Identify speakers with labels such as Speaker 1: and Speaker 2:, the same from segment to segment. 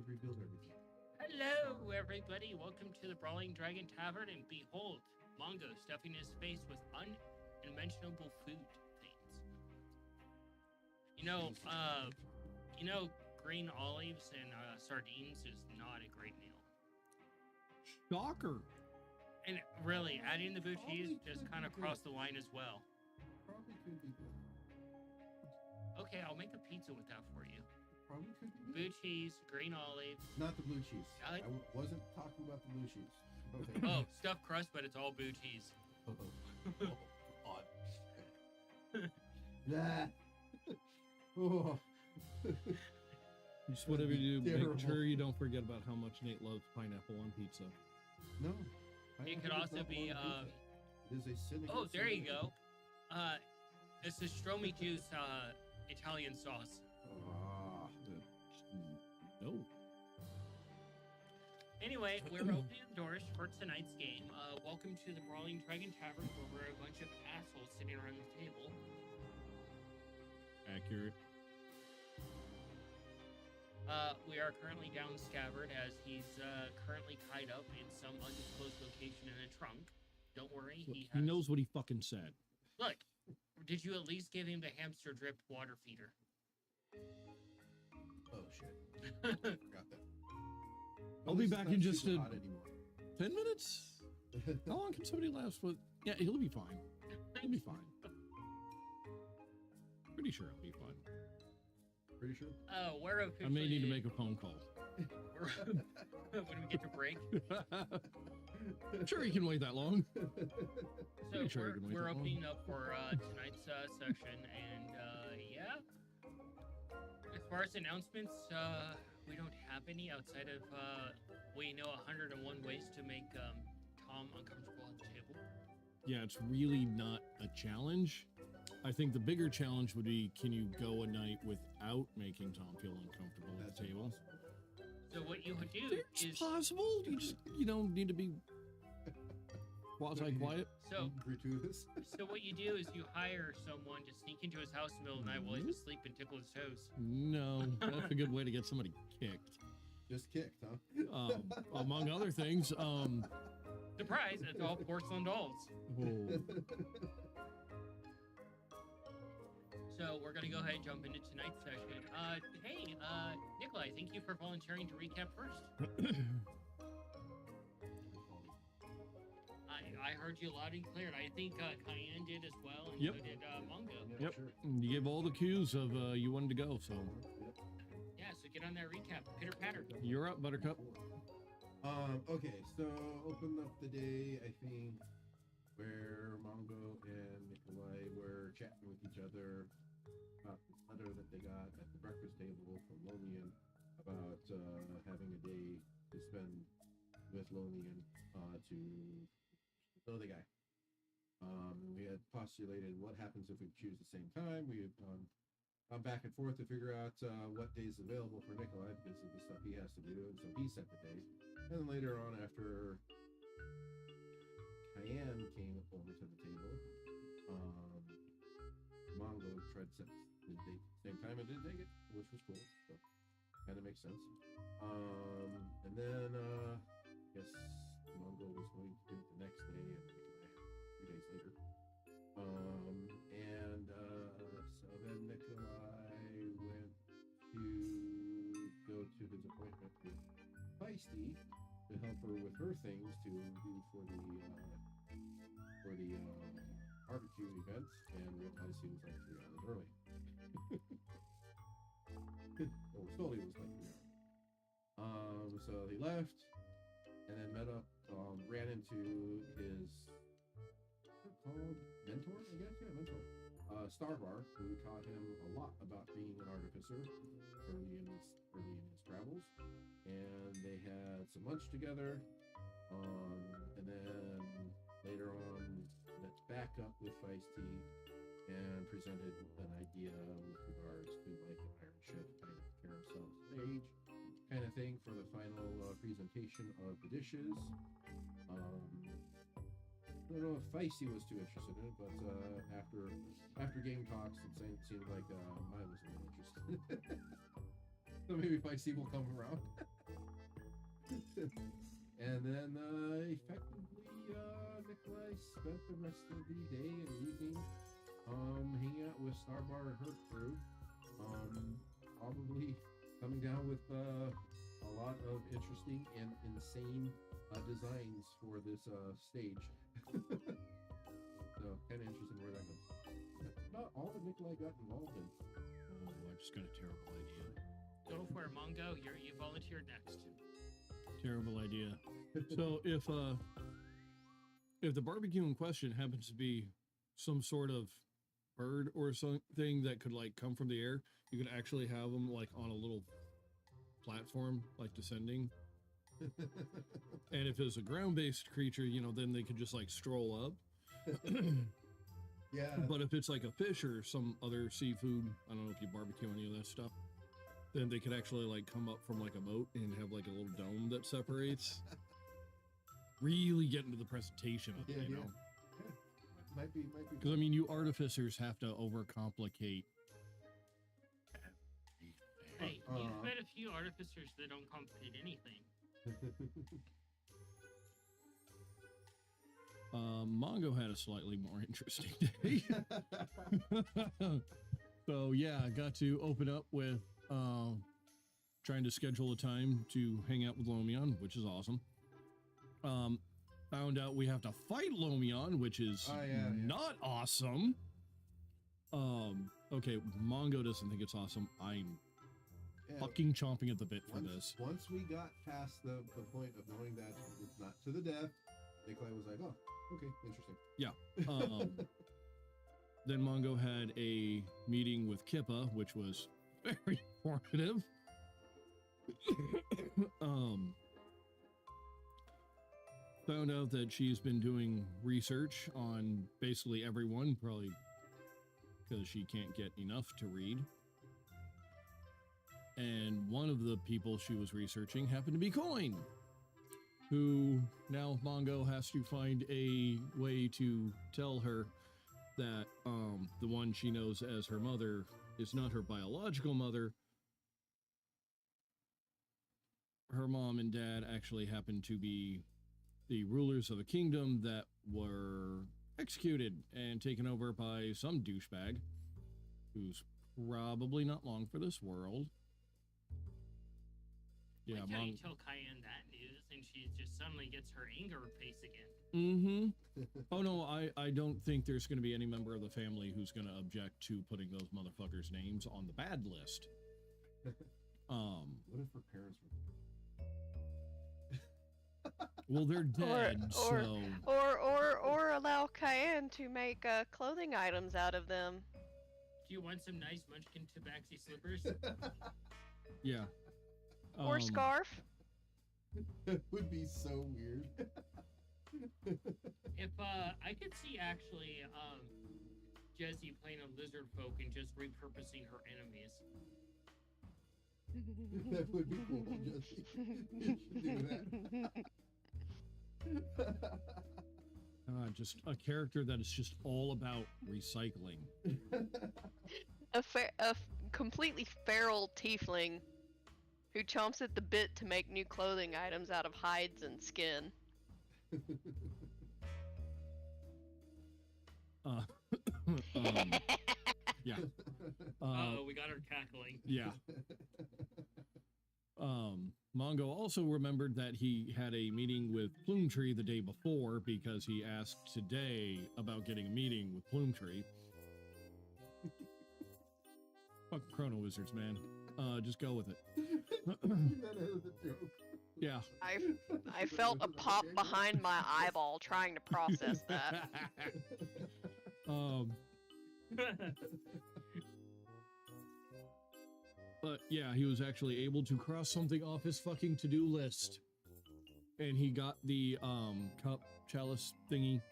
Speaker 1: revealed everything.
Speaker 2: Hello, everybody. Welcome to the Brawling Dragon Tavern, and behold, Mongo stuffing his face with unmentionable food things. You know, uh, green olives and sardines is not a great meal.
Speaker 3: Shocker.
Speaker 2: And really, adding the blue cheese
Speaker 1: Probably
Speaker 2: just
Speaker 1: could
Speaker 2: kind
Speaker 1: be
Speaker 2: of crossed
Speaker 1: good.
Speaker 2: the line as well.
Speaker 1: Probably could be good.
Speaker 2: Okay, I'll make a pizza with that for you.
Speaker 1: Probably could be
Speaker 2: Blue
Speaker 1: good.
Speaker 2: cheese, green olives.
Speaker 1: Not the blue cheese.
Speaker 2: I like-
Speaker 1: Wasn't talking about the blue cheese. Okay.
Speaker 2: Oh, stuffed crust, but it's all blue cheese.
Speaker 1: Oh, God. Nah. Oh.
Speaker 3: Just whatever you do,
Speaker 1: Terrible.
Speaker 3: make sure you don't forget about how much Nate loves pineapple on pizza.
Speaker 1: No.
Speaker 2: It could also be,
Speaker 1: It is a sin.
Speaker 2: Oh,
Speaker 1: against
Speaker 2: there you
Speaker 1: humanity.
Speaker 2: go. It's the Stromy Juice Italian sauce.
Speaker 1: Ah.
Speaker 3: No.
Speaker 2: Anyway, we're opening the doors for tonight's game. Welcome to the Brawling Dragon Tavern, where we're a bunch of assholes sitting around the table.
Speaker 3: Accurate.
Speaker 2: We are currently down Scabbard as he's currently tied up in some undisclosed location in a trunk. Don't worry,
Speaker 3: Look,
Speaker 2: he
Speaker 3: he
Speaker 2: has...
Speaker 3: knows what he fucking said.
Speaker 2: Look, did you at least give him the hamster drip water feeder?
Speaker 1: Oh shit. Forgot that.
Speaker 3: I'll
Speaker 1: At
Speaker 3: be
Speaker 1: least
Speaker 3: back
Speaker 1: it's
Speaker 3: in
Speaker 1: not
Speaker 3: just
Speaker 1: super
Speaker 3: a-
Speaker 1: hot anymore.
Speaker 3: 10 minutes? How long can somebody last with? Yeah, he'll be fine. He'll be fine. Pretty sure he'll be fine.
Speaker 1: Pretty sure.
Speaker 2: We're
Speaker 3: I
Speaker 2: officially...
Speaker 3: may need to make a phone call.
Speaker 2: when we get to break.
Speaker 3: Sure, he can wait that long.
Speaker 2: So
Speaker 3: Pretty sure you can wait
Speaker 2: we're
Speaker 3: that long.
Speaker 2: opening up for tonight's session, and yeah. As far as announcements, we don't have any outside of we know 101 ways to make Tom uncomfortable at the table.
Speaker 3: Yeah, it's really not a challenge. I think the bigger challenge would be, can you go a night without making Tom feel uncomfortable at
Speaker 1: That's
Speaker 3: the table?
Speaker 1: impossible.
Speaker 2: So what you would do
Speaker 3: It's
Speaker 2: is
Speaker 3: possible. You just, need to be quasi-quiet.
Speaker 2: so
Speaker 1: Gratuitous.
Speaker 2: so what you do is you hire someone to sneak into his house in the middle of the night while he's asleep and tickle his toes.
Speaker 3: No, that's a good way to get somebody kicked.
Speaker 1: Just kicked, huh?
Speaker 3: Among other things.
Speaker 2: Surprise! It's all porcelain dolls.
Speaker 3: Oh,
Speaker 2: So we're gonna go ahead and jump into tonight's session. Hey, Nikolai, thank you for volunteering to recap first. I heard you loud and clear, and I think Cayenne did as well, and
Speaker 3: Yep.
Speaker 2: so did Mongo.
Speaker 3: Yep.
Speaker 1: Sure.
Speaker 3: You gave all the cues of you wanted to go, so
Speaker 1: Yep.
Speaker 2: Yeah, so get on that recap. Pitter patter.
Speaker 3: you're up, Buttercup.
Speaker 1: Okay, so open up the day, I think, where Mongo and Nikolai were chatting with each other about this letter that they got at the breakfast table from Lonian about having a day to spend with Lonian to know the guy. We had postulated what happens if we choose the same time. We had gone back and forth to figure out what days available for Nikolai because of the stuff he has to do, and so he set the date. And then later on, after Cayenne came over to the table, Mongo tried to set the date at the same time and didn't take it, which was cool. So kind of makes sense. And then I guess Mongo was going to do it the next day, and Nikolai 3 days later. And so then Nikolai went to go to his appointment with Feisty to help her with her things to do for the barbecue event, and realized he was like 3 hours early. Or was told he was like 3 hours. So he left, and then met up, ran into his called mentor, I guess, yeah, mentor. Starbar, who taught him a lot about being an artificer early in his travels, and they had some lunch together. And then later on, met back up with Feisty and presented an idea with regards to like an Iron Chef kind of carousel stage kind of thing for the final presentation of the dishes. I don't know if Feisty was too interested in it, but after game talks, it seemed like I was a little interested. So maybe Feisty will come around. And then effectively, Nikolai spent the rest of the day and evening hanging out with Starbar and her crew. Probably coming down with a lot of interesting and insane designs for this stage. So kind of interesting where that goes. That's about all that Nikolai got involved in.
Speaker 3: Oh, I just got a terrible idea.
Speaker 2: Go for it, Mongo. You volunteered next.
Speaker 3: Terrible idea. So if the barbecue in question happens to be some sort of bird or something that could like come from the air, you could actually have them like on a little platform, like descending. And if it's a ground-based creature, you know, then they could just like stroll up.
Speaker 1: Yeah.
Speaker 3: But if it's like a fish or some other seafood, I don't know if you barbecue any of that stuff, then they could actually like come up from like a boat and have like a little dome that separates. Really get into the presentation of it, you know?
Speaker 1: Yeah. Might be.
Speaker 3: Because I mean, you artificers have to overcomplicate.
Speaker 2: Hey, you've met a few artificers that don't complicate anything.
Speaker 3: Mongo had a slightly more interesting day. So yeah, I got to open up with trying to schedule a time to hang out with Lomion, which is awesome. Found out we have to fight Lomion, which is not awesome. Okay, Mongo doesn't think it's awesome. I'm fucking chomping at the bit for this.
Speaker 1: Once we got past the point of knowing that it's not to the death, Nikolai was like, oh, okay, interesting.
Speaker 3: Yeah. Then Mongo had a meeting with Kippa, which was very informative. Found out that she's been doing research on basically everyone, probably because she can't get enough to read. And one of the people she was researching happened to be Coin, who now Mongo has to find a way to tell her that the one she knows as her mother is not her biological mother. Her mom and dad actually happened to be the rulers of a kingdom that were executed and taken over by some douchebag who's probably not long for this world. Yeah,
Speaker 2: Wait till you tell Cayenne that news and she just suddenly gets her anger face again.
Speaker 3: Mm-hmm. Oh no, I don't think there's going to be any member of the family who's going to object to putting those motherfuckers' names on the bad list.
Speaker 1: What if her parents were?
Speaker 3: Well, they're dead, so.
Speaker 4: Or allow Cayenne to make clothing items out of them.
Speaker 2: Do you want some nice Munchkin Tabaxi slippers?
Speaker 3: Yeah.
Speaker 4: Or scarf.
Speaker 1: That would be so weird.
Speaker 2: If I could see actually Jessie playing a lizard folk and just repurposing her enemies.
Speaker 1: That would be cool. Jesse. You should do that.
Speaker 3: Just a character that is just all about recycling.
Speaker 4: A completely feral tiefling who chomps at the bit to make new clothing items out of hides and skin.
Speaker 3: Yeah.
Speaker 2: We got her cackling.
Speaker 3: Yeah. Mongo also remembered that he had a meeting with Plumetree the day before because he asked today about getting a meeting with Plumetree. Fuck Chrono Wizards, man. Just go with it.
Speaker 1: That is a joke.
Speaker 3: Yeah.
Speaker 4: I felt a pop behind my eyeball trying to process that.
Speaker 3: But yeah, he was actually able to cross something off his fucking to-do list. And he got the cup chalice thingy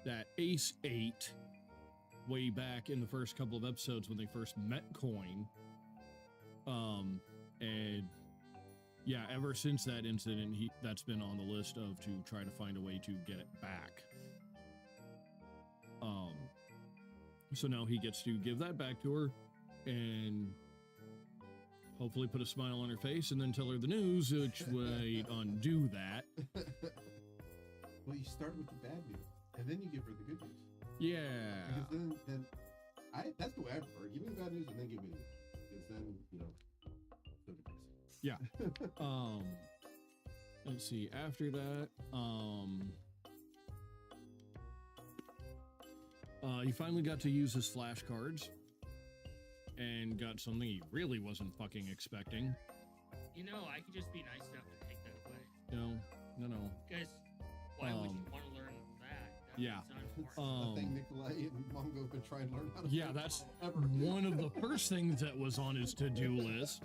Speaker 3: that Ace ate way back in the first couple of episodes when they first met Coin. And yeah, ever since that incident, that's been on the list of to try to find a way to get it back. So now he gets to give that back to her and hopefully put a smile on her face, and then tell her the news, which would undo that.
Speaker 1: Well, you start with the bad news, and then you give her the good news.
Speaker 3: Yeah.
Speaker 1: Because then that's the way I prefer. Give me the bad news and then give me the good news. Because then, so depressing.
Speaker 3: Yeah. Let's see. After that, he finally got to use his flashcards and got something he really wasn't fucking expecting.
Speaker 2: I could just be nice enough to take that away.
Speaker 3: No.
Speaker 2: Guys, why would you want to learn that?
Speaker 3: Yeah.
Speaker 1: I think Nikolai and Mongo have been trying to learn how to
Speaker 3: Yeah,
Speaker 1: play
Speaker 3: that's
Speaker 1: football ever.
Speaker 3: one of the first things that was on his to-do list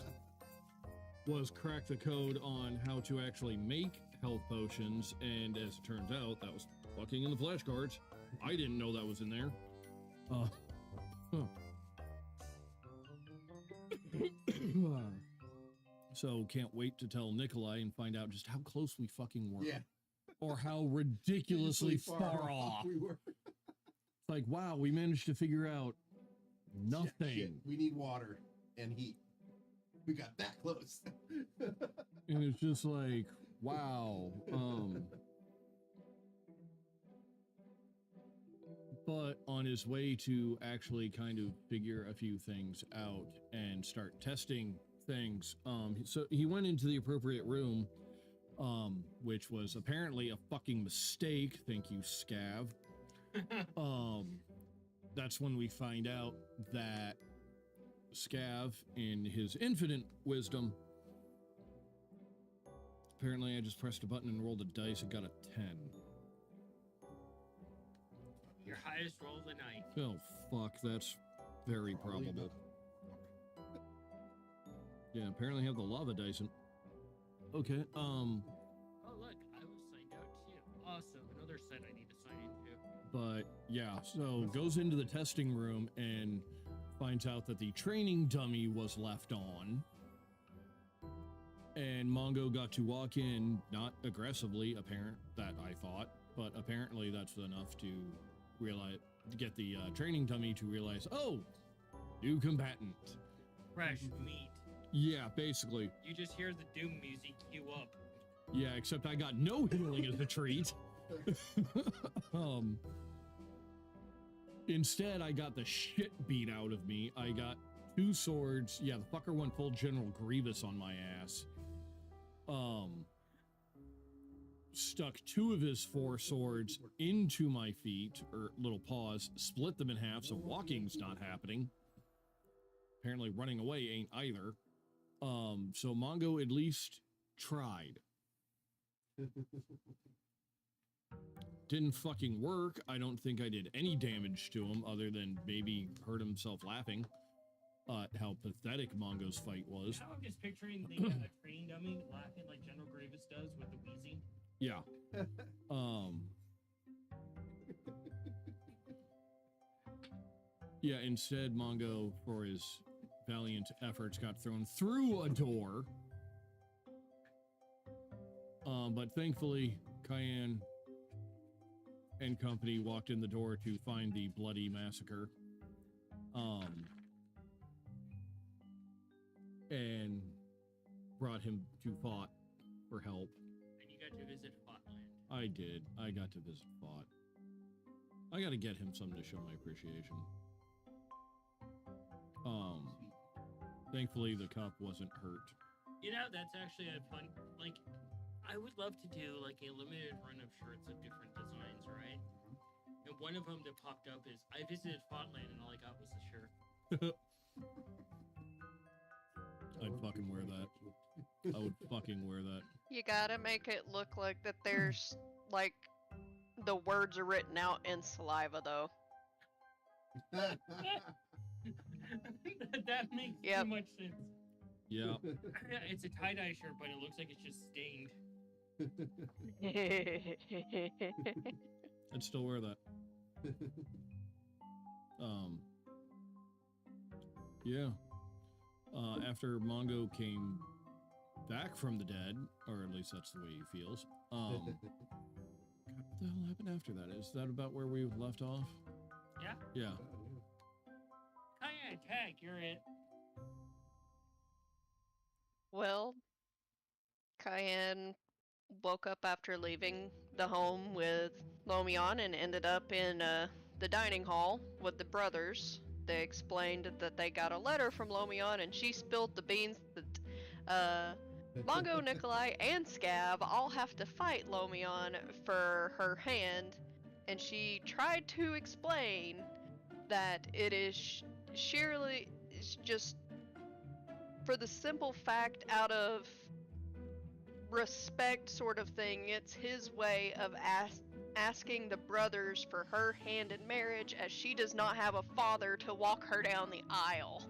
Speaker 3: was crack the code on how to actually make health potions, and as it turns out, that was fucking in the flashcards. I didn't know that was in there. So can't wait to tell Nikolai and find out just how close we fucking were.
Speaker 1: Yeah.
Speaker 3: Or how ridiculously far off.
Speaker 1: we were.
Speaker 3: It's like, wow, we managed to figure out nothing.
Speaker 1: Shit, we need water and heat. We got that close.
Speaker 3: And it's just like, wow. But on his way to actually kind of figure a few things out and start testing things, so he went into the appropriate room, which was apparently a fucking mistake. Thank you, Scav. That's when we find out that Scav, in his infinite wisdom, apparently I just pressed a button and rolled a dice and got a 10.
Speaker 2: Your highest roll of the night.
Speaker 3: Oh, fuck, that's very probable. Yeah, apparently I have the lava dice. Okay,
Speaker 2: Oh, look, I was signed out too. Awesome, another site I need to sign into.
Speaker 3: but yeah, so goes into the testing room and finds out that the training dummy was left on. And Mongo got to walk in, not aggressively, that I thought, but apparently that's enough to get the training dummy to realize, oh, new combatant.
Speaker 2: Fresh meat.
Speaker 3: Yeah, basically.
Speaker 2: You just hear the Doom music queue up.
Speaker 3: Yeah, except I got no healing as a treat. Instead, I got the shit beat out of me. I got 2 swords. Yeah, the fucker went full General Grievous on my ass. Stuck 2 of his 4 swords into my feet, or little paws, split them in half, so walking's not happening. Apparently running away ain't either. So Mongo at least tried. Didn't fucking work. I don't think I did any damage to him other than maybe hurt himself laughing at how pathetic Mongo's fight was.
Speaker 2: Now I'm just picturing the training dummy laughing like General Grievous does with the wheezing.
Speaker 3: Yeah. Yeah, instead Mongo, for his valiant efforts, got thrown through a door. But thankfully, Cayenne and company walked in the door to find the bloody massacre. And brought him to Fought for help.
Speaker 2: And you got to visit Fotland.
Speaker 3: I did. I got to visit Fought. I got to get him something to show my appreciation. Thankfully, the cop wasn't hurt.
Speaker 2: That's actually a fun, I would love to do, a limited run of shirts of different designs, right? And one of them that popped up is, I visited Fotland and all I got was the shirt.
Speaker 3: I'd fucking wear that. I would fucking wear that.
Speaker 4: You gotta make it look like that there's, the words are written out in saliva, though.
Speaker 2: That makes
Speaker 4: Yep.
Speaker 2: too much sense.
Speaker 3: Yeah.
Speaker 2: It's a tie-dye shirt, but it looks like it's just stained.
Speaker 3: I'd still wear that. Yeah. After Mongo came back from the dead, or at least that's the way he feels. God, what the hell happened after that? Is that about where we left off?
Speaker 2: Yeah?
Speaker 3: Yeah.
Speaker 2: Cayenne, tag, you're it.
Speaker 4: Well, Cayenne woke up after leaving the home with Lomion and ended up in the dining hall with the brothers. They explained that they got a letter from Lomion and she spilled the beans that Mongo, Nikolai, and Scav all have to fight Lomion for her hand, and she tried to explain that it is sheerly just for the simple fact out of respect sort of thing. It's his way of asking the brothers for her hand in marriage, as she does not have a father to walk her down the aisle.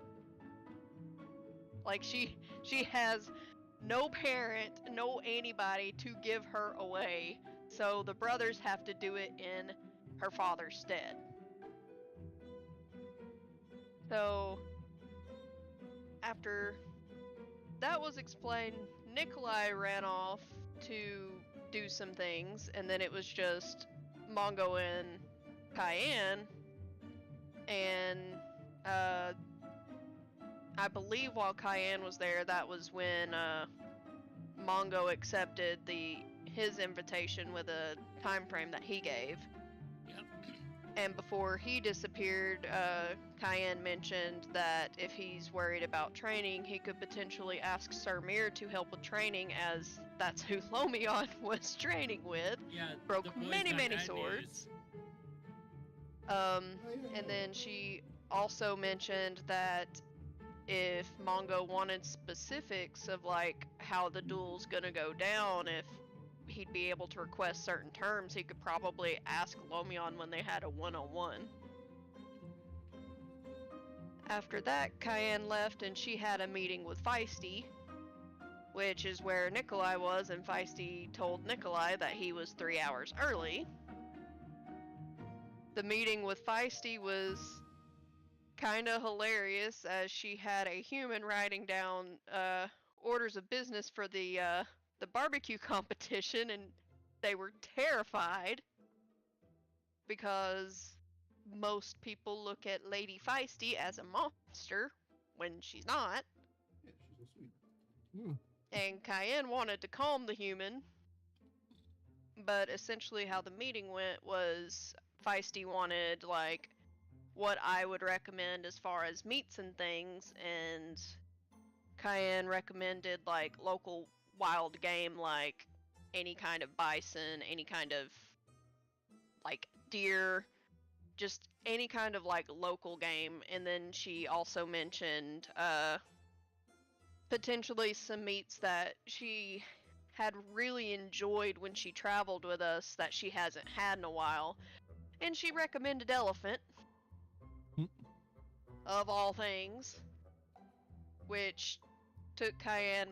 Speaker 4: Like she has no parent, no anybody to give her away, so the brothers have to do it in her father's stead. So after that was explained, Nikolai ran off to do some things, and then it was just Mongo and Cayenne. And I believe while Cayenne was there, that was when Mongo accepted his invitation with a time frame that he gave.
Speaker 2: Yep.
Speaker 4: And before he disappeared, Cayenne mentioned that if he's worried about training, he could potentially ask Sir Mir to help with training, as that's who Lomion was training with.
Speaker 2: Yeah.
Speaker 4: Broke
Speaker 2: the boys
Speaker 4: many,
Speaker 2: got
Speaker 4: many
Speaker 2: bad
Speaker 4: swords.
Speaker 2: news.
Speaker 4: And then she also mentioned that if Mongo wanted specifics of like how the duel's gonna go down, if he'd be able to request certain terms, he could probably ask Lomion when they had a one-on-one. After that, Cayenne left and she had a meeting with Feisty, which is where Nikolai was, and Feisty told Nikolai that he was 3 hours early. The meeting with Feisty was kinda hilarious, as she had a human writing down orders of business for the barbecue competition, and they were terrified because most people look at Lady Feisty as a monster when she's not.
Speaker 1: Yeah, she's so sweet.
Speaker 3: Hmm.
Speaker 4: And Cayenne wanted to calm the human, but essentially how the meeting went was Feisty wanted like what I would recommend as far as meats and things, and Cayenne recommended like local wild game, like any kind of bison, any kind of like deer, just any kind of like local game. And then she also mentioned potentially some meats that she had really enjoyed when she traveled with us that she hasn't had in a while. And she recommended elephant, of all things, which took Cayenne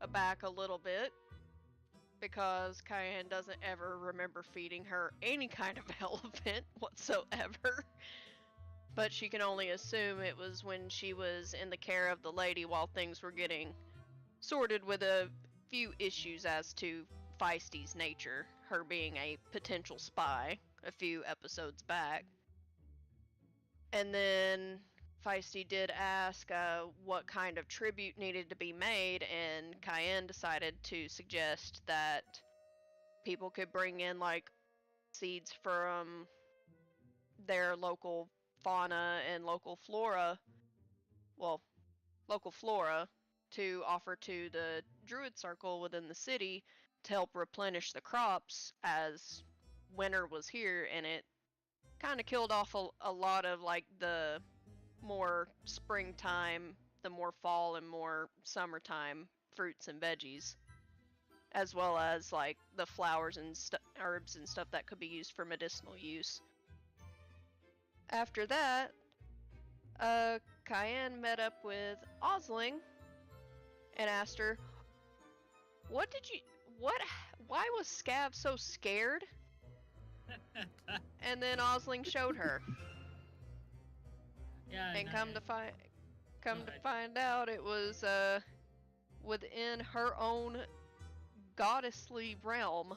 Speaker 4: aback a little bit, because Cayenne doesn't ever remember feeding her any kind of elephant whatsoever. But she can only assume it was when she was in the care of the lady while things were getting sorted with a few issues as to Feisty's nature, her being a potential spy a few episodes back. And then Feisty did ask what kind of tribute needed to be made, and Cayenne decided to suggest that people could bring in like seeds from their local fauna and local flora, well, local flora, to offer to the Druid Circle within the city to help replenish the crops, as winter was here and it kind of killed off a lot of like the more springtime, the more fall and more summertime fruits and veggies, as well as like the flowers and herbs and stuff that could be used for medicinal use. After that, Cayenne met up with Osling and asked her, why was Scav so scared? And then Osling showed her.
Speaker 2: Yeah.
Speaker 4: And come to
Speaker 2: ahead.
Speaker 4: find out, it was within her own goddessly realm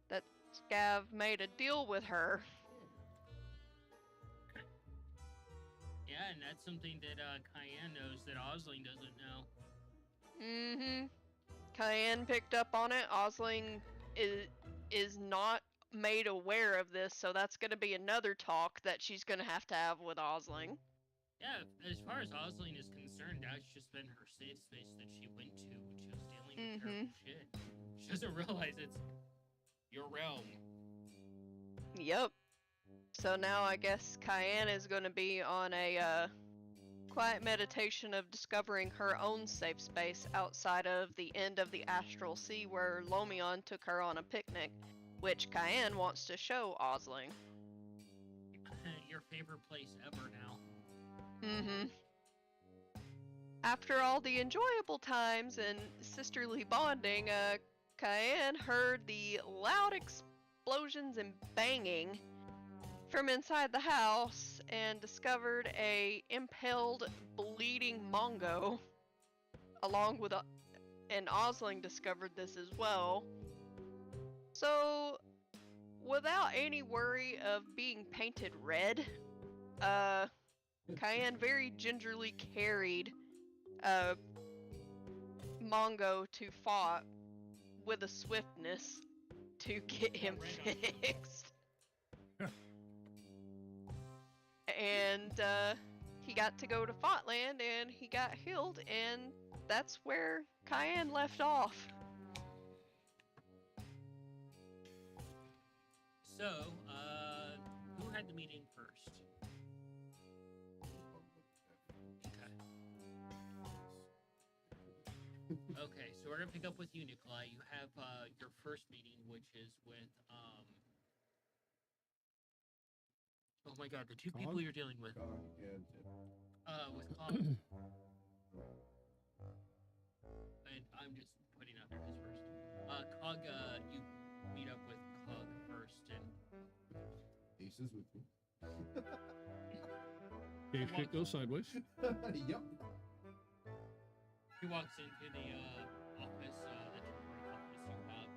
Speaker 4: that Scav made a deal with her.
Speaker 2: Yeah, and that's something that Cayenne knows that Osling doesn't know.
Speaker 4: Mm-hmm. Cayenne picked up on it. Osling is not made aware of this, so that's going to be another talk that she's going to have with Osling.
Speaker 2: Yeah, as far as Osling is concerned, that's just been her safe space that she went to when she was dealing with terrible shit. She doesn't realize it's your realm.
Speaker 4: Yep. So now I guess Cayenne is going to be on a quiet meditation of discovering her own safe space outside of the end of the Astral Sea where Lomion took her on a picnic, which Cayenne wants to show Osling.
Speaker 2: Your favorite place ever now.
Speaker 4: Mm-hmm. After all the enjoyable times and sisterly bonding, Cayenne heard the loud explosions and banging from inside the house and discovered a impaled, bleeding Mongo, along with and Osling discovered this as well. So, without any worry of being painted red, Cayenne very gingerly carried Mongo to Fought with a swiftness to get him fixed. And he got to go to Fotland and he got healed, and that's where Cayenne left off.
Speaker 2: So, who had the meeting first? Okay, so we're gonna pick up with you, Nikolai. You have your first meeting, which is with oh my god, the two
Speaker 3: Cog?
Speaker 2: people you're dealing with.
Speaker 1: God, and
Speaker 2: With Cog. And I'm just putting out there his first. Cog, you meet up with Cog first, and
Speaker 1: Ace is with me.
Speaker 3: If shit goes sideways.
Speaker 1: Yep.
Speaker 2: he walks into the office, the temporary office you have.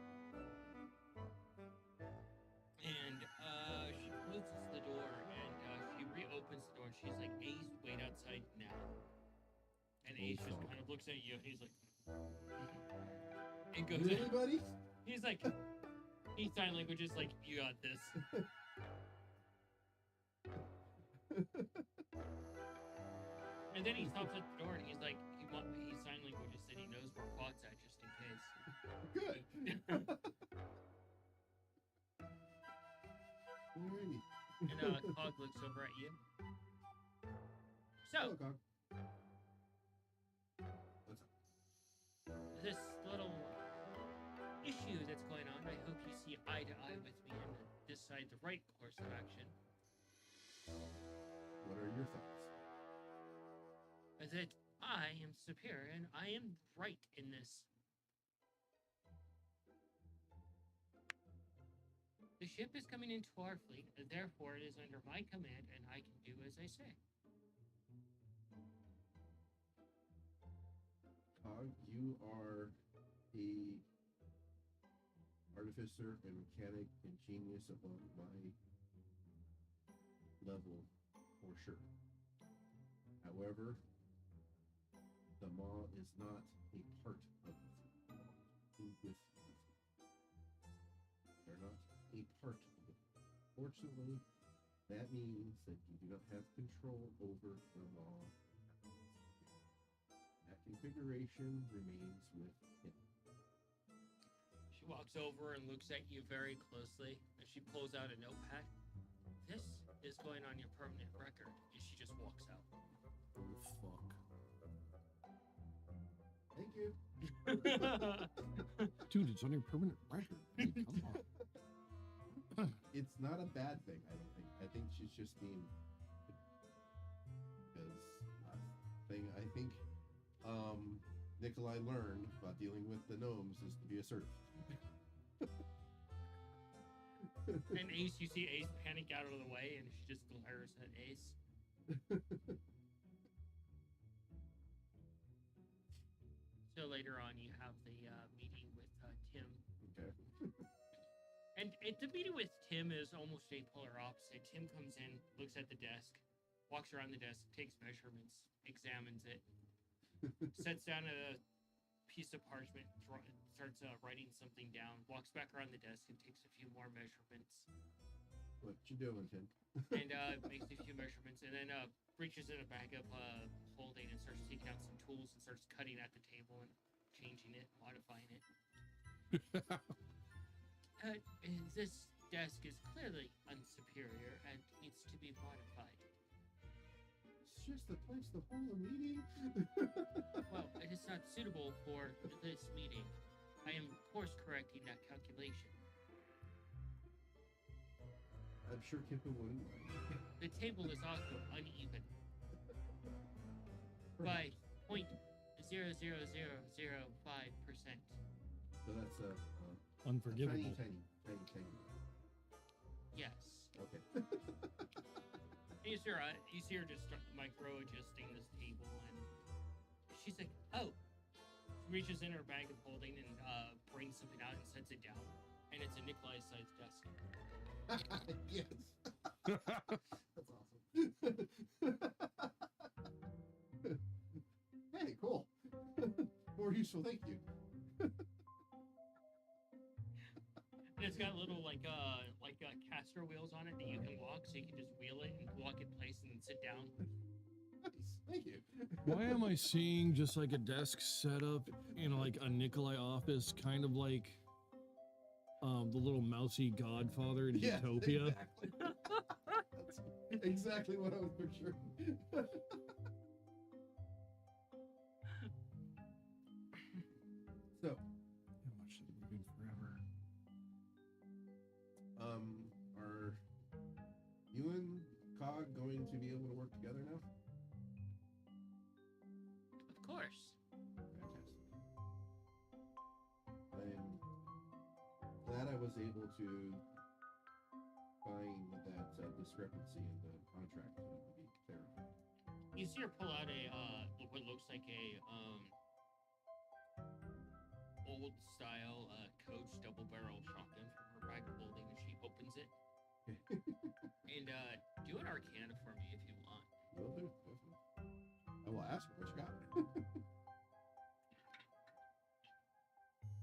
Speaker 2: And she closes the door, and she reopens the door, and she's like, Ace, wait outside now. And Ace just kind of looks at you, and he's like, and goes,
Speaker 1: Really, buddy?
Speaker 2: he's like, he sign language is like, you got this. And then he stops at the door, and he's like, he sign language said he knows where Quad's at, just in case.
Speaker 1: Good. Alrighty.
Speaker 2: And Cog looks over at you. So,
Speaker 1: Hello, Cog. What's up?
Speaker 2: this little issue that's going on, I hope you see eye to eye with me and decide the right course of action.
Speaker 1: What are your thoughts?
Speaker 2: That I am superior and I am right in this. The ship is coming into our fleet, and therefore it is under my command, and I can do as I say.
Speaker 1: Cog, you are a artificer and mechanic and genius above my level, for sure. However, the Maw is not a part of the fleet. With the fleet. They're not a part of it. Fortunately, that means that you do not have control over the Maw. That configuration remains with him.
Speaker 2: She walks over and looks at you very closely, and she pulls out a notepad. This is going on your permanent record, and she just walks out.
Speaker 3: Oh, fuck.
Speaker 1: Thank you.
Speaker 3: Dude, it's on your permanent record. Like, come on.
Speaker 1: It's not a bad thing, I don't think. I think she's just being, because I think Nikolai learned about dealing with the gnomes is to be assertive.
Speaker 2: And Ace, you see Ace panic out of the way, and she just glares at Ace. So later on, you have the meeting with Tim.
Speaker 1: Okay.
Speaker 2: And the meeting with Tim is almost a polar opposite. Tim comes in, looks at the desk, walks around the desk, takes measurements, examines it, sets down a piece of parchment, starts writing something down, walks back around the desk and takes a few more measurements.
Speaker 1: What you doing, Tim?
Speaker 2: And makes a few measurements, and then reaches in a bag of holding and starts taking out some tools and starts cutting at the table and changing it, modifying it. This desk is clearly unsuperior and needs to be modified.
Speaker 1: It's just a place to hold a meeting.
Speaker 2: Well, it is not suitable for this meeting. I am course correcting that calculation.
Speaker 1: I'm sure Kippa wouldn't.
Speaker 2: The table is also uneven by 0.00005%.
Speaker 1: So that's
Speaker 3: Unforgivable.
Speaker 1: tiny.
Speaker 2: Yes.
Speaker 1: Okay.
Speaker 2: You see her just micro adjusting this table, and she's like, "Oh," she reaches in her bag of holding and brings something out and sets it down, and it's a Nikolai-sized desk.
Speaker 1: Yes. That's awesome. Hey, cool. More useful, thank you.
Speaker 2: And it's got little like caster wheels on it that you can walk, so you can just wheel it and walk in place and then sit down.
Speaker 1: Nice, thank you.
Speaker 3: Why am I seeing just like a desk set up in like a Nikolai office, kind of like the little mousy Godfather in
Speaker 1: Yes,
Speaker 3: Utopia?
Speaker 1: Exactly. That's exactly what I was picturing. So,
Speaker 3: How much is it been forever?
Speaker 1: are you and Cog going to be able to work together now?
Speaker 2: Of course.
Speaker 1: Fantastic. I'm glad I was able to find that discrepancy in the contract to be clarified.
Speaker 2: You see her pull out what looks like a old style Coach double barrel shotgun from her bag of holding, and she opens it. And do an Arcana for me if you want.
Speaker 1: Will do, definitely. I will ask her what you got.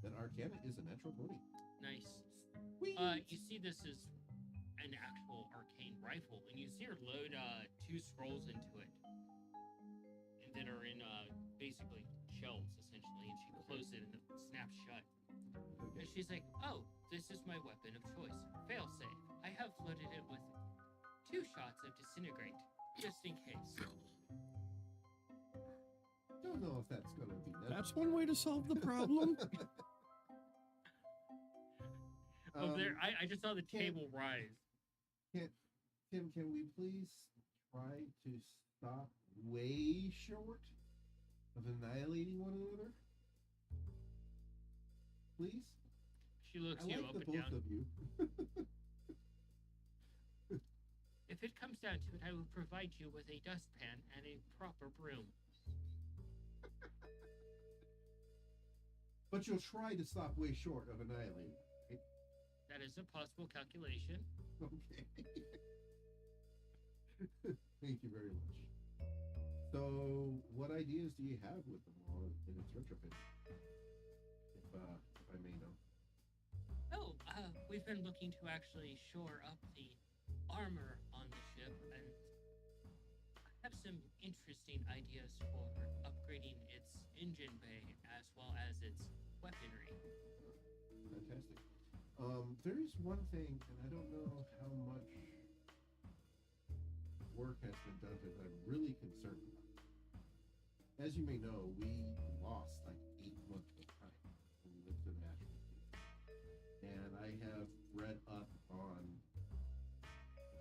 Speaker 1: That Arcana is a natural 20.
Speaker 2: Nice.
Speaker 1: Whee!
Speaker 2: You see this is an actual arcane rifle, and you see her load 2 scrolls into it, and that are in basically shells essentially, and she closes it and it snaps shut.
Speaker 1: Okay.
Speaker 2: And she's like, "Oh, this is my weapon of choice. Failsafe. I have loaded it with 2 shots of disintegrate, just in case."
Speaker 1: Don't know if that's gonna be necessary.
Speaker 3: That's one way to solve the problem.
Speaker 2: Oh, there! I just saw the
Speaker 1: can't-
Speaker 2: table rise.
Speaker 1: Tim, can we please try to stop way short of annihilating one another? Please?
Speaker 2: She looks
Speaker 1: I
Speaker 2: you
Speaker 1: like
Speaker 2: up
Speaker 1: the
Speaker 2: and
Speaker 1: both
Speaker 2: down.
Speaker 1: of you.
Speaker 2: If it comes down to it, I will provide you with a dustpan and a proper broom.
Speaker 1: But you'll try to stop way short of annihilating. Right?
Speaker 2: That is a possible calculation.
Speaker 1: Okay. Thank you very much. So, what ideas do you have with them all in its retrofit? If I may know.
Speaker 2: Oh, we've been looking to actually shore up the armor on the ship and have some interesting ideas for upgrading its engine bay as well as its weaponry.
Speaker 1: Fantastic. There's one thing, and I don't know how much work has been done to it, that I'm really concerned about. As you may know, we lost like 8 months of time when we went to the National Team. And I have read up on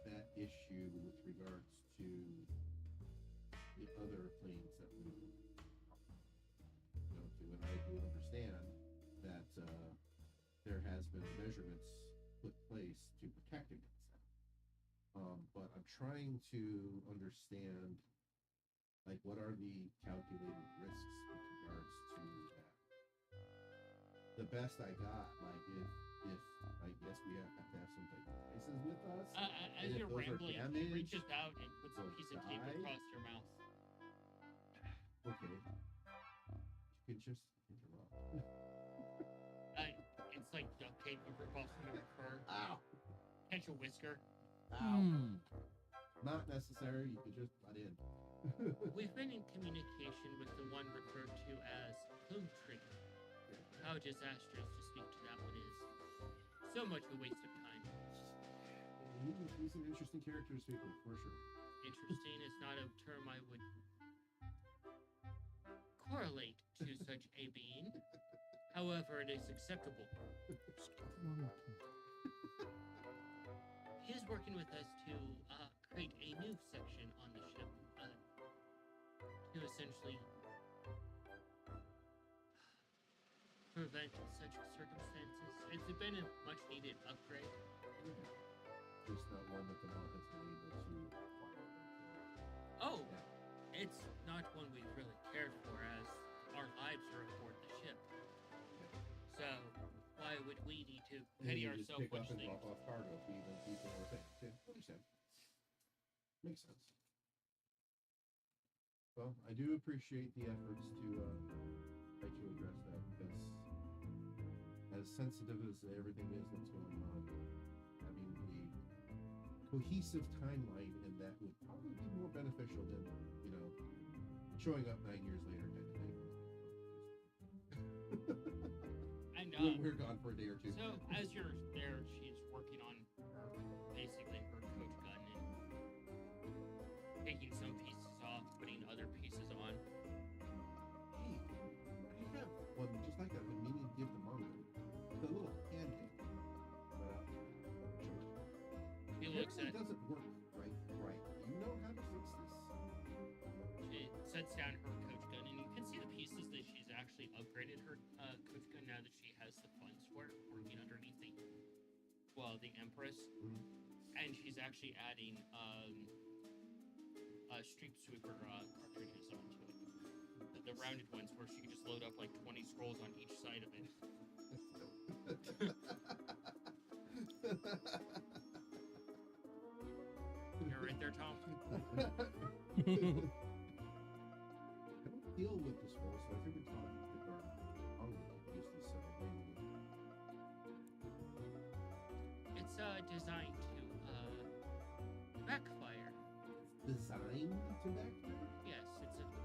Speaker 1: that issue with regards to the other planes that we go to. And I do understand that there has been measurements put place to protect against that. But I'm trying to understand, like, what are the calculated risks with regards to that? the best I got, like if I guess we have to have some devices with us.
Speaker 2: As
Speaker 1: if
Speaker 2: you're
Speaker 1: those are
Speaker 2: rambling, he
Speaker 1: damaged,
Speaker 2: reaches out and puts a
Speaker 1: or
Speaker 2: piece of tape
Speaker 1: die.
Speaker 2: across your mouth.
Speaker 1: Okay. You could just interrupt.
Speaker 2: It's like duct tape across your fur.
Speaker 1: Ow!
Speaker 2: Catch a whisker.
Speaker 1: Ow!
Speaker 3: Hmm.
Speaker 1: Not necessary. You could just butt in.
Speaker 2: We've been in communication with the one referred to as Plume Tree. How disastrous to speak to that one is. So much a waste of time.
Speaker 1: He's an interesting character to speak with, for sure.
Speaker 2: Interesting is not a term I would correlate to such a being. However, it is acceptable. He is working with us to create a new section on the ship to essentially prevent such circumstances. It's been a much needed upgrade.
Speaker 1: Just not one that the mod has been able to acquire.
Speaker 2: Oh, it's not one we've really cared for, as our lives are aboard the ship. So why would we need to petty
Speaker 1: You just
Speaker 2: ourselves
Speaker 1: pick up
Speaker 2: with
Speaker 1: and
Speaker 2: things?
Speaker 1: drop off cargo to even people or things. Yeah, understand. Makes sense. Well, I do appreciate the efforts to try to address that, because as sensitive as everything is that's going on, having a cohesive timeline in that would probably be more beneficial than, showing up 9 years later kind of thing.
Speaker 2: And
Speaker 1: When we're gone for a day or two.
Speaker 2: so as you're there, she's working on basically her coach gun and taking some pieces off, putting other pieces on.
Speaker 1: Hey, I have one just like that I've been meaning to give to Mongo. The little handle.
Speaker 2: He looks
Speaker 1: It
Speaker 2: at
Speaker 1: doesn't work right. You know how to fix this?
Speaker 2: She sets down her coach gun, and you can see the pieces that she's actually upgraded her coach gun now that she has the funds for it, working underneath the Empress.
Speaker 1: Mhm.
Speaker 2: And she's actually adding Street Sweeper cartridges onto it. The rounded ones where she can just load up like 20 scrolls on each side of it. You're right there, Tom.
Speaker 1: I don't deal with the scroll, so I figured Tom or Mongo could use this maybe.
Speaker 2: It's designed to backfire.
Speaker 1: Designed to backfire?
Speaker 2: Yes,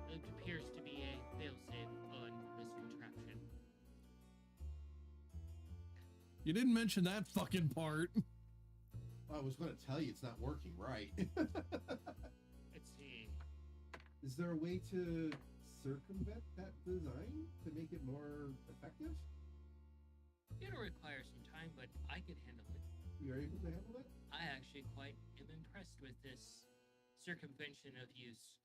Speaker 2: it appears to be a failsafe on this contraption.
Speaker 3: You didn't mention that fucking part.
Speaker 1: I was going to tell you it's not working right.
Speaker 2: Let's see.
Speaker 1: Is there a way to circumvent that design to make it more effective?
Speaker 2: It'll require some time, but I can handle it.
Speaker 1: You're able to handle it?
Speaker 2: I actually quite am impressed with this circumvention of use.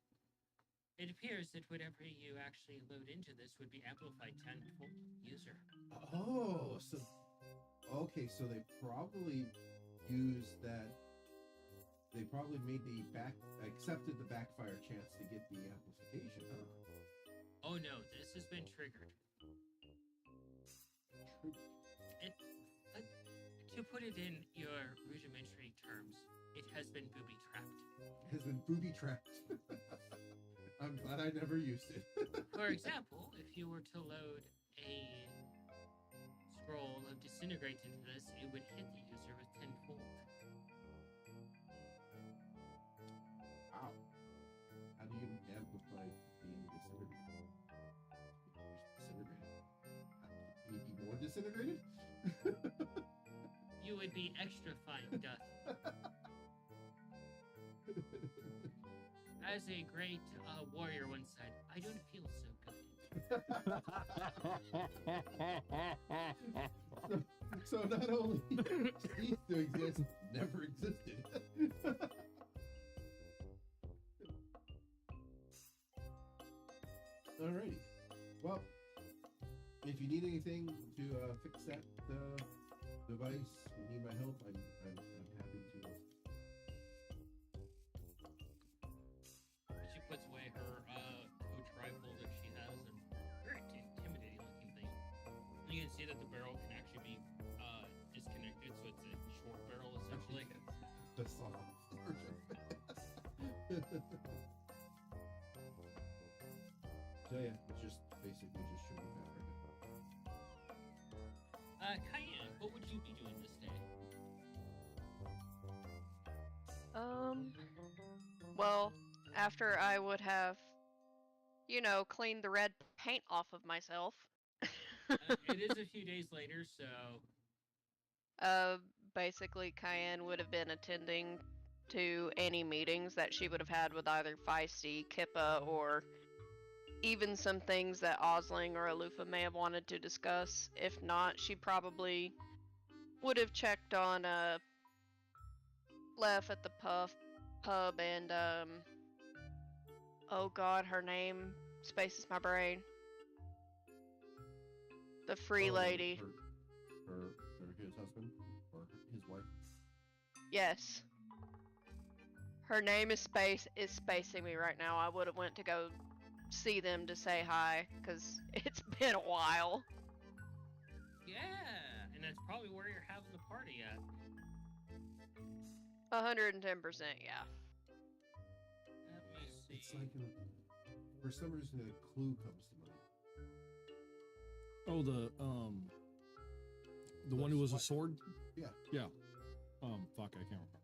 Speaker 2: It appears that whatever you actually load into this would be amplified tenfold user.
Speaker 1: Oh, so okay, so they probably used that. They probably made accepted the backfire chance to get the amplification, huh?
Speaker 2: Oh no, this has been triggered. To put it in your rudimentary terms, it has been booby trapped.
Speaker 1: Has been booby trapped. I'm glad I never used it.
Speaker 2: For example, if you were to load a scroll of disintegrate into this, it would hit the user with tenfold.
Speaker 1: Wow. How do you amplify being disintegrated? Can you be more disintegrated?
Speaker 2: You would be extra fine dust. As a great warrior once said, I don't feel so good.
Speaker 1: So not only ceased to exist, never existed. Alrighty. Well, if you need anything to fix that device, you need my help, I'm happy to.
Speaker 2: She puts away her coach rifle that she has, and very intimidating looking thing. And you can see that the barrel can actually be disconnected, so it's a short barrel essentially.
Speaker 1: That's not a So yeah, it's just basically just shooting that right now.
Speaker 2: Cayenne, what would you be doing this day?
Speaker 4: Well, after I would have, cleaned the red paint off of myself.
Speaker 2: It is a few days later, so
Speaker 4: Basically, Cayenne would have been attending to any meetings that she would have had with either Feisty, Kippa, or even some things that Osling or Alufa may have wanted to discuss. If not, she probably would have checked on Left at the pub and oh god, her name spaces my brain. The free lady.
Speaker 1: His husband or his wife.
Speaker 4: Yes. Her name is spacing me right now. I would have went to go see them to say hi, because it's been a while.
Speaker 2: yeah, and that's probably where you're having the party at.
Speaker 4: 110%, yeah.
Speaker 2: Let me see.
Speaker 1: It's like for some reason a clue comes to mind.
Speaker 3: Oh, the one who was a sword?
Speaker 1: Yeah.
Speaker 3: Yeah. Fuck, I can't remember.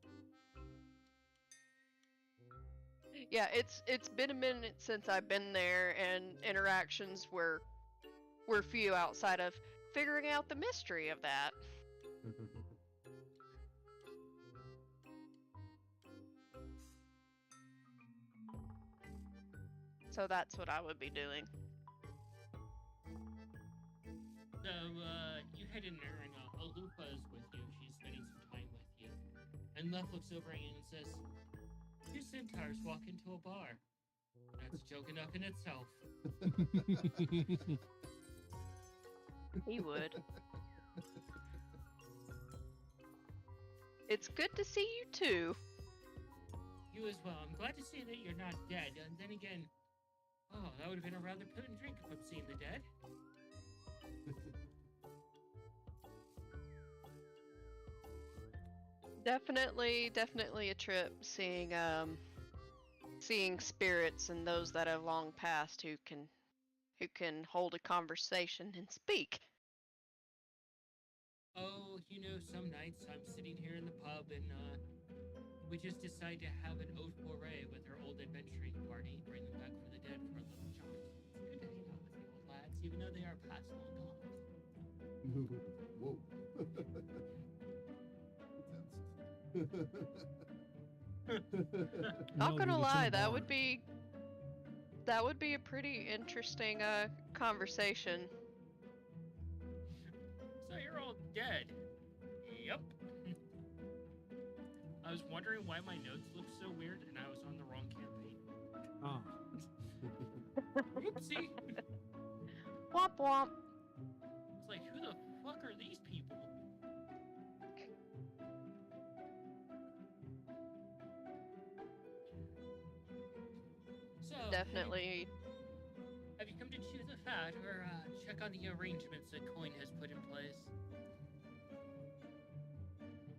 Speaker 4: Yeah, it's been a minute since I've been there, and interactions were few outside of figuring out the mystery of that. So that's what I would be doing.
Speaker 2: So, you head in there, and Alufa is with you. She's spending some time with you. And Left looks over at you and says, "Two centaurs walk into a bar. That's a joke enough in itself."
Speaker 4: He would. It's good to see you too.
Speaker 2: You as well. I'm glad to see that you're not dead. And then again, oh, that would have been a rather potent drink if I'm seeing the dead.
Speaker 4: Definitely a trip seeing spirits and those that have long passed who can hold a conversation and speak.
Speaker 2: Oh, some nights I'm sitting here in the pub and we just decide to have an haute foray with our old adventuring party, bring them back from the dead for a little jaunt. It's good to hang out with the old lads, even though they are past long gone.
Speaker 1: Whoa.
Speaker 4: Not gonna
Speaker 3: No, dude, it's in
Speaker 4: lie,
Speaker 3: a
Speaker 4: that
Speaker 3: bar.
Speaker 4: would be a pretty interesting conversation.
Speaker 2: So you're all dead. Yep. I was wondering why my notes looked so weird and I was on the wrong campaign.
Speaker 3: Ah.
Speaker 2: Oopsie.
Speaker 4: Womp womp.
Speaker 2: It's like, who the fuck are these people? So,
Speaker 4: Definitely.
Speaker 2: Have you come to chew the fat or check on the arrangements that Coin has put in place?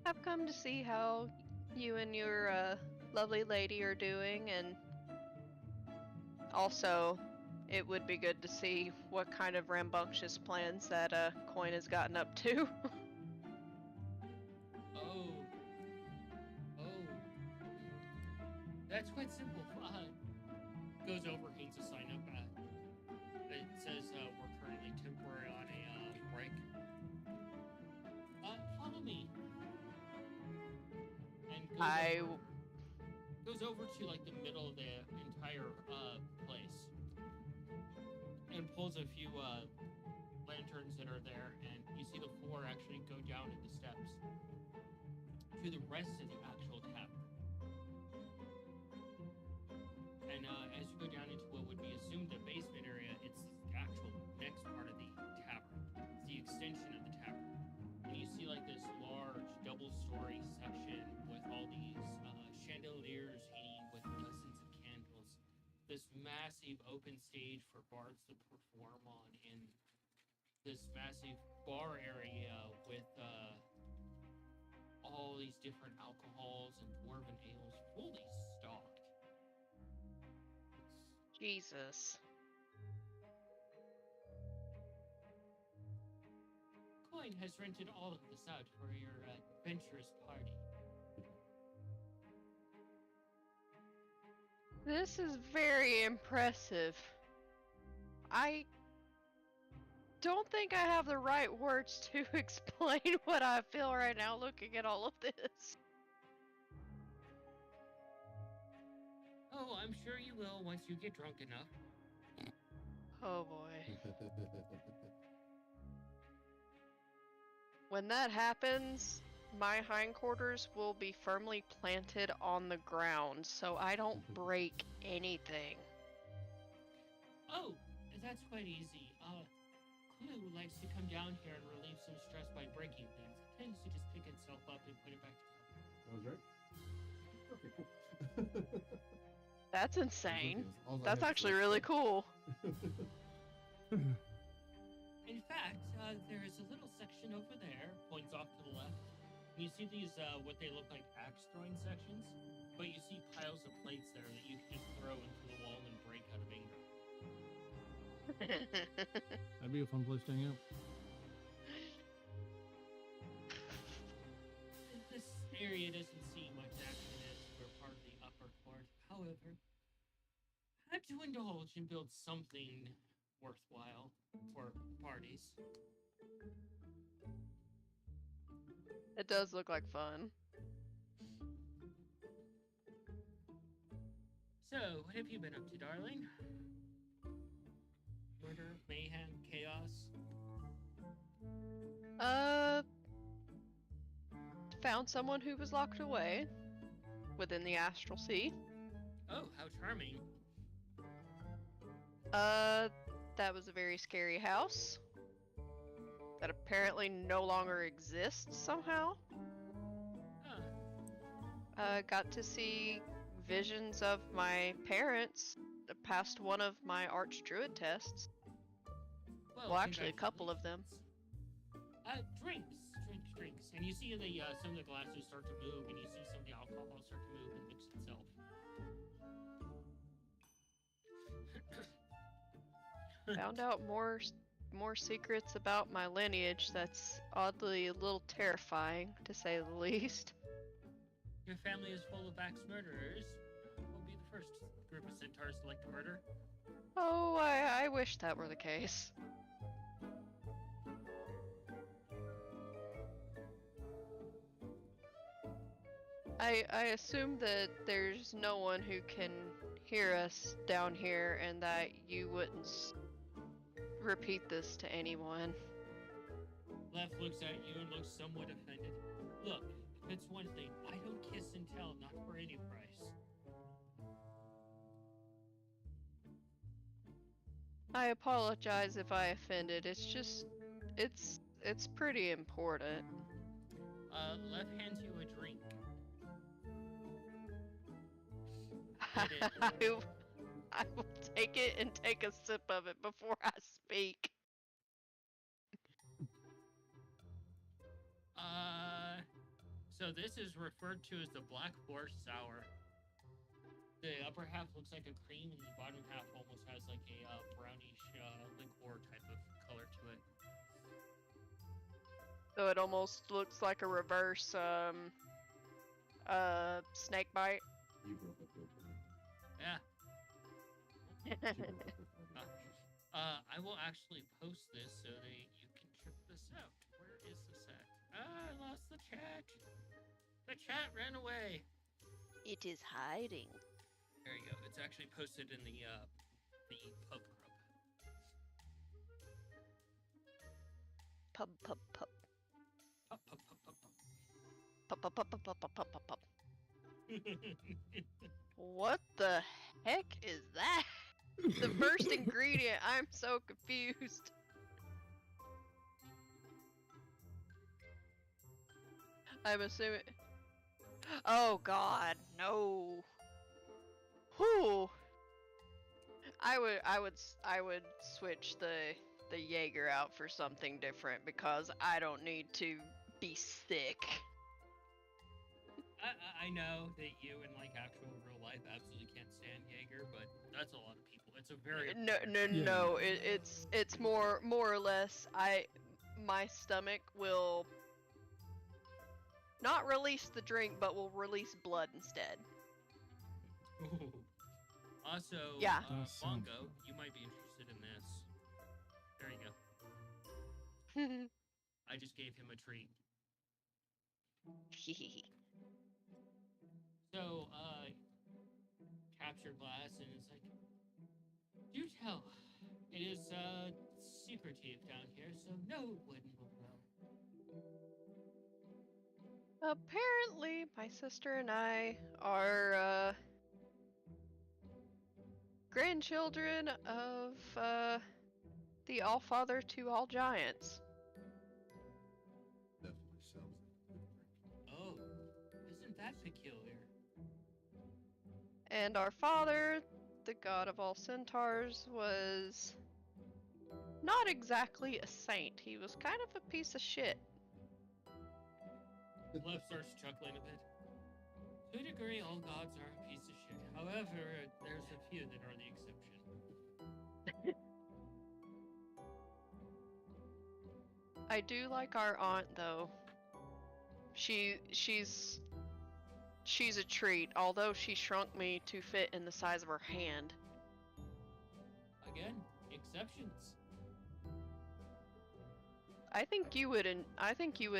Speaker 4: I've come to see how you and your lovely lady are doing, and also it would be good to see what kind of rambunctious plans that Coin has gotten up to.
Speaker 2: Oh. That's quite simple. Goes over, hangs a sign up. It says we're currently temporary on a break. Follow me. And goes over to like the middle of the entire place and pulls a few lanterns that are there, and you see the four actually go down in the steps to the rest of the actual tavern. And as you go down into what would be assumed the basement area, it's the actual next part of the tavern. It's the extension of the tavern. And you see like this large double-story section with all these chandeliers hanging with dozens of candles. This massive open stage for bards to perform on, and this massive bar area with all these different alcohols and dwarven ales fully stocked.
Speaker 4: Jesus.
Speaker 2: Coin has rented all of this out for your adventurous party.
Speaker 4: This is very impressive. I don't think I have the right words to explain what I feel right now looking at all of this.
Speaker 2: Oh, I'm sure you will once you get drunk enough.
Speaker 4: Oh boy. When that happens, my hindquarters will be firmly planted on the ground so I don't break anything.
Speaker 2: Oh, that's quite easy. Clue likes to come down here and relieve some stress by breaking things. It tends to just pick itself up and put it back together.
Speaker 1: That was right. Okay, cool.
Speaker 4: That's insane.
Speaker 1: All I
Speaker 4: That's
Speaker 1: had
Speaker 4: actually
Speaker 1: was
Speaker 4: really
Speaker 1: stuff.
Speaker 4: cool.
Speaker 2: In fact, there is a little section over there, points off to the left. And you see these, what they look like axe throwing sections, but you see piles of plates there that you can just throw into the wall and break out of anger.
Speaker 3: That'd be a fun place to hang out.
Speaker 2: This area doesn't see much action as we're part of the upper court. However, had to indulge and build something worthwhile for parties.
Speaker 4: It does look like fun.
Speaker 2: So, what have you been up to, darling? Murder, mayhem, chaos?
Speaker 4: Found someone who was locked away within the Astral Sea.
Speaker 2: Oh, how charming.
Speaker 4: That was a very scary house that apparently no longer exists somehow.
Speaker 2: Huh.
Speaker 4: Got to see visions of my parents past one of my Archdruid tests. Well, actually, a couple of them.
Speaker 2: Drinks. And you see the some of the glasses start to move, and you see some of the alcohol start to move and mix itself.
Speaker 4: Found out more secrets about my lineage that's oddly a little terrifying, to say the least.
Speaker 2: Your family is full of axe murderers. Will be the first group of centaurs to like to murder.
Speaker 4: Oh, I wish that were the case. I assume that there's no one who can hear us down here and that you wouldn't repeat this to anyone.
Speaker 2: Left looks at you and looks somewhat offended. Look, if it's one thing, I don't kiss and tell, not for any price.
Speaker 4: I apologize if I offended. It's just, it's pretty important.
Speaker 2: Left hands you a drink.
Speaker 4: I will take it and take a sip of it before I speak.
Speaker 2: So this is referred to as the Black Forest Sour. The upper half looks like a cream, and the bottom half almost has like a brownish liqueur type of color to it.
Speaker 4: So it almost looks like a reverse snake bite.
Speaker 1: You broke up real quick.
Speaker 2: Yeah.
Speaker 1: She broke up real quick.
Speaker 2: I will actually post this so that you can check this out. Where is this at? I lost the chat. The chat ran away.
Speaker 4: It is hiding.
Speaker 2: There you go. It's actually posted in the pub group.
Speaker 4: Pub.
Speaker 2: Pub.
Speaker 4: Pub. What the heck is that? The first ingredient, I'm so confused. I'm assuming. Oh God, no. Whew. I would switch the the Jaeger out for something different because I don't need to be sick.
Speaker 2: I know that you in like actual real life absolutely can't stand Jaeger, but that's a lot of people. It's a very
Speaker 4: No. It's more or less. My stomach will not release the drink, but will release blood instead.
Speaker 2: Ooh. Also,
Speaker 4: Yeah.
Speaker 2: Mongo, you might be interested in this. There you go. I just gave him a treat. So, capture glass, and it's like, do tell. It is, secretive down here, so no one will know.
Speaker 4: Apparently, my sister and I are grandchildren of the Allfather to all giants.
Speaker 1: Definitely sounds like a good drink.
Speaker 2: Oh, isn't that peculiar?
Speaker 4: And our father, the god of all centaurs, was not exactly a saint. He was kind of a piece of shit.
Speaker 2: Lev starts chuckling a bit. To a degree, all gods are a piece of shit. However, there's a few that are the exception.
Speaker 4: I do like our aunt though. She's a treat, although she shrunk me to fit in the size of her hand.
Speaker 2: Again, exceptions.
Speaker 4: I think you would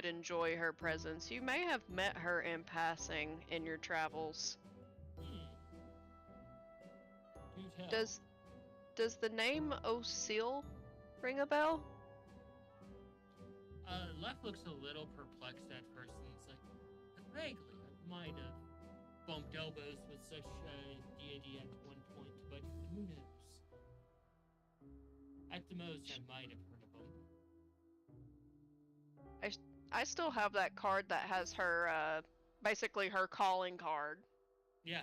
Speaker 4: enjoy her presence. You may have met her in passing in your travels.
Speaker 2: Do tell.
Speaker 4: Does the name O'Seal ring a bell?
Speaker 2: Left looks a little perplexed at first, and it's like, vaguely, I might have bumped elbows with such a deity at one point, but who knows? At the most, I might have heard of him.
Speaker 4: I still have that card that has her, basically her calling card.
Speaker 2: Yeah.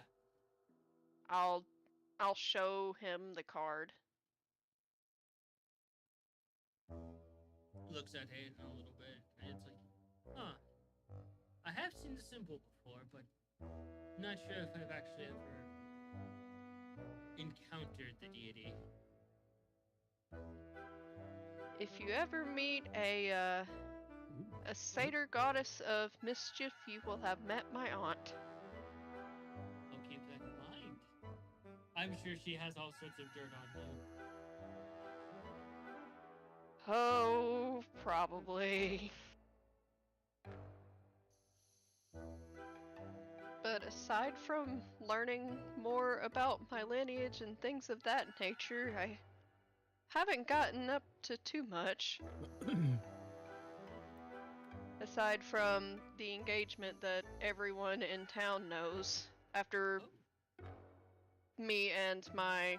Speaker 4: I'll show him the card.
Speaker 2: Looks at it a little bit, and it's like, huh. I have seen the symbol before, but not sure if I've actually ever encountered the deity.
Speaker 4: If you ever meet a satyr goddess of mischief, you will have met my aunt.
Speaker 2: I'll keep that in mind. I'm sure she has all sorts of dirt on you.
Speaker 4: Oh, probably. But aside from learning more about my lineage and things of that nature, I haven't gotten up to too much. Aside from the engagement that everyone in town knows after me and my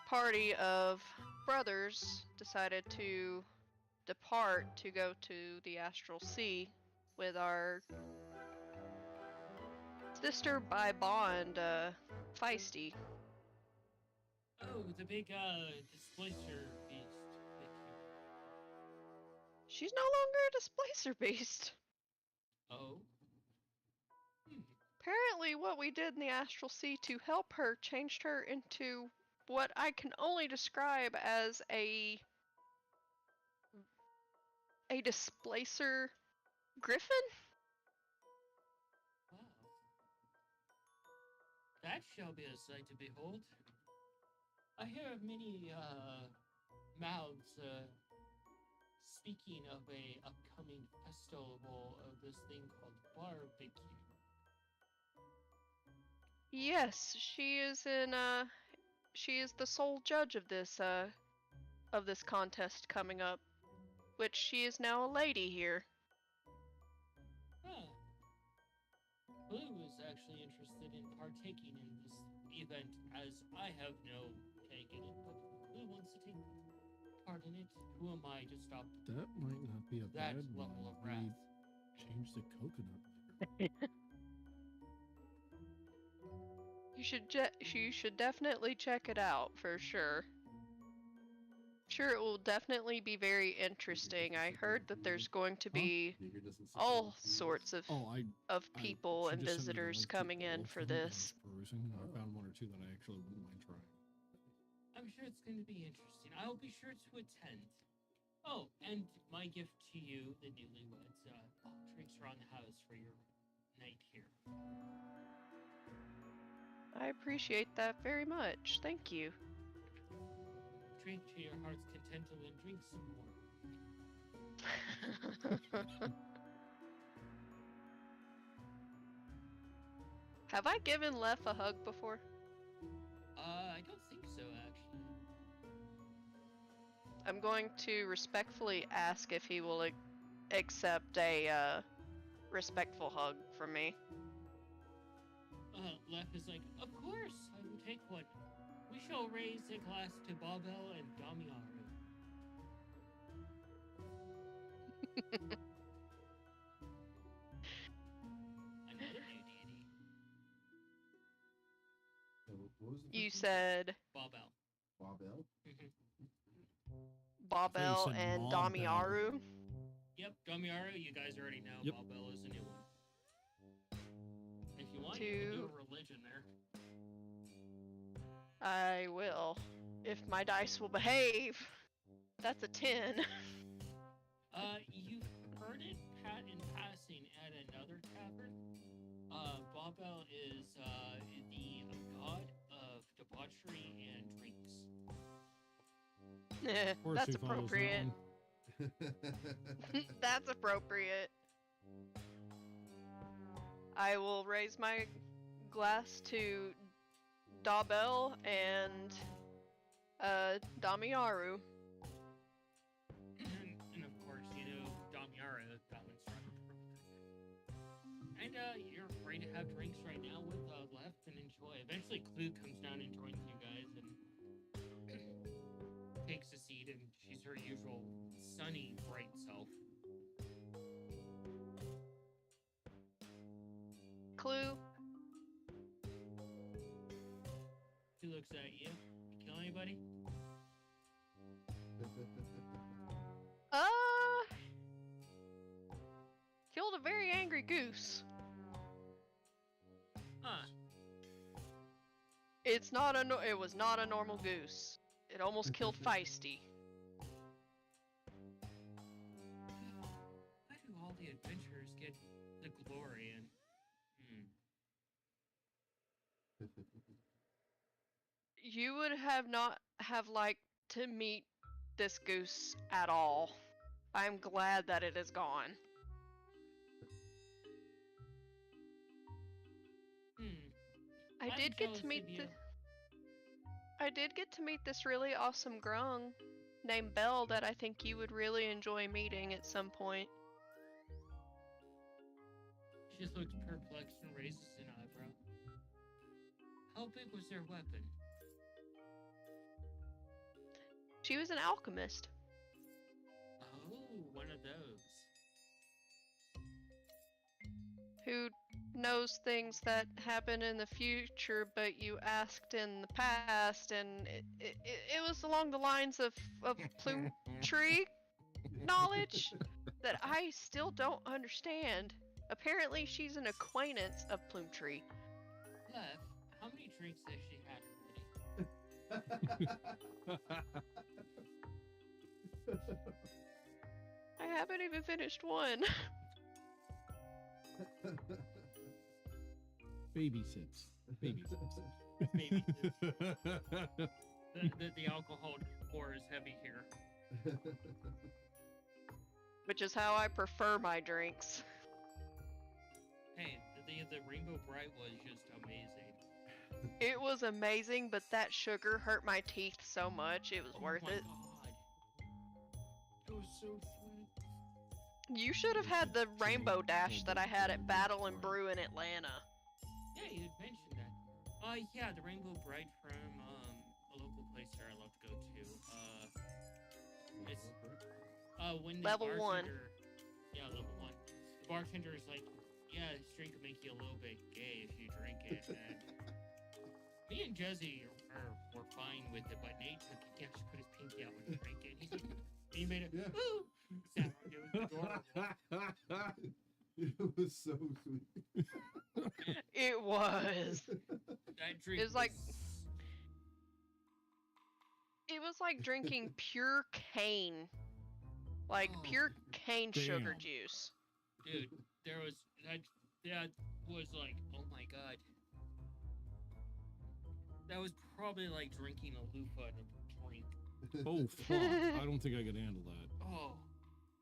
Speaker 4: party of brothers decided to depart to go to the Astral Sea with our sister by bond, Feisty.
Speaker 2: Oh, the big, displacer beast.
Speaker 4: She's no longer a displacer beast.
Speaker 2: Oh?
Speaker 4: Apparently what we did in the Astral Sea to help her changed her into what I can only describe as a displacer griffin?
Speaker 2: Wow. That shall be a sight to behold. I hear of many, mouths, speaking of a upcoming festival of this thing called barbecue.
Speaker 4: Yes, she is the sole judge of this contest coming up, which she is now a lady here.
Speaker 2: Huh. Blue is actually interested in partaking in this event, as I have no take in it, but Blue wants to take part in it. Who am I to stop
Speaker 3: That might not be a
Speaker 2: that
Speaker 3: bad one.
Speaker 2: level of
Speaker 3: We
Speaker 2: wrath?
Speaker 3: change the coconut later.
Speaker 4: You should definitely check it out for sure. Sure, it will definitely be very interesting. I heard that there's going to
Speaker 3: Huh?
Speaker 4: be
Speaker 1: Beaker doesn't sit
Speaker 4: all
Speaker 1: down.
Speaker 4: sorts of
Speaker 3: Oh,
Speaker 4: people
Speaker 3: she
Speaker 4: and
Speaker 3: just sent me the
Speaker 4: visitors
Speaker 3: link to
Speaker 4: coming in
Speaker 3: all
Speaker 4: for
Speaker 3: of them, and I
Speaker 4: this.
Speaker 3: was perusing, and I
Speaker 1: Oh.
Speaker 3: found one or two that I actually wouldn't mind trying.
Speaker 2: I'm sure it's going to be interesting. I will be sure to attend. Oh, and my gift to you, the newlyweds, drinks around the house for your night here.
Speaker 4: I appreciate that very much. Thank you.
Speaker 2: Drink to your heart's content and then drink some more.
Speaker 4: Have I given Lef a hug before?
Speaker 2: I don't think so, actually.
Speaker 4: I'm going to respectfully ask if he will accept a respectful hug from me.
Speaker 2: Lef is like, of course, I will take one. We shall raise a glass to Babel and Damiaru. Another new deity.
Speaker 1: So what was the
Speaker 4: You
Speaker 1: first one?
Speaker 4: said
Speaker 2: Babel.
Speaker 1: Barbell?
Speaker 4: Babel
Speaker 3: said
Speaker 4: and
Speaker 3: Ma Bell.
Speaker 4: Damiaru.
Speaker 2: Yep, Damiaru, you guys already know.
Speaker 3: Yep.
Speaker 2: Babel is a new one. If you want, you can do a religion there.
Speaker 4: I will. If my dice will behave. That's a 10.
Speaker 2: You've heard it in passing at another tavern. Babel is, the god of debauchery and drinks.
Speaker 3: Of course
Speaker 4: That's
Speaker 3: he follows that
Speaker 4: appropriate.
Speaker 3: one.
Speaker 4: That's appropriate. I will raise my glass to Dabel and Damiaru.
Speaker 2: And of course, you know, Damiara, that one's rather prolific. And, you're free to have drinks right now with, left and enjoy. Eventually, Clue comes down and joins you guys and takes a seat, and she's her usual sunny, bright self.
Speaker 4: Clue.
Speaker 2: She looks at you. You kill anybody?
Speaker 4: Killed a very angry goose.
Speaker 2: Huh.
Speaker 4: It was not a normal goose. It almost killed Feisty.
Speaker 2: Why do all the adventurers get the glory and...
Speaker 4: You would not have liked to meet this goose at all. I'm glad that it is gone. I
Speaker 2: I'm
Speaker 4: did get
Speaker 2: jealous
Speaker 4: to meet
Speaker 2: of you.
Speaker 4: I did get to meet this really awesome grung named Belle that I think you would really enjoy meeting at some point.
Speaker 2: She just looks perplexed and raises an eyebrow. How big was their weapon?
Speaker 4: She was an alchemist.
Speaker 2: Oh, one of those.
Speaker 4: Who knows things that happen in the future, but you asked in the past, and it was along the lines of plume tree knowledge that I still don't understand. Apparently, she's an acquaintance of Plume Tree.
Speaker 2: Lef, how many drinks has she had already?
Speaker 4: I haven't even finished one.
Speaker 3: Babysits. Babysits.
Speaker 2: Maybe. The alcohol pour is heavy here.
Speaker 4: Which is how I prefer my drinks.
Speaker 2: Hey, the Rainbow Bright was just amazing.
Speaker 4: It was amazing, but that sugar hurt my teeth so much, it was worth
Speaker 2: my
Speaker 4: it.
Speaker 2: God. It was so sweet.
Speaker 4: You should have had the Rainbow Dash that I had at Battle and Brew in Atlanta.
Speaker 2: Yeah, you had mentioned that. Yeah, the Rainbow Bright from, a local place there I love to go to. It's, when the
Speaker 4: Level 1.
Speaker 2: bartender... Yeah, level 1. The bartender is like, yeah, this drink will make you a little bit gay if you drink it, and Me and Jesse were fine with it, but Nate took he actually put his pinky out and drank it. He's like, he made it.
Speaker 1: Yeah.
Speaker 2: Woo! Sound. It was adorable.
Speaker 1: It was so sweet.
Speaker 4: It was.
Speaker 2: That drink
Speaker 4: It was like
Speaker 2: was-
Speaker 4: it was like drinking pure cane, like
Speaker 2: Oh,
Speaker 4: pure cane sugar
Speaker 3: damn.
Speaker 4: juice.
Speaker 2: dude. There was that was like, oh my god. That was probably like drinking a loofah in a drink.
Speaker 3: Oh fuck! I don't think I could handle that.
Speaker 2: Oh,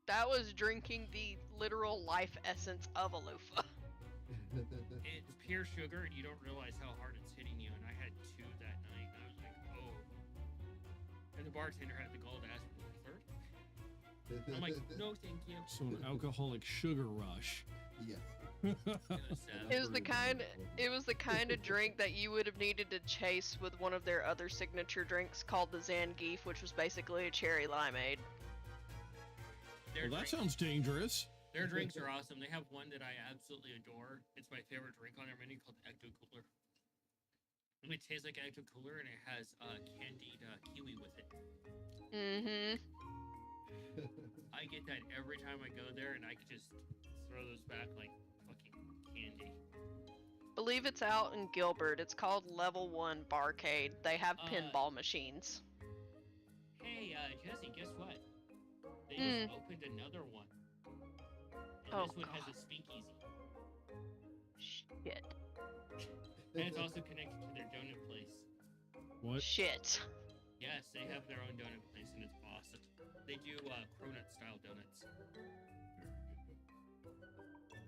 Speaker 4: That was drinking the literal life essence of a loofah.
Speaker 2: it's pure sugar, and you don't realize how hard it's hitting you. And I had 2 that night. And I was like, oh. And the bartender had the gall to ask me for a 3rd. I'm like, no, thank you.
Speaker 3: So an alcoholic sugar rush.
Speaker 1: Yes.
Speaker 4: It was the kind of drink that you would have needed to chase with one of their other signature drinks called the Zangief, which was basically a cherry limeade.
Speaker 2: Their
Speaker 3: Well, that
Speaker 2: drinks-
Speaker 3: sounds dangerous.
Speaker 2: Their drinks are awesome. They have one that I absolutely adore. It's my favorite drink on their menu called Ecto Cooler. And it tastes like Ecto Cooler, and it has candied kiwi with it.
Speaker 4: Mm-hmm.
Speaker 2: I get that every time I go there, and I could just throw those back like fucking candy.
Speaker 4: Believe it's out in Gilbert. It's called Level 1 Barcade. They have pinball machines.
Speaker 2: Hey, Jesse, guess what? They
Speaker 4: Hmm.
Speaker 2: just opened another one. And
Speaker 4: Oh,
Speaker 2: this one has a
Speaker 4: God.
Speaker 2: speakeasy.
Speaker 4: Shit.
Speaker 2: And it's also connected to their donut place.
Speaker 3: What?
Speaker 4: Shit.
Speaker 2: Yes, they have their own donut place, and it's awesome. They do cronut style donuts.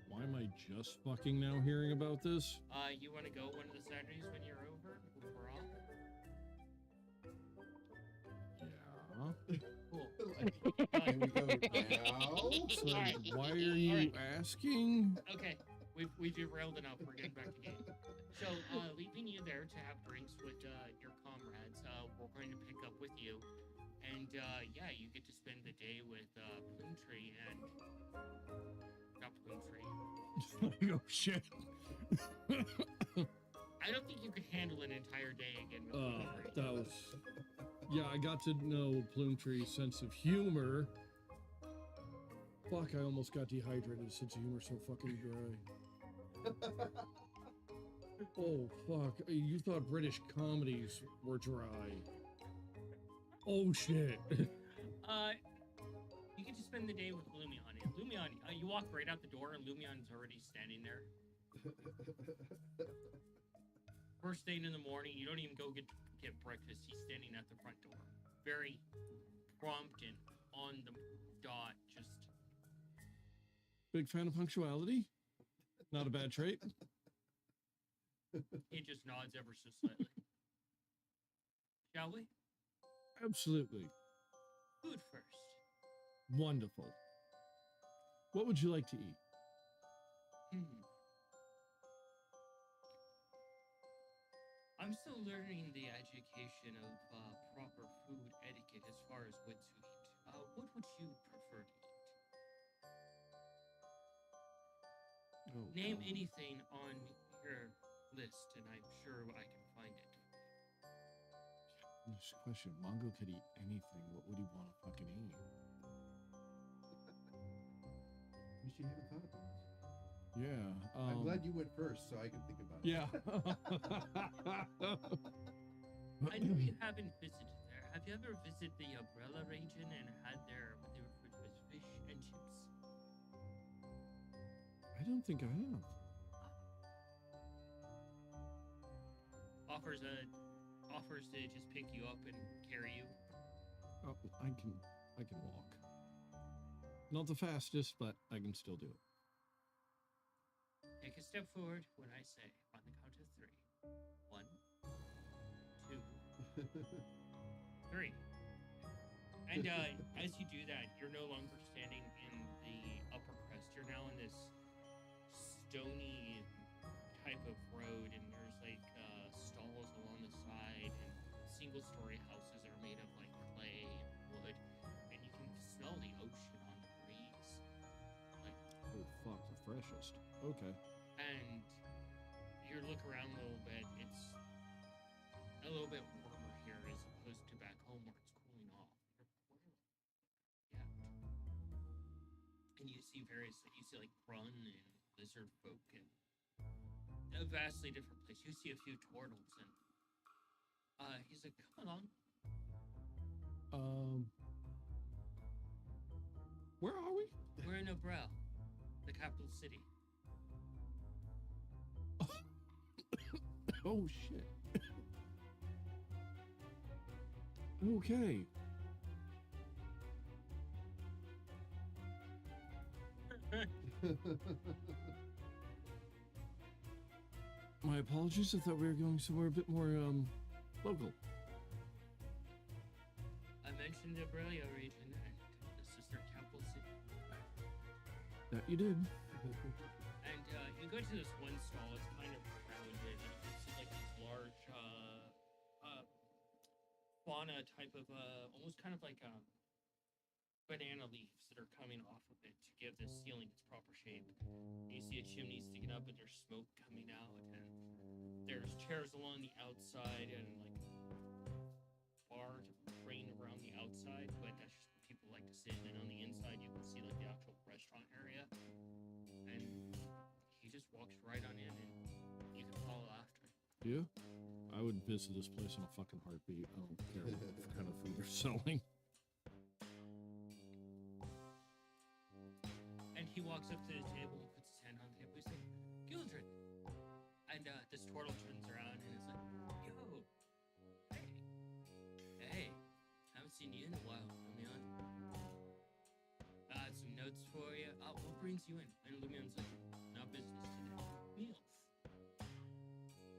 Speaker 3: Why am I just fucking now hearing about this?
Speaker 2: You want to go one of the Saturdays when you're over? When we're off?
Speaker 3: Yeah.
Speaker 2: Cool.
Speaker 1: Here we go now.
Speaker 3: So why are you asking?
Speaker 2: Okay, we've derailed enough. We're getting back to game. So, leaving you there to have drinks with your comrades, we're going to pick up with you. And, yeah, you get to spend the day with Plume Tree and... Not Plume Tree.
Speaker 3: Oh shit.
Speaker 2: I don't think you could handle an entire day again with Plume Tree.
Speaker 3: That was. Yeah, I got to know Plume Tree's sense of humor. Fuck, I almost got dehydrated. His sense of humor so fucking dry. Oh fuck, you thought British comedies were dry. Oh shit.
Speaker 2: You get to spend the day with Lumion. And Lumion, you walk right out the door and Lumion's already standing there. First thing in the morning, you don't even go get breakfast. He's standing at the front door. Very prompt and on the dot. Just
Speaker 3: Big fan of punctuality. Not a bad trait.
Speaker 2: he just nods ever so slightly. Shall we?
Speaker 3: Absolutely.
Speaker 2: Food first.
Speaker 3: Wonderful. What would you like to eat?
Speaker 2: I'm still learning the education of proper food etiquette as far as what to eat. What would you prefer to eat?
Speaker 3: Oh,
Speaker 2: Name
Speaker 3: God.
Speaker 2: anything on your list, and I'm sure I can find it.
Speaker 3: This question, Mongo could eat anything. What would he want to fucking eat?
Speaker 1: We should have thought about this.
Speaker 3: Yeah.
Speaker 1: I'm glad you went first, so I can think about it.
Speaker 3: Yeah.
Speaker 2: I know you haven't visited there. Have you ever visited the Umbrella region and had their what they refer to as fish and chips?
Speaker 3: I don't think I have.
Speaker 2: Offers to just pick you up and carry you.
Speaker 3: Oh, I can walk. Not the fastest, but I can still do it.
Speaker 2: Take a step forward when I say on the count of 3. 1, 2, 3. And as you do that, you're no longer standing in the upper crest. You're now in this stony type of road, and there's like stalls along the side, and single-story houses are made of like clay and wood, and you can smell the ocean on the breeze. Like,
Speaker 3: Oh fuck, the freshest. Okay.
Speaker 2: and you look around a little bit. It's a little bit warmer here as opposed to back home where it's cooling off. Yeah. And you see like Run and lizard folk and a vastly different place. You see a few turtles and he's like, come along.
Speaker 3: Where are we?
Speaker 2: We're in Obrel, the capital city.
Speaker 3: Oh shit. Okay. My apologies. I thought we were going somewhere a bit more local.
Speaker 2: I mentioned the Aurelia region, and this is their capital city.
Speaker 3: That you did.
Speaker 2: And you go to this one stall. It's kind of crowded. And you can see like these large fauna type of almost kind of like banana leaves that are coming off of it to give the ceiling its proper shape. And you see a chimney sticking up, and there's smoke coming out, and there's chairs along the outside, and like bars frame around the outside, but that's just where people like to sit. And on the inside, you can see like the actual restaurant area. And he just walks right on in, and you can follow after him.
Speaker 3: Yeah. I would visit this place in a fucking heartbeat. I don't care what kind of food they're selling.
Speaker 2: And he walks up to the table and puts his hand on the table. He's like, Gildred. And this turtle turns around and is like, yo, hey, haven't seen you in a while, Lumion. Some notes for you. What brings you in? And Lumion's like, not business today. Meals.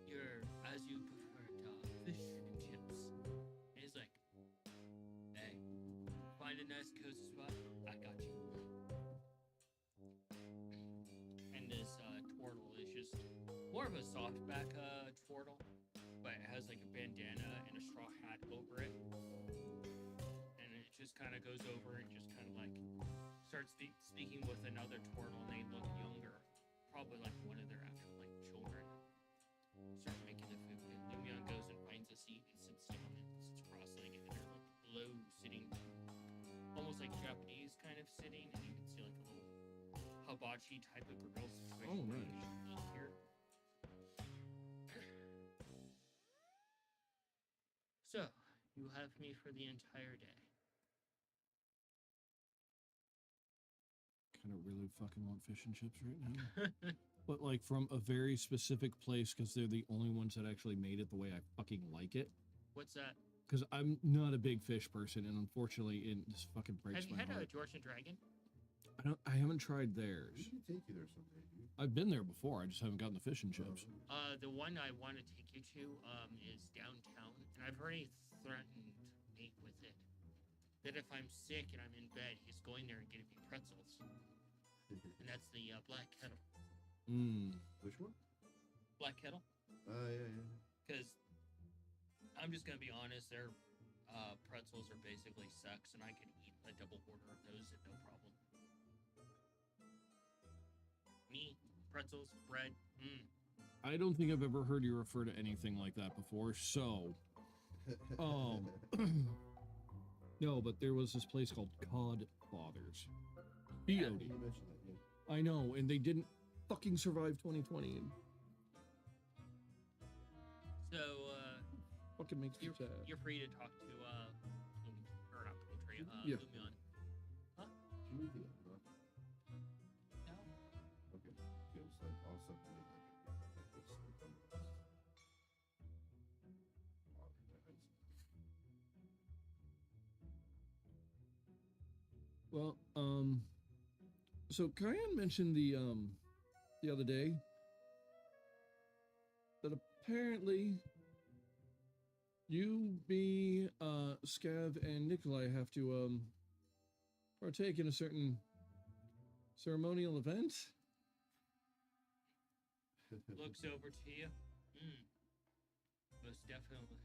Speaker 2: You're, as you prefer, fish and chips. And he's like, hey, find a nice cozy spot. I got you. And this turtle is just more of a softback turtle, but it has like a bandana and a straw hat over it. And it just kind of goes over and just kind of like starts speaking with another turtle, and they look younger, probably like one of their actual like children. Start making the food, and Lumion goes and finds a seat and sits down and sits cross-legged, and they're like low sitting, almost like Japanese kind of sitting, and you can see like a little hibachi type of grill situation.
Speaker 3: Oh,
Speaker 2: where
Speaker 3: nice.
Speaker 2: you can eat here. So, you have me for the entire day.
Speaker 3: Kind of really fucking want fish and chips right now. But like from a very specific place because they're the only ones that actually made it the way I fucking like it.
Speaker 2: What's that?
Speaker 3: Because I'm not a big fish person, and unfortunately, it just fucking breaks
Speaker 2: Have you
Speaker 3: my
Speaker 2: had a
Speaker 3: heart.
Speaker 2: Georgian dragon?
Speaker 3: I haven't tried theirs.
Speaker 1: We should take you there someday, dude.
Speaker 3: I've been there before. I just haven't gotten the fish and chips.
Speaker 2: The one I want to take you to is downtown, and I've already threatened Nate with it. That if I'm sick and I'm in bed, he's going there and getting me pretzels. And that's the Black Kettle.
Speaker 1: Which one?
Speaker 2: Black Kettle?
Speaker 1: Yeah.
Speaker 2: Because I'm just going to be honest, their pretzels are basically sex, and I can eat a double order of those at no problem. Me, pretzels, bread,
Speaker 3: I don't think I've ever heard you refer to anything like that before, so... No, but there was this place called Cod Fathers.
Speaker 1: You
Speaker 3: POD.
Speaker 1: mentioned that, yeah.
Speaker 3: I know, and they didn't fucking survive 2020. And
Speaker 2: So,
Speaker 3: fucking makes me sad.
Speaker 2: you're free to talk to, or not Poultry,
Speaker 3: Yeah.
Speaker 2: Lumion.
Speaker 1: Can we do that? No?
Speaker 2: No.
Speaker 1: Okay. Yeah, I'll supplement
Speaker 3: Well, so Kyan mentioned the other day that apparently you, me, Scav, and Nikolai have to partake in a certain ceremonial event.
Speaker 2: Looks over to you. Most definitely.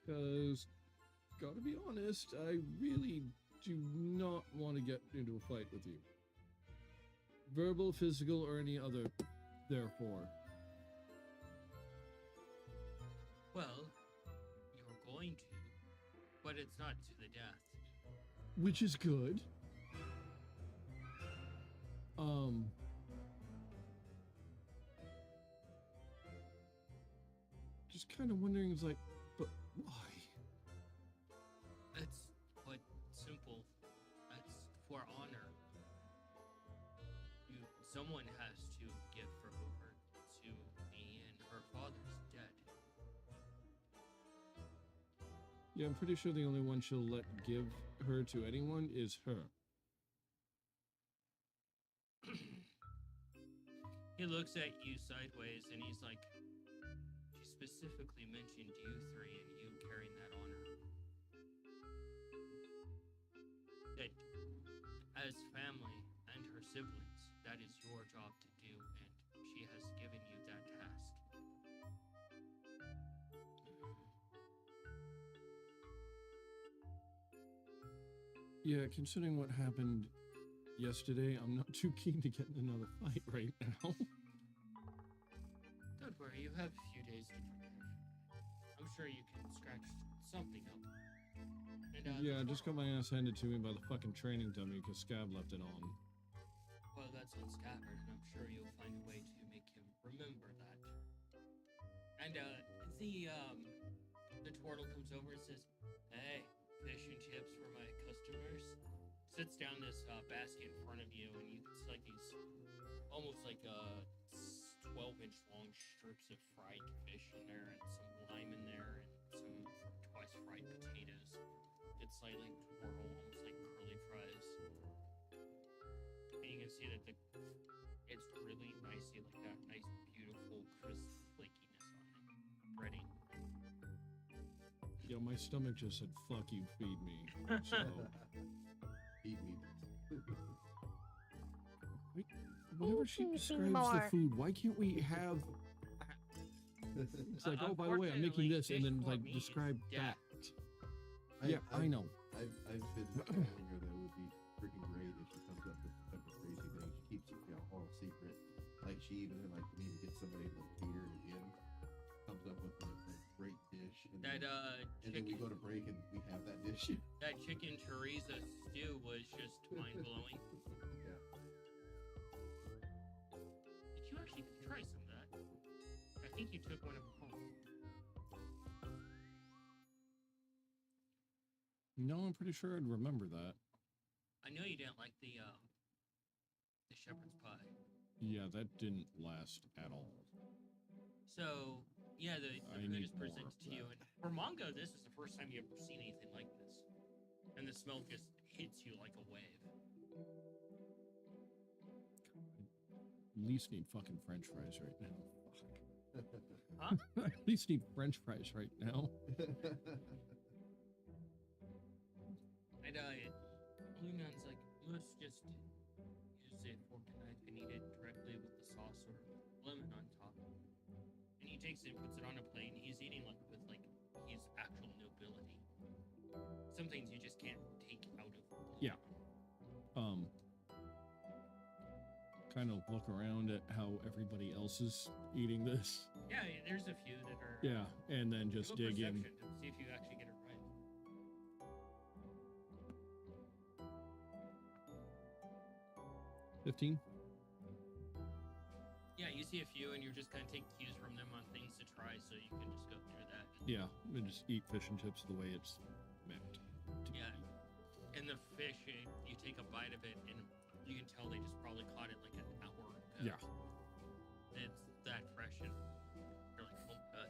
Speaker 3: Because, gotta be honest, I really do not want to get into a fight with you. Verbal, physical, or any other, therefore.
Speaker 2: Well, you're going to, but it's not to the death.
Speaker 3: Which is good. Just kind of wondering, it's like, but why?
Speaker 2: It's quite simple. It's for honor. Someone has to give her over to me, and her father's dead.
Speaker 3: Yeah, I'm pretty sure the only one she'll let give her to anyone is her.
Speaker 2: He looks at you sideways, and he's like, she specifically mentioned you three and you carrying that honor. That as family and her siblings, that is your job to do, and she has given you that task.
Speaker 3: Yeah, considering what happened yesterday, I'm not too keen to get in another fight right now.
Speaker 2: Don't worry, you have a few days to prepare. I'm sure you can scratch something up. And,
Speaker 3: Yeah, I just got my ass handed to me by the fucking training dummy because Scab left it on.
Speaker 2: Well, that's on Scabbard, and I'm sure you'll find a way to make him remember that. And the turtle comes over and says, "Hey, fish and chips for my customers." Sits down this basket in front of you, and you can see like these, almost like 12-inch long strips of fried fish in there, and some lime in there, and some twice fried potatoes. It's slightly twirl, almost like curly fries. And you can see that it's really nicely like that nice, beautiful, crisp flakiness on it. Breading.
Speaker 3: Yo, my stomach just said, fuck you, feed me. So,
Speaker 1: Feed me.
Speaker 3: whenever she
Speaker 4: Feed me
Speaker 3: describes the
Speaker 4: more.
Speaker 3: food, why can't we have... It's like, oh, by the way, I'm making this, and then, like, describe that. Yeah, I know.
Speaker 1: I've been telling her that it would be freaking great if she comes up with some type of crazy thing. She keeps it, all secret. Like she even like maybe get somebody to cater it in. Comes up with a great dish, and
Speaker 2: That
Speaker 1: then we go to break and we have that dish.
Speaker 2: that chicken chorizo stew was just mind blowing.
Speaker 1: Yeah.
Speaker 2: Did you actually try some of that? I think you took one of them home.
Speaker 3: No, I'm pretty sure I'd remember that.
Speaker 2: I know you didn't like the shepherd's pie.
Speaker 3: Yeah, that didn't last at all.
Speaker 2: So yeah, the
Speaker 3: I
Speaker 2: food
Speaker 3: need
Speaker 2: is presented
Speaker 3: more of
Speaker 2: to you, and for Mongo, this is the first time you've ever seen anything like this, and the smell just hits you like a wave.
Speaker 3: At least need fucking French fries right now.
Speaker 2: Huh?
Speaker 3: I at least need French fries right now.
Speaker 2: And Lunan's like, let's just use a fork and knife and eat it directly with the sauce or lemon on top. And he takes it and puts it on a plate, and he's eating like with like his actual nobility. Some things you just can't take out of.
Speaker 3: Yeah. Kind of look around at how everybody else is eating this.
Speaker 2: Yeah, there's a few that are.
Speaker 3: Yeah, and then just
Speaker 2: Give a
Speaker 3: dig in.
Speaker 2: perception to see if you actually get it right.
Speaker 3: 15?
Speaker 2: Yeah, you see a few, and you're just kind of taking cues from them on things to try, so you can just go through that.
Speaker 3: Yeah, and just eat fish and chips the way it's meant.
Speaker 2: Yeah, and the fish, you take a bite of it, and you can tell they just probably caught it like an hour ago.
Speaker 3: Yeah.
Speaker 2: It's that fresh, and you're like, oh,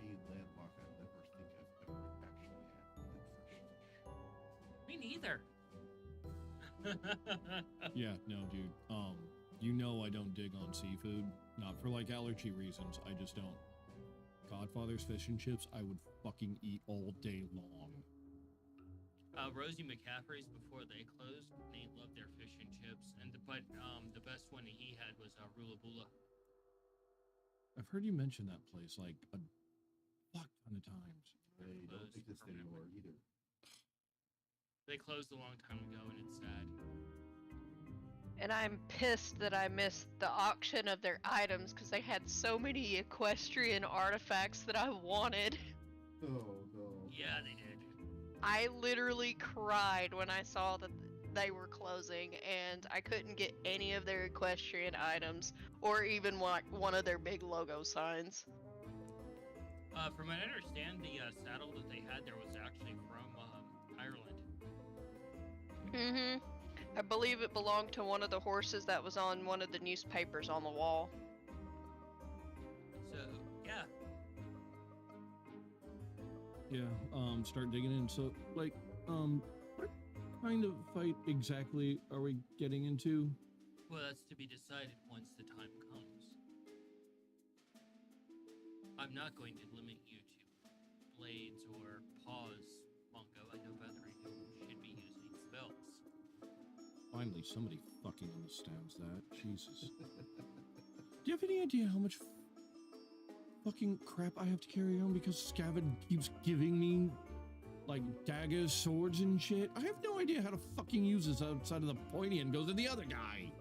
Speaker 1: Being landlocked, I never think I've ever actually had good fresh fish.
Speaker 2: me neither.
Speaker 3: Yeah, no, dude. You know I don't dig on seafood. Not for like allergy reasons. I just don't. Godfather's fish and chips, I would fucking eat all day long.
Speaker 2: Rosie McCaffrey's, before they closed, they loved their fish and chips, but the best one that he had was Rula Bula.
Speaker 3: I've heard you mention that place like a fuck ton of times.
Speaker 1: They don't
Speaker 2: Closed
Speaker 1: exist
Speaker 2: permanently.
Speaker 1: anymore either.
Speaker 2: They closed a long time ago, and it's sad.
Speaker 4: And I'm pissed that I missed the auction of their items because they had so many equestrian artifacts that I wanted.
Speaker 1: Oh no.
Speaker 2: Yeah, they did.
Speaker 4: I literally cried when I saw that they were closing and I couldn't get any of their equestrian items or even one of their big logo signs.
Speaker 2: From what I understand, the saddle that they had there was actually from Ireland.
Speaker 4: Mm-hmm. I believe it belonged to one of the horses that was on one of the newspapers on the wall.
Speaker 2: So, yeah.
Speaker 3: Yeah, start digging in. So, like, what kind of fight exactly are we getting into?
Speaker 2: Well, that's to be decided once the time comes. I'm not going to limit you to blades or paws, Mongo. I know Feathery should be using spells.
Speaker 3: Finally, somebody fucking understands that. Jesus. Do you have any idea how much fucking crap I have to carry on because Scaven keeps giving me, like, daggers, swords, and shit? I have no idea how to fucking use this outside of the pointy and goes to the other guy.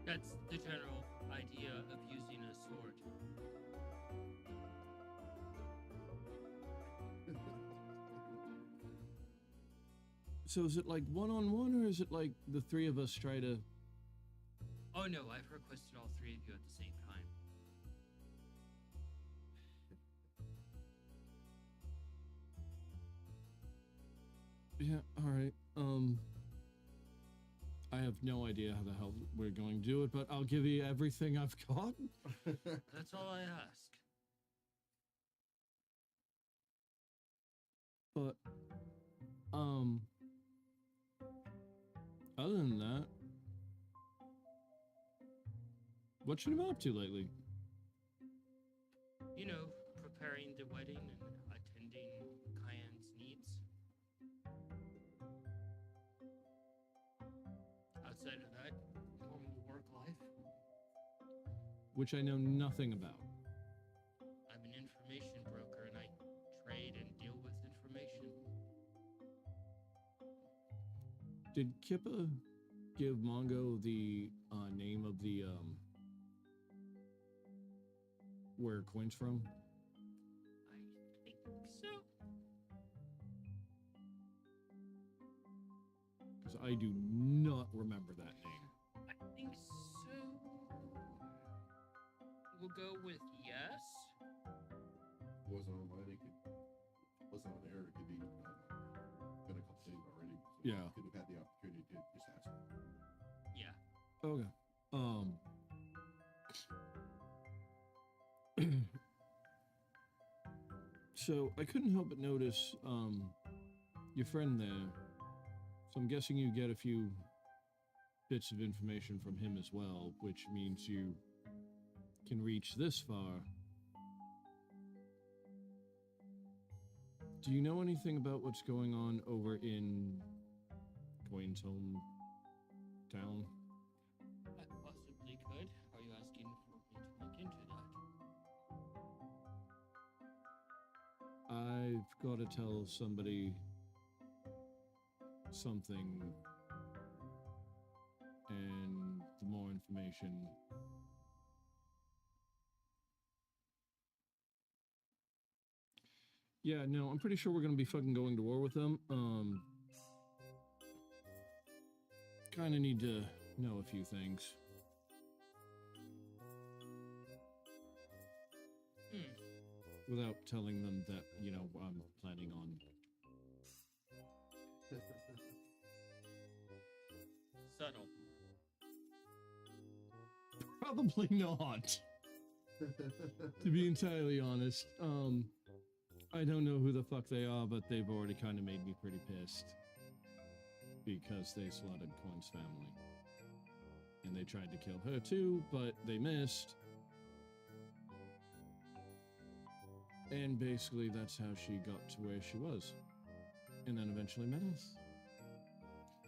Speaker 2: That's the general idea of using a sword.
Speaker 3: So is it like one-on-one, or is it like the three of us try to...
Speaker 2: Oh no, I've requested all three of you at the same time.
Speaker 3: Yeah, alright. I have no idea how the hell we're going to do it, but I'll give you everything I've got.
Speaker 2: That's all I ask.
Speaker 3: But, other than that, what should I been up to lately?
Speaker 2: You know, preparing the wedding and attending Cayenne's needs. Outside of that, normal work life.
Speaker 3: Which I know nothing about.
Speaker 2: I'm an information broker and I trade and deal with information.
Speaker 3: Did Kippa give Mongo the name of the where coin's from?
Speaker 2: I think so.
Speaker 3: Because I do not remember that name.
Speaker 2: I think so. We'll go with yes.
Speaker 1: Wasn't on mine. It wasn't on air. It could be been a couple days already. So
Speaker 3: Yeah.
Speaker 1: Could have had the opportunity to just ask.
Speaker 2: Yeah.
Speaker 3: Okay. So I couldn't help but notice your friend there. So I'm guessing you get a few bits of information from him as well, which means you can reach this far. Do you know anything about what's going on over in Coin's hometown?
Speaker 2: I possibly could. Are you asking for me to look into that?
Speaker 3: I've got to tell somebody something, and the more information. Yeah, no, I'm pretty sure we're gonna be fucking going to war with them. Kind of need to know a few things. Without telling them that, you know, I'm planning on.
Speaker 2: Subtle.
Speaker 3: Probably not. To be entirely honest, I don't know who the fuck they are, but they've already kind of made me pretty pissed because they slaughtered Coin's family, and they tried to kill her too, but they missed. And basically, that's how she got to where she was, and then eventually met us.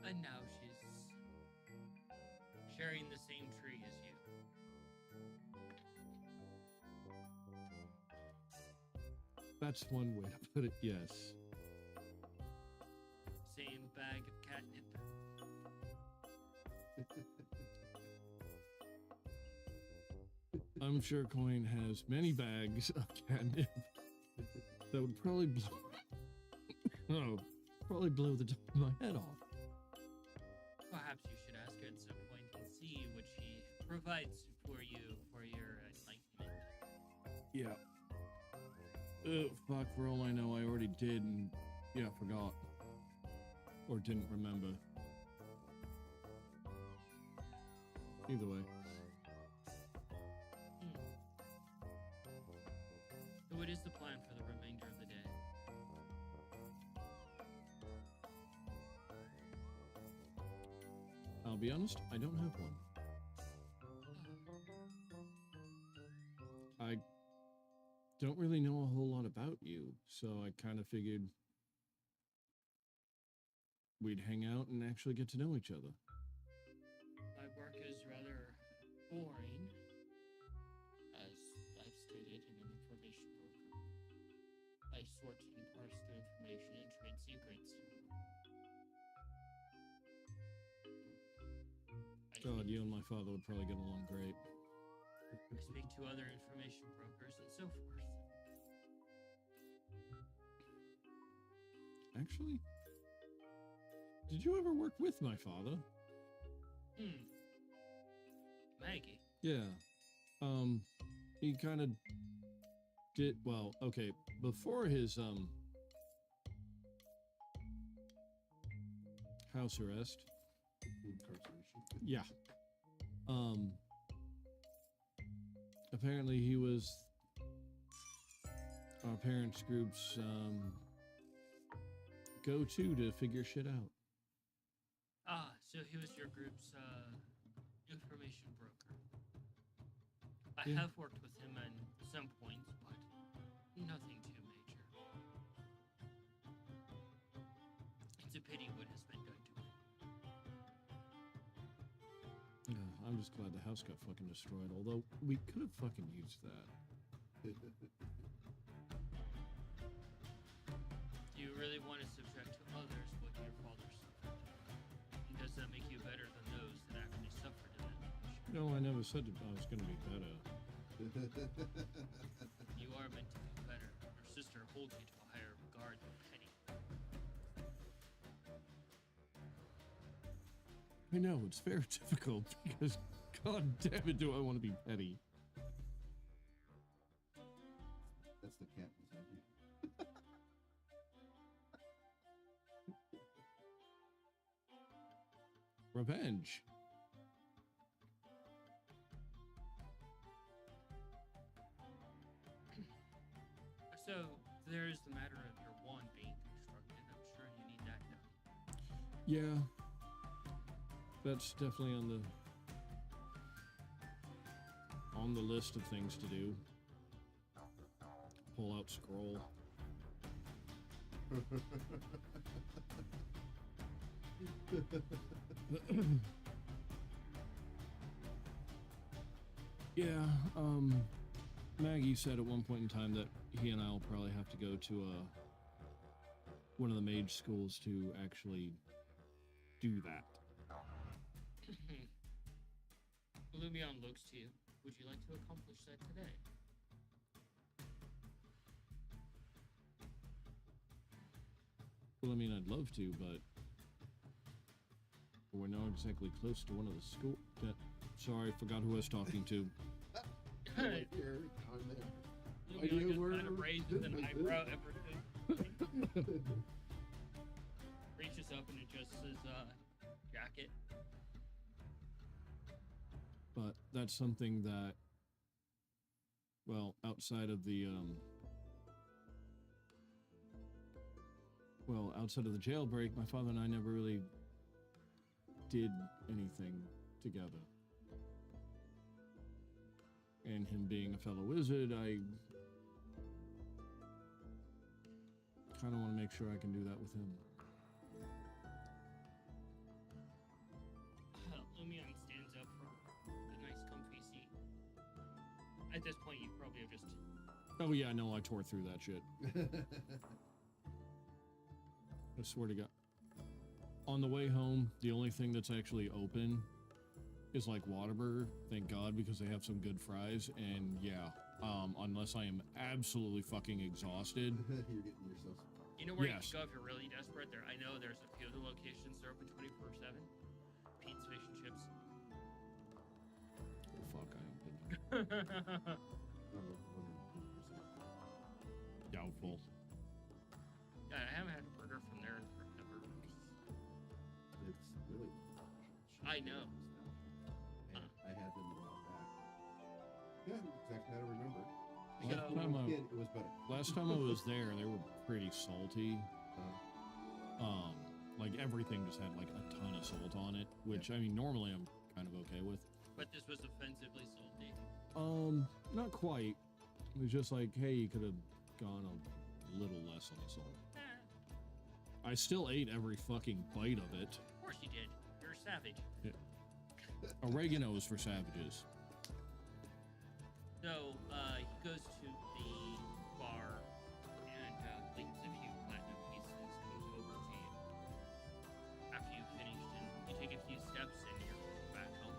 Speaker 2: And now she's sharing the same tree as you.
Speaker 3: That's one way to put it, yes. I'm sure Coin has many bags of catnip that would probably blow, probably blow the top of my head off.
Speaker 2: Perhaps you should ask her at some point and see what she provides for you for your enlightenment.
Speaker 3: Yeah. Fuck, for all I know, I already did and, yeah, forgot. Or didn't remember. Either way.
Speaker 2: So what is the plan for the remainder of the day?
Speaker 3: I'll be honest, I don't have one. I don't really know a whole lot about you, so I kind of figured we'd hang out and actually get to know each other.
Speaker 2: My work is rather boring, as I've stated in an information broker. I sort and parse through information and trade secrets.
Speaker 3: God, you and my father would probably get along great.
Speaker 2: I speak to other information brokers and so forth.
Speaker 3: Actually, did you ever work with my father?
Speaker 2: Maggie.
Speaker 3: Yeah. He kind of did, well, okay, before his, house arrest.
Speaker 1: Incarceration.
Speaker 3: Yeah. Apparently he was our parents' group's, go-to to figure shit out.
Speaker 2: Ah, so he was your group's information broker. I
Speaker 3: Yeah.
Speaker 2: have worked with him at some points, but nothing too major. It's a pity what has been done to him.
Speaker 3: Yeah, I'm just glad the house got fucking destroyed, although we could have fucking used that.
Speaker 2: Do you really want to subject to others what your father suffered? And does that make you better than those that actually suffered in that condition?
Speaker 3: No, I never said that I was gonna be better.
Speaker 2: You are meant to be better. Your sister holds you to a higher regard than Penny.
Speaker 3: I know, it's very difficult because, god damn it, do I want to be petty.
Speaker 1: That's the cat inside you.
Speaker 3: Revenge.
Speaker 2: So, there's the matter of your wand being constructed. I'm sure you need that done.
Speaker 3: Yeah. That's definitely on the list of things to do. Pull out scroll. Yeah, Maggie said at one point in time that he and I will probably have to go to one of the mage schools to actually do that.
Speaker 2: Lumion looks to you. Would you like to accomplish that today?
Speaker 3: Well, I mean, I'd love to, but we're not exactly close to one of the school. Sorry, forgot who I was talking to.
Speaker 1: Right here, down there.
Speaker 2: Lumion just
Speaker 1: where
Speaker 2: kind of raises an eyebrow ever reaches up and adjusts his jacket.
Speaker 3: But that's something that, well, outside of the outside of the jailbreak, my father and I never really did anything together. And him being a fellow wizard, I kind of want to make sure I can do that with him.
Speaker 2: Lumion stands up from the nice comfy seat. At this point, you probably have just...
Speaker 3: Oh yeah, no, I tore through that shit. I swear to God. On the way home, the only thing that's actually open is like Whataburger. Thank God, because they have some good fries. And yeah, unless I am absolutely fucking exhausted.
Speaker 1: You're getting yourself some fun.
Speaker 2: You know where
Speaker 3: Yes.
Speaker 2: you can go if you're really desperate? There, I know there's a few of the locations that are open 24/7. Pete's Fish and Chips.
Speaker 3: Oh, fuck, I ain't been there.
Speaker 1: I'm a 100%.
Speaker 3: Doubtful.
Speaker 2: Yeah, I haven't had a burger from there in forever.
Speaker 1: It's really.
Speaker 2: I know.
Speaker 1: I had them a while back. Yeah, exactly how to remember.
Speaker 2: So-
Speaker 1: Except when I was a kid, it was better.
Speaker 3: Last time I was there, they were pretty salty. Like everything just had like a ton of salt on it, which I mean normally I'm kind of okay with.
Speaker 2: But this was offensively salty.
Speaker 3: Not quite. It was just like, hey, you could have gone a little less on the salt. I still ate every fucking bite of it.
Speaker 2: Of course you did. You're a savage.
Speaker 3: Oregano is for savages.
Speaker 2: So, he goes to the bar and leaves a few platinum pieces, comes over to you. After you've finished, and you take a few steps and you're back home.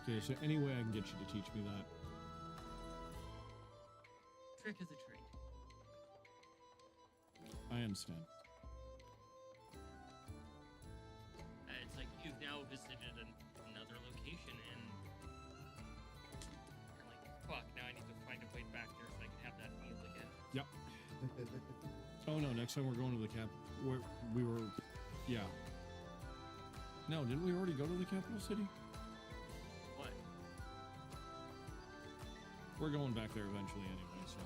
Speaker 3: Okay, so any way I can get you to teach me that?
Speaker 2: Trick of the trade.
Speaker 3: I understand.
Speaker 2: It's like you've now visited another location and you're like, fuck, now I need to find a way back there so I can have that meal again.
Speaker 3: Yep. Oh no, next time we're going to the cap. Where we were, yeah. No, didn't we already go to the capital city?
Speaker 2: What?
Speaker 3: We're going back there eventually anyway, so.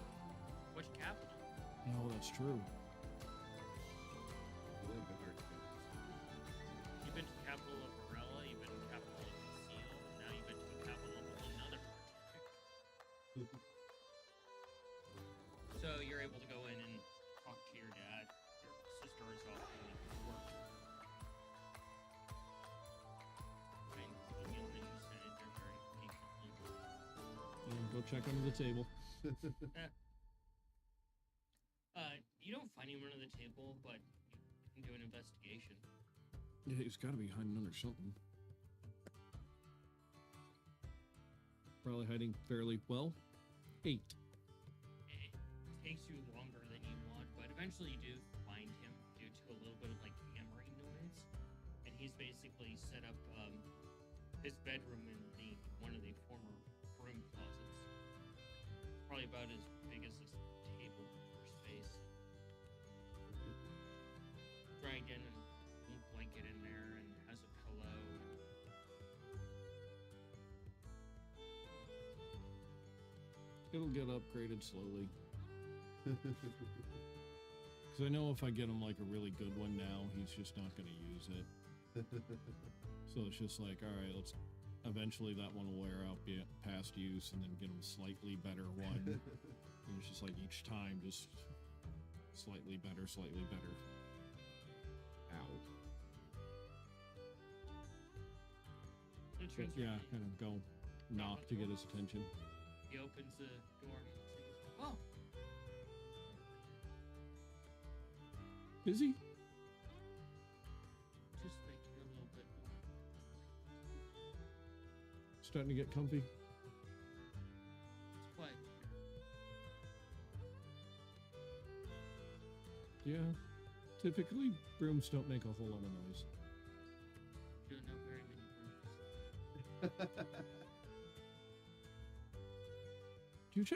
Speaker 2: Which capital?
Speaker 3: No, that's true.
Speaker 1: Really better.
Speaker 2: You've been to the capital of Varela, you've been to the capital of Seal, and now you've been to the capital of another project. So you're able to go in and talk to your dad. Your sister is off doing work. And you'll just sit there very patiently.
Speaker 3: Yeah, go check under the table.
Speaker 2: You don't find him under the table, but you can do an investigation.
Speaker 3: Yeah, he's got to be hiding under something. Probably hiding fairly well. 8.
Speaker 2: It takes you longer than you want, but eventually you do find him due to a little bit of like hammering noise. And he's basically set up his bedroom in one of the former broom closets. Probably about as big as this table for space. Dragged in a little blanket in there and has a pillow.
Speaker 3: It'll get upgraded slowly. Because I know if I get him like a really good one now, he's just not going to use it. So it's just like, all right, let's. Eventually that one will wear out, be past use, and then get him a slightly better one. And it's just like each time, just slightly better, slightly better. Ow.
Speaker 2: It
Speaker 3: But
Speaker 2: turns
Speaker 3: yeah,
Speaker 2: around,
Speaker 3: kind of go knock to get his attention.
Speaker 2: he opens the door and says, "Oh,
Speaker 3: Is he?
Speaker 2: just making a little bit more."
Speaker 3: Starting to get comfy?
Speaker 2: It's quiet.
Speaker 3: Yeah. Typically, brooms don't make a whole lot of noise.
Speaker 2: You don't know very many rooms.
Speaker 3: Touche.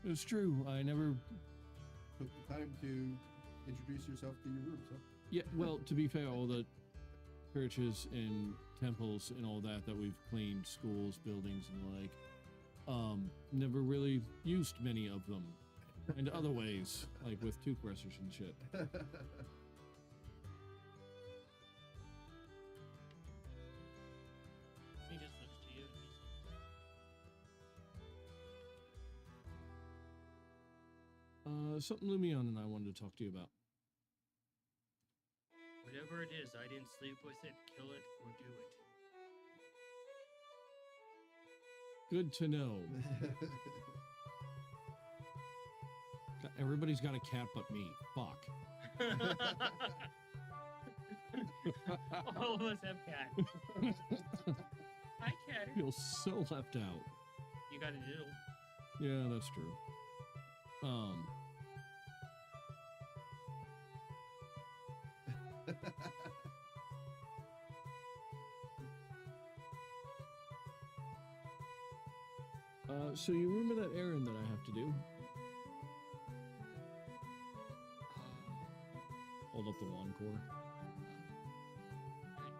Speaker 3: It's true. I never.
Speaker 1: Took the time to introduce yourself to your rooms, huh?
Speaker 3: Yeah, well, to be fair, all the churches and temples and all that we've cleaned, schools, buildings, and the like, never really used many of them. And other ways, like with toothbrushes and shit.
Speaker 2: He just looks to you and he's like,
Speaker 3: Something Lumion and I wanted to talk to you about.
Speaker 2: "Whatever it is, I didn't sleep with it, kill it, or do it."
Speaker 3: Good to know. Everybody's got a cat but me. Fuck.
Speaker 2: All of us have cat. Hi, cat.
Speaker 3: Feel so left out.
Speaker 2: You got a diddle.
Speaker 3: Yeah, that's true. So you remember that errand that I have to do? Hold up the wand core.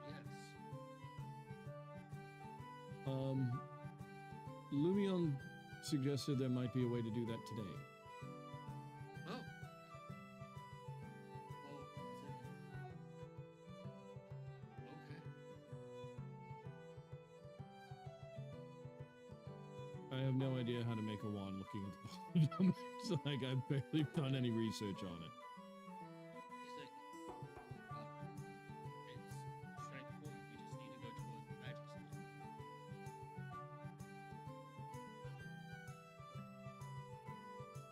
Speaker 2: Yes.
Speaker 3: Lumion suggested there might be a way to do that today.
Speaker 2: Oh. Well, okay.
Speaker 3: I have no idea how to make a wand looking at the bottom. It's like I've barely done any research on it.
Speaker 2: He's like, it's straightforward. We just need to go to a magic school.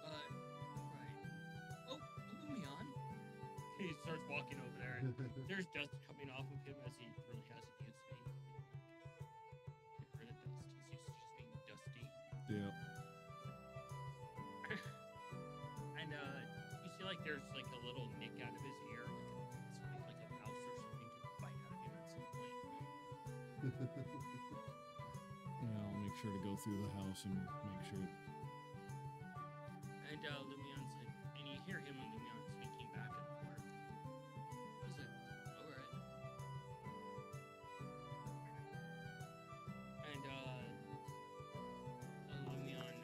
Speaker 2: Right. Oh, Lumion. He starts walking over there, and there's dust coming off of him as he really hasn't used any. Get rid of dust. He's used to just being dusty.
Speaker 3: Yeah.
Speaker 2: And you see like there's like a little nick out of his ear, like a mouse or something to bite out of him at some point.
Speaker 3: Yeah, I'll make sure to go through the house and make sure.
Speaker 2: And Lumion's like, and you hear him and Lumion speaking back and forth. He's like, alright. And Lumion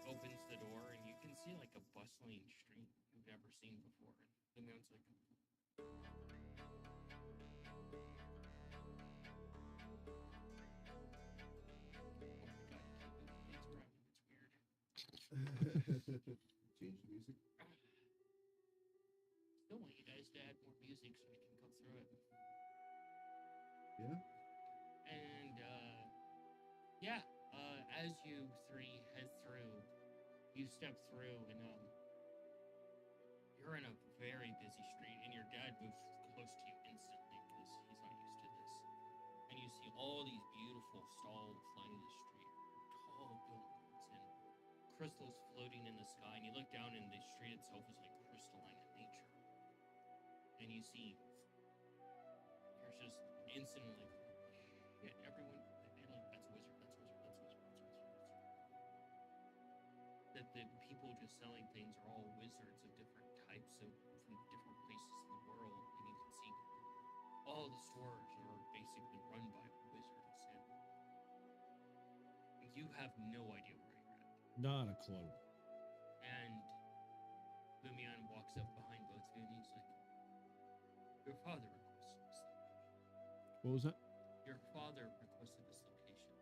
Speaker 2: opens the door and you can see like a bustling street you've never seen before. And Lumion's like, oh my god, it's brown, it's weird.
Speaker 1: Change the music.
Speaker 2: Still want you guys to add more music so we can go through it.
Speaker 1: Yeah.
Speaker 2: And yeah, as you three head through, you step through, and you're in a very busy street, and your dad moves close to you instantly because he's not used to this. And you see all these beautiful stalls lining the street, tall buildings, and crystals floating in the sky. And you look down, and the street itself is like crystalline in nature. And you see, you're just instantly like, shit, everyone, they're like, that's a wizard, that's a wizard, that's a wizard, that's a wizard, that's a wizard. That the people just selling things are all wizards of different types of, from different places in the world. And you can see all the stores are basically run by wizards. And you have no idea where you're at.
Speaker 3: Not a clue.
Speaker 2: And Lumion walks up behind both of you and he's like, your father requested this location.
Speaker 3: What was that?
Speaker 2: Your father requested this location.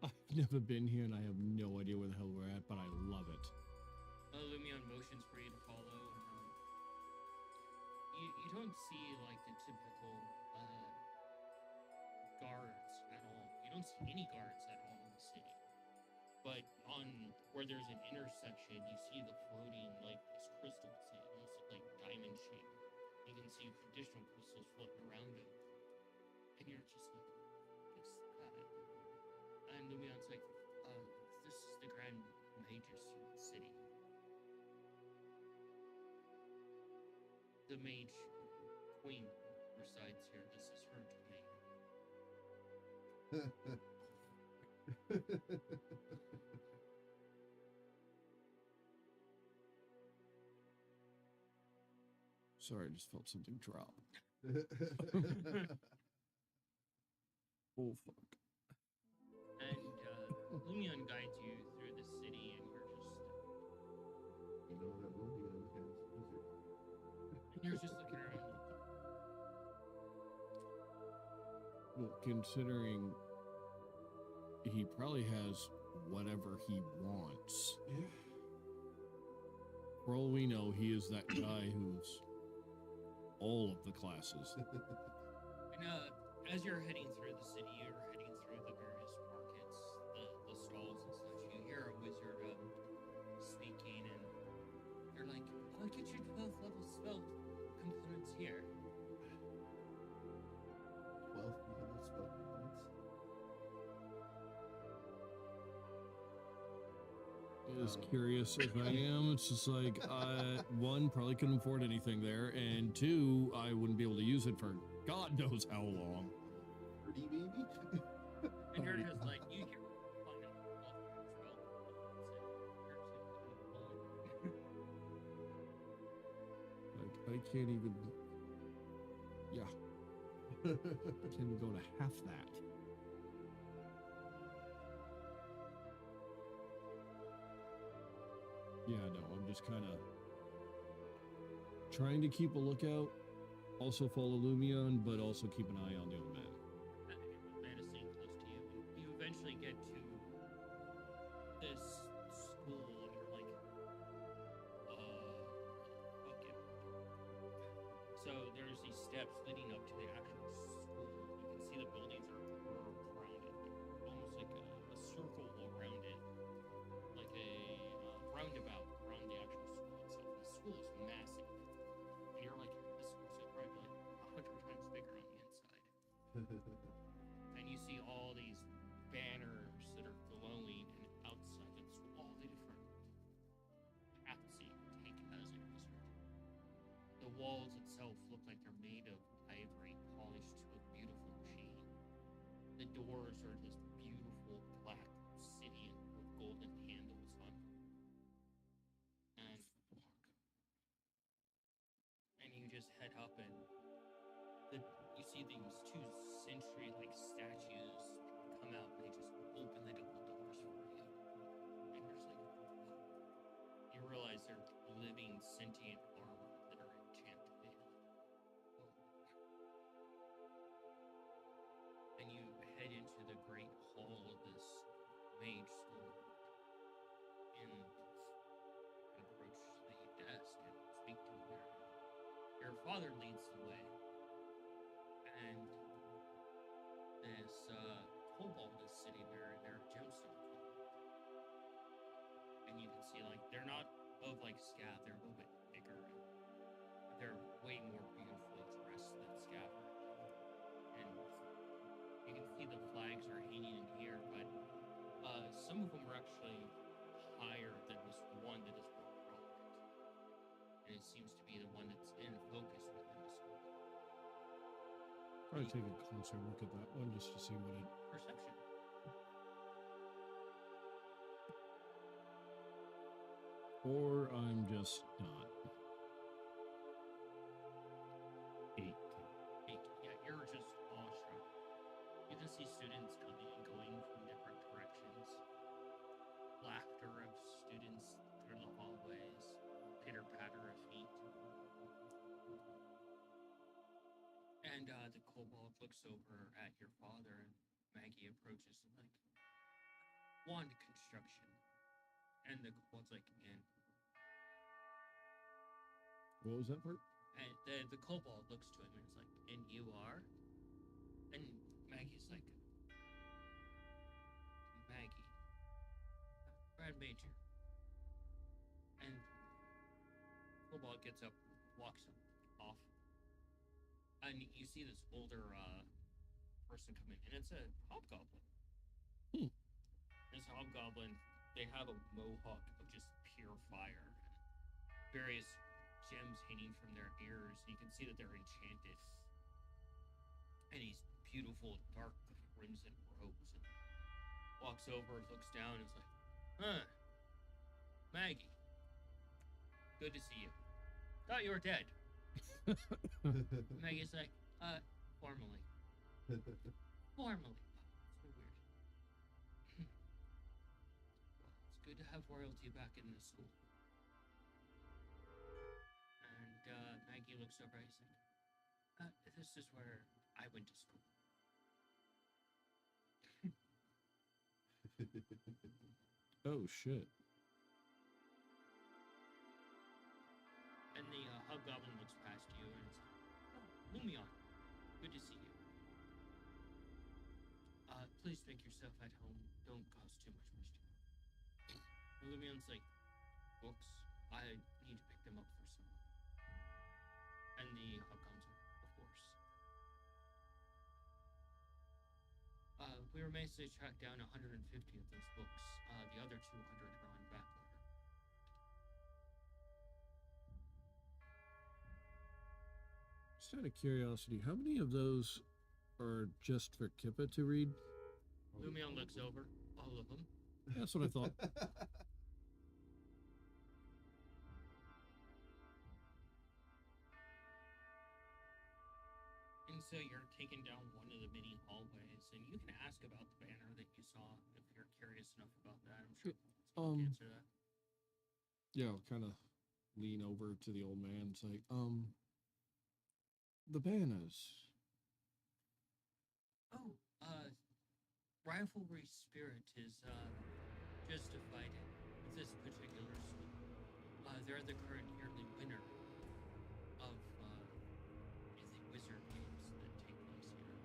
Speaker 3: I've never been here and I have no idea where the hell we're at, but I love it.
Speaker 2: Lumion motions for you to follow. You don't see like the typical guards at all. You don't see any guards at all in the city. But on where there's an intersection, you see the floating like these crystals. They almost look like diamond shape. You can see additional crystals floating around it, and you're just like, "What's that?" And Lumion's like, "This is the Grand Magus City. The Mage Queen resides here. This is her domain."
Speaker 3: Sorry, I just felt something drop. Oh, fuck.
Speaker 2: And Lumion guides you through the city, and
Speaker 1: You know that Romeo has music.
Speaker 2: you're just looking around.
Speaker 3: Well, considering he probably has whatever he wants.
Speaker 1: Yeah.
Speaker 3: For all we know, he is that guy who's all of the classes.
Speaker 2: And as you're heading through the city, you're heading through the various markets, the stalls and such. You hear a wizard here?
Speaker 1: 12 minutes, 12 minutes.
Speaker 3: As curious as I am, it's just like, one, probably couldn't afford anything there, and two, I wouldn't be able to use it for God knows how long.
Speaker 1: 30 maybe?
Speaker 2: And you're
Speaker 3: Oh,
Speaker 2: just
Speaker 3: yeah.
Speaker 2: like, you hear
Speaker 3: Like, I can't even. Yeah, can't even go to half that. Yeah, no, I'm just kind of trying to keep a lookout, also follow Lumion, but also keep an eye on the old man.
Speaker 2: man is staying close to you, and you eventually get to this school, and you're like, okay. So there's these steps leading up to the actual school. You can see the buildings are curved around it, like, almost like a circle around it, like a roundabout around the actual school itself. And the school is massive, and you're like, this school's probably like 100 times bigger on the inside. And you see all these banners that are glowing, and outside it's all the different paths that you can take as a wizard. The walls itself look like they're made of ivory polished to a beautiful sheen. The doors are this beautiful black obsidian with golden handles on them. And you just head up, and you see these two century-like statues come out, and they just open the double doors for you. And you're just like, you realize they're living, sentient armor that are enchanted in. And you head into the great hall of this mage school and approach the desk and speak to him. Your father leads the way, and this kobold is sitting there in their gemstone cloak. And you can see, like, they're not of like Scav, they're a little bit bigger. They're way more beautifully dressed than Scav. And you can see the flags are hanging in here, but some of them are actually higher than this one that is more prominent. And it seems to be the one that's in focus within the school.
Speaker 3: Probably take a closer look at that one just to see what it.
Speaker 2: Perception.
Speaker 3: Or I'm just not. 8.
Speaker 2: 8. Yeah, you're just awestruck. You can see students coming and going from different directions. Laughter of students through the hallways. Pitter patter of feet. And the kobold looks over at your father, and Maggie approaches him like, wand construction. And the kobold's like, and
Speaker 3: What was that part?
Speaker 2: the kobold looks to him and is like, and you are? And Maggie's like, Maggie, Brad Major. And kobold gets up, walks off. And you see this older person come in, and it's a hobgoblin. This hobgoblin, they have a mohawk of just pure fire. Various gems hanging from their ears. You can see that they're enchanted. And he's beautiful, dark crimson robes. And walks over, looks down, and is like, huh, Maggie, good to see you. Thought you were dead. Maggie's like, formally. Formally. So weird. Well, it's good to have royalty back in the school. And Maggie looks over and he's like, this is where I went to school.
Speaker 3: Oh, shit.
Speaker 2: And the hobgoblin looks past you and is like, oh, Lumion, good to see you. Please make yourself at home. Don't cause too much mischief. And Lumion's like, books, I need to pick them up for someone. And the hobgoblin we were managed to track down 150 of those books. The other 200 are on back order.
Speaker 3: Just out of curiosity, how many of those are just for Kippa to read?
Speaker 2: Lumion looks over all of them.
Speaker 3: That's what I thought.
Speaker 2: And so you're taking down one of the many hallways, and you can ask about the banner that you saw if you're curious enough about that. I'm sure someone can answer that.
Speaker 3: Yeah, I'll kind of lean over to the old man and say, the banners.
Speaker 2: Oh, rivalry spirit is justified with this particular school. They're the current yearly winner of the Wizard Games that take place here.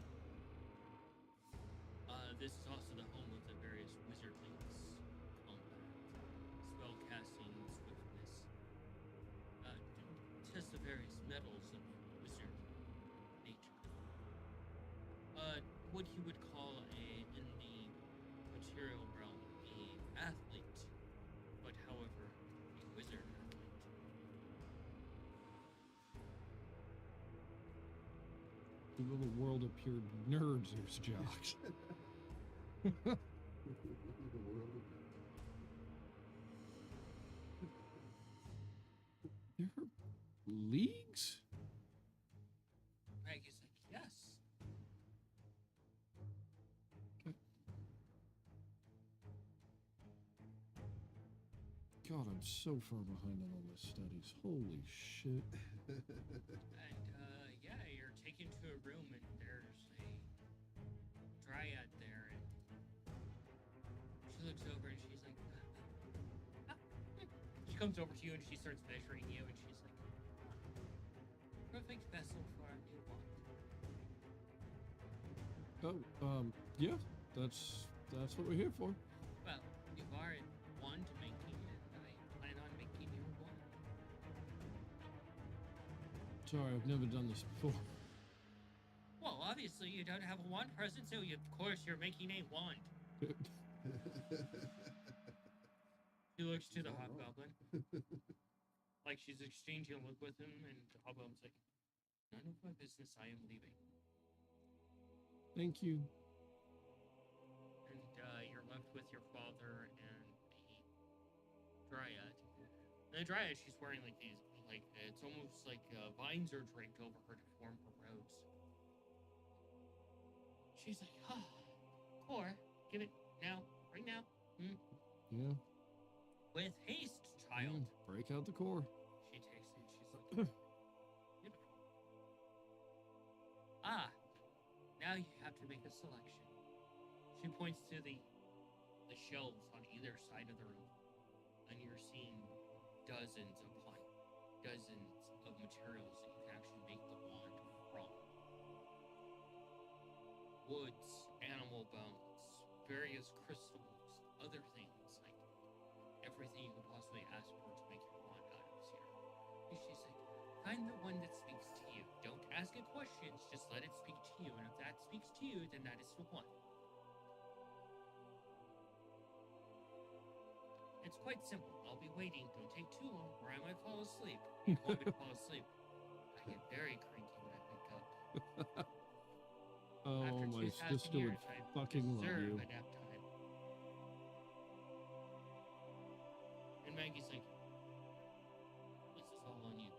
Speaker 2: This is also the home of the various wizardlings, combat, spellcasting, swiftness, test the various metals of wizard nature. What you would call in the material realm a athlete, but however, a wizard athlete.
Speaker 3: The little world of pure nerds, there's jocks. There are leagues?
Speaker 2: Maggie's like, yes.
Speaker 3: God, I'm so far behind on all my studies. Holy shit.
Speaker 2: And yeah, you're taken to a room and there's a dryad there, and she looks over and she's like, she comes over to you and she starts measuring you and she's like, perfect vessel for our new wand.
Speaker 3: Oh, yeah, that's what we're here for.
Speaker 2: Well, you are in wand making, and I plan on making your wand.
Speaker 3: Sorry, I've never done this before.
Speaker 2: Well, obviously you don't have a wand present, so of course you're making a wand. He looks to the hobgoblin, like she's exchanging a look with him, and the hobgoblin's like, none of my business, I am leaving.
Speaker 3: Thank you.
Speaker 2: And you're left with your father and the dryad. And the dryad, she's wearing like these, like, it's almost like vines are draped over her to form her robes. She's like, Core, give it now, right now.
Speaker 3: Yeah.
Speaker 2: With haste, child.
Speaker 3: Break out the core.
Speaker 2: She takes it. She's like, beautiful. Now you have to make a selection. She points to the shelves on either side of the room, and you're seeing dozens of materials that you can actually make the wand from. Woods, animal bones, various crystals, other things, like everything you could possibly ask for to make your wand out of is here. And she's like, find the one that speaks to you. Don't ask it questions, just let it speak to you. And if that speaks to you, then that is the one. It's quite simple. I'll be waiting. Don't take too long, or I might fall asleep. You want me to fall asleep? I get very cranky when I wake up.
Speaker 3: Oh,
Speaker 2: After
Speaker 3: my
Speaker 2: 2,000
Speaker 3: sister would
Speaker 2: years, I
Speaker 3: fucking love
Speaker 2: deserve
Speaker 3: you.
Speaker 2: a nap time. And Maggie's like, this is all on you.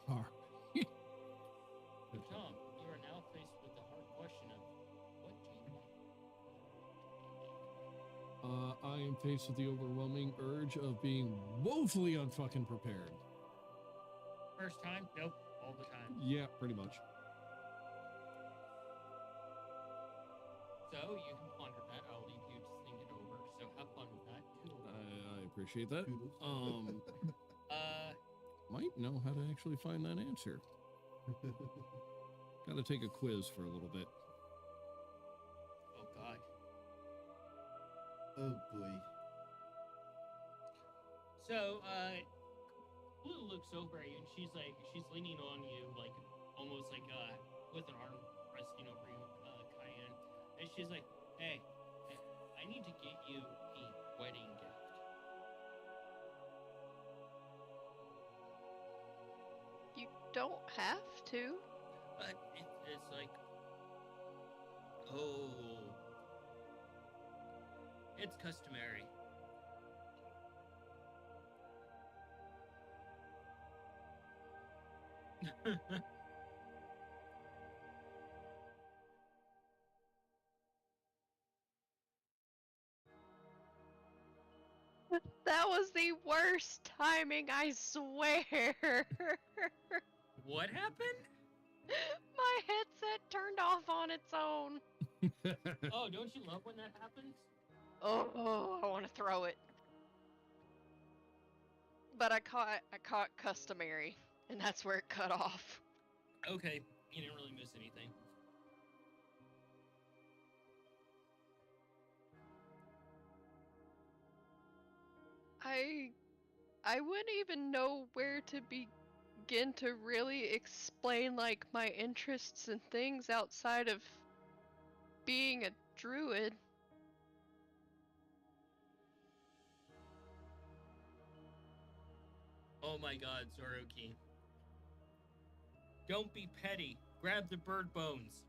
Speaker 3: All right.
Speaker 2: Tom, you are now faced with the hard question of what do you want?
Speaker 3: I am faced with the overwhelming urge of being woefully unfucking prepared.
Speaker 2: First time? Nope. All the time.
Speaker 3: Yeah, pretty much.
Speaker 2: So you can ponder that. I'll leave you to think it over. So have fun with that.
Speaker 3: I appreciate that.
Speaker 1: Toodles.
Speaker 3: Might know how to actually find that answer. Got to take a quiz for a little bit.
Speaker 2: Oh God.
Speaker 1: Oh boy.
Speaker 2: So Blue looks over at you and she's leaning on you, like almost like with an arm resting over you, And she's like, hey, I need to get you a wedding gift.
Speaker 4: You don't have to.
Speaker 2: But it's like, oh, it's customary.
Speaker 4: That was the worst timing, I swear.
Speaker 2: What happened?
Speaker 4: My headset turned off on its own.
Speaker 2: Oh, don't you love when that happens?
Speaker 4: Oh, I want to throw it. But I caught customary, and that's where it cut off.
Speaker 2: Okay, you didn't really miss anything.
Speaker 4: I wouldn't even know where to begin to really explain like my interests and things outside of being a druid.
Speaker 2: Oh my god, Zoroki. Don't be petty. Grab the bird bones.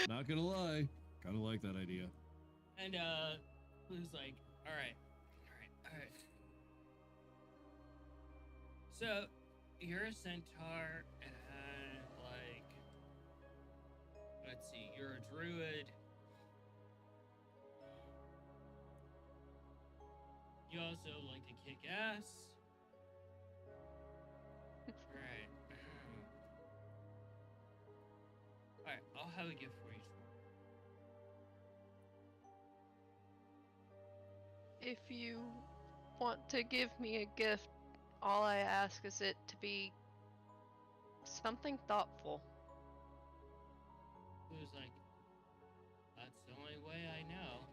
Speaker 3: Not gonna lie, kind of like that idea.
Speaker 2: And Blue's like, alright. So, you're a centaur, and like, let's see, you're a druid. You also like to kick ass. Alright. Alright, I'll have a gift for you.
Speaker 4: If you want to give me a gift, all I ask is it to be something thoughtful.
Speaker 2: It was like, that's the only way I know.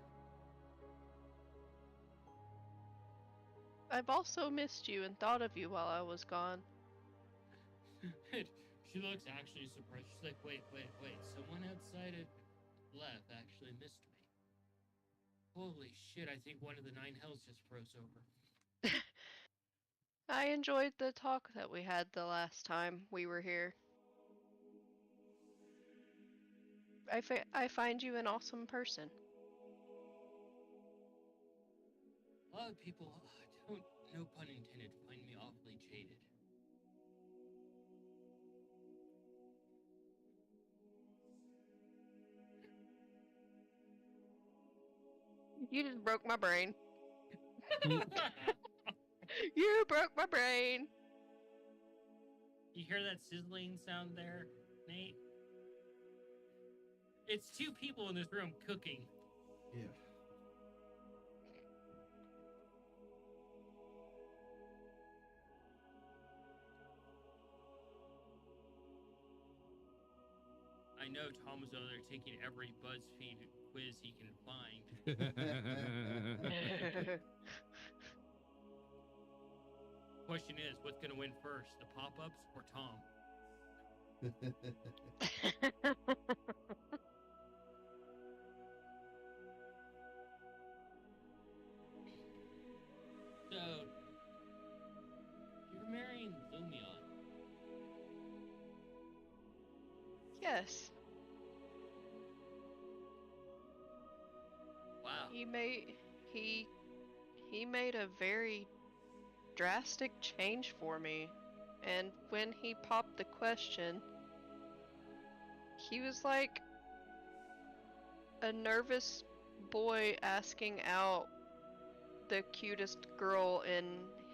Speaker 4: I've also missed you and thought of you while I was gone.
Speaker 2: She looks actually surprised. She's like, wait. Someone outside of Lef actually missed me. Holy shit, I think one of the 9 hells just froze over.
Speaker 4: I enjoyed the talk that we had the last time we were here. I find you an awesome person.
Speaker 2: A lot of people, don't, no pun intended, find me awfully jaded.
Speaker 4: You just broke my brain. You broke my brain.
Speaker 2: You hear that sizzling sound there, Nate? It's 2 people in this room cooking.
Speaker 1: Yeah.
Speaker 2: I know Tom's over there taking every BuzzFeed quiz he can find. Question is, what's gonna win first, the pop-ups or Tom? So, you're marrying Lumion.
Speaker 4: Yes.
Speaker 2: Wow.
Speaker 4: He made a very drastic change for me. And when he popped the question, he was like a nervous boy asking out the cutest girl in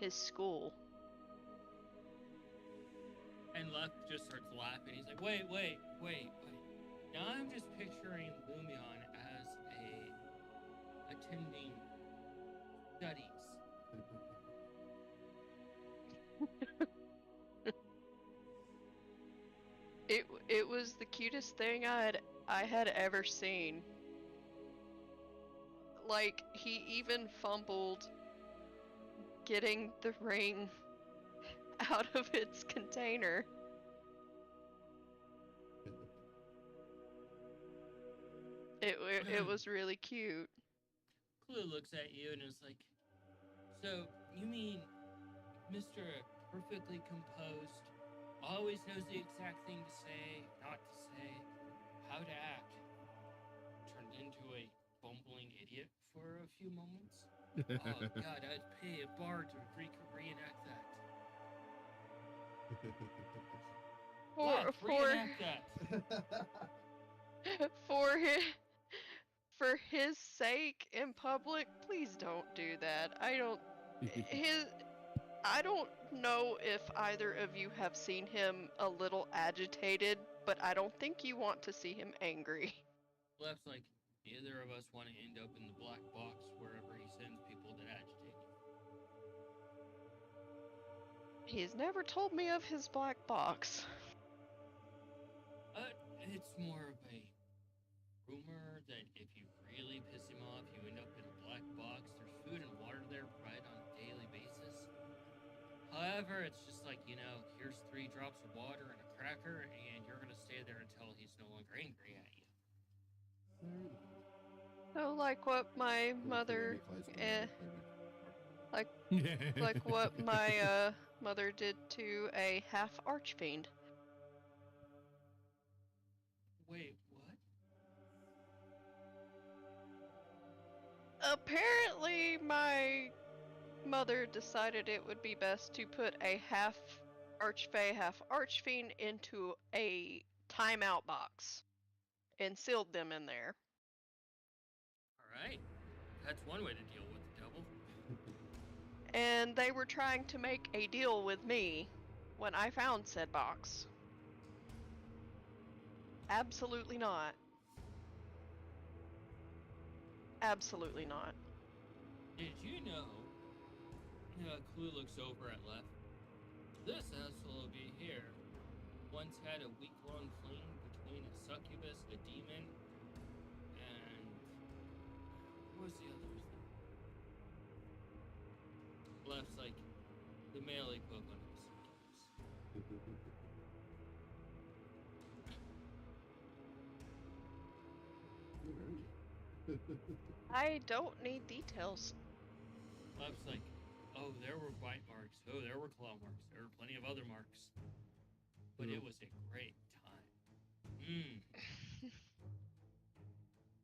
Speaker 4: his school.
Speaker 2: And Luck just starts laughing. He's like, wait. Now I'm just picturing Lumion as attending studies.
Speaker 4: It was the cutest thing I had ever seen. Like, he even fumbled getting the ring out of its container. It was really cute.
Speaker 2: Clue looks at you and is like, so you mean Mr. Perfectly Composed always knows the exact thing to say, not to say, how to act, turned into a bumbling idiot for a few moments? Oh God, I'd pay a bar to reenact that. Reenact that.
Speaker 4: For his sake in public, please don't do that. I don't know if either of you have seen him a little agitated, but I don't think you want to see him angry.
Speaker 2: Left's like, neither of us want to end up in the black box wherever he sends people that agitate.
Speaker 4: He's never told me of his black box.
Speaker 2: It's more of a rumor that if you really piss him off, you end up in a black box. There's food and water there provided on a daily basis. However, it's just like, here's 3 drops of water and a cracker, and you're going to stay there until he's no longer angry at you.
Speaker 4: So, like what my mother, like what my mother did to a half archfiend.
Speaker 2: Wait, what?
Speaker 4: Apparently, my mother decided it would be best to put a half archfey, half archfiend into a timeout box and sealed them in there.
Speaker 2: Alright. That's one way to deal with the devil.
Speaker 4: And they were trying to make a deal with me when I found said box. Absolutely not. Absolutely not.
Speaker 2: Did you know? Clue looks over at Left. This asshole over here once had a week-long fling between a succubus, a demon, and what was the other thing? Left's like the male equivalent of a succubus.
Speaker 4: I don't need details.
Speaker 2: Left's like, oh, there were bite marks. Oh, there were claw marks. There were plenty of other marks. But it was a great time.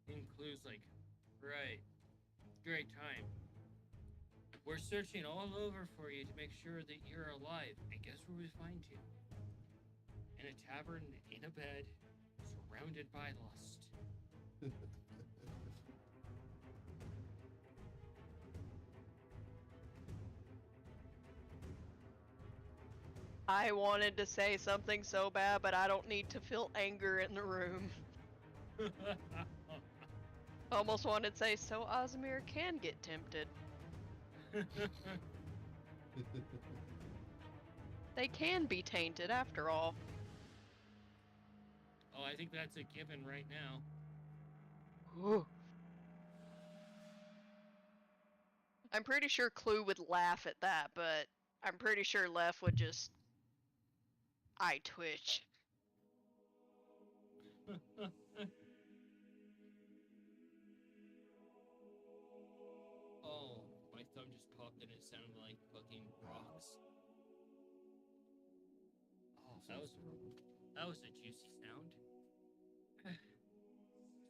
Speaker 2: And Clue's like, right. Great time. We're searching all over for you to make sure that you're alive. And guess where we find you? In a tavern, in a bed, surrounded by lust.
Speaker 4: I wanted to say something so bad, but I don't need to feel anger in the room. Almost wanted to say, so Ozmir can get tempted. They can be tainted after all.
Speaker 2: Oh, I think that's a given right now.
Speaker 4: Ooh. I'm pretty sure Clue would laugh at that, but I'm pretty sure Left would just eye twitch.
Speaker 2: Oh, my thumb just popped and it sounded like fucking rocks. Oh, that was a juicy sound.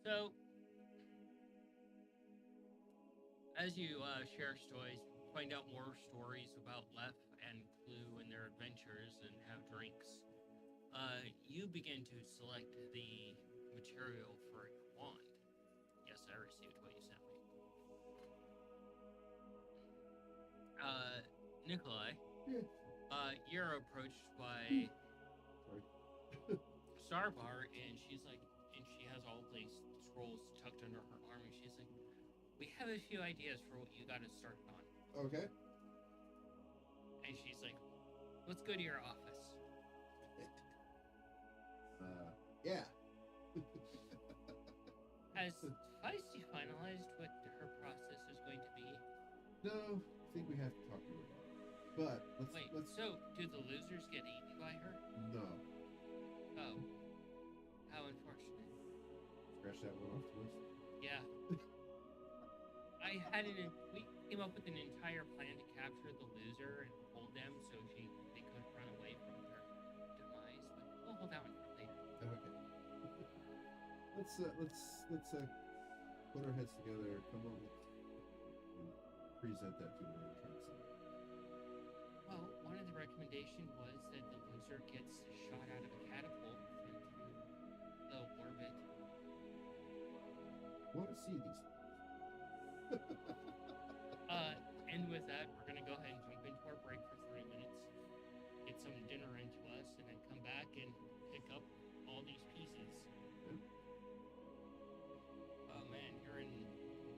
Speaker 2: So, as you share stories, find out more stories about Left and Clue and their adventures and have drinks, you begin to select the material for your wand. Yes, I received what you sent me. Nikolai, you're approached by Starbar, and she's like, and she has all these scrolls tucked under her arm, and she's like, we have a few ideas for what you got to start on.
Speaker 1: Okay.
Speaker 2: And she's like, let's go to your office.
Speaker 1: Yeah.
Speaker 2: Has Feisty finalized what her process is going to be?
Speaker 1: No, I think we have to talk to her about it. But
Speaker 2: Wait,
Speaker 1: let's
Speaker 2: so do the losers get eaten by her?
Speaker 1: no
Speaker 2: Oh. How unfortunate.
Speaker 1: scratch that one off the list.
Speaker 2: Yeah. We came up with an entire plan to capture the loser and hold them so they couldn't run away from their demise, but we'll hold that one for later.
Speaker 1: Okay. Let's put our heads together, come up with, and present that to her and try to see.
Speaker 2: Well, one of the recommendations was that the loser gets shot out of a catapult into the orbit.
Speaker 1: Want to see these?
Speaker 2: And with that, we're gonna go ahead and jump into our break for 3 minutes, get some dinner into us, and then come back and pick up all these pieces. Oh man, you're in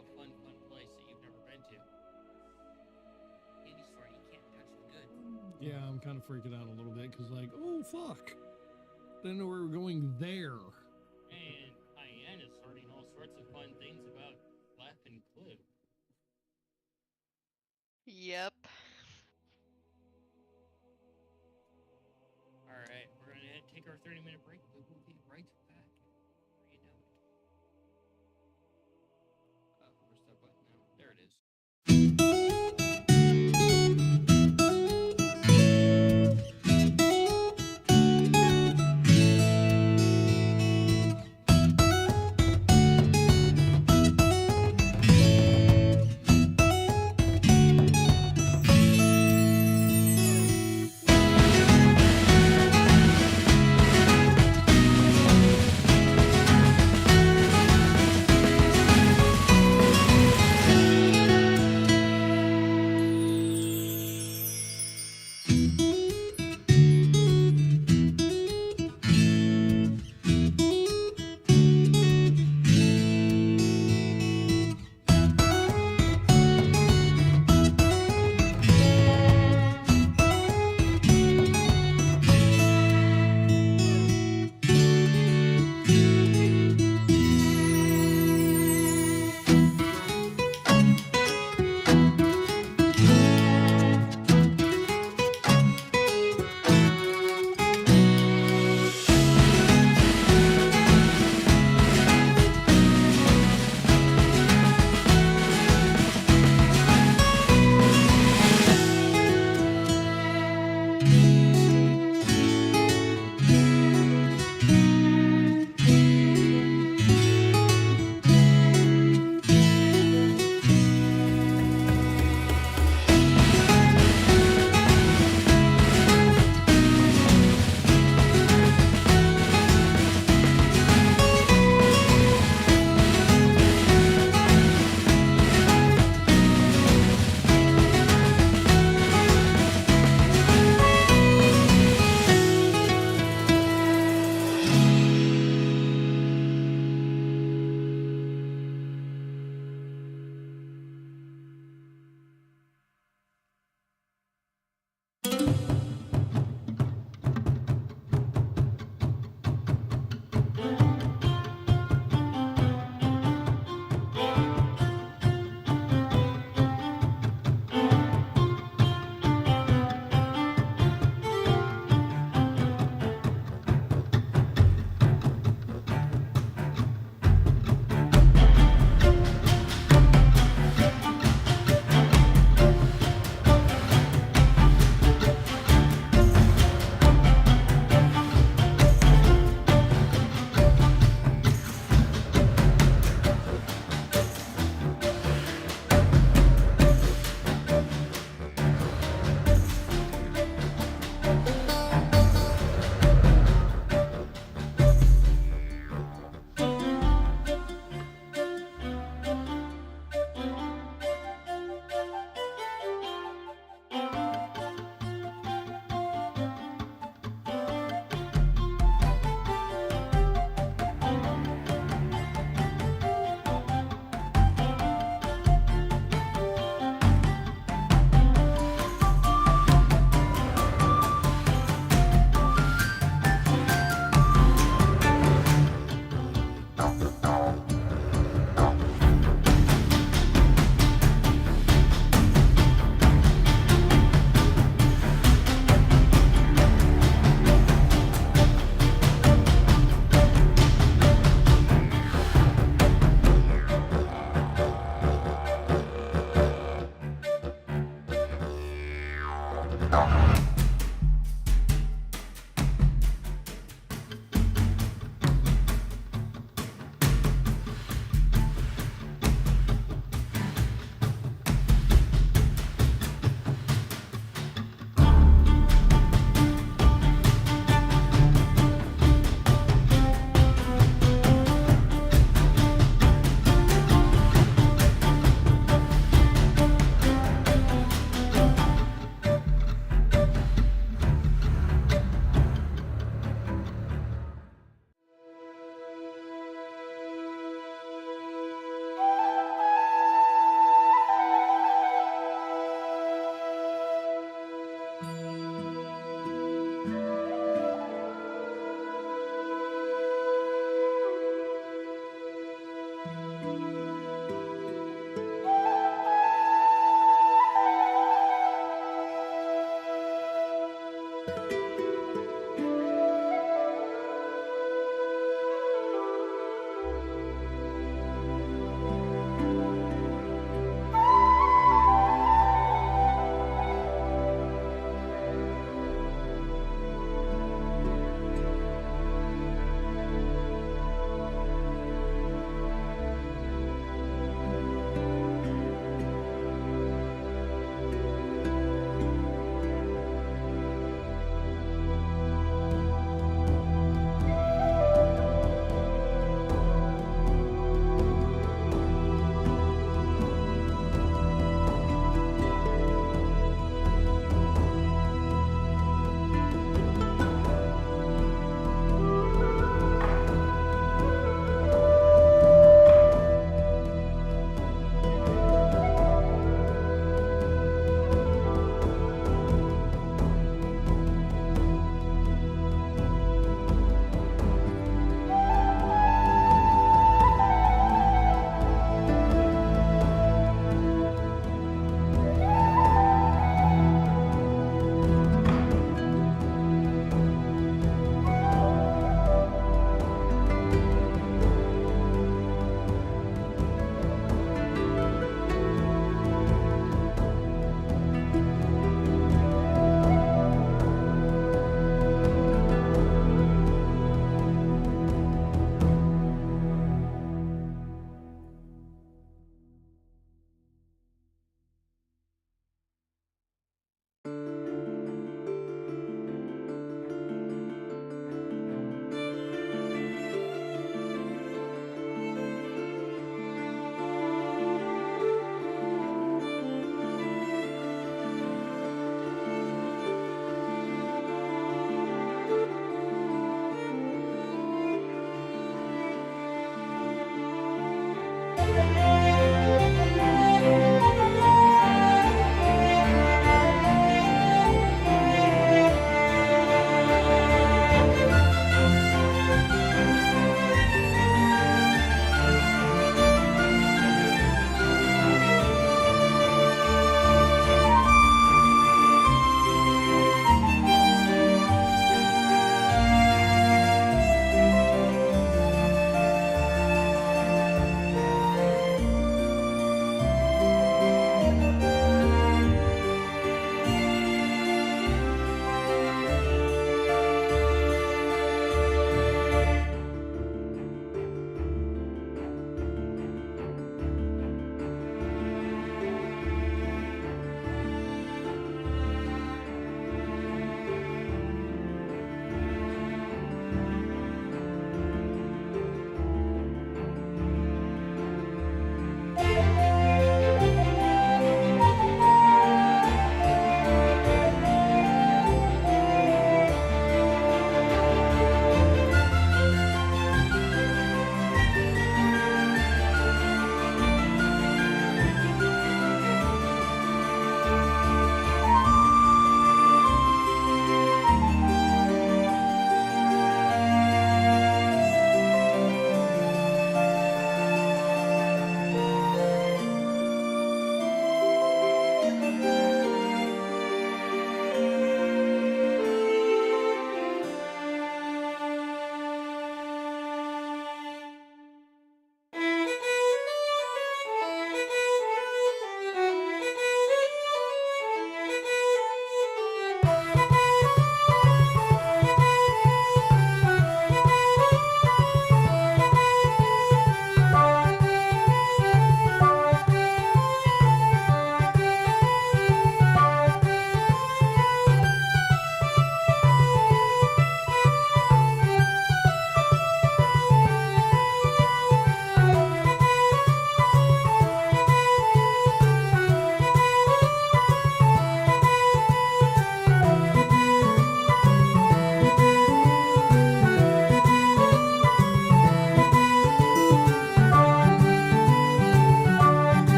Speaker 2: a fun place that you've never been to. Candy store, you can't touch the goods.
Speaker 3: Yeah, I'm kind of freaking out a little bit because, like, oh fuck, didn't know we were going there.
Speaker 2: And Cayenne is learning all sorts of fun things about Clef and Clue.
Speaker 4: Yep.
Speaker 2: Alright, we're gonna take our 30-minute break. We will be right back. You know it. Where's that button now? There it is.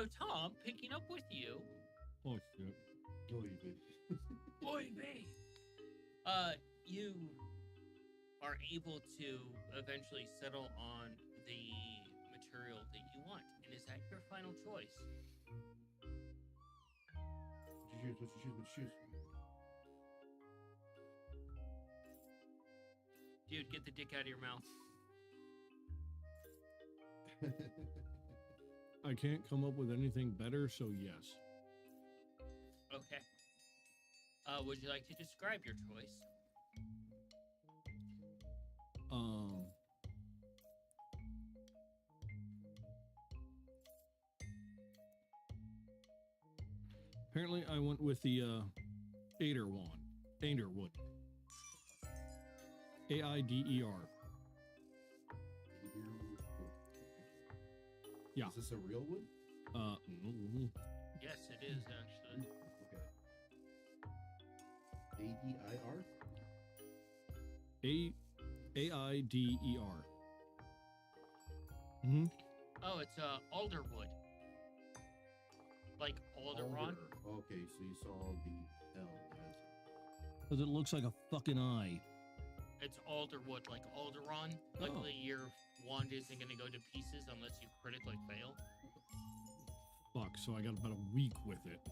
Speaker 2: So, Tom, picking up with you,
Speaker 3: Oh shit.
Speaker 1: Oh, you did.
Speaker 2: boy, me. You are able to eventually settle on the material that you want, and is that your final choice?
Speaker 1: What you choose? What you choose? What you choose?
Speaker 2: Dude, get the dick out of your mouth.
Speaker 3: I can't come up with anything better, so yes.
Speaker 2: Okay. Would you like to describe your choice?
Speaker 3: Apparently I went with the Aider wand. Aiderwood. AIDER. Yeah.
Speaker 1: Is this a real wood?
Speaker 2: Yes, it is actually.
Speaker 1: Okay. ADIR?
Speaker 3: AIDER. Mm-hmm.
Speaker 2: Oh, it's alderwood. Like alderon.
Speaker 1: Alder. Okay, so you saw the L. Yes.
Speaker 3: Because it looks like a fucking eye.
Speaker 2: It's alderwood, like alderon. Luckily, your wand isn't going to go to pieces unless you critically fail.
Speaker 3: Fuck, so I got about a week with it.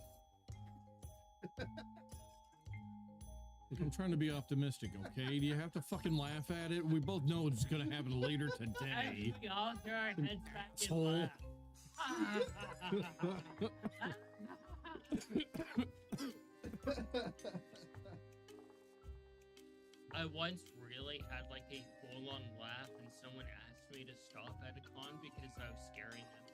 Speaker 3: Look, I'm trying to be optimistic, okay? Do you have to fucking laugh at it? We both know it's gonna happen later today.
Speaker 2: We all throw our heads back and
Speaker 3: Asshole.
Speaker 2: laugh. I once really had like a full-on laugh, and someone asked me to stop at a con because I was scaring them.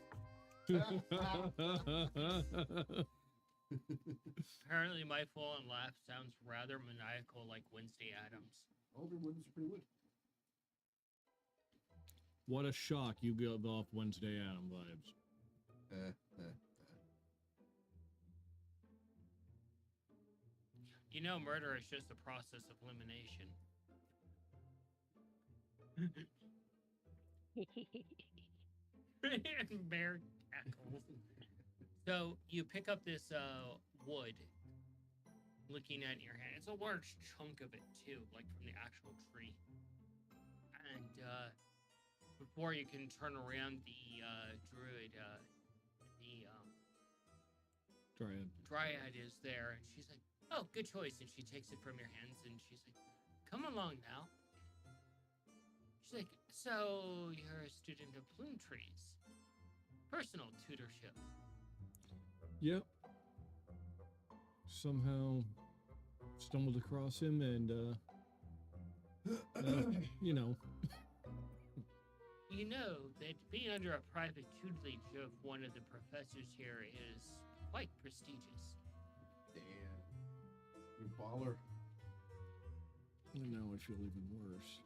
Speaker 2: Apparently, my full-on laugh sounds rather maniacal, like Wednesday Addams.
Speaker 1: Alderwood is pretty wood.
Speaker 3: What a shock you give off Wednesday Adam vibes.
Speaker 2: You know, murder is just a process of elimination. Bear cackles. So you pick up this wood, looking at your hand. It's a large chunk of it too, like from the actual tree. And before you can turn around, the druid, the dryad is there, and she's like, "Oh, good choice." And she takes it from your hands, and she's like, "Come along now." She's like, "So you're a student of Plume Trees. Personal tutorship."
Speaker 3: Yep. Somehow stumbled across him and, you know.
Speaker 2: You know that being under a private tutelage of one of the professors here is quite prestigious.
Speaker 1: Damn. You baller.
Speaker 3: And now I feel even worse.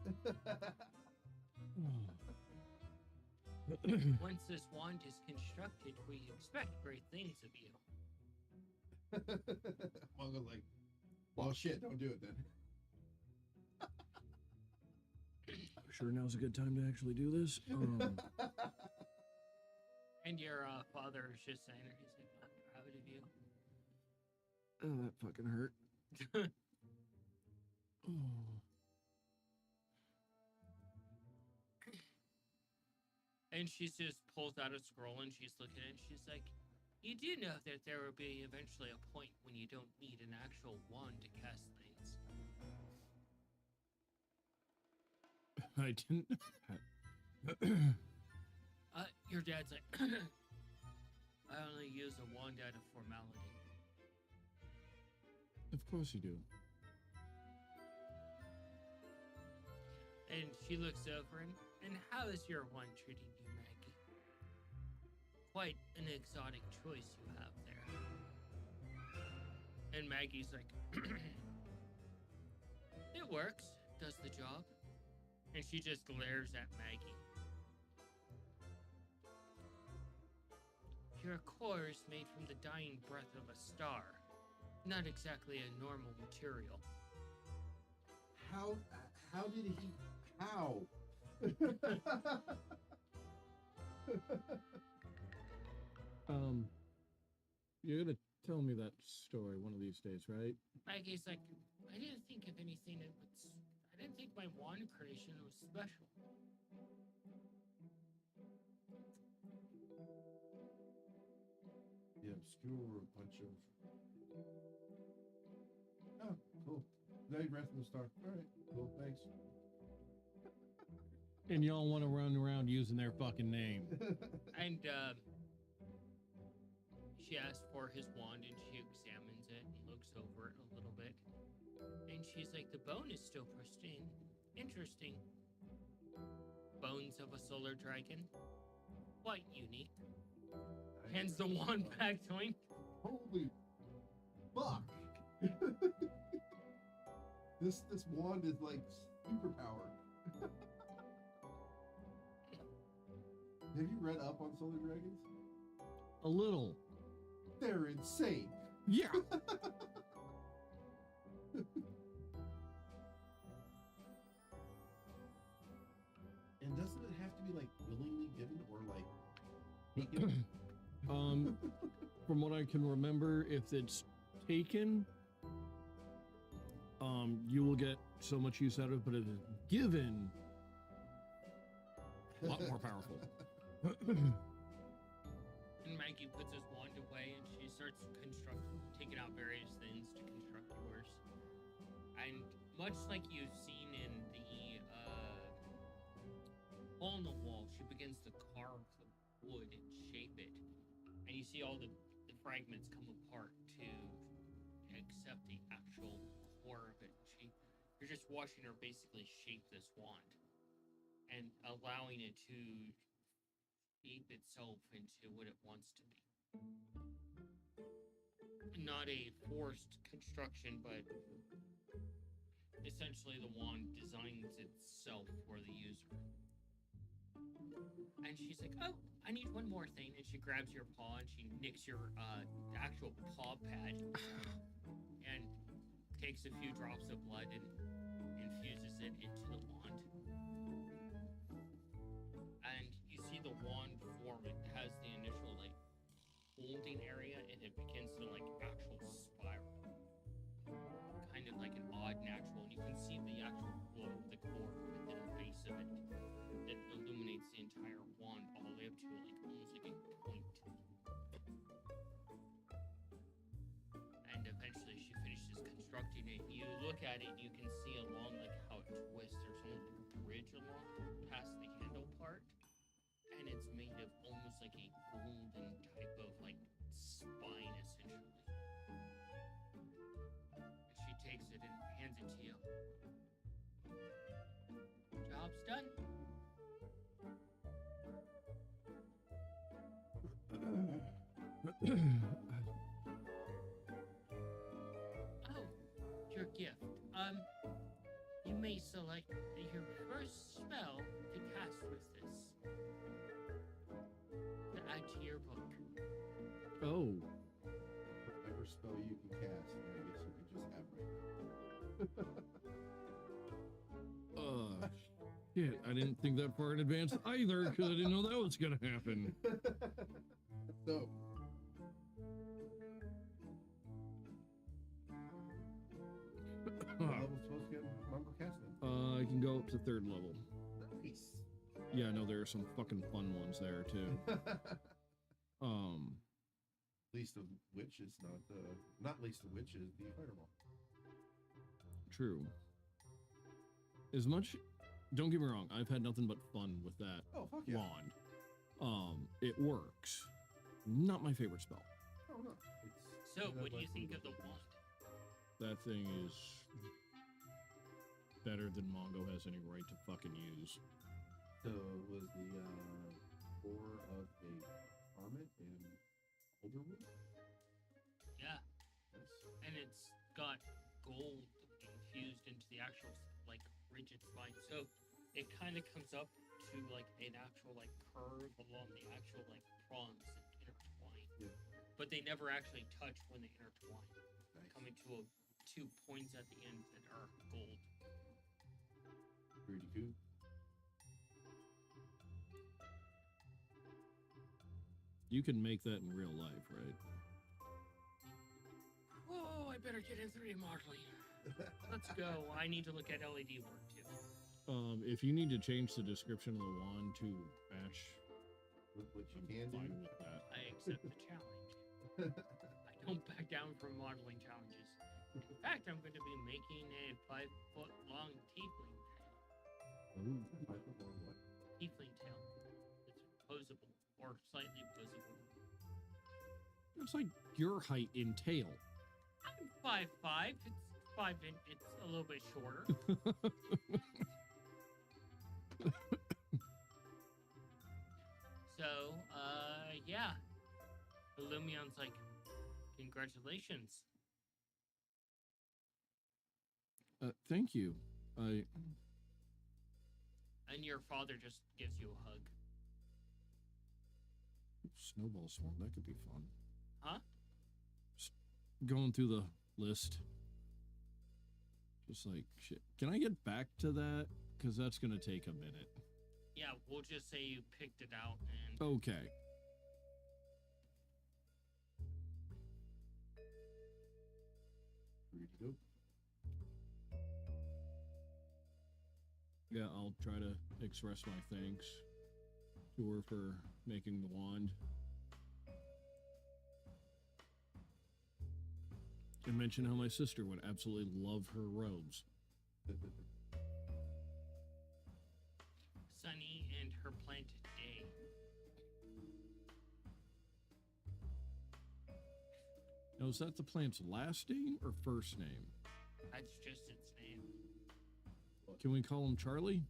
Speaker 2: Once this wand is constructed, we expect great things of you.
Speaker 1: Mongo's like, well, shit, don't do it then.
Speaker 3: Sure, now's a good time to actually do this.
Speaker 2: And your father is just saying, he's like, "I'm proud of you."
Speaker 3: Oh, that fucking hurt.
Speaker 2: And she just pulls out a scroll and she's looking at it. She's like, "You do know that there will be eventually a point when you don't need an actual wand to cast things."
Speaker 3: I didn't.
Speaker 2: Your dad's like, "I only use a wand out of formality."
Speaker 3: Of course you do.
Speaker 2: And she looks over him. "And how is your wand treating you, Maggie? Quite an exotic choice you have there." And Maggie's like, "It works, does the job." And she just glares at Maggie. "Your core is made from the dying breath of a star. Not exactly a normal material."
Speaker 1: How did he, how?
Speaker 3: You're gonna tell me that story one of these days, right?
Speaker 2: Maggie's like, I didn't think of anything that was. I didn't think my wand creation was special.
Speaker 1: The obscure bunch of. Oh, cool. Now you ran from the start. All right, cool. Thanks.
Speaker 3: And y'all want to run around using their fucking name.
Speaker 2: And she asks for his wand and she examines it and looks over it a little bit. And she's like, the bone is still pristine. Interesting. Bones of a solar dragon. Quite unique. Hands the wand back to him.
Speaker 1: Holy fuck! this wand is like superpower. Have you read up on solar dragons?
Speaker 3: A little.
Speaker 1: They're insane.
Speaker 3: Yeah.
Speaker 1: And doesn't it have to be like willingly given or like taken?
Speaker 3: From what I can remember, if it's taken, you will get so much use out of it, but if it's given, a lot more powerful.
Speaker 2: And Maggie puts his wand away and she starts taking out various things to construct yours. And much like you've seen in the hole in the wall, she begins to carve the wood and shape it. And you see all the fragments come apart to accept the actual core of it. You're just watching her basically shape this wand and allowing it to shape itself into what it wants to be. Not a forced construction, but essentially the wand designs itself for the user. And she's like, oh, I need one more thing. And she grabs your paw and she nicks your actual paw pad and takes a few drops of blood and infuses it into the wand. And you see the wand form. It has the initial like holding area and it begins to like actual spiral. Kind of like an odd natural. And you can see the actual glow of the core within the base of it that illuminates the entire wand all the way up to like almost like a point. And eventually she finishes constructing it. You look at it and you can see along like how it twists. There's almost like a bridge along past the handle part. And it's made of almost like a golden type of like spine essentially. And she takes it and hands it to you. Job's done. Oh, your gift. You may select your first spell to cast with this. To add to your book.
Speaker 3: Oh.
Speaker 1: Whatever spell you can cast, I guess you can just have right.
Speaker 3: Shit, I didn't think that far in advance either, because I didn't know that was gonna happen.
Speaker 1: So. What level's supposed to get Mongo casting?
Speaker 3: I can go up to 3rd level.
Speaker 1: Nice.
Speaker 3: Yeah, no, there are some fucking fun ones there too.
Speaker 1: Least of which is not least of which is the fireball.
Speaker 3: True. As much, don't get me wrong, I've had nothing but fun with that
Speaker 1: Oh fuck yeah.
Speaker 3: wand. It works. Not my favorite spell.
Speaker 1: Oh no.
Speaker 2: So, what do you think of the wand?
Speaker 3: That thing is better than Mongo has any right to fucking use.
Speaker 1: So was the core of a garment in Alderwood?
Speaker 2: Yeah.
Speaker 1: Nice.
Speaker 2: And it's got gold infused into the actual like rigid spine, so it kind of comes up to like an actual like curve along the actual like prongs that intertwine.
Speaker 1: Yeah.
Speaker 2: But they never actually touch when they intertwine,
Speaker 1: Nice.
Speaker 2: coming to 2 points at the end that are gold.
Speaker 1: Pretty cool.
Speaker 3: You can make that in real life, right?
Speaker 2: Oh, I better get in 3D modeling. Let's go. I need to look at LED work too.
Speaker 3: If you need to change the description of the wand to ash,
Speaker 1: Which you
Speaker 3: I'm
Speaker 1: can do.
Speaker 3: fine with that.
Speaker 2: I accept the challenge. I don't back down from modeling challenges. In fact, I'm going to be making a 5-foot-long tiefling tail.
Speaker 3: Ooh.
Speaker 2: Tiefling tail. It's posable or slightly posable.
Speaker 3: It's like your height in tail.
Speaker 2: I'm 5'5". It's 5 in. It's a little bit shorter. So, yeah. Illumion's like, congratulations.
Speaker 3: Thank you.
Speaker 2: And your father just gives you a hug.
Speaker 3: Snowball swarm. That could be fun.
Speaker 2: Huh?
Speaker 3: Going through the list. Just like shit. Can I get back to that? Because that's gonna take a minute.
Speaker 2: Yeah, we'll just say you picked it out and
Speaker 3: Okay.
Speaker 1: Ready to go?
Speaker 3: Yeah, I'll try to express my thanks to her for making the wand. And mention how my sister would absolutely love her robes.
Speaker 2: Sunny and her plant day.
Speaker 3: Now, is that the plant's last name or first name?
Speaker 2: That's just its name.
Speaker 3: Can we call him Charlie?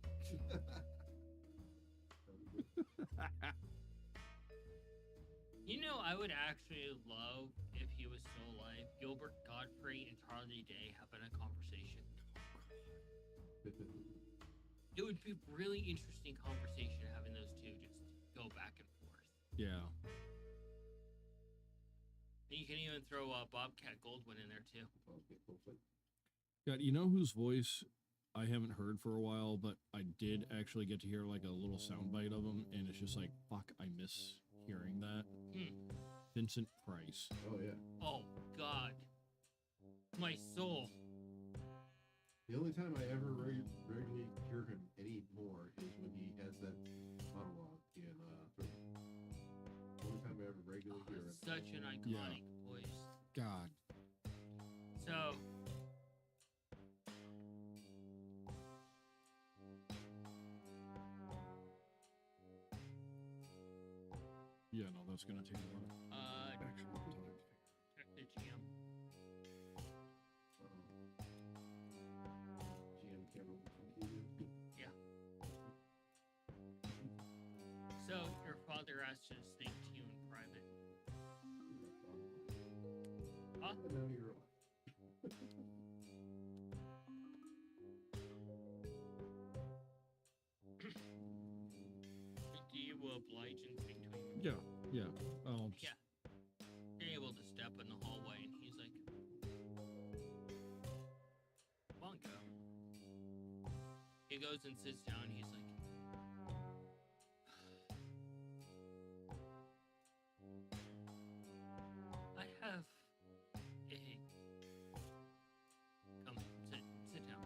Speaker 2: You know, I would actually love if he was still alive. Gilbert Godfrey and Charlie Day having a conversation. It would be a really interesting conversation having those two just go back and forth.
Speaker 3: Yeah.
Speaker 2: And you can even throw Bobcat Goldwyn in there too.
Speaker 1: Okay, hopefully.
Speaker 3: God, you know whose voice I haven't heard for a while, but I did actually get to hear like a little soundbite of him, and it's just like, fuck, I miss hearing that. Vincent Price.
Speaker 1: Oh yeah.
Speaker 2: Oh, God. My soul.
Speaker 1: The only time I ever regularly hear him anymore is when he has that monologue in Thriller. The only time I ever regularly hear him.
Speaker 2: Such an iconic voice.
Speaker 3: God.
Speaker 2: So,
Speaker 3: Yeah, no, that's gonna take a lot of actual time.
Speaker 2: check the GM.
Speaker 1: GM camera computer.
Speaker 2: So, your father asked to speak to you in private. Huh?
Speaker 1: And now you're alive.
Speaker 2: Do you oblige in speak to him?
Speaker 3: Yeah. Oh,
Speaker 2: Yeah. You're able to step in the hallway, and he's like, Bongo. He goes and sits down. He's like, I have a. Come, sit down.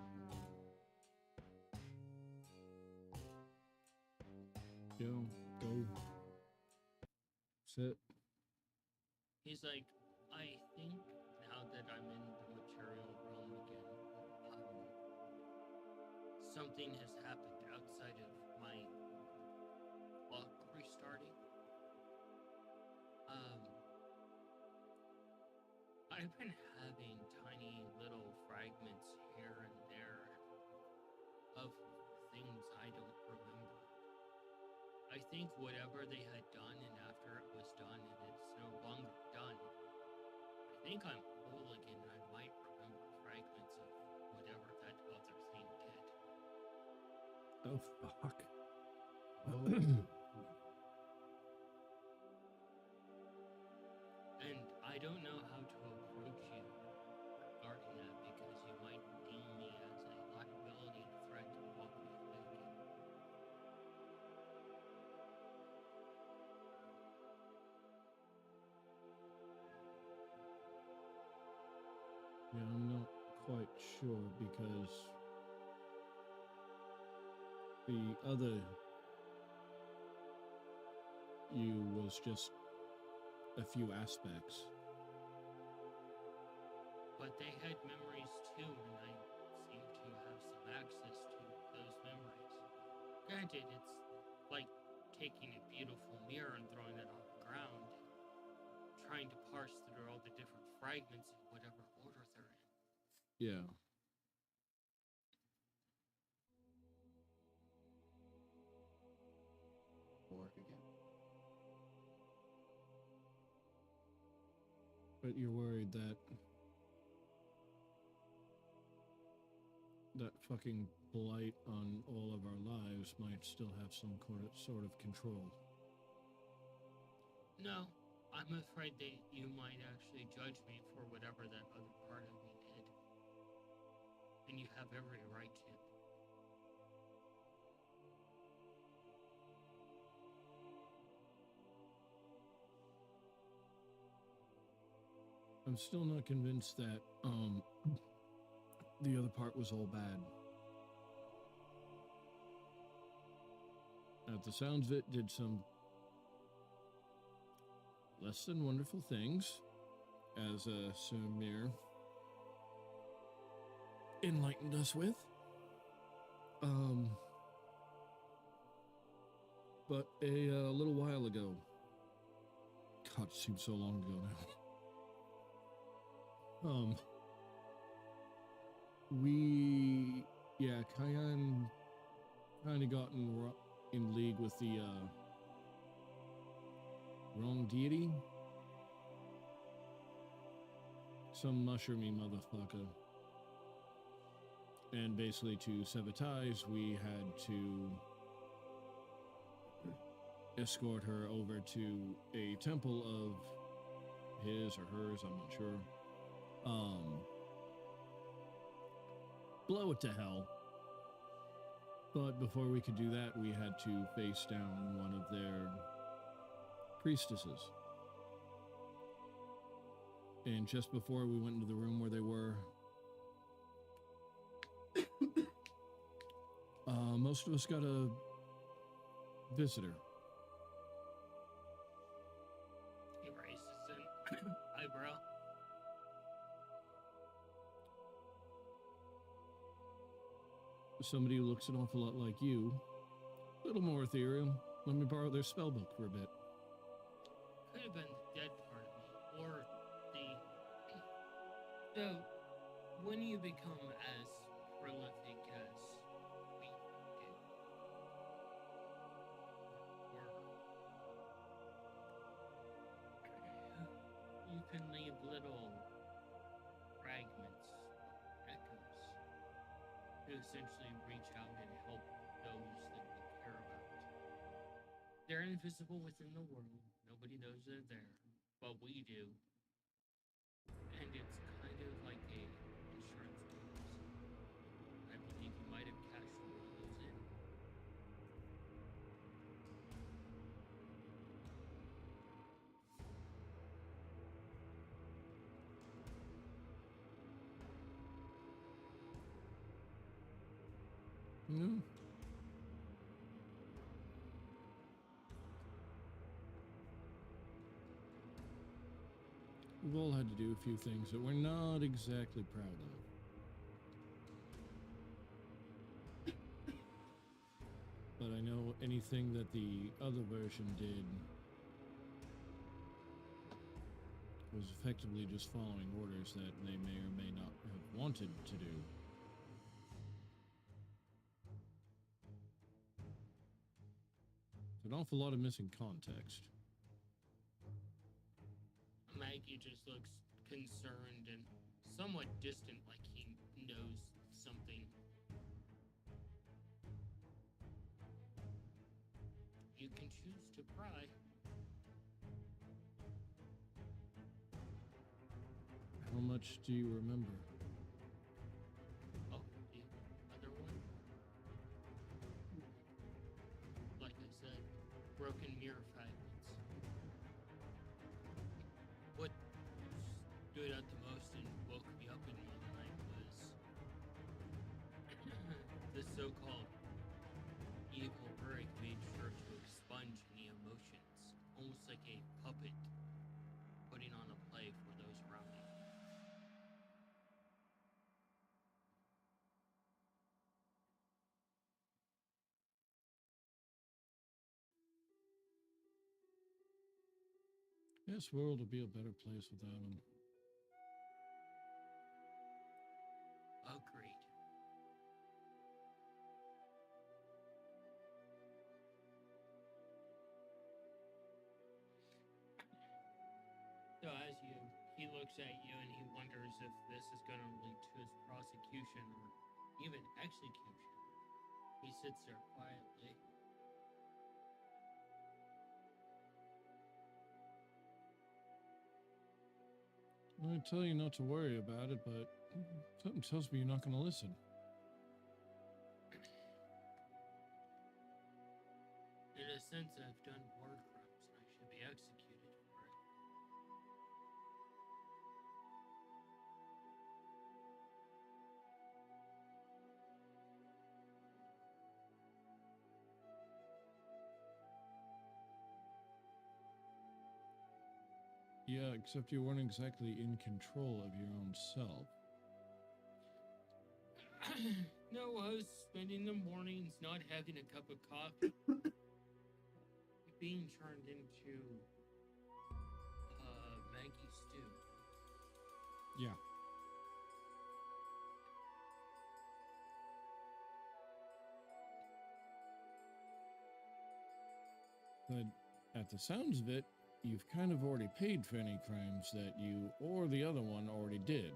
Speaker 3: go. Sit.
Speaker 2: He's like, I think now that I'm in the material realm again, something has happened outside of my clock restarting. I've been having tiny little fragments here and there of things I don't remember. I think whatever they had done, and after it was done and it's no longer done, I think I'm whole again. I might remember fragments of whatever that other thing did.
Speaker 3: Oh, fuck.
Speaker 2: And I don't know how to approach you regarding that because you might deem me as a liability and threat to walk me away again.
Speaker 3: Yeah, I'm not quite sure because the other you was just a few aspects.
Speaker 2: But they had memories too, and I seem to have some access to those memories. Granted, it's like taking a beautiful mirror and throwing it on the ground, trying to parse through all the different fragments in whatever order they're in.
Speaker 3: Yeah.
Speaker 1: Or again.
Speaker 3: But you're worried that that fucking blight on all of our lives might still have some sort of control.
Speaker 2: No, I'm afraid that you might actually judge me for whatever that other part of me did. And you have every right to.
Speaker 3: I'm still not convinced that the other part was all bad. At the sounds of it, did some less than wonderful things, as Samir enlightened us with. But a little while ago, God, it seems so long ago now. Kyan kind of got in league with the wrong deity. Some mushroomy motherfucker. And basically to sever ties, we had to escort her over to a temple of his or hers, I'm not sure. Blow it to hell. But before we could do that, we had to face down one of their priestesses. And just before we went into the room where they were, most of us got a visitor.
Speaker 2: He raises an eyebrow.
Speaker 3: Somebody who looks an awful lot like you. A little more ethereal. Let me borrow their spellbook for a bit.
Speaker 2: Could have been the dead part of me, or the... So, when you become as prolific as we do, or you can leave little fragments, echoes, to essentially reach out and help those that you care about. They're invisible within the world. Nobody knows they're there, but we do. And it's kind of like a insurance policy. I believe you might have cashed one of those in.
Speaker 3: No. We've all had to do a few things that we're not exactly proud of. But I know anything that the other version did was effectively just following orders that they may or may not have wanted to do. An awful lot of missing context.
Speaker 2: Maggie just looks concerned and somewhat distant, like he knows something. You can choose to pry.
Speaker 3: How much do you remember?
Speaker 2: Oh, the other one? Like I said, broken mirror fragments. What stood out the most and woke me up in the night was the so-called evil Rurik made sure to expunge any emotions, almost like a puppet putting on a play for those around him.
Speaker 3: This world would be a better place without him.
Speaker 2: Agreed. So he looks at you and he wonders if this is going to lead to his prosecution or even execution. He sits there quietly.
Speaker 3: I tell you not to worry about it, but something tells me you're not going to listen.
Speaker 2: In a sense, I've done war crimes and I should be executed for it.
Speaker 3: Yeah, except you weren't exactly in control of your own self.
Speaker 2: No, I was spending the mornings not having a cup of coffee, being turned into Maggie stew.
Speaker 3: Yeah. But at the sounds of it, you've kind of already paid for any crimes that you or the other one already did.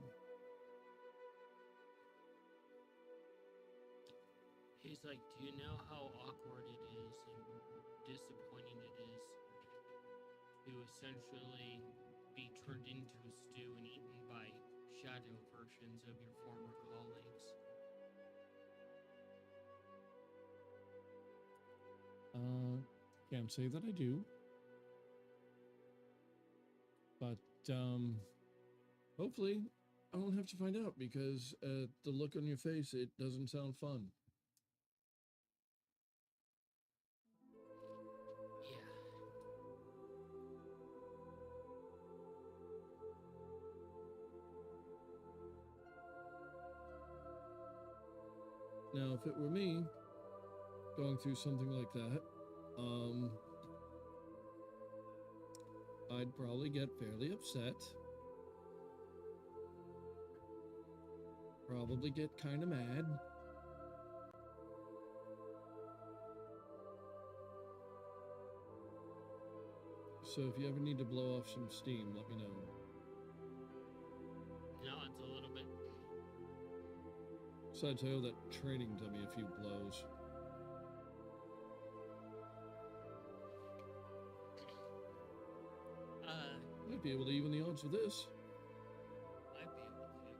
Speaker 2: He's like, do you know how awkward it is and disappointing it is to essentially be turned into a stew and eaten by shadow versions of your former colleagues?
Speaker 3: Can't say that I do. But, hopefully I won't have to find out because the look on your face, it doesn't sound fun. Now, if it were me going through something like that, I'd probably get fairly upset. Probably get kind of mad. So if you ever need to blow off some steam, let me know.
Speaker 2: No, it's a little bit.
Speaker 3: Besides, I owe that training dummy a few blows. Might be able to even the odds with this.
Speaker 2: Might be able to.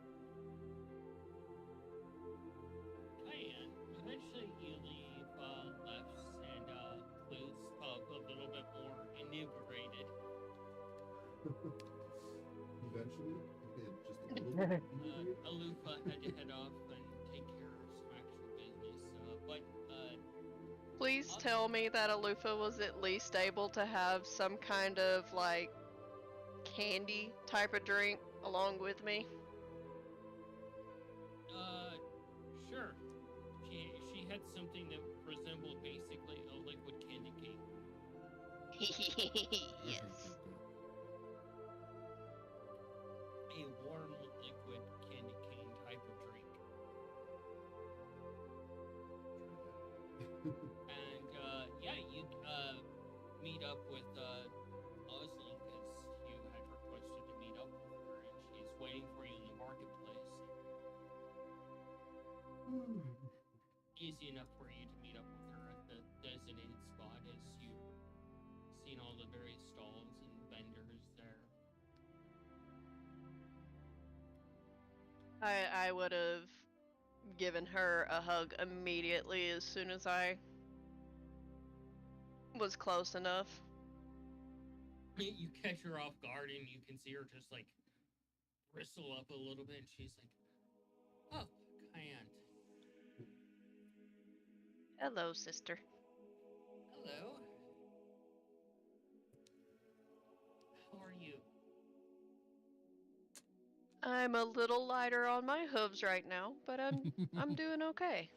Speaker 2: Diane, eventually you leave Lefts and Clues pub a little bit more inebriated.
Speaker 1: Eventually? Okay, just a little bit.
Speaker 2: Alufa had to head off and take care of some actual business, but
Speaker 4: Please tell me that Alufa was at least able to have some kind of like candy type of drink along with me.
Speaker 2: Sure. She had something that resembled basically a liquid candy cane.
Speaker 4: Yes.
Speaker 2: A warm liquid candy cane type of drink. And yeah, you meet up with Osling because you had requested to meet up with her, and she's waiting for you in the marketplace. Easy enough for you to meet up with her at the designated spot as you've seen all the various stalls and vendors there.
Speaker 4: I would have given her a hug immediately as soon as I was close enough.
Speaker 2: You catch her off guard and you can see her just like bristle up a little bit, and she's like, "Oh, Cayenne.
Speaker 4: Hello, sister.
Speaker 2: Hello. How are you?"
Speaker 4: I'm a little lighter on my hooves right now, but I'm doing okay.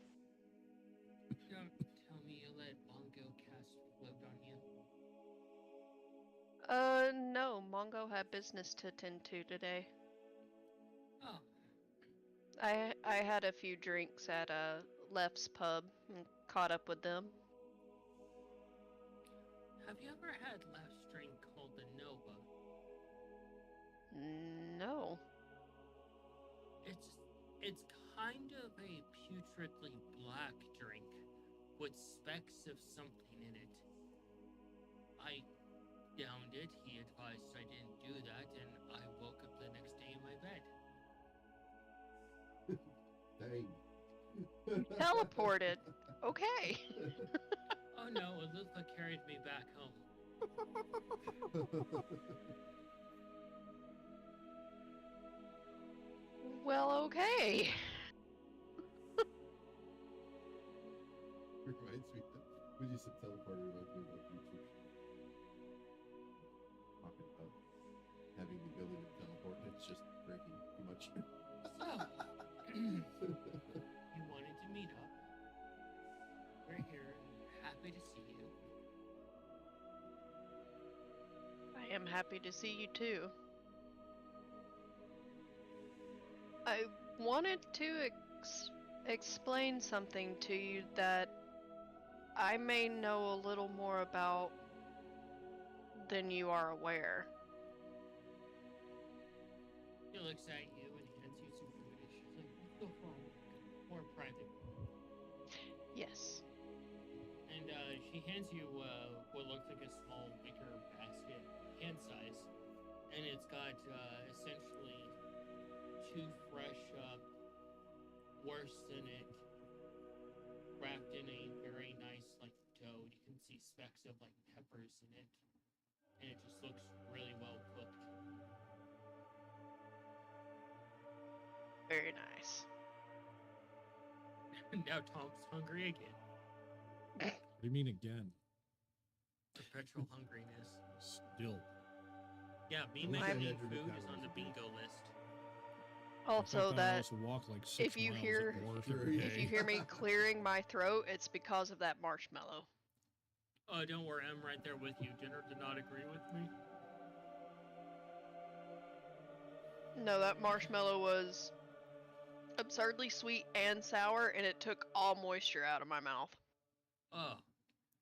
Speaker 2: Don't tell me you let Bongo cast float on you.
Speaker 4: No, Mongo had business to attend to today.
Speaker 2: Oh,
Speaker 4: I had a few drinks at Left's pub and caught up with them.
Speaker 2: have you ever had last drink called the Nova?
Speaker 4: No.
Speaker 2: It's kind of a putridly black drink with specks of something in it. I downed it. He advised I didn't do that, and I woke up the next day in my bed.
Speaker 1: Dang.
Speaker 4: Teleported. Okay.
Speaker 2: Oh no, Alutha carried me back home.
Speaker 4: Well, okay.
Speaker 1: Reminds me when you said teleporter, reminds me of like YouTube talking about having the ability to teleport, and it's just drinking too much.
Speaker 2: So, you wanted to meet up. We're here. Happy to see you.
Speaker 4: I am happy to see you too. I wanted to explain something to you that I may know a little more about than you are aware.
Speaker 2: He looks at you and hands you some food, and she's like, "Let's go for a walk. More private."
Speaker 4: Yes.
Speaker 2: And she hands you what looks like a small wicker basket, hand size, and it's got essentially 2 fresh worsted in it, wrapped in a very nice like dough. You can see specks of like peppers in it, and it just looks really well cooked.
Speaker 4: Very nice.
Speaker 2: Now Tom's hungry again.
Speaker 3: What do you mean again?
Speaker 2: Perpetual hungriness.
Speaker 3: Still.
Speaker 2: Yeah, me
Speaker 4: I'm-
Speaker 2: making food is on the bingo list.
Speaker 4: Also,
Speaker 3: I
Speaker 4: that
Speaker 3: also walk like 6
Speaker 4: if you
Speaker 3: miles
Speaker 4: hear-
Speaker 3: at work
Speaker 1: If
Speaker 3: every
Speaker 1: you
Speaker 4: if
Speaker 3: day.
Speaker 4: you hear me clearing my throat, it's because of that marshmallow.
Speaker 2: Oh, don't worry, I'm right there with you. Dinner did not agree with me.
Speaker 4: No, that marshmallow was absurdly sweet and sour, and it took all moisture out of my mouth.
Speaker 2: Oh,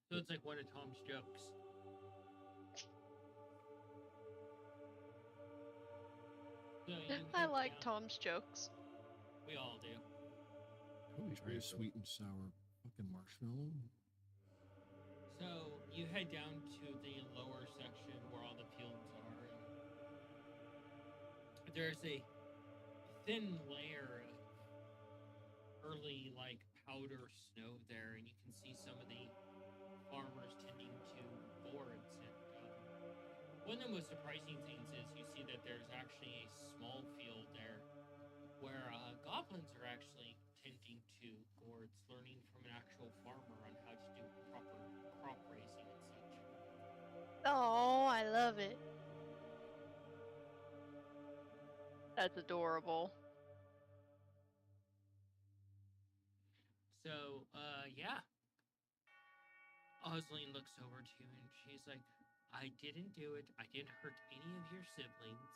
Speaker 2: so it's like one of Tom's jokes. So you
Speaker 4: I
Speaker 2: head
Speaker 4: like
Speaker 2: down.
Speaker 4: Tom's jokes.
Speaker 2: We all do.
Speaker 3: Try a sweet and sour fucking marshmallow.
Speaker 2: So you head down to the lower section where all the fields are. And there's a thin layer of early, like, powder snow there, and you can see some of the farmers tending to boards. And one of the most surprising things is you see that there's actually a small field there where goblins are actually tending to gourds, learning from an actual farmer on how to do proper crop raising and such.
Speaker 4: Oh, I love it. That's adorable.
Speaker 2: So, yeah. Osline looks over to you and she's like, "I didn't do it. I didn't hurt any of your siblings."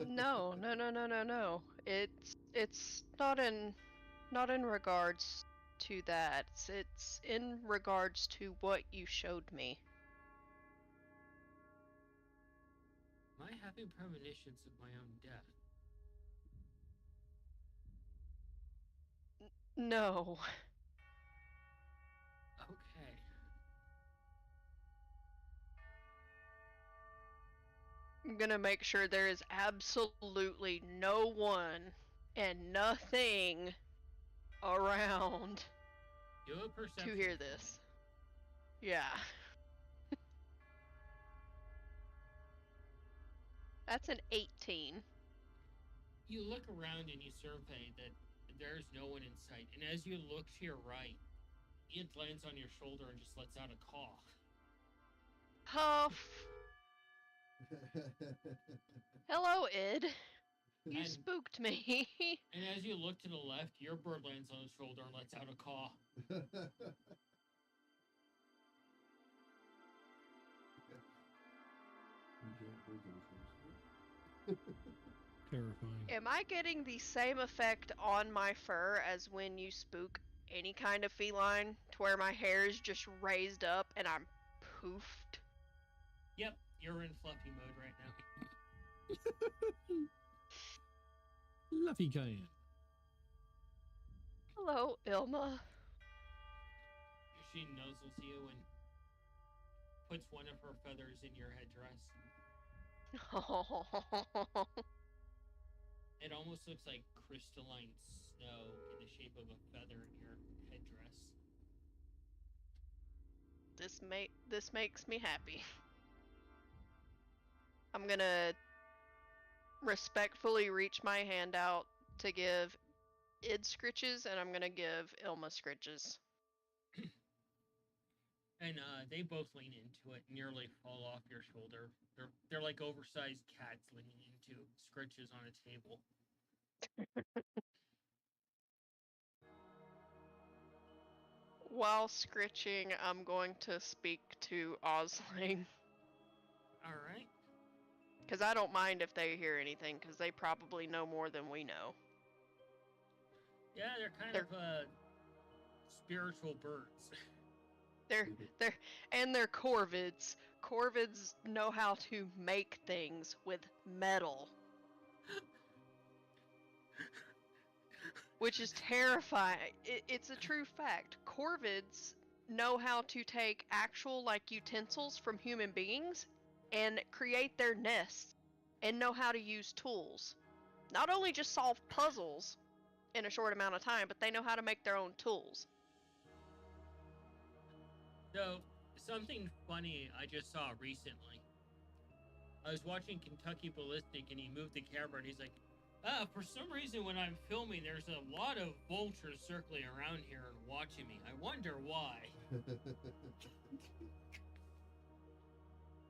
Speaker 4: No. It's not in regards to that. It's in regards to what you showed me.
Speaker 2: Am I having premonitions of my own death?
Speaker 4: No.
Speaker 2: Okay.
Speaker 4: I'm gonna make sure there is absolutely no one and nothing around
Speaker 2: Do a perception.
Speaker 4: to hear
Speaker 2: for
Speaker 4: this.
Speaker 2: me.
Speaker 4: Yeah. That's an 18.
Speaker 2: You look around and you survey that there's no one in sight, and as you look to your right, it lands on your shoulder and just lets out a caw.
Speaker 4: Huff. Hello, Id. You
Speaker 2: And-
Speaker 4: spooked me.
Speaker 2: And as you look to the left, your bird lands on his shoulder and lets out a caw.
Speaker 3: Terrifying.
Speaker 4: Am I getting the same effect on my fur as when you spook any kind of feline, to where my hair is just raised up and I'm poofed?
Speaker 2: Yep, you're in fluffy mode right now.
Speaker 3: Fluffy Cayenne.
Speaker 4: Hello, Ilma.
Speaker 2: She nuzzles you and puts one of her feathers in your headdress. It almost looks like crystalline snow in the shape of a feather in your headdress.
Speaker 4: This makes me happy. I'm gonna respectfully reach my hand out to give Id scritches, and I'm gonna give Ilma scritches.
Speaker 2: And they both lean into it, nearly fall off your shoulder. They're like oversized cats leaning into scritches on a table.
Speaker 4: While scritching, I'm going to speak to Osling.
Speaker 2: All right.
Speaker 4: Because I don't mind if they hear anything, because they probably know more than we know.
Speaker 2: Yeah, they're kind
Speaker 4: They're-
Speaker 2: of spiritual birds.
Speaker 4: They're corvids. Corvids know how to make things with metal. Which is terrifying. It's a true fact. Corvids know how to take actual, like, utensils from human beings and create their nests, and know how to use tools. Not only just solve puzzles in a short amount of time, but they know how to make their own tools.
Speaker 2: So, something funny I just saw recently. I was watching Kentucky Ballistic and he moved the camera and he's like, for some reason when I'm filming, there's a lot of vultures circling around here and watching me. I wonder why.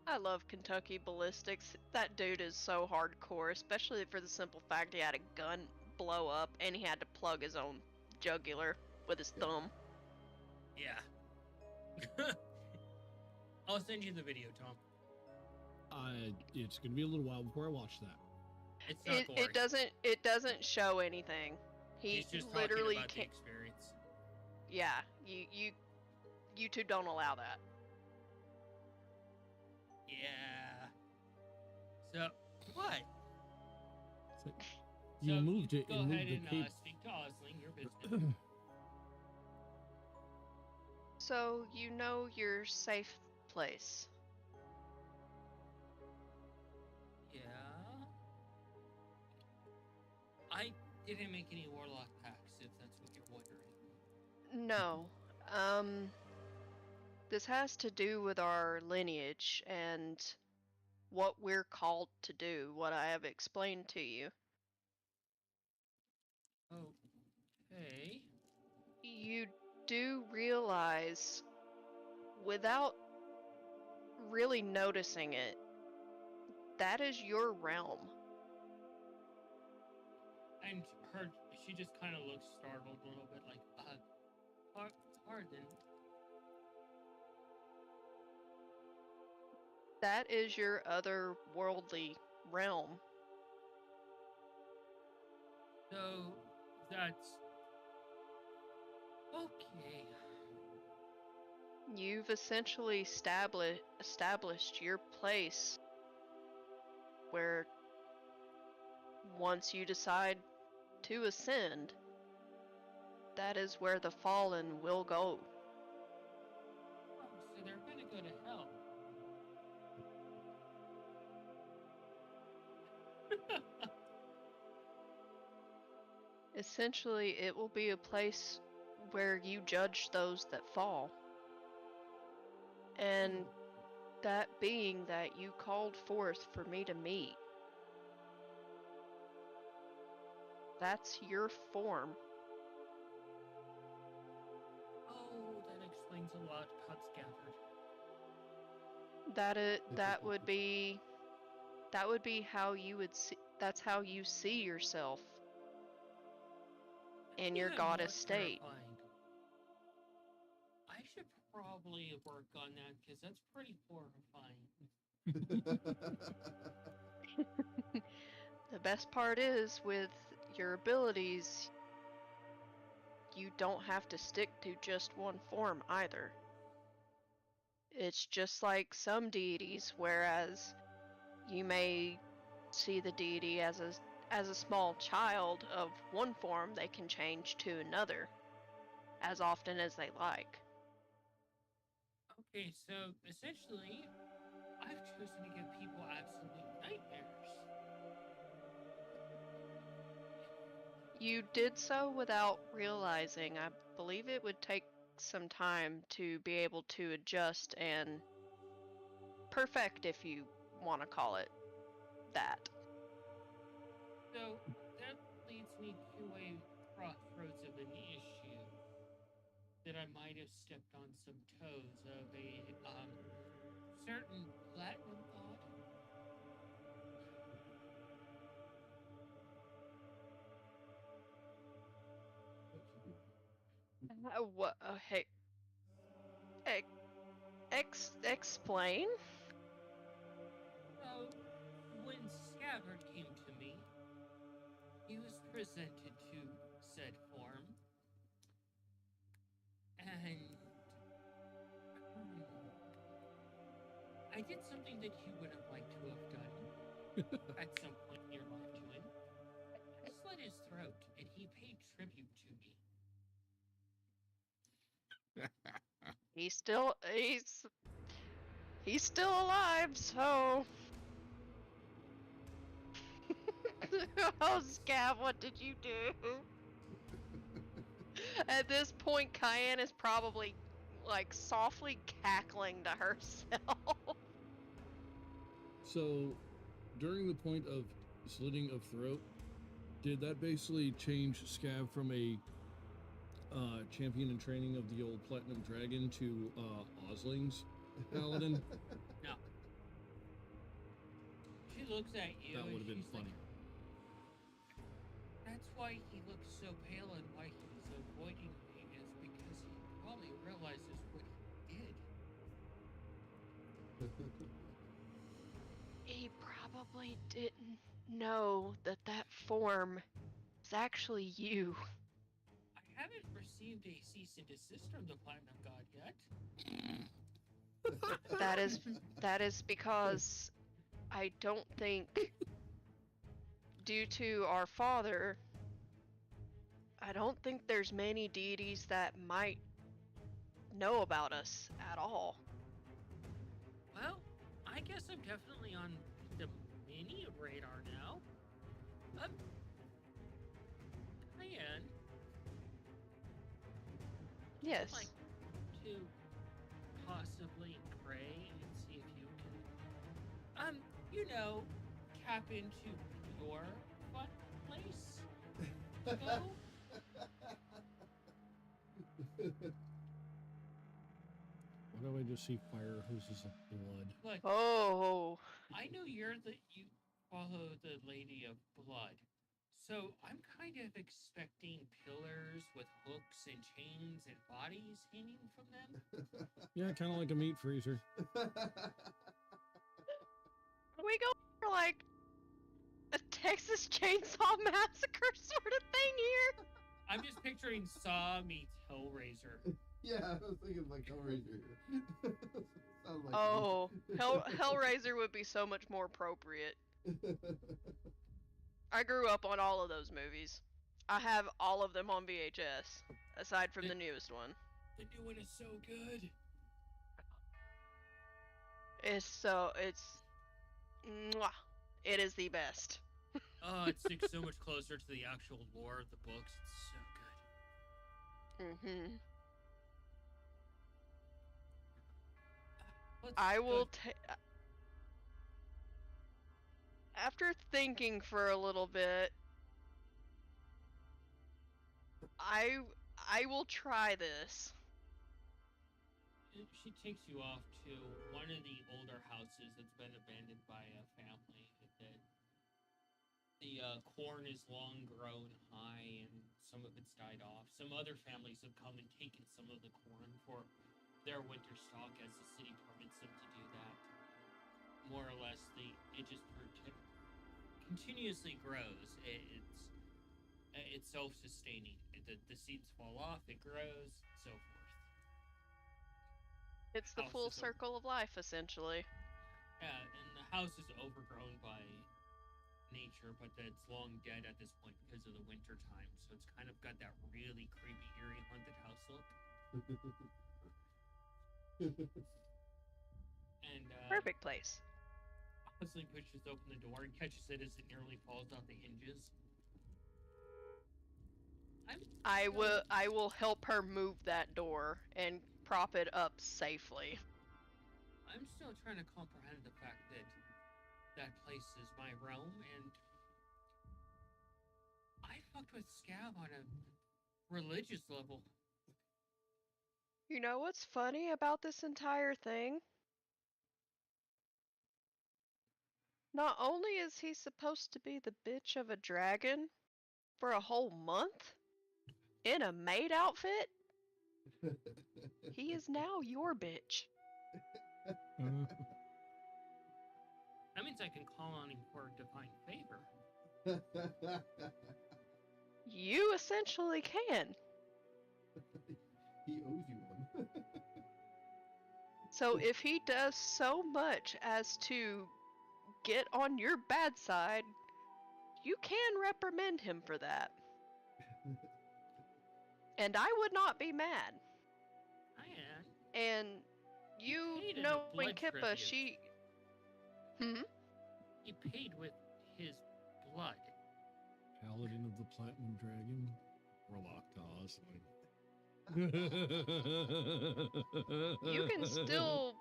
Speaker 4: I love Kentucky Ballistics. That dude is so hardcore, especially for the simple fact he had a gun blow up and he had to plug his own jugular with his thumb.
Speaker 2: Yeah. I'll send you the video, Tom.
Speaker 3: It's gonna be a little while before I watch that.
Speaker 2: It's not gory.
Speaker 4: It doesn't show anything.
Speaker 2: He's just
Speaker 4: literally
Speaker 2: talking about the
Speaker 4: can't.
Speaker 2: experience.
Speaker 4: Yeah, YouTube don't allow that.
Speaker 2: Yeah. So what?
Speaker 3: It's like, you
Speaker 2: So,
Speaker 3: moved it
Speaker 2: Go
Speaker 3: and
Speaker 2: ahead
Speaker 3: moved
Speaker 2: and
Speaker 3: the cape.
Speaker 2: speak to Osling, your business.
Speaker 4: So you know your safe place.
Speaker 2: Yeah. I didn't make any warlock packs, if that's what you're wondering.
Speaker 4: No. This has to do with our lineage and what we're called to do, what I have explained to you.
Speaker 2: Okay.
Speaker 4: You do realize, without really noticing it, that is your realm.
Speaker 2: And she just kind of looks startled a little bit, like, pardon.
Speaker 4: That is your otherworldly realm.
Speaker 2: So, that's... Okay.
Speaker 4: You've essentially established your place where, once you decide to ascend, that is where the fallen will go.
Speaker 2: Oh, so they're gonna go to hell.
Speaker 4: Essentially, it will be a place where you judge those that fall. And that being that you called forth for me to meet, That's your form.
Speaker 2: Oh, that explains a lot about Scabbard.
Speaker 4: That would be how you would see. That's how you see yourself in your
Speaker 2: Even
Speaker 4: goddess
Speaker 2: more
Speaker 4: state.
Speaker 2: terrifying. I should probably work on that because that's pretty horrifying.
Speaker 4: The best part is with your abilities, you don't have to stick to just one form either. It's just like some deities, whereas you may see the deity as a small child of one form, they can change to another as often as they like.
Speaker 2: Okay, so essentially, I've chosen to give people absolute nightmares.
Speaker 4: You did so without realizing. I believe it would take some time to be able to adjust and perfect, if you want to call it that.
Speaker 2: So that leads me to a crossroads of an issue that I might have stepped on some toes of a certain platinum god.
Speaker 4: What? Hey, explain.
Speaker 2: So when Scabbard came to me, he was presented to said form, and I did something that you would have liked to have done at some point in your life to him. I slit his throat, and he paid tribute to me.
Speaker 4: He's still alive, so. Oh, Scav, what did you do? At this point, Cayenne is probably like softly cackling to herself.
Speaker 3: So, during the point of slitting of throat, did that basically change Scav from a champion in training of the old Platinum Dragon to Osling's Paladin?
Speaker 2: No. She looks at you.
Speaker 3: That
Speaker 2: and
Speaker 3: would have been
Speaker 2: she's
Speaker 3: funny.
Speaker 2: Like, that's why he looks so pale and why he's avoiding me is because he probably realizes what he did.
Speaker 4: He probably didn't know that form is actually you.
Speaker 2: I haven't received a cease and desist from the Platinum God yet.
Speaker 4: That is because I don't think, due to our father, I don't think there's many deities that might know about us at all.
Speaker 2: Well, I guess I'm definitely on the mini radar now. Cayenne,
Speaker 4: Yes.
Speaker 2: I'd like to possibly pray and see if you can, tap into your fun place to go.
Speaker 3: Why do I just see fire hoses of blood?
Speaker 2: Look,
Speaker 4: Oh.
Speaker 2: I know you follow the Lady of Blood. So I'm kind of expecting pillars with hooks and chains and bodies hanging from them.
Speaker 3: Yeah, kind of like a meat freezer.
Speaker 4: Are we going for like a Texas Chainsaw Massacre sort of thing here?
Speaker 2: I'm just picturing Saw meets Hellraiser.
Speaker 1: Yeah, I was thinking like Hellraiser. Sounds like
Speaker 4: Oh, Hellraiser would be so much more appropriate. I grew up on all of those movies. I have all of them on VHS, aside from the newest one.
Speaker 2: The new one is so good.
Speaker 4: Mwah, it is the best.
Speaker 2: Oh, it sticks so much closer to the actual lore of the books. It's so good.
Speaker 4: Mm-hmm.
Speaker 2: Let's
Speaker 4: I will
Speaker 2: go-
Speaker 4: after thinking for a little bit, I will try this.
Speaker 2: She takes you off to one of the older houses that's been abandoned by a family. The corn is long grown high and some of it's died off. Some other families have come and taken some of the corn for their winter stock as the city permits them to do that. More or less, it just continuously grows. It's self-sustaining. The seeds fall off, it grows, so forth.
Speaker 4: It's the full circle of life, essentially.
Speaker 2: Yeah, and the house is overgrown by nature, but it's long dead at this point because of the winter time. So it's kind of got that really creepy, eerie, haunted house look. And
Speaker 4: perfect place.
Speaker 2: Husling pushes open the door and catches it as it nearly falls off the hinges.
Speaker 4: I will help her move that door and prop it up safely.
Speaker 2: I'm still trying to comprehend the fact that that place is my realm, and I fucked with Scab on a religious level.
Speaker 4: You know what's funny about this entire thing? Not only is he supposed to be the bitch of a dragon for a whole month in a maid outfit, he is now your bitch.
Speaker 2: That means I can call on him for divine favor.
Speaker 4: You essentially can.
Speaker 1: He owes you one.
Speaker 4: So if he does so much as to get on your bad side, you can reprimand him for that. And I would not be mad.
Speaker 2: I am.
Speaker 4: And you know when Kippa, she...
Speaker 2: He paid with his blood.
Speaker 3: Paladin of the Platinum Dragon. Warlock toss.
Speaker 4: You can still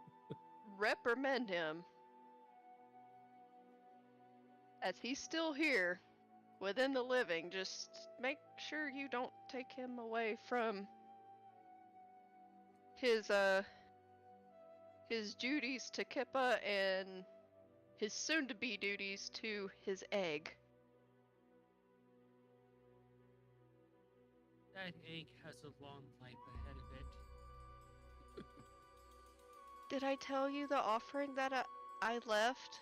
Speaker 4: reprimand him, as he's still here within the living. Just make sure you don't take him away from his duties to Kippa and his soon-to-be duties to his egg.
Speaker 2: That egg has a long life ahead of it.
Speaker 4: Did I tell you the offering that I left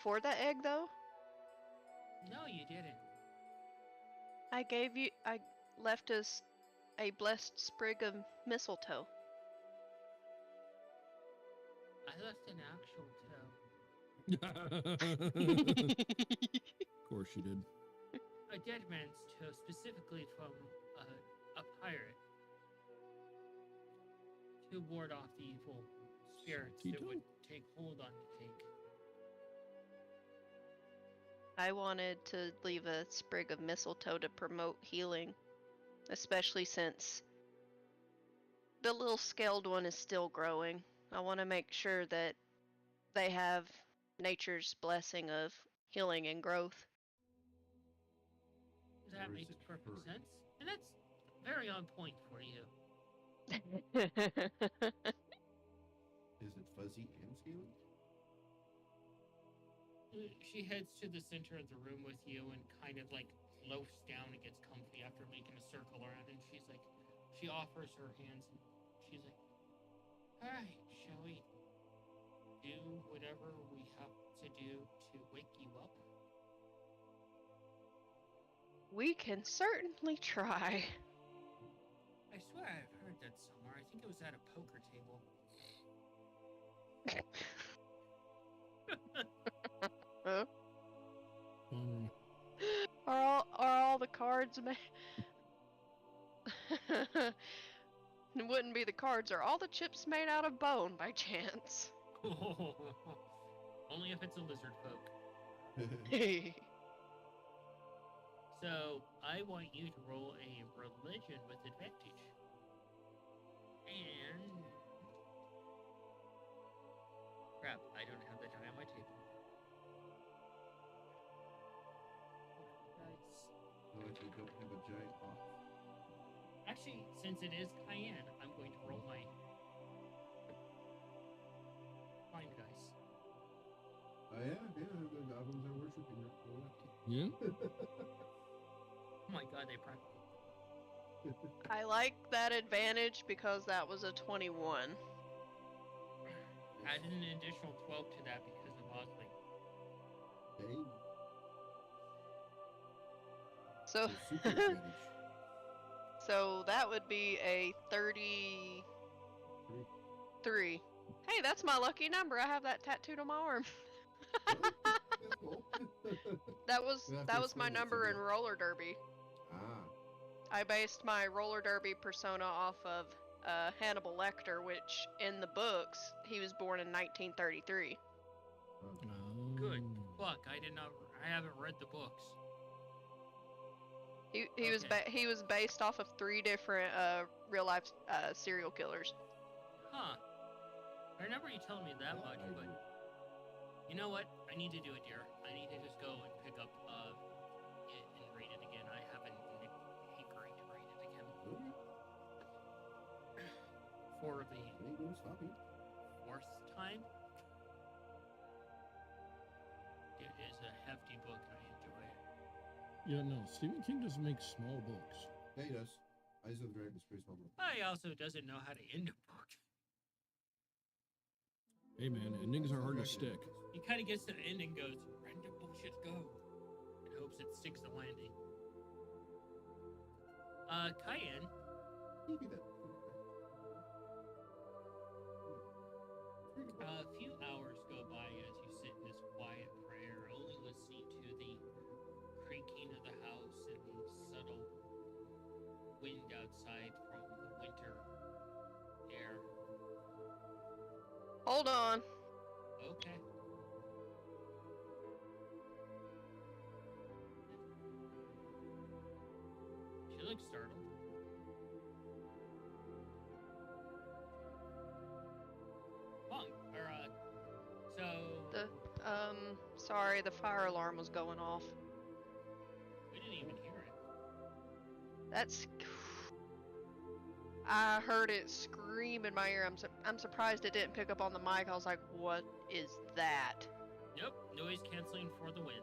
Speaker 4: for the egg, though?
Speaker 2: No, you didn't.
Speaker 4: I left us a blessed sprig of mistletoe.
Speaker 2: I left an actual toe.
Speaker 3: Of course you did.
Speaker 2: A dead man's toe, specifically from a pirate. To ward off the evil spirits that would take hold on the cake.
Speaker 4: I wanted to leave a sprig of mistletoe to promote healing, especially since the little scaled one is still growing. I want to make sure that they have nature's blessing of healing and growth.
Speaker 2: That makes perfect sense. And that's very on point for you.
Speaker 1: Is it fuzzy and scaly?
Speaker 2: She heads to the center of the room with you and kind of like loafs down and gets comfy after making a circle around, and she's like, she offers her hands and she's like, alright, shall we do whatever we have to do to wake you up?
Speaker 4: We can certainly try.
Speaker 2: I swear I've heard that somewhere. I think it was at a poker table.
Speaker 4: Huh?
Speaker 3: Mm.
Speaker 4: Are all the cards made? It wouldn't be the cards. Are all the chips made out of bone by chance?
Speaker 2: Only if it's a lizard folk. So, I want you to roll a religion with advantage. And... crap, I don't have the die on my table.
Speaker 1: No, I actually don't have a giant box.
Speaker 2: Actually, since it is Cayenne, I'm going to roll my find dice.
Speaker 1: Yeah, the goblins are worshiping her.
Speaker 3: Yeah.
Speaker 2: Oh my god, they practically.
Speaker 4: I like that advantage because that was a 21.
Speaker 2: Added an additional 12 to that because of Osley.
Speaker 1: Hey,
Speaker 4: So,
Speaker 1: super advantage.
Speaker 4: so that would be a 33. Hey, that's my lucky number. I have that tattooed on my arm.
Speaker 1: Really? That's cool.
Speaker 4: That was
Speaker 1: You'll have to
Speaker 4: that was my
Speaker 1: explain that to
Speaker 4: number
Speaker 1: me.
Speaker 4: in roller derby.
Speaker 1: Ah,
Speaker 4: I based my roller derby persona off of Hannibal Lecter, which in the books he was born in 1933.
Speaker 2: Good.
Speaker 3: Oh.
Speaker 2: Fuck, I haven't read the books.
Speaker 4: He
Speaker 2: Okay.
Speaker 4: he was based off of 3 different real life serial killers.
Speaker 2: Huh. I remember you telling me that much,
Speaker 1: I
Speaker 2: but
Speaker 1: do.
Speaker 2: you know what? I need to do it, dear. I need to just go and pick up it and read it again. I have an hankering to read it again.
Speaker 1: Okay.
Speaker 2: For the
Speaker 1: Ain't gonna stop you.
Speaker 2: 4th time. It is a hefty book and I enjoy it.
Speaker 3: Yeah, no. Stephen King doesn't make small books.
Speaker 1: Yeah, he does. Eyes of the Dragon is pretty small.
Speaker 2: He also doesn't know how to end a book.
Speaker 3: Hey, man, endings are hard to stick.
Speaker 2: He kind of gets to the end and goes, "Random bullshit, go," and hopes it sticks the landing. Cayenne,
Speaker 1: Maybe that.
Speaker 2: a few hours go by as you sit in this quiet prayer, only listening to the creaking of the house and the subtle wind outside from the winter air.
Speaker 4: Hold on.
Speaker 2: Okay. She looks startled. Funk, so
Speaker 4: Sorry, the fire alarm was going off.
Speaker 2: we didn't even hear it.
Speaker 4: That's. I heard it scream in my ear. I'm surprised it didn't pick up on the mic. I was like, "What is that?"
Speaker 2: Nope, noise canceling for the win.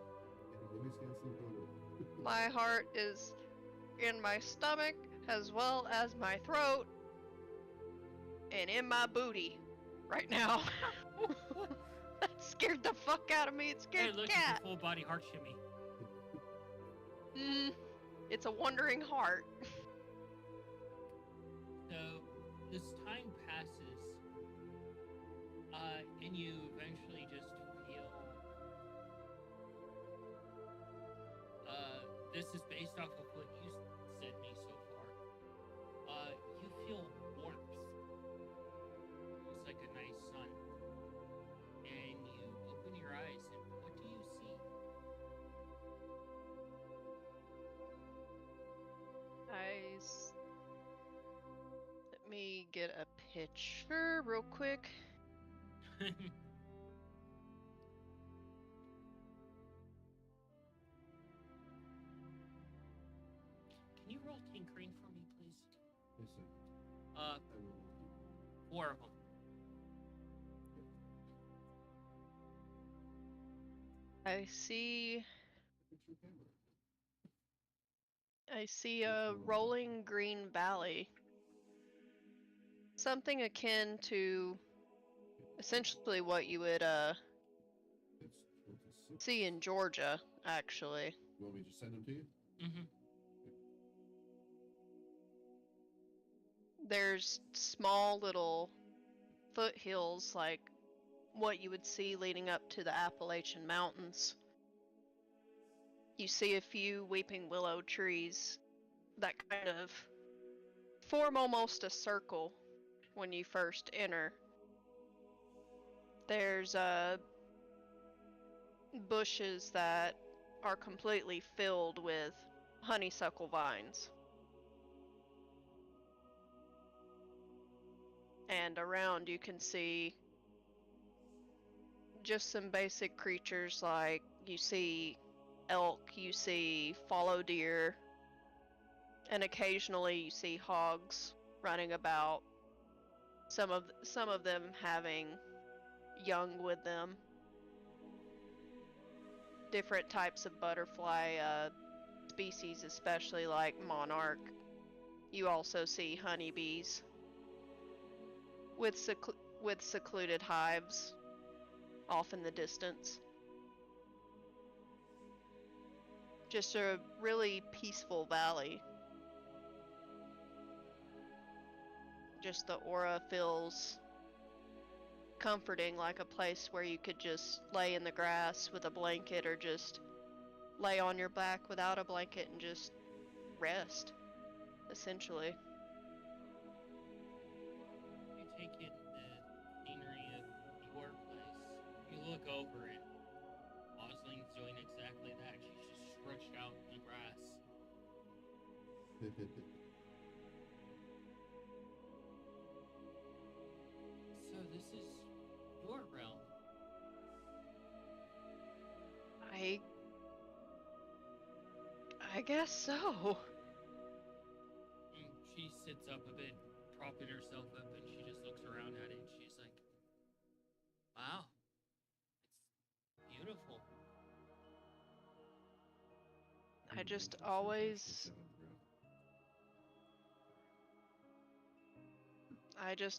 Speaker 4: My heart is in my stomach as well as my throat and in my booty right now. That scared the fuck out of me. It
Speaker 2: Hey,
Speaker 4: scared
Speaker 2: look,
Speaker 4: the
Speaker 2: it's
Speaker 4: cat.
Speaker 2: a full body heart shimmy.
Speaker 4: It's a wandering heart.
Speaker 2: So this time passes, and you eventually just feel. This is based off of what you said to me so far. You feel warmth. Looks like a nice sun. And you open your eyes, and what do you see?
Speaker 4: Let me get a picture real quick.
Speaker 2: Can you roll tinkering for me, please?
Speaker 1: Yes, sir. I will.
Speaker 2: 4 of them.
Speaker 4: I see
Speaker 1: Fix your camera.
Speaker 4: I see a rolling green valley. Something akin to essentially what you would
Speaker 1: It's 26.
Speaker 4: see in Georgia, actually.
Speaker 1: You want me to just send them to you?
Speaker 2: Mm-hmm.
Speaker 4: There's small little foothills like what you would see leading up to the Appalachian Mountains. You see a few weeping willow trees that kind of form almost a circle when you first enter. There's bushes that are completely filled with honeysuckle vines. And around you can see just some basic creatures like you see elk, you see fallow deer, And occasionally you see hogs running about. Some of them having young with them. Different types of butterfly species, especially like monarch. You also see honeybees with secluded hives off in the distance. Just a really peaceful valley. Just the aura feels comforting, like a place where you could just lay in the grass with a blanket, or just lay on your back without a blanket and just rest, essentially.
Speaker 2: You take in the scenery of your place. You look over it. Osling's doing exactly that. She's just stretched out in the grass. So this is your realm.
Speaker 4: I guess so.
Speaker 2: And she sits up a bit, propping herself up, and she just looks around at it, and she's like, wow, it's beautiful.
Speaker 4: I just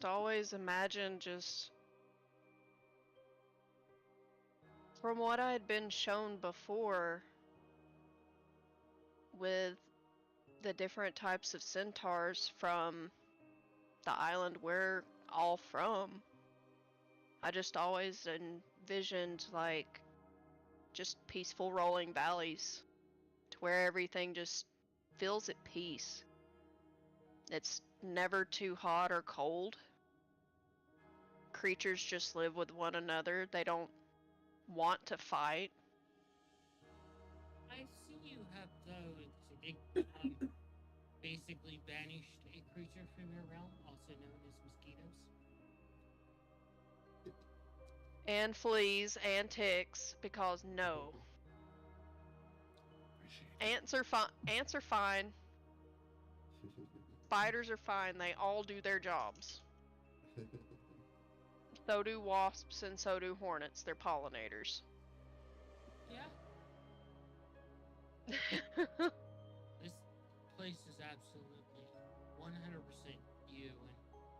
Speaker 4: always imagined, just from what I had been shown before with the different types of centaurs from the island we're all from, I just always envisioned like just peaceful rolling valleys to where everything just feels at peace. It's never too hot or cold. Creatures just live with one another. They don't want to fight.
Speaker 2: I see you have basically banished a creature from your realm, also known as mosquitoes.
Speaker 4: And fleas and ticks, because no. Ants are fine. Spiders are fine. They all do their jobs. So do wasps, and so do hornets. They're pollinators.
Speaker 2: Yeah. This place is absolutely 100% you and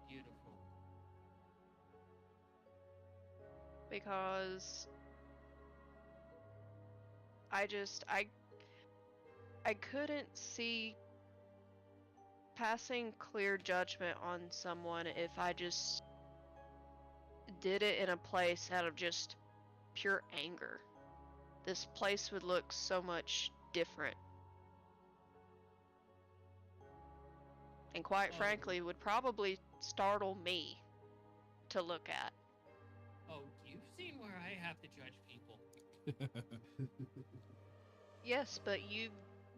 Speaker 2: beautiful.
Speaker 4: Because I couldn't see passing clear judgment on someone if I just did it in a place out of just pure anger. This place would look so much different. And quite frankly, would probably startle me to look at.
Speaker 2: Oh, you've seen where I have to judge people.
Speaker 4: Yes, but you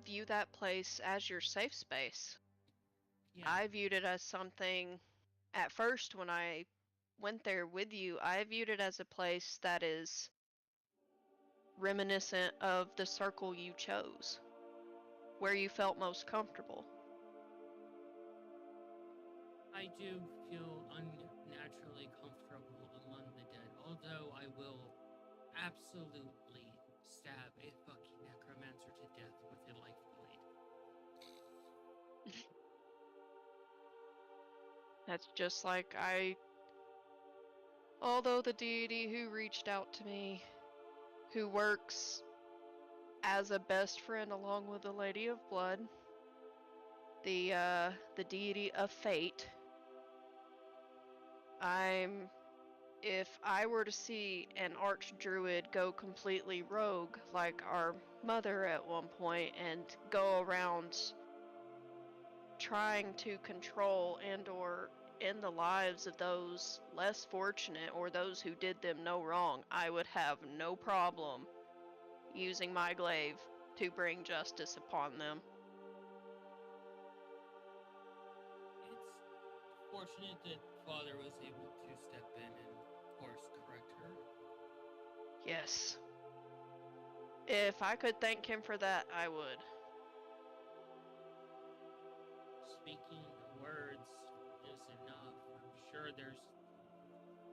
Speaker 4: view that place as your safe space.
Speaker 2: Yeah.
Speaker 4: I viewed it as something, at first when I went there with you, I viewed it as a place that is reminiscent of the circle you chose, where you felt most comfortable.
Speaker 2: I do feel unnaturally comfortable among the dead, although I will absolutely stab a fucking necromancer to death with a life blade.
Speaker 4: That's just like although the deity who reached out to me, who works as a best friend along with the Lady of Blood, the deity of fate, if I were to see an archdruid go completely rogue like our mother at one point and go around trying to control and or end the lives of those less fortunate or those who did them no wrong, I would have no problem using my glaive to bring justice upon them.
Speaker 2: It's fortunate that Father was able to step in and course correct her.
Speaker 4: Yes. If I could thank him for that, I would.
Speaker 2: speaking words is enough. I'm sure there's.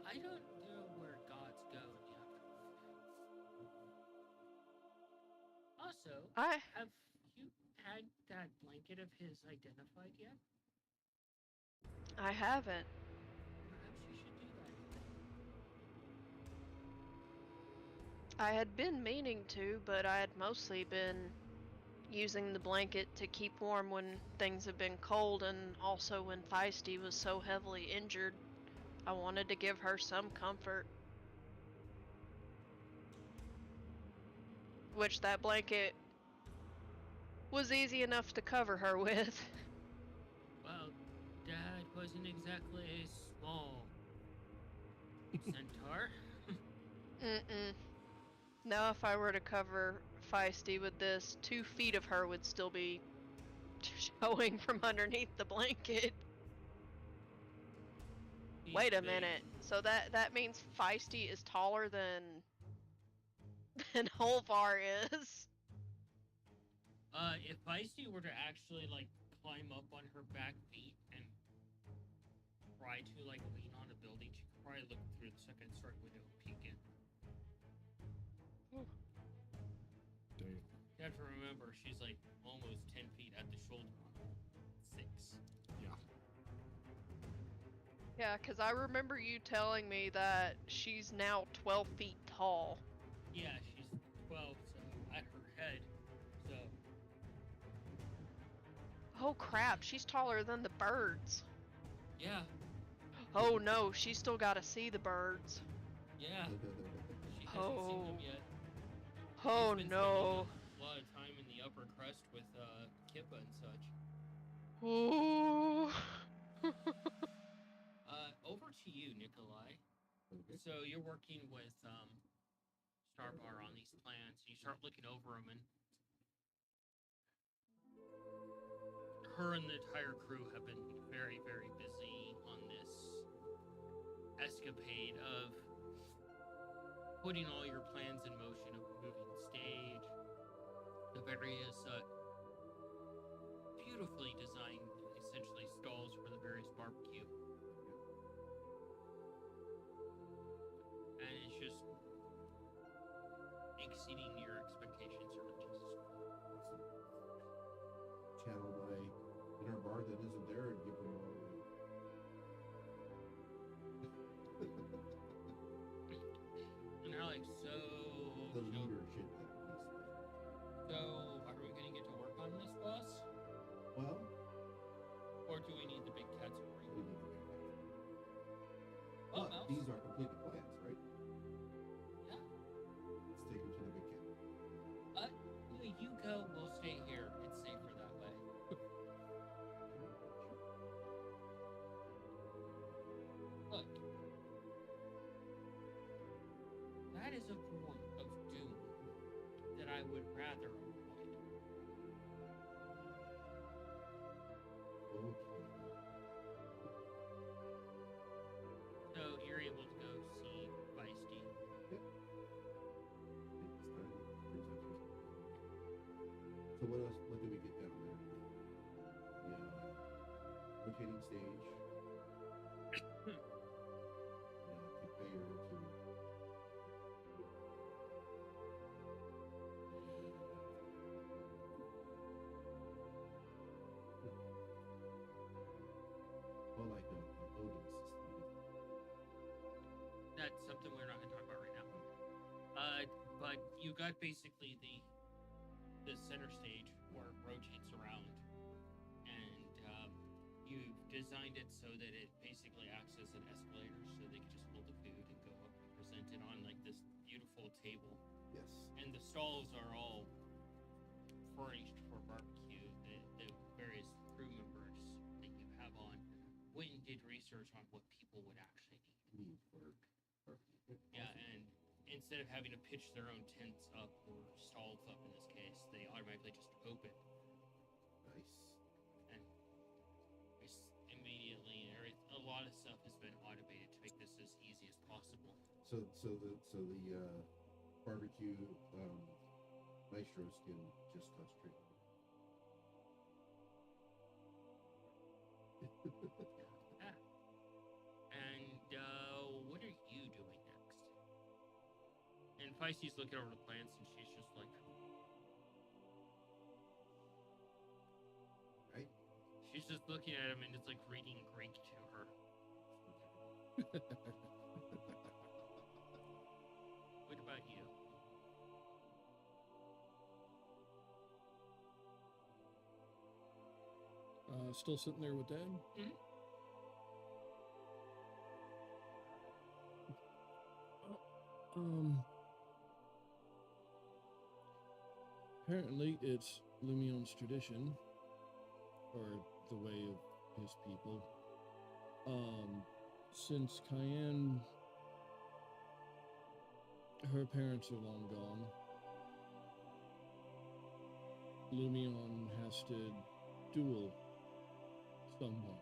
Speaker 2: I don't know where gods go in the afterlife. Also,
Speaker 4: I
Speaker 2: have you had that blanket of his identified yet?
Speaker 4: haven't.
Speaker 2: Perhaps you should do that.
Speaker 4: I had been meaning to, but I had mostly been using the blanket to keep warm when things have been cold, and also when Feisty was so heavily injured. I wanted to give her some comfort. Which that blanket was easy enough to cover her with.
Speaker 2: Well, Dad wasn't exactly a small centaur.
Speaker 4: Mm-mm. Now if I were to cover Feisty with this, 2 feet of her would still be showing from underneath the blanket.
Speaker 2: He's
Speaker 4: Wait a
Speaker 2: big.
Speaker 4: minute. So that means Feisty is taller than Holvar is.
Speaker 2: If Feisty were to actually like climb up on her back feet and try to like lean on a building, she could probably look through the second story window and peek in.
Speaker 3: Dang.
Speaker 2: You have to remember, she's like almost 10 feet at the shoulder. 6.
Speaker 3: Yeah.
Speaker 4: Yeah, because I remember you telling me that she's now 12 feet tall.
Speaker 2: Yeah, she's 12, so at her head. So
Speaker 4: Oh crap, she's taller than the birds.
Speaker 2: yeah,
Speaker 4: Oh no, she's still gotta see the birds.
Speaker 2: yeah. She hasn't seen
Speaker 4: Oh.
Speaker 2: them yet.
Speaker 4: Oh
Speaker 2: She's been
Speaker 4: no.
Speaker 2: spending a lot of time in the upper crust with Kippa and such.
Speaker 4: Ooh.
Speaker 2: Over to you, Nikolai.
Speaker 1: Okay.
Speaker 2: So you're working with Starbar on these plans. You start looking over them, and her and the entire crew have been very, very busy on this escapade of putting all your plans in motion of moving the stage, the various beautifully designed, essentially, stalls for the various barbecue. And it's just exceeding your expectations, or just
Speaker 1: Channel my inner bard that isn't there and give them all
Speaker 2: and they're like,
Speaker 1: the
Speaker 2: so
Speaker 1: leadership that needs.
Speaker 2: so are we gonna get to work on this, boss?
Speaker 1: Well,
Speaker 2: Or do we need the big cats to
Speaker 1: we
Speaker 2: bring?
Speaker 1: need to get back.
Speaker 2: Well,
Speaker 1: But
Speaker 2: Mouse?
Speaker 1: these are completed plans, right?
Speaker 2: Yeah.
Speaker 1: Let's take them to the big cat.
Speaker 2: You go, we'll stay here. It's safer that way. Look. That is a form of doom that I would rather avoid.
Speaker 1: Okay.
Speaker 2: So you're able to go see Feisty.
Speaker 1: So what else? What do we get down there? The rotating stage. Conveyor to. Well, like a loading system.
Speaker 2: That's something we're not going to talk about right now. But you got basically the center stage where it rotates around, and you've designed it so that it basically acts as an escalator, so they can just hold the food and go up and present it on like this beautiful table.
Speaker 1: Yes.
Speaker 2: And the stalls are all furnished for barbecue. The various crew members that you have on went and did research on what people would actually need.
Speaker 1: Need for barbecue.
Speaker 2: Yeah, and instead of having to pitch their own tents up or stalls up in this case, they automatically just open
Speaker 1: Nice.
Speaker 2: and just immediately. A lot of stuff has been automated to make this as easy as possible.
Speaker 1: So the barbecue maestros can just concentrate.
Speaker 2: Feisty's looking over the plants, and she's just like,
Speaker 1: Right?
Speaker 2: she's just looking at him, and it's like reading Greek to her. What about you?
Speaker 3: Still sitting there with Dad?
Speaker 2: Mhm.
Speaker 3: Apparently it's Lumion's tradition, or the way of his people. Since Cayenne, her parents are long gone, Lumion has to duel someone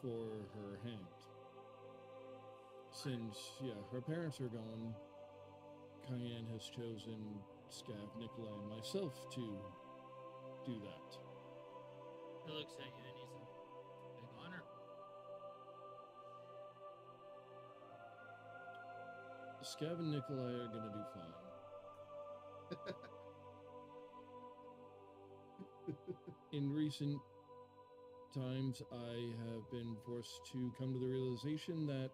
Speaker 3: for her hand. Since, yeah, her parents are gone, Cayenne has chosen Scav, Nikolai, and myself to do that.
Speaker 2: He looks at you and he's like, big honor.
Speaker 3: Scav and Nikolai are gonna do fine. In recent times, I have been forced to come to the realization that,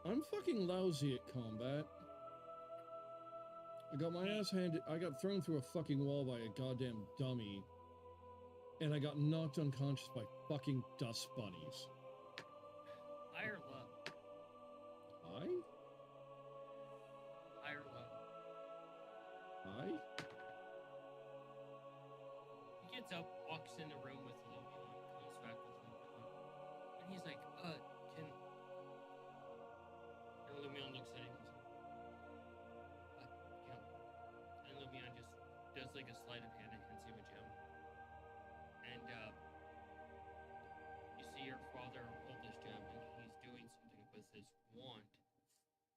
Speaker 3: I'm fucking lousy at combat. I got my ass handed. I got thrown through a fucking wall by a goddamn dummy. And I got knocked unconscious by fucking dust bunnies.
Speaker 2: Higher low.
Speaker 3: Hi?
Speaker 2: Higher low.
Speaker 3: Hi?
Speaker 2: He gets up, walks in the room with Lumion, comes back with Lumion. And he's like, can... And Lumion looks at him and he's like, yeah. And Lumion just does like a sleight of hand and hands him a gem. And, you see your father hold this gem and he's doing something with his wand.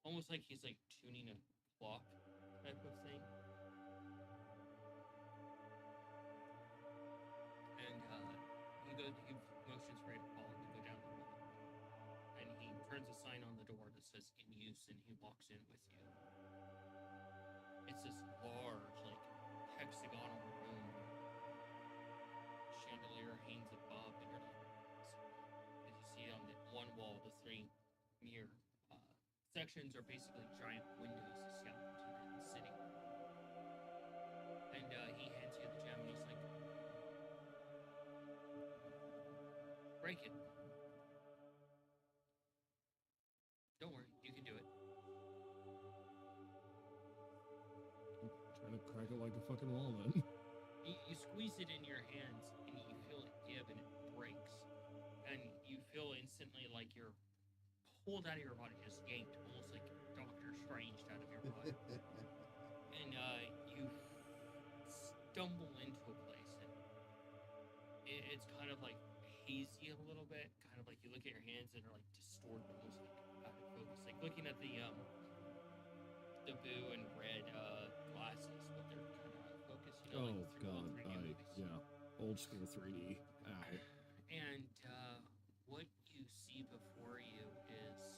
Speaker 2: Almost like he's like tuning a clock type of thing. And he motions for you to follow him to go down the hall. And he turns a sign on the door that says in use and he walks in with you. It's this large, like, hexagonal room. Chandelier hangs above and you're like, as you see on the one wall, the three mirror sections are basically giant windows you see out into the city. And he hands you the gem and he's like, break it. Don't worry, you can do it.
Speaker 3: Trying to crack it like a fucking walnut.
Speaker 2: You squeeze it in your hands and you feel it give and it breaks. And you feel instantly like you're pulled out of your body, just yanked, almost like Doctor Strange out of your body. And you stumble into a place and it's kind of like hazy a little bit, kind of like you look at your hands and they're like distorted, almost like out of focus. Like looking at the blue and red glasses, but they're kind of out of focus, you know,
Speaker 3: Oh
Speaker 2: like through
Speaker 3: god,
Speaker 2: old 3D movies.
Speaker 3: yeah, old school 3D. Ow.
Speaker 2: And what you see before you is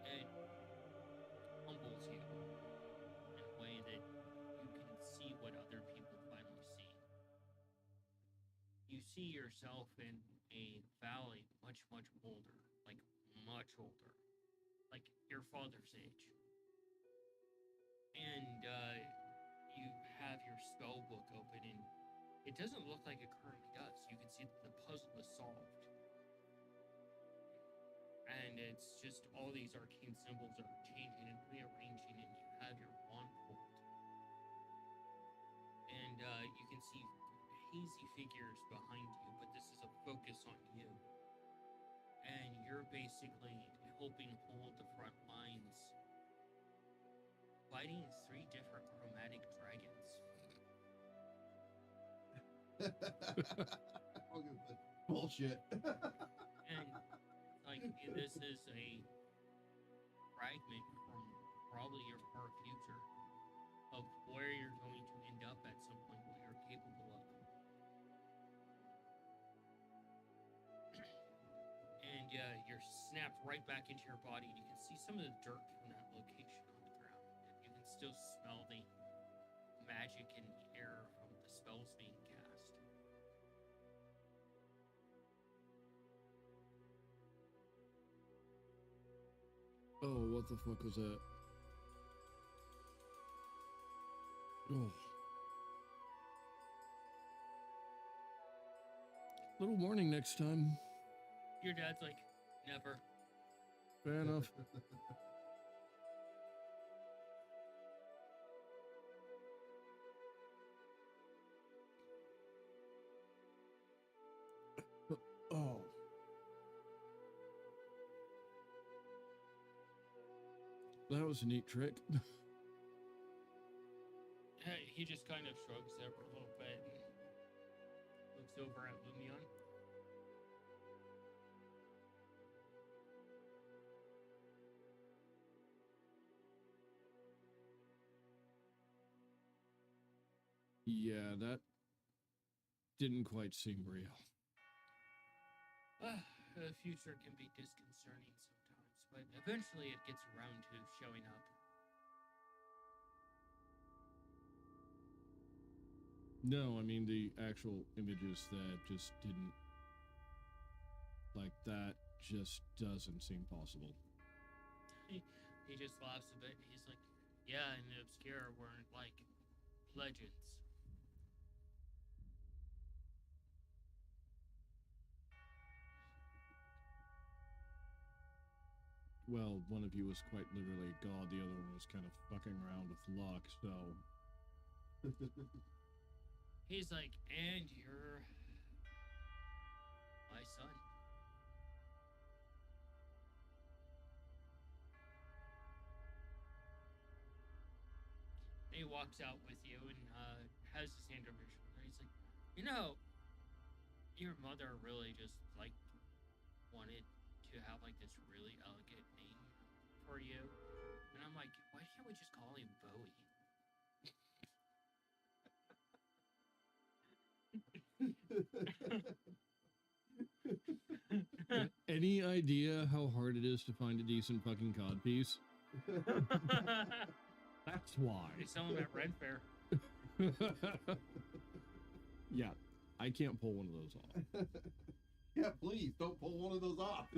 Speaker 2: it humbles you in a way that you can see what other people finally see. You see yourself in a valley much, much older, like much older, like your father's age. And you have your spell book open and it doesn't look like it currently does. You can see that the puzzle is solved. And it's just all these arcane symbols are changing and rearranging, and you have your wand pulled. And you can see hazy figures behind you, but this is a focus on you. And you're basically helping hold the front lines, fighting 3 different chromatic dragons.
Speaker 1: Bullshit.
Speaker 2: And like this is a fragment from probably your far future of where you're going to end up at some point, what you're capable of. snapped right back into your body, and you can see some of the dirt from that location on the ground. And you can still smell the magic in the air from the spells being cast.
Speaker 3: Oh, what the fuck was that? Oh. Little warning next time.
Speaker 2: Your dad's like, never.
Speaker 3: Fair enough. Oh. That was a neat trick.
Speaker 2: He just kind of shrugs there for a little bit and looks over at Lumion.
Speaker 3: Yeah, that didn't quite seem real.
Speaker 2: The future can be disconcerting sometimes, but eventually it gets around to showing up.
Speaker 3: No, I mean the actual images that just didn't, like, that just doesn't seem possible.
Speaker 2: He just laughs a bit. He's like, yeah, and the Obscura weren't like legends.
Speaker 3: Well, one of you was quite literally a god, the other one was kind of fucking around with luck, so...
Speaker 2: He's like, and you're my son. And he walks out with you and has his hand over your shoulder. He's like, you know, your mother really just like wanted to have like this really elegant name for you. And I'm like, why can't we just call him Bowie?
Speaker 3: Any idea how hard it is to find a decent fucking cod piece? That's why.
Speaker 2: They sell them at Red Fair.
Speaker 3: Yeah, I can't pull one of those off.
Speaker 1: Yeah, please don't pull one of those off.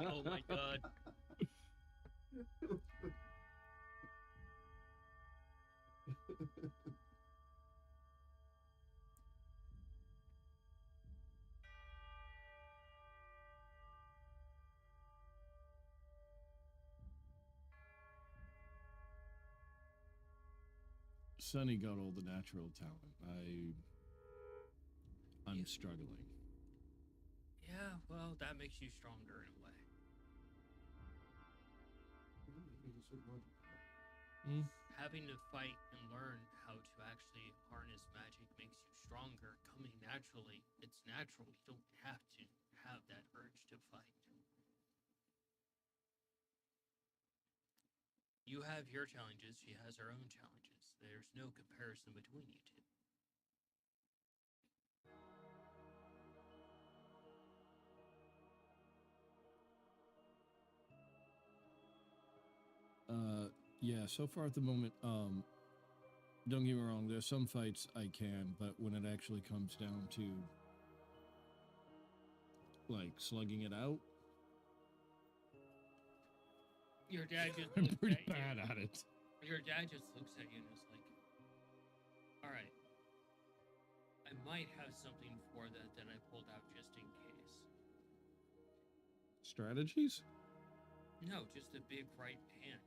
Speaker 2: Oh my god.
Speaker 3: Sonny got all the natural talent. I'm
Speaker 2: Yeah.
Speaker 3: struggling.
Speaker 2: Yeah, well, that makes you stronger in a way. Having to fight and learn how to actually harness magic makes you stronger coming naturally. It's natural. You don't have to have that urge to fight. You have your challenges, she has her own challenges. There's no comparison between you two.
Speaker 3: Yeah, so far at the moment, don't get me wrong, there's some fights I can, but when it actually comes down to, like, slugging it out,
Speaker 2: Your dad just
Speaker 3: I'm
Speaker 2: looks
Speaker 3: pretty
Speaker 2: at you.
Speaker 3: bad at it.
Speaker 2: Your dad just looks at you and is like, all right, I might have something for that I pulled out just in case.
Speaker 3: Strategies?
Speaker 2: No, just a big right hand.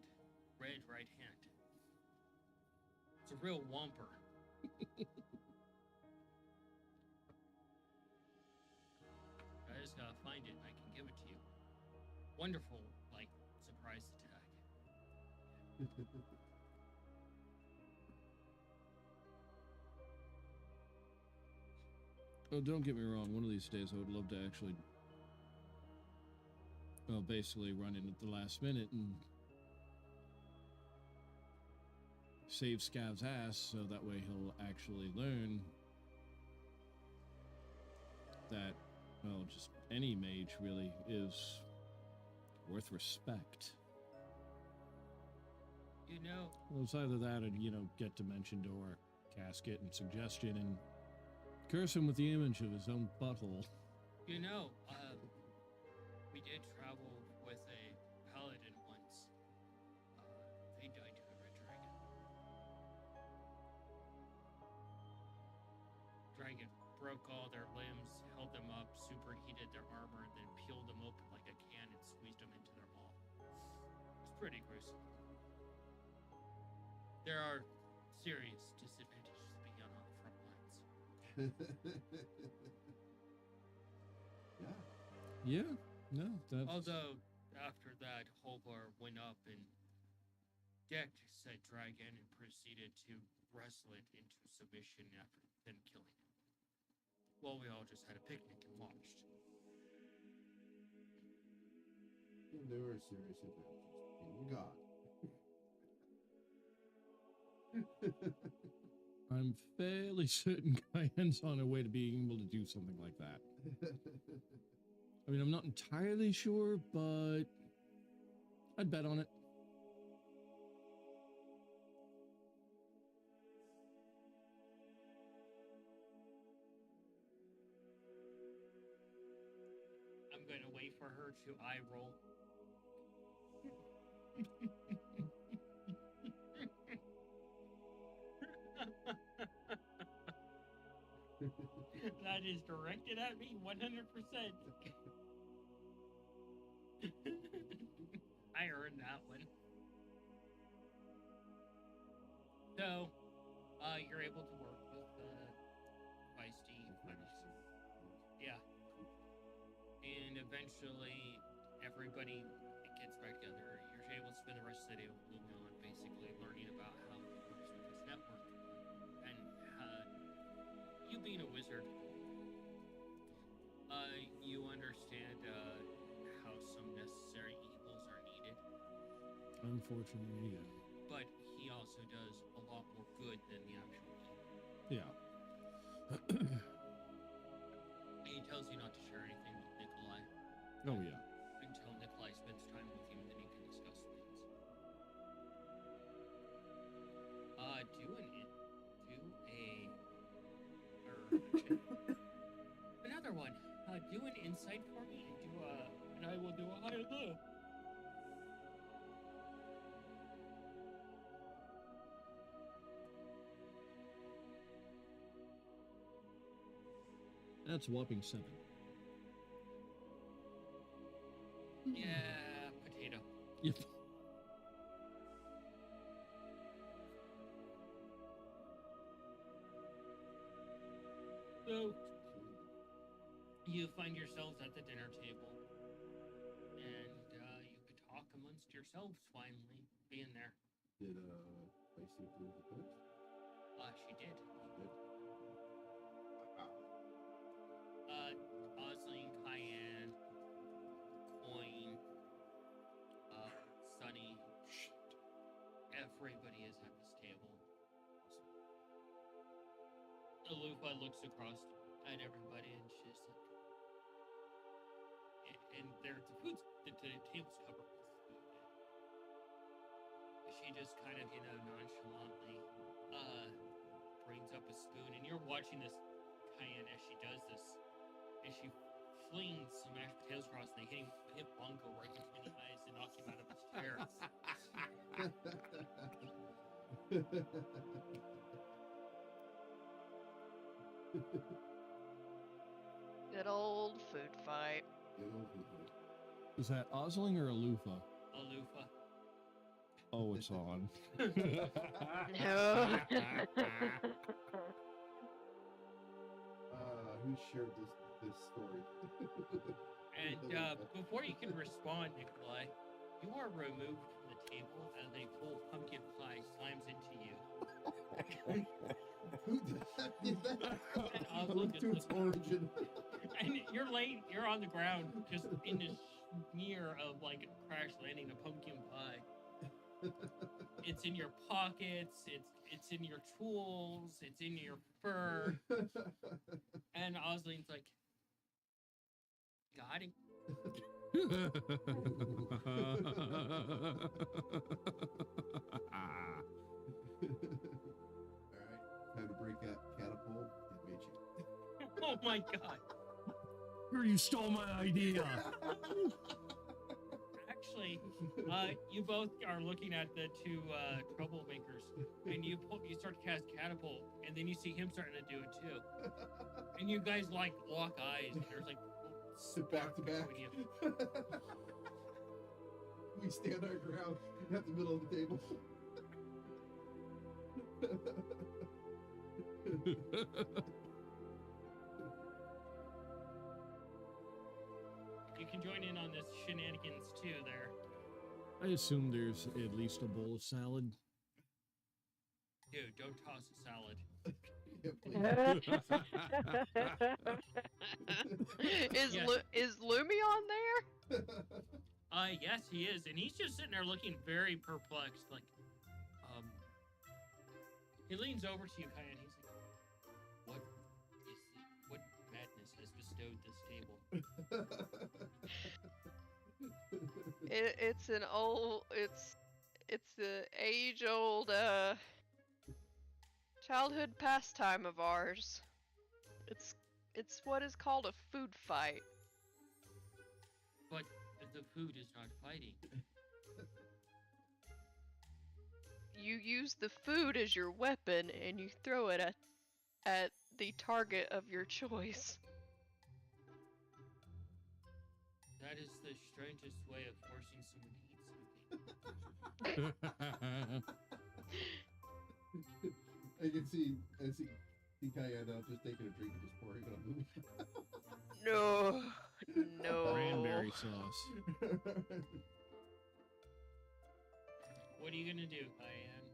Speaker 2: Red right hand. It's a real whomper. I just gotta find it and I can give it to you. Wonderful, like, surprise attack.
Speaker 3: Oh, don't get me wrong, one of these days I would love to actually, well, basically run in at the last minute and save Scav's ass so that way he'll actually learn that, well, just any mage really is worth respect.
Speaker 2: You know,
Speaker 3: Well, it's either that or, get Dimension Door, Casket, and Suggestion, and curse him with the image of his own butthole.
Speaker 2: you know, we did travel with a paladin once. They died to a red dragon. Dragon broke all their limbs, held them up, superheated their armor, and then peeled them open like a can and squeezed them into their maw. It's pretty gruesome. There are serious disadvantages to being on the front lines.
Speaker 1: Yeah.
Speaker 3: Yeah, no, that's...
Speaker 2: Although, after that, Holgar went up and decked said dragon and proceeded to wrestle it into submission after then killing it. Well, we all just had a picnic and watched.
Speaker 1: There were serious advantages to being God.
Speaker 3: I'm fairly certain Cayenne's on her way to being able to do something like that. I mean, I'm not entirely sure, but I'd bet on it.
Speaker 2: I'm going to wait for her to eye roll. That is directed at me 100%. I earned that one. So, you're able to work with Feisty. Yeah. And eventually, everybody gets back together. You're able to spend the rest of the day with Lumion, basically learning about how it works with this network. And you being a wizard, you understand how some necessary evils are needed.
Speaker 3: Unfortunately, yeah.
Speaker 2: But he also does a lot more good than the actual evil.
Speaker 3: Yeah.
Speaker 2: He tells you not to share anything with Nikolai
Speaker 3: Oh, yeah.
Speaker 2: until Nikolai spends time with you, and then you can discuss things. Another one. Do an insight for me, and I will do a higher low.
Speaker 3: That's a whopping 7.
Speaker 2: Yeah, potato.
Speaker 3: Yep.
Speaker 2: So, you find yourselves at the dinner table, and you could talk amongst yourselves finally, being there.
Speaker 1: Did Feisty approve the coach?
Speaker 2: She did.
Speaker 1: Good.
Speaker 2: Osling, Cayenne, Coin, Sunny, everybody is at this table. Alufa looks across at everybody and she's like, and the table's covered with food. She just kind of, nonchalantly, brings up a spoon, and you're watching this Cayenne as she does this, and she flings some mashed potatoes across, and they hit Bongo right between the eyes and knock him out of his chair.
Speaker 4: Good old food fight.
Speaker 1: Good old food.
Speaker 3: Is that Osling or Alufa?
Speaker 2: Alufa.
Speaker 3: Oh, it's on.
Speaker 4: No.
Speaker 1: Who shared this story?
Speaker 2: And before you can respond, Nikolai, you are removed from the table as a full pumpkin pie slams into you.
Speaker 1: Who the heck did that?
Speaker 2: And Osling
Speaker 1: To
Speaker 2: just
Speaker 1: its origin.
Speaker 2: And you're on the ground, just in this smear of like crash landing a pumpkin pie. It's in your pockets, it's in your tools, it's in your fur. And Osling's like, Got him.
Speaker 1: Alright, time to break out catapult and magic.
Speaker 2: Oh my god.
Speaker 3: You stole my idea.
Speaker 2: Actually, you both are looking at the two troublemakers, and you start to cast catapult, and then you see him starting to do it too, and you guys like lock eyes, and there's like
Speaker 1: Sit back to back.
Speaker 2: between you.
Speaker 1: We stand our ground at the middle of the table.
Speaker 2: You can join in on this shenanigans too. There,
Speaker 3: I assume there's at least a bowl of salad.
Speaker 2: dude. Don't toss a salad.
Speaker 1: Yeah, please.
Speaker 2: Yes.
Speaker 4: Is Lumi on there?
Speaker 2: Yes, he is, and he's just sitting there looking very perplexed. Like, he leans over to you, Kai, and he's like, "What madness has bestowed this table?"
Speaker 4: It's the age-old childhood pastime of ours. It's what is called a food fight.
Speaker 2: But the food is not fighting.
Speaker 4: You use the food as your weapon and you throw it at the target of your choice.
Speaker 2: That is the strangest way of forcing someone to eat something.
Speaker 1: I can see Kaya now just taking a drink and just pouring it on Lumi.
Speaker 4: No, no.
Speaker 3: Cranberry sauce.
Speaker 2: What are you gonna do, Cayenne?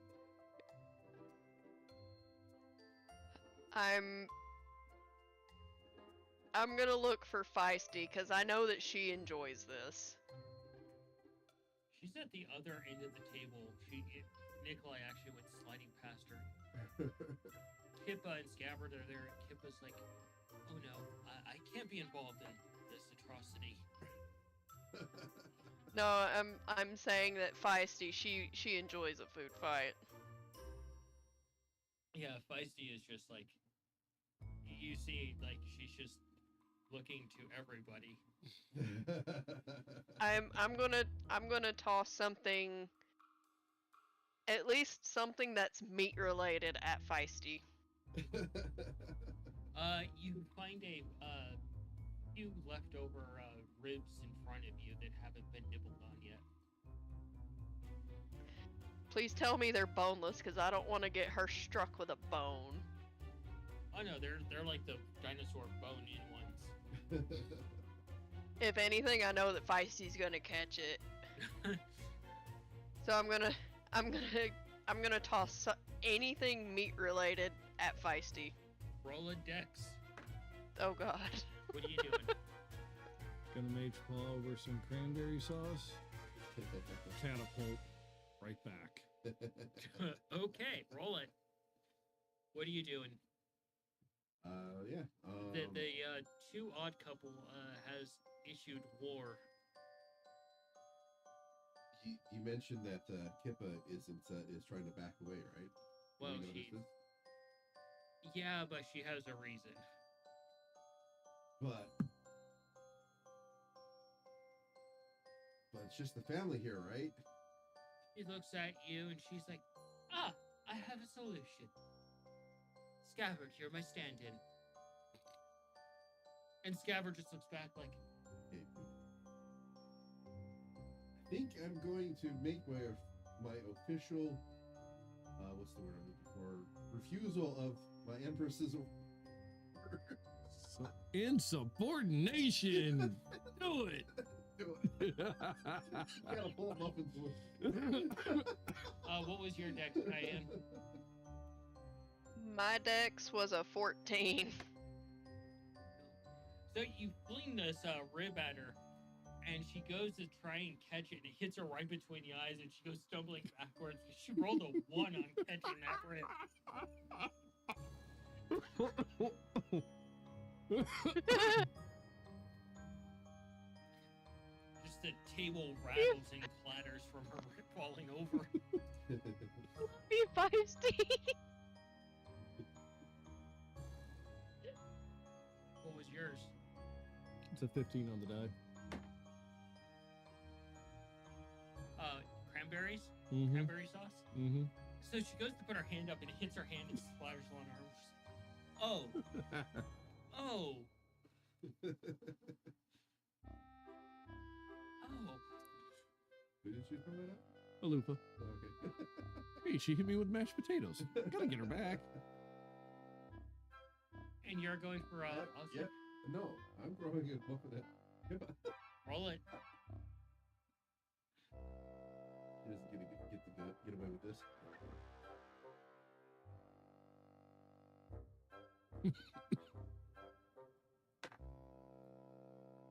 Speaker 4: I'm gonna look for Feisty because I know that she enjoys this.
Speaker 2: She's at the other end of the table. Nikolai actually went sliding past her. Kippa and Scabbard are there, and Kippa's like, "Oh no, I can't be involved in this atrocity."
Speaker 4: No, I'm saying that Feisty she enjoys a food fight.
Speaker 2: Yeah, Feisty is just like, you see, like she's just looking to everybody.
Speaker 4: I'm gonna toss something, at least something that's meat related at Feisty.
Speaker 2: You find a few leftover ribs in front of you that haven't been nibbled on yet.
Speaker 4: Please tell me they're boneless, because I don't want to get her struck with a bone.
Speaker 2: Oh no, they're like the dinosaur bone-in ones.
Speaker 4: If anything, I know that Feisty's gonna catch it. So I'm gonna toss anything meat related at Feisty.
Speaker 2: Roll a dex.
Speaker 4: Oh god.
Speaker 2: What are you doing?
Speaker 3: Gonna mage paw over some cranberry sauce. Catapult right back.
Speaker 2: Okay, roll it. What are you doing?
Speaker 1: Yeah.
Speaker 2: The two odd couple has issued war.
Speaker 1: You mentioned that Kippa is trying to back away, right?
Speaker 2: Well,
Speaker 1: You noticed this?
Speaker 2: yeah, but she has a reason.
Speaker 1: But it's just the family here, right?
Speaker 2: She looks at you and she's like, "Ah, I have a solution. Scabbard, you're my stand-in." And Scabbard just looks back like,
Speaker 1: Okay. I think I'm going to make my official what's the word I'm looking for? Refusal of my Empress's order.
Speaker 3: Insubordination. Do it.
Speaker 1: Do it. Gotta pull muffins with.
Speaker 2: what was your dex, Cayenne?
Speaker 4: My dex was a 14.
Speaker 2: So you fling this rib at her, and she goes to try and catch it, and it hits her right between the eyes, and she goes stumbling backwards. She rolled a 1 on catching that rib. the table rattles and clatters from her falling over.
Speaker 4: Be feisty.
Speaker 2: What was yours?
Speaker 3: It's a 15 on the die.
Speaker 2: Cranberries?
Speaker 3: Mm-hmm.
Speaker 2: Cranberry sauce?
Speaker 3: Mm-hmm.
Speaker 2: So she goes to put her hand up and it hits her hand and splatters on her arm. Oh. Oh. Oh.
Speaker 1: Who did she throw that at?
Speaker 3: Alupa.
Speaker 1: Oh, okay.
Speaker 3: Hey, she hit me with mashed potatoes. Gotta get her back.
Speaker 2: And you're going for
Speaker 1: Yep,
Speaker 2: Ozzy?
Speaker 1: yep. No, I'm throwing it both of that.
Speaker 2: Roll it.
Speaker 1: He doesn't get away with this.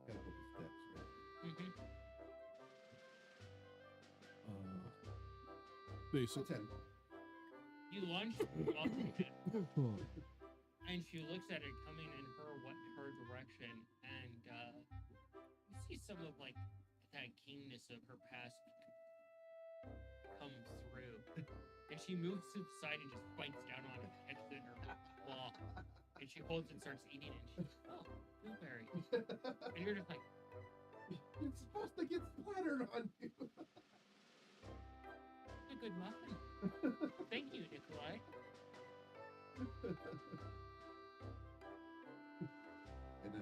Speaker 1: Gotta hope the steps, right?
Speaker 2: Mm-hmm.
Speaker 3: Basic.
Speaker 1: 10.
Speaker 2: You launch off of it,
Speaker 3: Oh.
Speaker 2: and she looks at it coming in her direction, and you see some of like that keenness of her past come through. And she moves to the side and just bites down on it, catches it in her claw, and she holds it and starts eating it. And she's oh, blueberry. And you're just like,
Speaker 1: It's supposed to get splattered on you.
Speaker 2: a good muffin. Thank you, Nikolai.
Speaker 1: And now,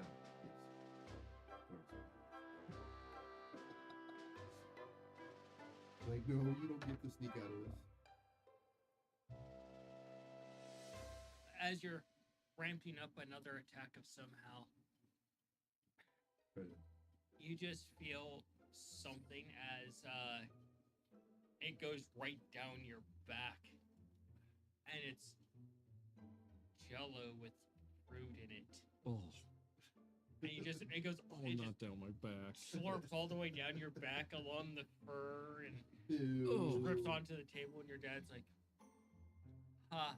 Speaker 1: like, no, you don't get to sneak out of this.
Speaker 2: As you're ramping up another attack of somehow,
Speaker 1: Right.
Speaker 2: you just feel something as it goes right down your back, and it's jello with fruit in it.
Speaker 3: Oh.
Speaker 2: And it goes,
Speaker 3: Oh,
Speaker 2: it
Speaker 3: not
Speaker 2: just
Speaker 3: down my back.
Speaker 2: slurps all the way down your back along the fur and
Speaker 1: Ew.
Speaker 2: drips onto the table, and your dad's like, "Ha."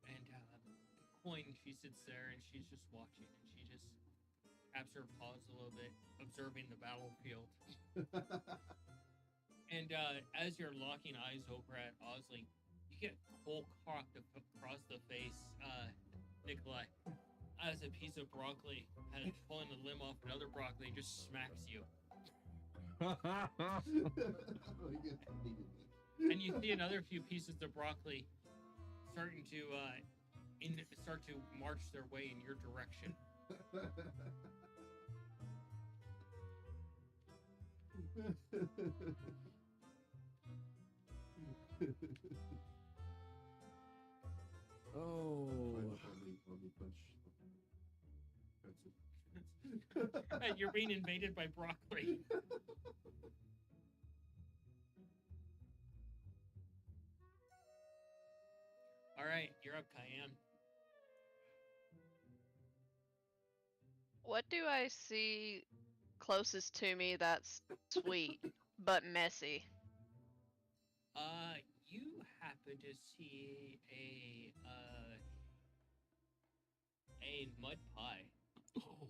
Speaker 2: And Coin, she sits there and she's just watching, and she just taps her paws a little bit, observing the battlefield. And as you're locking eyes over at Osley, you get cold cocked across the face, Nikolai, as a piece of broccoli has pulling a limb off another broccoli and just smacks you. And you see another few pieces of broccoli starting to start to march their way in your direction.
Speaker 3: Oh.
Speaker 1: Let me punch.
Speaker 2: And you're being invaded by broccoli. All right, you're up, Cayenne.
Speaker 4: What do I see closest to me that's sweet but messy?
Speaker 2: You happen to see a mud pie.
Speaker 3: Oh.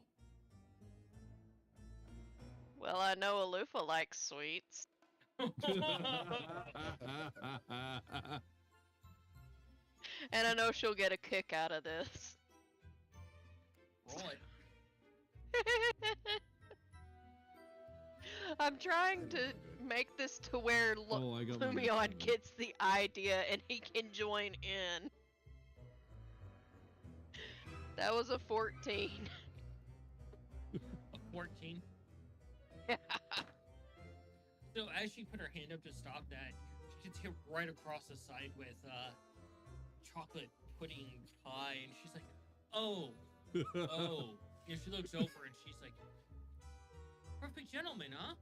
Speaker 4: Well, I know Alufa likes sweets. And I know she'll get a kick out of this.
Speaker 2: Roll it.
Speaker 4: I'm trying to make this to where
Speaker 3: Oh, I got one.
Speaker 4: Lumion gets the idea and he can join in. That was a 14.
Speaker 2: A 14. So as she put her hand up to stop that, she gets hit right across the side with chocolate pudding pie, and she's like, "Oh, oh." And she looks over and she's like, "Perfect gentleman, huh?"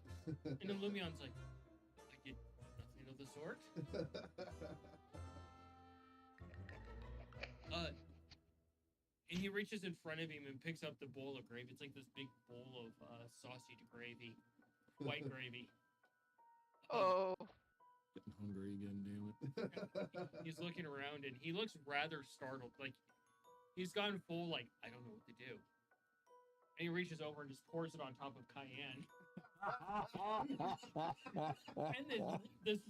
Speaker 2: And then Lumion's like, "I did nothing of the sort." And he reaches in front of him and picks up the bowl of gravy. It's like this big bowl of sausage gravy, white gravy.
Speaker 4: Oh.
Speaker 3: Getting hungry again, damn it.
Speaker 2: He's looking around and he looks rather startled. Like he's gone full like I don't know what to do. And he reaches over and just pours it on top of Cayenne. And this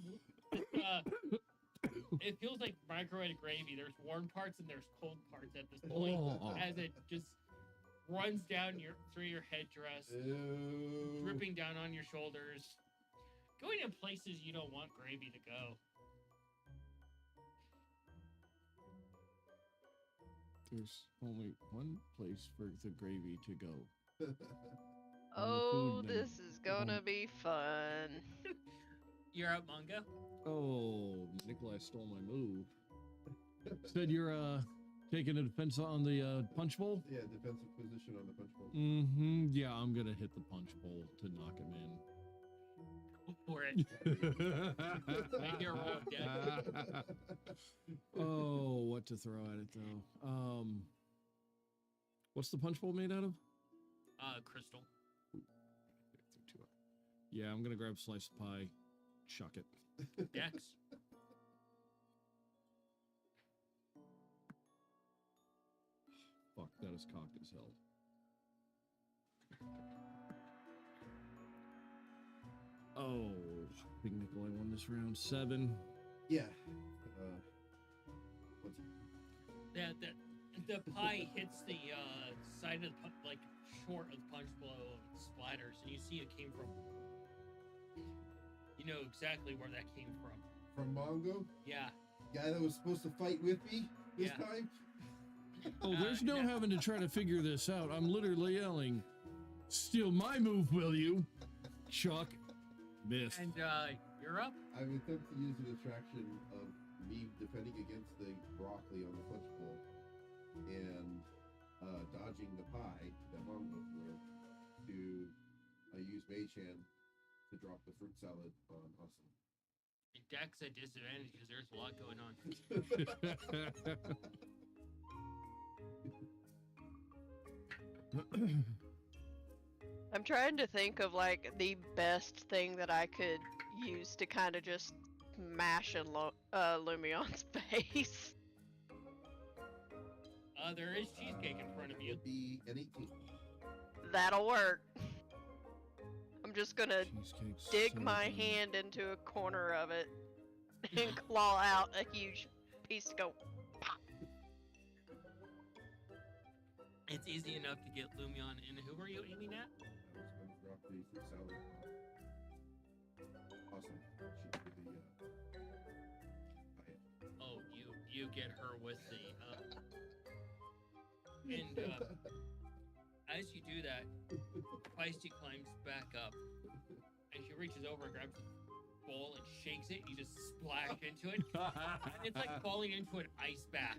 Speaker 2: it feels like microwave gravy. There's warm parts and there's cold parts at this point as it just runs down through your headdress,
Speaker 1: Ew.
Speaker 2: dripping down on your shoulders, going in places you don't want gravy to go.
Speaker 3: There's only one place for the gravy to go.
Speaker 4: Oh,
Speaker 3: food
Speaker 4: this is gonna be fun.
Speaker 2: You're up, Mongo.
Speaker 3: Oh, Nikolai stole my move. Said you're taking a defense on the punch bowl?
Speaker 1: Yeah, defensive position on the punch bowl.
Speaker 3: Mm-hmm. Yeah, I'm gonna hit the punch bowl to knock him in.
Speaker 2: Go for it. Make your roll again.
Speaker 3: Oh, what to throw at it though? What's the punch bowl made out of?
Speaker 2: Crystal.
Speaker 3: Yeah, I'm gonna grab a slice of pie, chuck it.
Speaker 2: Dex.
Speaker 3: Fuck, that is cocked as hell. Oh, I think Nikolai won this round. 7.
Speaker 1: Yeah. What's
Speaker 2: The pie hits the side of the like short of the punch blow and splatters, and you see it came from. You know exactly where that came from.
Speaker 1: from Mongo?
Speaker 2: Yeah.
Speaker 1: Guy that was supposed to fight with me this
Speaker 2: Yeah.
Speaker 1: time?
Speaker 3: Oh, there's no having to try to figure this out. I'm literally yelling, "Steal my move, will you?" Chuck. Missed.
Speaker 2: And you're up.
Speaker 1: I would attempt to use the distraction of me defending against the broccoli on the punch bowl and dodging the pie that Mongo threw to use Mage Hand to drop the fruit salad on Awesome.
Speaker 2: And Dex at disadvantage because there's a lot going on.
Speaker 4: I'm trying to think of like the best thing that I could use to kind of just mash in Lumion's face.
Speaker 2: There is cheesecake in front of you.
Speaker 1: Would be an 18.
Speaker 4: That'll work. I'm just gonna
Speaker 3: Cheesecake's
Speaker 4: dig
Speaker 3: so
Speaker 4: my
Speaker 3: good.
Speaker 4: hand into a corner of it and claw out a huge piece to go pop.
Speaker 2: It's easy enough to get Lumion. And who were you aiming at?
Speaker 1: I was going to drop the fruit salad on Awesome. She did the pie.
Speaker 2: Oh, you get her with the. And as you do that, Feisty climbs back up, and she reaches over and grabs the bowl and shakes it. You just splash into it. And it's like falling into an ice bath.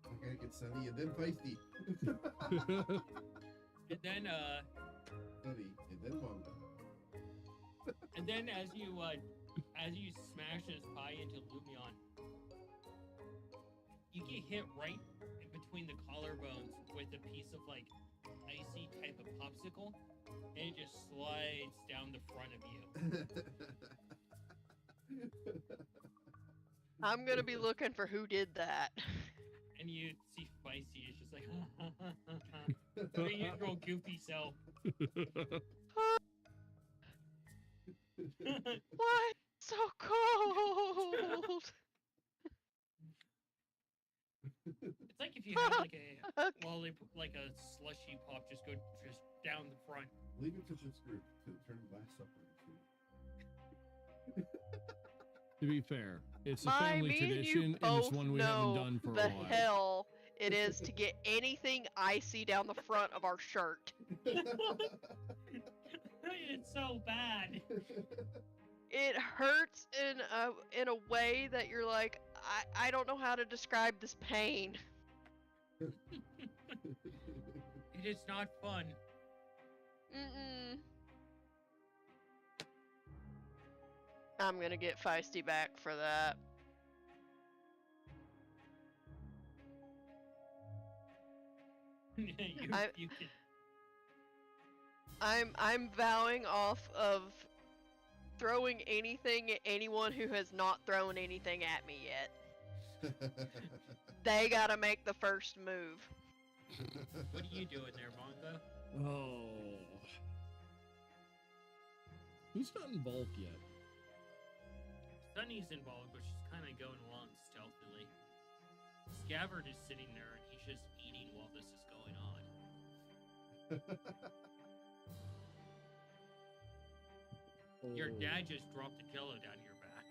Speaker 1: I gotta get Sunny and then Feisty.
Speaker 2: And then
Speaker 1: Sunny and then Mongo.
Speaker 2: And then as you smash this pie into Lumion, you get hit right in between the collarbones with a piece of like icy type of popsicle, and it just slides down the front of you.
Speaker 4: I'm gonna be looking for who did that.
Speaker 2: And you see Feisty is just like your usual goofy self.
Speaker 4: What? So cold.
Speaker 2: It's like if you had like a like a slushy pop just go just down the front.
Speaker 1: Leave it to this group to turn Last Supper into.
Speaker 3: To be fair, it's a
Speaker 4: Me
Speaker 3: family
Speaker 4: and you
Speaker 3: tradition, and it's
Speaker 4: both
Speaker 3: one we haven't
Speaker 4: know
Speaker 3: done for a
Speaker 4: the
Speaker 3: while.
Speaker 4: hell it is to get anything icy down the front of our shirt.
Speaker 2: It's so bad.
Speaker 4: It hurts in a way that you're like, I don't know how to describe this pain.
Speaker 2: It is not fun.
Speaker 4: Mm-mm. I'm gonna get Feisty back for that.
Speaker 2: You can.
Speaker 4: I'm vowing off of throwing anything at anyone who has not thrown anything at me yet. They gotta make the first move.
Speaker 2: What are you doing there, Mongo?
Speaker 3: Oh. Who's not involved yet?
Speaker 2: Sunny's involved, but she's kind of going along stealthily. Scabbard is sitting there and he's just eating while this is going on. Your dad just dropped a pillow down your back.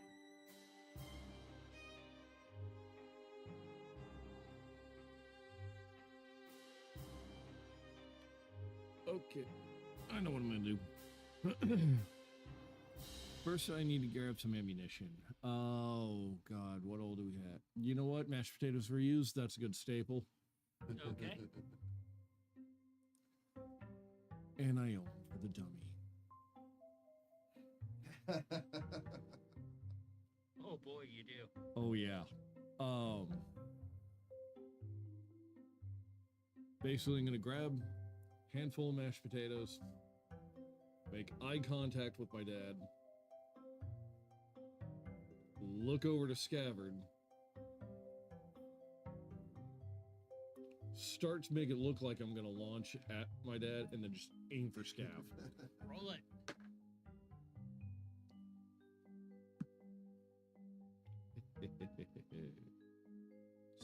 Speaker 3: Okay. I know what I'm gonna do. First, I need to grab some ammunition. Oh, God. What all do we have? You know what? Mashed potatoes reused. That's a good staple.
Speaker 2: Okay.
Speaker 3: And I own for the dummy.
Speaker 2: Oh boy, you do.
Speaker 3: Oh, yeah. Basically, I'm going to grab a handful of mashed potatoes, make eye contact with my dad, look over to Scabbard, start to make it look like I'm gonna launch at my dad, and then just aim for Scav.
Speaker 2: Roll it.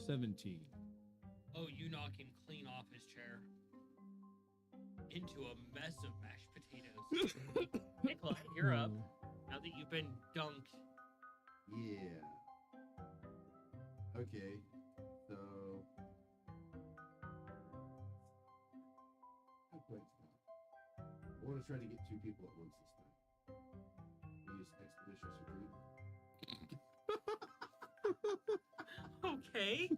Speaker 3: $17.
Speaker 2: Oh, you knock him clean off his chair into a mess of mashed potatoes. Nicola, you're up. Now that you've been dunked.
Speaker 1: Yeah. Okay. So. Good point. I want to try to get 2 people at once this time. Use expeditious retreat.
Speaker 2: Okay.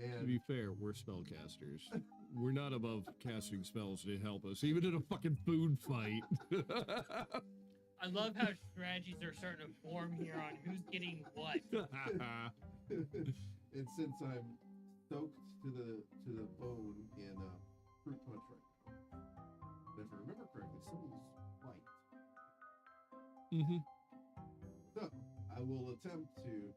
Speaker 3: To be fair, we're spellcasters. We're not above casting spells to help us, even in a fucking food fight.
Speaker 2: I love how strategies are starting to form here on who's getting what.
Speaker 1: And since I'm soaked to the bone in fruit punch right now, and if I remember correctly, someone's white.
Speaker 3: Mm-hmm.
Speaker 1: So I will attempt to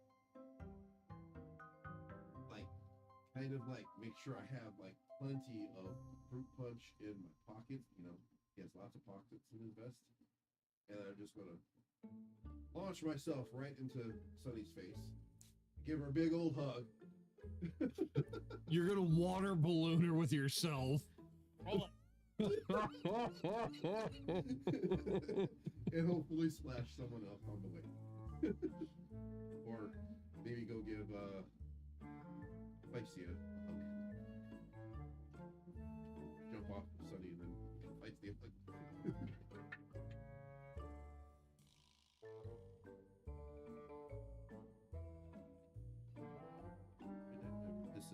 Speaker 1: kind of make sure I have plenty of fruit punch in my pockets. You know, he has lots of pockets in his vest, and I'm just gonna launch myself right into Sunny's face, give her a big old hug.
Speaker 3: You're gonna water balloon her with yourself.
Speaker 2: Roll it.
Speaker 1: And hopefully splash someone else on the way. Or maybe go give Feisty a hug. Jump off of Sunny and then Feisty a hug. This is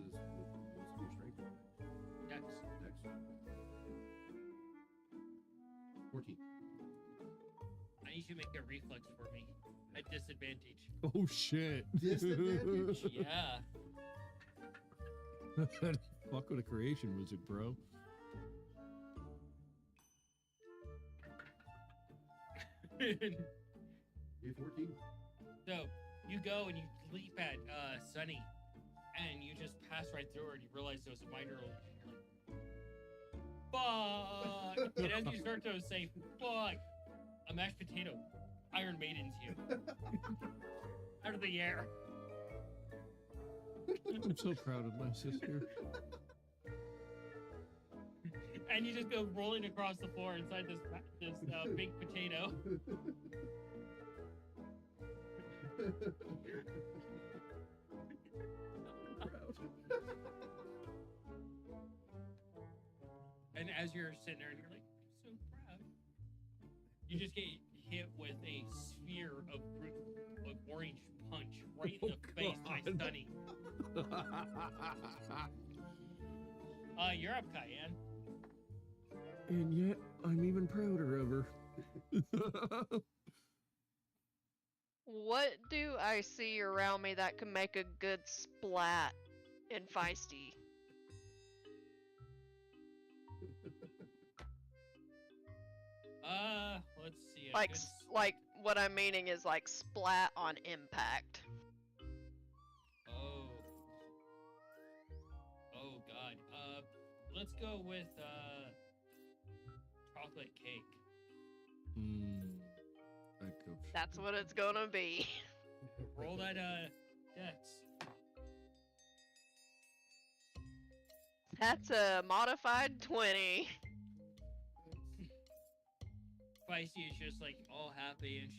Speaker 1: what's your strength?
Speaker 2: Dex.
Speaker 1: Next. 14.
Speaker 2: I need you to make a reflex for me at disadvantage.
Speaker 3: Oh shit.
Speaker 1: Disadvantage?
Speaker 2: Yeah.
Speaker 3: Fuck with a creation wizard, bro.
Speaker 1: You 14?
Speaker 2: So you go and you leap at Sunny, and you just pass right through her, and you realize there was a minor illusion. You're like, fuck! And as you start to say fuck, a mashed potato, Iron Maiden's you out of the air.
Speaker 3: I'm so proud of my sister.
Speaker 2: And you just go rolling across the floor inside this big potato. And as you're sitting there and you're like, I'm so proud, you just get hit with a sphere of orange punch right in the face by Sunny. You're up, Cayenne.
Speaker 3: And yet, I'm even prouder of her.
Speaker 4: What do I see around me that can make a good splat in Feisty?
Speaker 2: Let's see.
Speaker 4: Like, like what I'm meaning is like splat on impact.
Speaker 2: Oh. Oh God. Let's go with chocolate cake.
Speaker 4: That's what it's gonna be.
Speaker 2: Roll that dex.
Speaker 4: That's a modified 20.
Speaker 2: Feisty is just like all happy, and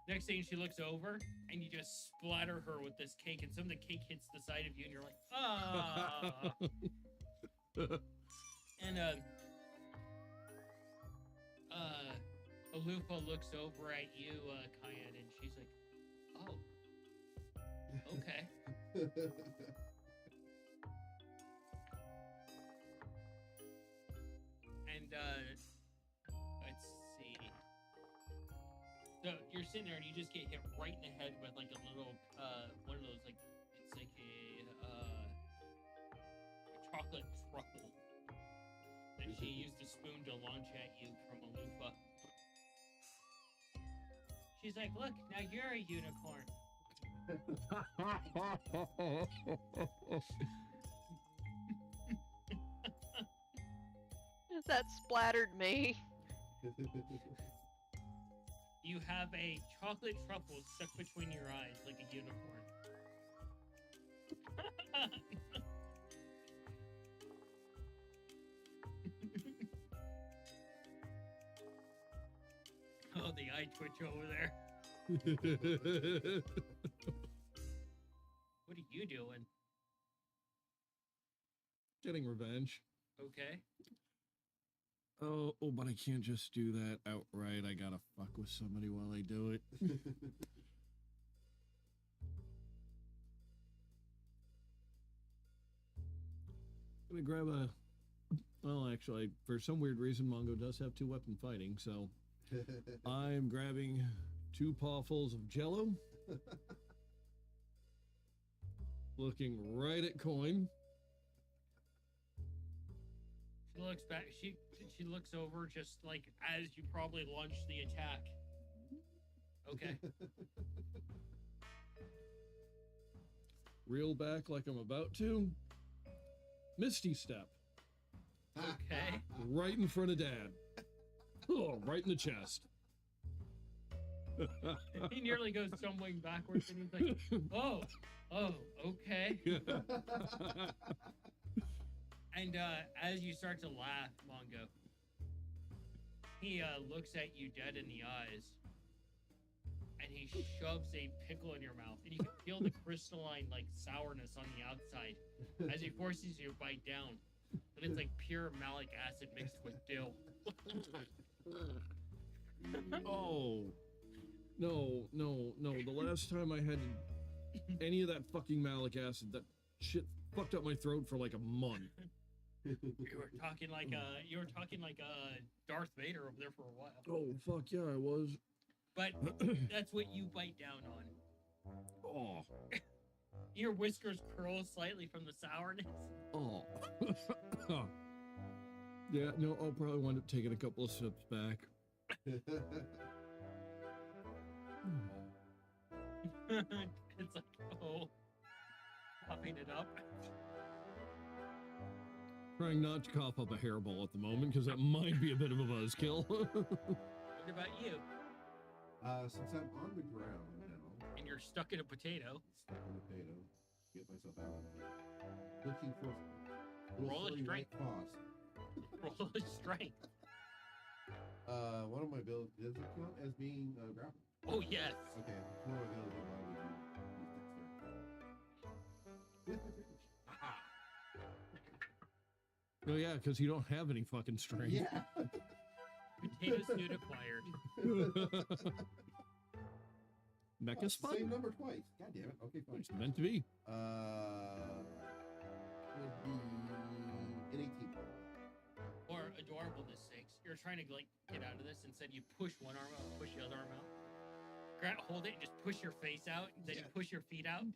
Speaker 2: next thing she looks over, and you just splatter her with this cake, and some of the cake hits the side of you, and you're like, ah. And Alufa looks over at you, Kyan, and she's like, oh, okay. And let's see. So you're sitting there and you just get hit right in the head with like a little one of those like it's like a chocolate truffle that she used a spoon to launch at you from Alufa. She's like, look, now you're a unicorn.
Speaker 4: That splattered me.
Speaker 2: You have a chocolate truffle stuck between your eyes like a unicorn. Oh, the eye twitch over there. What are you doing?
Speaker 3: Getting revenge.
Speaker 2: Okay.
Speaker 3: Oh, but I can't just do that outright. I gotta fuck with somebody while I do it. I'm gonna grab a... Well, actually, for some weird reason, Mongo does have 2-weapon fighting, so... I'm grabbing 2 pawfuls of Jello. Looking right at Coin.
Speaker 2: She looks back. She looks over just like as you probably launched the attack. Okay.
Speaker 3: Reel back like I'm about to. Misty Step.
Speaker 2: Okay.
Speaker 3: Right in front of Dad. Oh, right in the chest.
Speaker 2: He nearly goes stumbling backwards and he's like, oh, okay. And as you start to laugh, Mongo, he looks at you dead in the eyes, and he shoves a pickle in your mouth, and you can feel the crystalline like sourness on the outside as he forces you to bite down, but it's like pure malic acid mixed with dill.
Speaker 3: Oh, no. The last time I had any of that fucking malic acid, that shit fucked up my throat for like a month.
Speaker 2: You were talking like Darth Vader over there for a while.
Speaker 3: Oh, fuck yeah, I was.
Speaker 2: But that's what you bite down on.
Speaker 3: Oh.
Speaker 2: Your whiskers curl slightly from the sourness.
Speaker 3: Oh. Yeah, no, I'll probably wind up taking a couple of sips back.
Speaker 2: It's like, oh, puffing it up.
Speaker 3: Trying not to cough up a hairball at the moment, because that might be a bit of a buzzkill.
Speaker 2: What about you?
Speaker 1: Since I'm on the ground now,
Speaker 2: And you're stuck in a potato.
Speaker 1: stuck in a potato, get myself out. Looking for
Speaker 2: Roll a
Speaker 1: furry white
Speaker 2: strength.
Speaker 1: paws.
Speaker 2: Roll a strength.
Speaker 1: One of my abilities, does it count as being grappled?
Speaker 2: Oh, yes.
Speaker 1: Okay, one of my abilities with advantage. Aha!
Speaker 3: Oh yeah, because you don't have any fucking strength.
Speaker 1: Yeah.
Speaker 2: Potato suit acquired.
Speaker 3: Mecha spot?
Speaker 1: Same number twice. God damn it. Okay, fine.
Speaker 3: It's meant to be.
Speaker 1: Would be an 18.
Speaker 2: For adorableness sakes, you're trying to like get out of this. Instead, you push one arm out, push the other arm out. hold it and just push your face out, and then you
Speaker 1: Yeah.
Speaker 2: push your feet out, and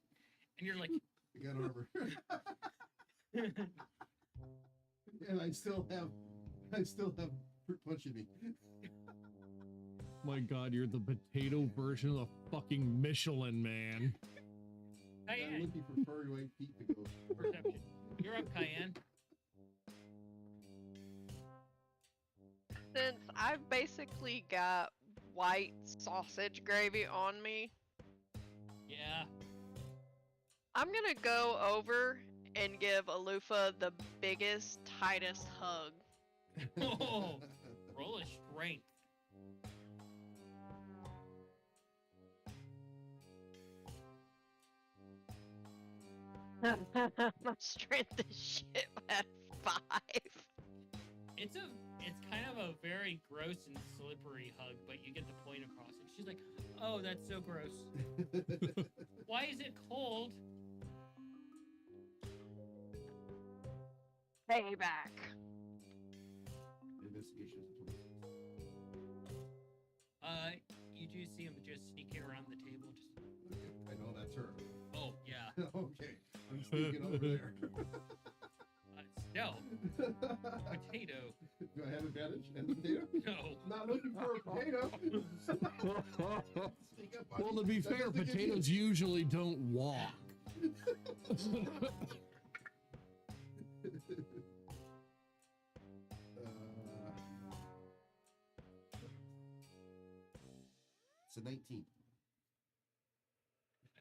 Speaker 2: you're like,
Speaker 1: I got armor. And I still have fruit punching me.
Speaker 3: My God, you're the potato version of the fucking Michelin Man.
Speaker 1: I'm
Speaker 2: Cayenne,
Speaker 1: looking for furry white feet to go.
Speaker 2: perception. You're up, Cayenne.
Speaker 4: Since I've basically got white sausage gravy on me,
Speaker 2: Yeah.
Speaker 4: I'm gonna go over and give Alufa the biggest, tightest hug.
Speaker 2: Oh, roll a strength.
Speaker 4: My strength is shit at 5.
Speaker 2: It's kind of a very gross and slippery hug, but you get the point across. And she's like, "Oh, that's so gross. Why is it cold?"
Speaker 4: Payback.
Speaker 1: Investigation is a 26.
Speaker 2: You do see him just sneaking around the table. Just,
Speaker 1: Okay, I know that's her.
Speaker 2: oh yeah.
Speaker 1: Okay, I'm sneaking over there.
Speaker 2: Stealth. Potato.
Speaker 1: Do I have advantage? And potato?
Speaker 2: No.
Speaker 1: Not looking for a potato. Sneak up on
Speaker 3: Well,
Speaker 1: me.
Speaker 3: to be
Speaker 1: That
Speaker 3: fair,
Speaker 1: doesn't give you-
Speaker 3: potatoes usually don't walk.
Speaker 1: It's a 19.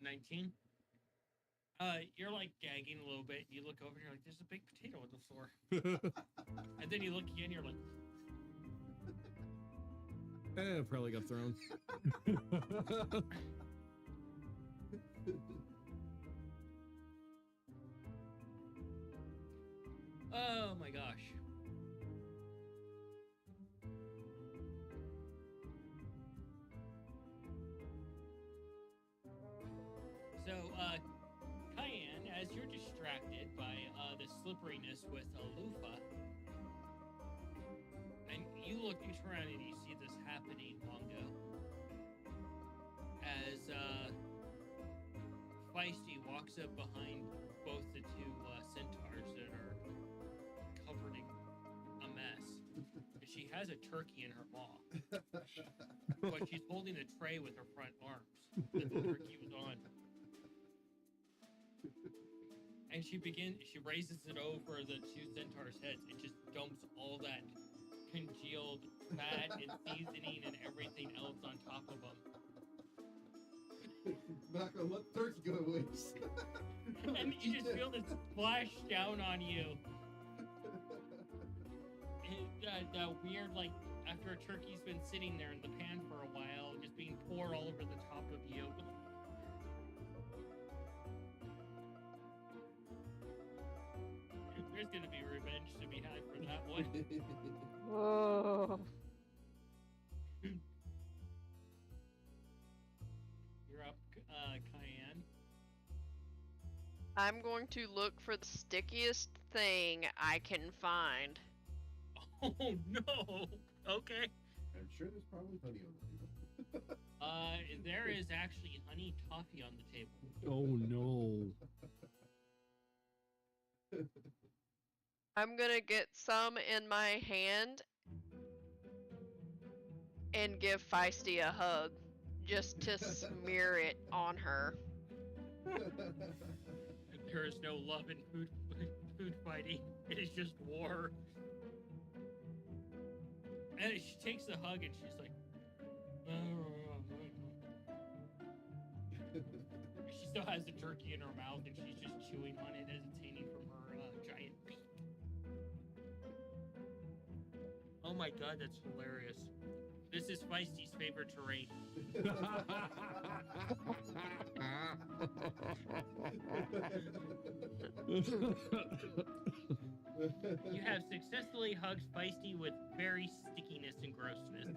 Speaker 2: A 19. You're like gagging a little bit. You look over and you're like, "There's a big potato on the floor." And then you look again. You're like,
Speaker 3: Probably got thrown.
Speaker 2: "Oh my gosh." So, Cayenne, as you're distracted by the slipperiness with Alufa, and you turn around and you see this happening, Mongo, as Feisty walks up behind both the two centaurs that are covered in a mess. She has a turkey in her maw, but she's holding a tray with her front arms that the turkey was on. And she raises it over the two centaurs' heads. It just dumps all that congealed fat and seasoning and everything else on top of them.
Speaker 1: Not gonna let the turkey go to waste.
Speaker 2: And you just feel this splash down on you. And that weird, like, after a turkey's been sitting there in the pan for a while, just being poured all over the top of you. There's gonna be revenge to be had for that one.
Speaker 4: Whoa.
Speaker 2: You're up, Cayenne.
Speaker 4: I'm going to look for the stickiest thing I can find.
Speaker 2: Oh no! Okay.
Speaker 1: I'm sure there's probably honey on it.
Speaker 2: There is actually honey toffee on the table.
Speaker 3: Oh no.
Speaker 4: I'm gonna get some in my hand and give Feisty a hug just to smear it on her.
Speaker 2: There is no love in food fighting. It is just war. And she takes the hug and she's like, she still has the turkey in her mouth and she's just chewing on it as it's hanging from her giant beak. Oh my god, that's hilarious. This is Feisty's favorite terrain. You have successfully hugged Feisty with very stickiness and grossness.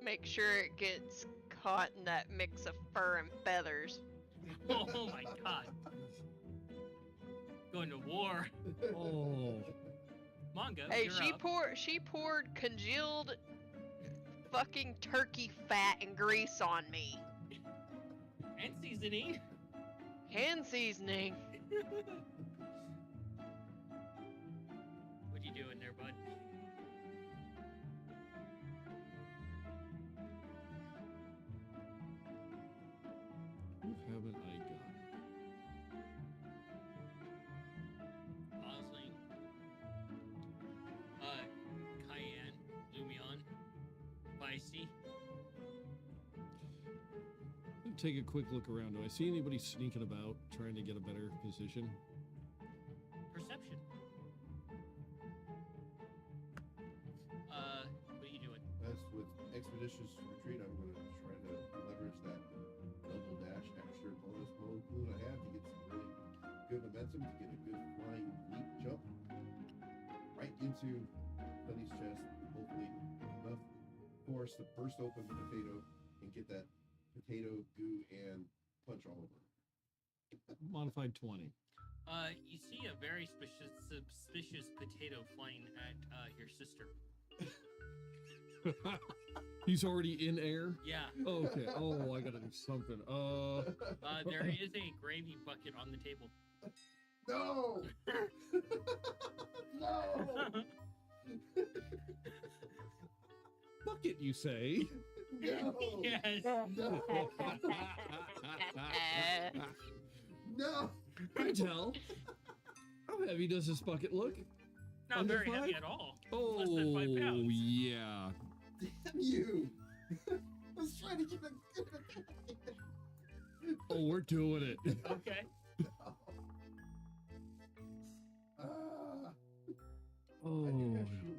Speaker 4: Make sure it gets caught in that mix of fur and feathers.
Speaker 2: Oh my god. Going to war.
Speaker 3: Oh.
Speaker 2: Mongo,
Speaker 4: Hey,
Speaker 2: you're
Speaker 4: she
Speaker 2: up.
Speaker 4: poured congealed fucking turkey fat and grease on me.
Speaker 2: And seasoning.
Speaker 4: Hand seasoning.
Speaker 2: What you doing there, bud?
Speaker 3: Who haven't I got?
Speaker 2: Osling. Cayenne. Lumion. Feisty.
Speaker 3: Take a quick look around. Do I see anybody sneaking about trying to get a better position?
Speaker 2: Perception. What are you doing?
Speaker 1: As with Expeditious Retreat, I'm going to try to leverage that double dash extra bonus mode clue I have to get some really good momentum, to get a good flying leap jump right into Buddy's chest. Hopefully enough force to burst open the potato and get that potato goo and punch all over.
Speaker 3: Modified 20.
Speaker 2: You see a very suspicious potato flying at your sister.
Speaker 3: He's already in air?
Speaker 2: Yeah.
Speaker 3: Oh, okay. Oh, I gotta do something.
Speaker 2: There is a gravy bucket on the table.
Speaker 1: No! No!
Speaker 3: Bucket, you say?
Speaker 1: No!
Speaker 2: Yes.
Speaker 1: No! No!
Speaker 3: I tell. How heavy does this bucket look?
Speaker 2: Not
Speaker 3: Under
Speaker 2: very heavy
Speaker 3: 5?
Speaker 2: at all.
Speaker 3: Oh,
Speaker 2: Less than 5 pounds.
Speaker 3: yeah.
Speaker 1: Damn you! I was trying to get a
Speaker 3: Oh, we're doing it.
Speaker 2: Okay.
Speaker 1: Ah,
Speaker 3: Oh,
Speaker 1: I knew that shoe.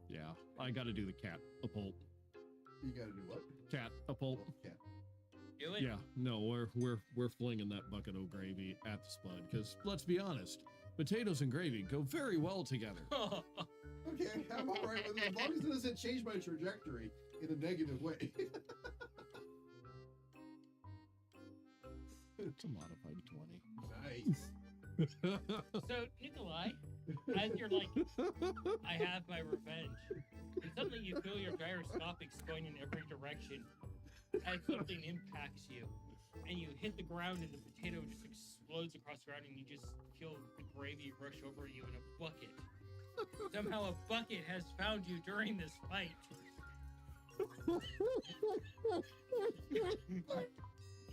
Speaker 3: yeah. I gotta do the cat a pulp.
Speaker 1: You gotta do what?
Speaker 3: Cat a pulp.
Speaker 1: Well, cat.
Speaker 2: Do it.
Speaker 3: Yeah, no, we're flinging that bucket of gravy at the spud because let's be honest, potatoes and gravy go very well together.
Speaker 1: Okay, I'm alright with it as long as it doesn't change my trajectory in a negative way.
Speaker 3: It's a modified 20.
Speaker 1: Nice.
Speaker 2: So, Nikolai, as you're like, I have my revenge, and suddenly you feel your gyroscopics going in every direction as something impacts you, and you hit the ground and the potato just explodes across the ground and you just feel the gravy rush over you in a bucket. Somehow a bucket has found you during this fight.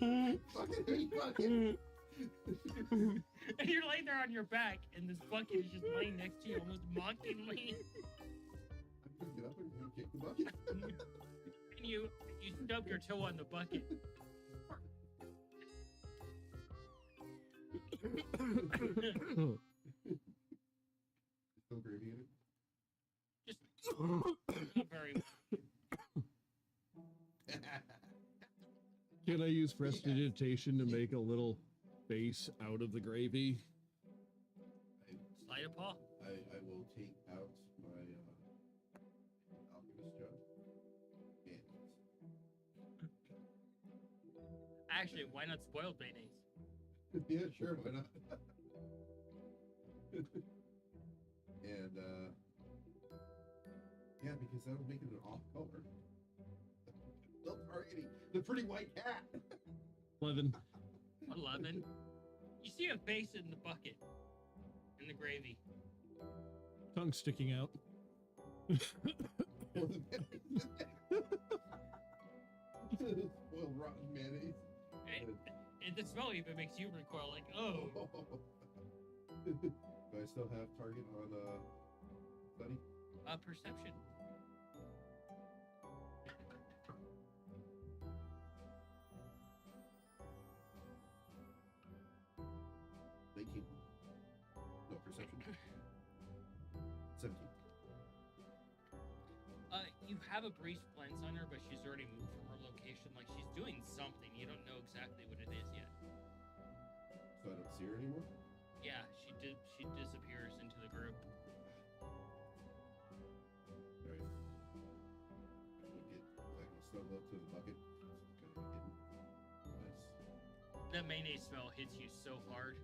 Speaker 1: Fucking hate bucket.
Speaker 2: And you're laying there on your back, and this bucket is just laying next to you almost mockingly.
Speaker 1: I picked it up and kick the bucket.
Speaker 2: And you stub your toe on the bucket.
Speaker 1: Still gravy in it?
Speaker 2: Just not very
Speaker 3: Can I use prestidigitation to make a little base out of the gravy?
Speaker 2: Slide a paw.
Speaker 1: I will take out my alchemist jug. And
Speaker 2: Actually, why not spoiled mayonnaise?
Speaker 1: yeah, sure, why not? And yeah, because that would make it an off color. Still targeting the pretty white cat.
Speaker 3: 11.
Speaker 2: 11. You see a face in the bucket, in the gravy.
Speaker 3: Tongue sticking out.
Speaker 1: Spoiled rotten mayonnaise.
Speaker 2: And the smell even makes you recoil, like, oh.
Speaker 1: Do I still have target on Buddy?
Speaker 2: Perception.
Speaker 1: No, perception. 17.
Speaker 2: You have a breeze cleanse on her, but she's already moved from her location. Like, she's doing something. You don't know exactly what it is yet.
Speaker 1: So I don't see her anymore?
Speaker 2: Yeah, she disappears into the group.
Speaker 1: Alright. I can snuggle up to the bucket. It's kind of hidden. Nice.
Speaker 2: That mayonnaise smell hits you so hard.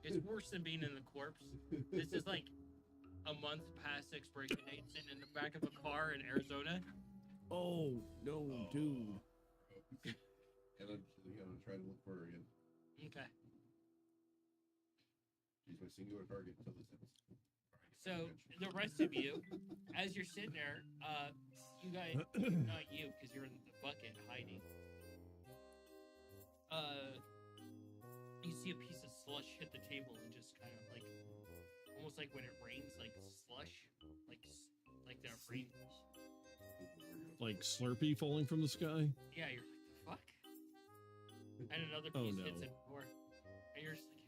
Speaker 2: It's worse than being in the corpse. This is like a month past expiration date, sitting in the back of a car in Arizona.
Speaker 3: Oh no, dude.
Speaker 1: And I'm gonna try to look for her again.
Speaker 2: Okay.
Speaker 1: She's my singular target until this ends.
Speaker 2: So the rest of you, as you're sitting there, you guys, not you, because you're in the bucket hiding. You see a piece of slush hit the table and just kind of like, almost like when it rains, like slush, like that rain.
Speaker 3: Like Slurpee falling from the sky.
Speaker 2: Yeah, you're like, the fuck? And another
Speaker 3: Oh,
Speaker 2: piece
Speaker 3: no.
Speaker 2: hits it more, and you're just like.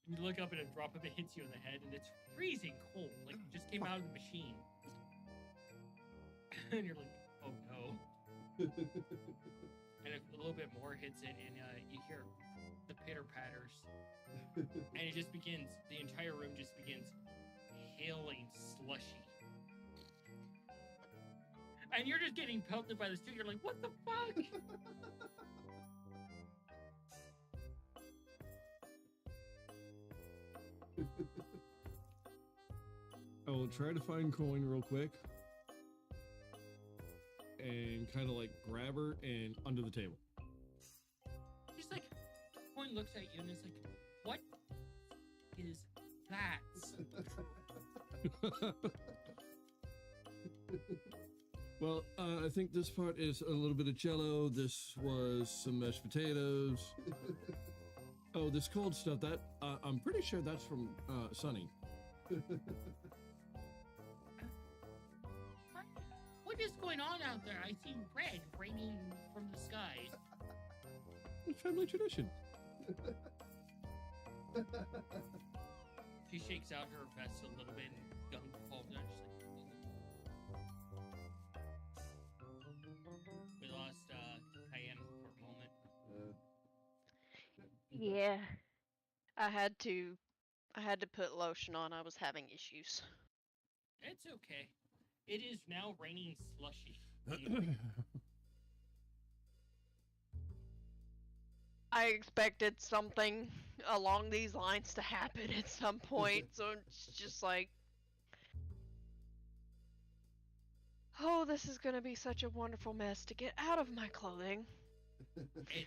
Speaker 2: You look up and a drop of it hits you in the head, and it's freezing cold, like it just came out of the machine. And you're like, oh no. And a little bit more hits it, and you hear the pitter patters, and it just begins. The entire room just begins hailing slushy, and you're just getting pelted by the stew. You're like, what the fuck?
Speaker 3: I will try to find Coin real quick and kind of like grab her and under the table.
Speaker 2: He's like, Coin looks at you and is like, what is that?
Speaker 3: Well, I think this part is a little bit of jello. This was some mashed potatoes. Oh, this cold stuff, that I'm pretty sure that's from Sunny.
Speaker 2: What is going on out there? I see red raining from the sky.
Speaker 3: It's family tradition.
Speaker 2: She shakes out her vest a little bit and gum falls down. She's like, we lost Cayenne for a moment.
Speaker 4: Yeah. I had to put lotion on. I was having issues.
Speaker 2: It's okay. It is now raining slushy.
Speaker 4: I expected something along these lines to happen at some point, so it's just like, oh, this is gonna be such a wonderful mess to get out of my clothing.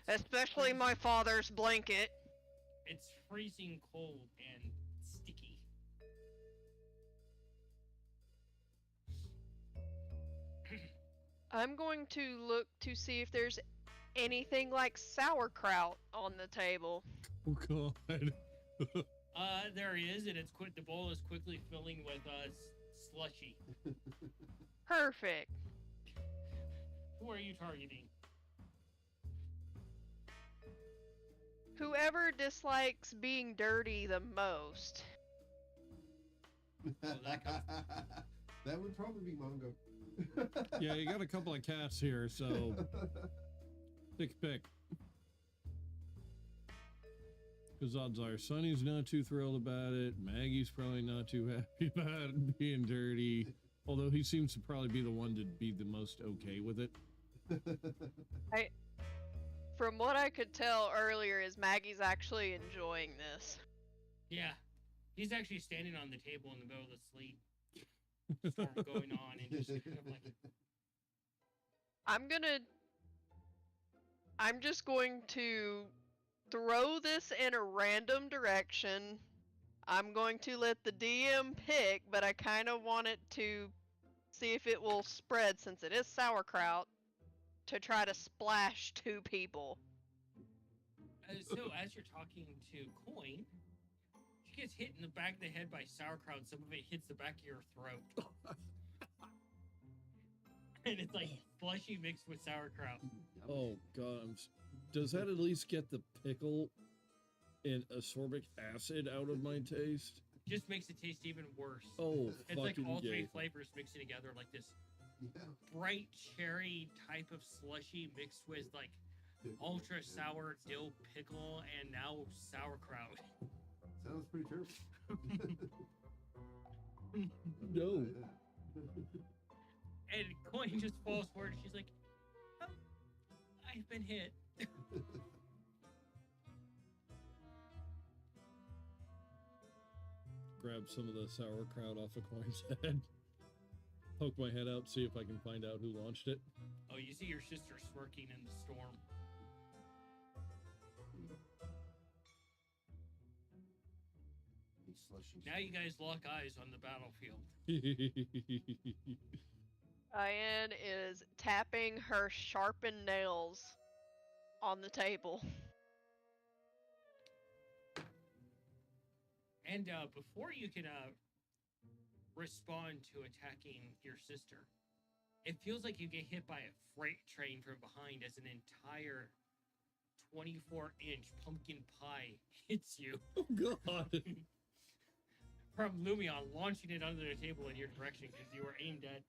Speaker 4: Especially my father's blanket.
Speaker 2: It's freezing cold and sticky.
Speaker 4: I'm going to look to see if there's anything like sauerkraut on the table.
Speaker 3: Oh god.
Speaker 2: There is, and the bowl is quickly filling with slushy.
Speaker 4: Perfect.
Speaker 2: Who are you targeting?
Speaker 4: Whoever dislikes being dirty the most.
Speaker 2: Oh,
Speaker 1: That would probably be Mongo.
Speaker 3: Yeah, you got a couple of cats here, so take a pick. Because odds are Sonny's not too thrilled about it. Maggie's probably not too happy about it being dirty. Although he seems to probably be the one to be the most okay with it.
Speaker 4: From what I could tell earlier, is Maggie's actually enjoying this.
Speaker 2: Yeah. He's actually standing on the table in the middle of the sleep. Storm going on and just kind of like,
Speaker 4: I'm just going to throw this in a random direction. I'm going to let the DM pick, but I kind of want it to see if it will spread, since it is sauerkraut, to try to splash 2 people.
Speaker 2: so as you're talking to Coin, she gets hit in the back of the head by sauerkraut, and some of it hits the back of your throat. And it's like slushy mixed with sauerkraut.
Speaker 3: Oh god. Does that at least get the pickle and ascorbic acid out of my taste?
Speaker 2: Just makes it taste even worse.
Speaker 3: Oh,
Speaker 2: It's like
Speaker 3: fucking
Speaker 2: all 3
Speaker 3: gay.
Speaker 2: flavors mixing together, like this
Speaker 1: Yeah.
Speaker 2: bright cherry type of slushy mixed with like ultra sour dill pickle and now sauerkraut.
Speaker 1: Sounds pretty terrible.
Speaker 3: No.
Speaker 2: And Coin just falls forward. She's like, oh, I've been hit.
Speaker 3: Grab some of the sauerkraut off of Coin's head. Poke my head out, see if I can find out who launched it.
Speaker 2: Oh, you see your sister smirking in the storm.
Speaker 1: These slushy
Speaker 2: Now you guys lock eyes on the battlefield.
Speaker 4: Diane is tapping her sharpened nails on the table.
Speaker 2: And before you can respond to attacking your sister, it feels like you get hit by a freight train from behind as an entire 24-inch pumpkin pie hits you
Speaker 3: Oh God.
Speaker 2: from Lumion, launching it under the table in your direction because you were aimed at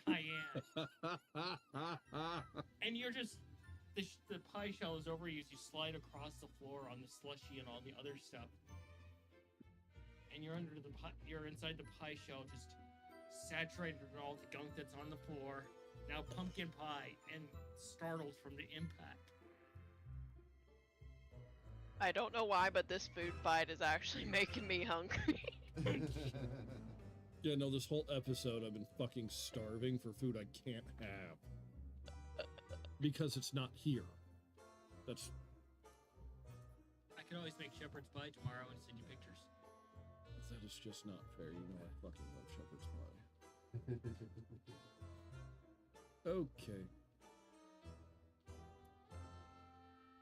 Speaker 2: Cayenne. And you're just, the pie shell is over you as you slide across the floor on the slushy and all the other stuff. And you're under the you're inside the pie shell, just saturated in all the gunk that's on the floor. Now pumpkin pie and startled from the impact.
Speaker 4: I don't know why, but this food fight is actually making me hungry.
Speaker 3: Yeah, no, this whole episode I've been fucking starving for food I can't have. Because it's not here. That's...
Speaker 2: I can always make shepherd's pie tomorrow and send you pictures.
Speaker 3: That is just not fair. You know I fucking love shepherd's pie. Okay.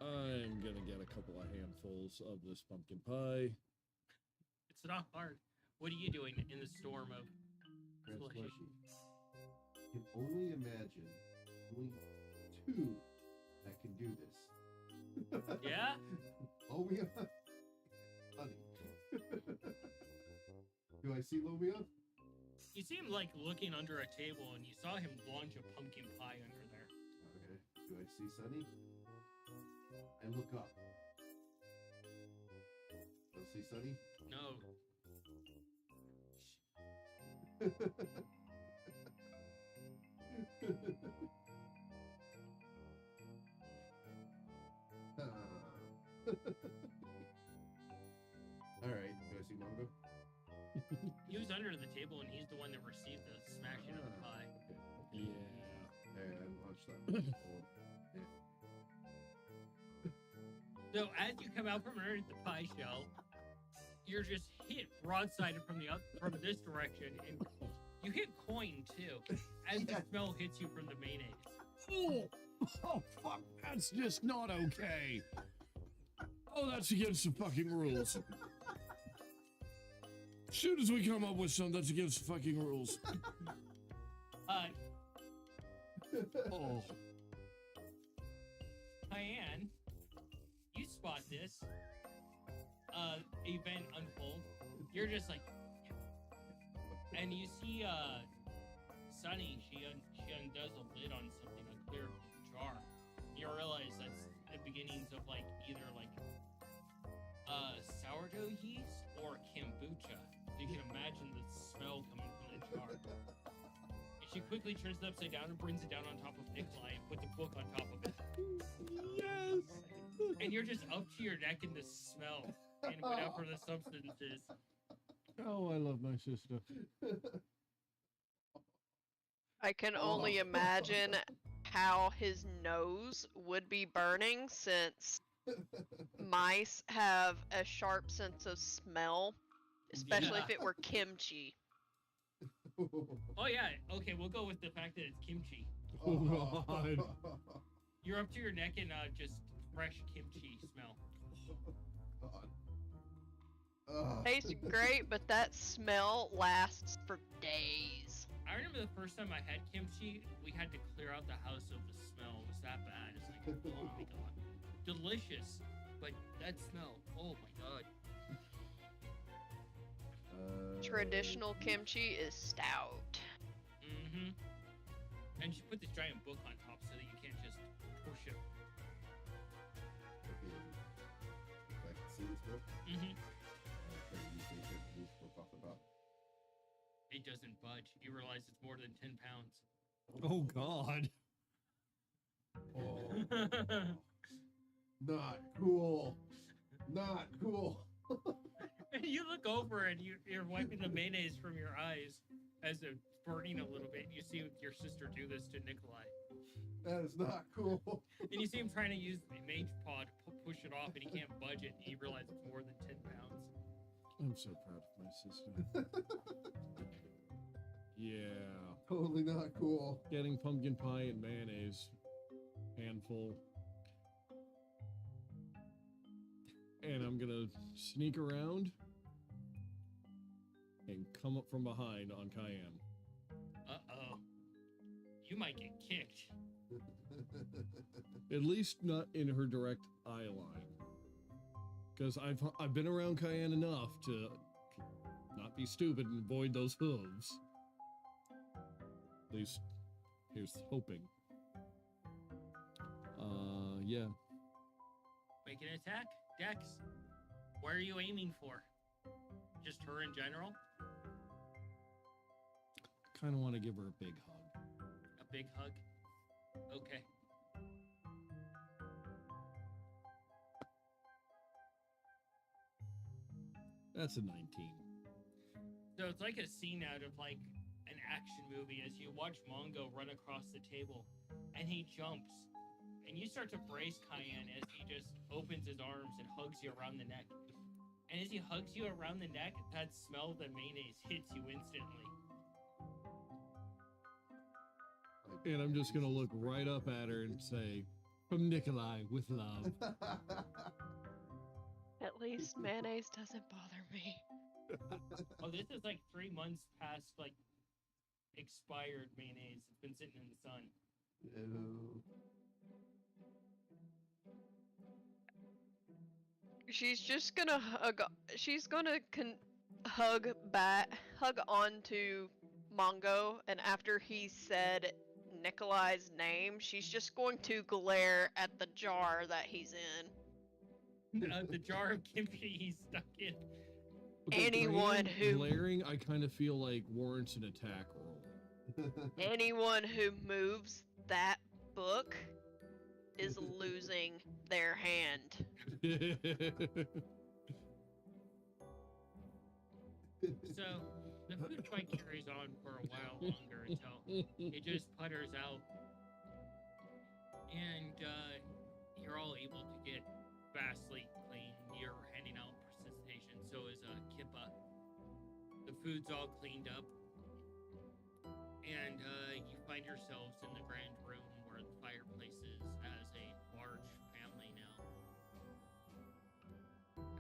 Speaker 3: I'm gonna get a couple of handfuls of this pumpkin pie.
Speaker 2: It's not hard. What are you doing in the storm of
Speaker 1: Grand
Speaker 2: slushy?
Speaker 1: slushy. Can only imagine only two that can do this.
Speaker 2: Yeah?
Speaker 1: Lumia, honey. Do I see Lumia?
Speaker 2: You see him like looking under a table and you saw him launch a pumpkin pie under there.
Speaker 1: Okay. Do I see Sunny? I look up. Don't see Sunny?
Speaker 2: No.
Speaker 1: Alright, do I see Mongo?
Speaker 2: He was under the table and he's the one that received the smashing of the pie.
Speaker 1: Okay.
Speaker 3: Yeah.
Speaker 1: Alright, I launched that.
Speaker 2: So as you come out from underneath the pie shell, you're just hit broadsided from this direction, and you hit Coin too, as the smell hits you from the mayonnaise.
Speaker 3: Oh, fuck. That's just not okay. Oh, that's against the fucking rules. As soon as we come up with something that's against the fucking rules. Oh.
Speaker 2: Cayenne, you spot this event unfold. You're just like, and you see Sunny. She undoes a lid on something, a clear jar. You realize that's the beginnings of like either like sourdough yeast or kombucha. You can imagine the smell coming from the jar. And she quickly turns it upside down and brings it down on top of Nikolai and puts a book on top of it.
Speaker 3: Yes.
Speaker 2: And you're just up to your neck in the smell and whatever the substance is.
Speaker 3: Oh, I love my sister.
Speaker 4: I can only imagine how his nose would be burning since mice have a sharp sense of smell, especially if
Speaker 2: Yeah.
Speaker 4: it were kimchi.
Speaker 2: Oh yeah, okay, we'll go with the fact that it's kimchi.
Speaker 3: Oh, God.
Speaker 2: You're up to your neck in just fresh kimchi smell.
Speaker 1: God. Ugh.
Speaker 4: Tastes great, but that smell lasts for days.
Speaker 2: I remember the first time I had kimchi, we had to clear out the house of the smell. It was that bad. It's like, oh my god. Delicious, but that smell, oh my god.
Speaker 4: Traditional kimchi is stout.
Speaker 2: Mm-hmm. And she put this giant book on top so that you can't just push it.
Speaker 1: Okay. If I can see this book,
Speaker 2: Mm-hmm.
Speaker 1: I'll try to use this book off the top.
Speaker 2: It doesn't budge. You realize it's more than 10 pounds.
Speaker 3: Oh, God.
Speaker 1: Oh. Not cool. Not cool.
Speaker 2: And you look over and you're wiping the mayonnaise from your eyes as it's burning a little bit. You see your sister do this to Nikolai.
Speaker 1: That is not cool.
Speaker 2: And you see him trying to use the mage paw to push it off, and he can't budge it. And you realize it's more than 10 pounds.
Speaker 3: I'm so proud of my sister. Yeah.
Speaker 1: Totally not cool.
Speaker 3: Getting pumpkin pie and mayonnaise. Handful. And I'm gonna sneak around and come up from behind on Cayenne.
Speaker 2: Uh-oh. You might get kicked.
Speaker 3: At least not in her direct eye line. Because I've been around Cayenne enough to not be stupid and avoid those hooves. At least, here's hoping. Yeah.
Speaker 2: Make an attack. Dex, where are you aiming for? Just her in general?
Speaker 3: Kind of want to give her a big hug.
Speaker 2: A big hug? Okay.
Speaker 3: That's a 19.
Speaker 2: So it's like a scene out of like an action movie as you watch Mongo run across the table and he jumps and you start to brace Cayenne as he just opens his arms and hugs you around the neck. And as he hugs you around the neck, that smell of the mayonnaise hits you instantly.
Speaker 3: And I'm just going to look right up at her and say, from Nikolai with love.
Speaker 4: At least mayonnaise doesn't bother me.
Speaker 2: Oh, this is like 3 months past like expired mayonnaise. It's been sitting in the sun.
Speaker 1: Ew.
Speaker 4: She's just gonna hug. She's gonna hug onto Mongo, and after he said Nikolai's name, she's just going to glare at the jar that he's in.
Speaker 2: The jar of kimchi he's stuck in.
Speaker 3: But the
Speaker 4: Anyone
Speaker 3: brand
Speaker 4: who-
Speaker 3: glaring, I kind of feel like warrants an attack roll.
Speaker 4: Anyone who moves that book is losing their hand.
Speaker 2: So the food fight carries on for a while longer until it just putters out, and you're all able to get vastly clean. You're handing out precipitation, so is Kippa. The food's all cleaned up, and you find yourselves in the grand room where the fireplace is as a large family now.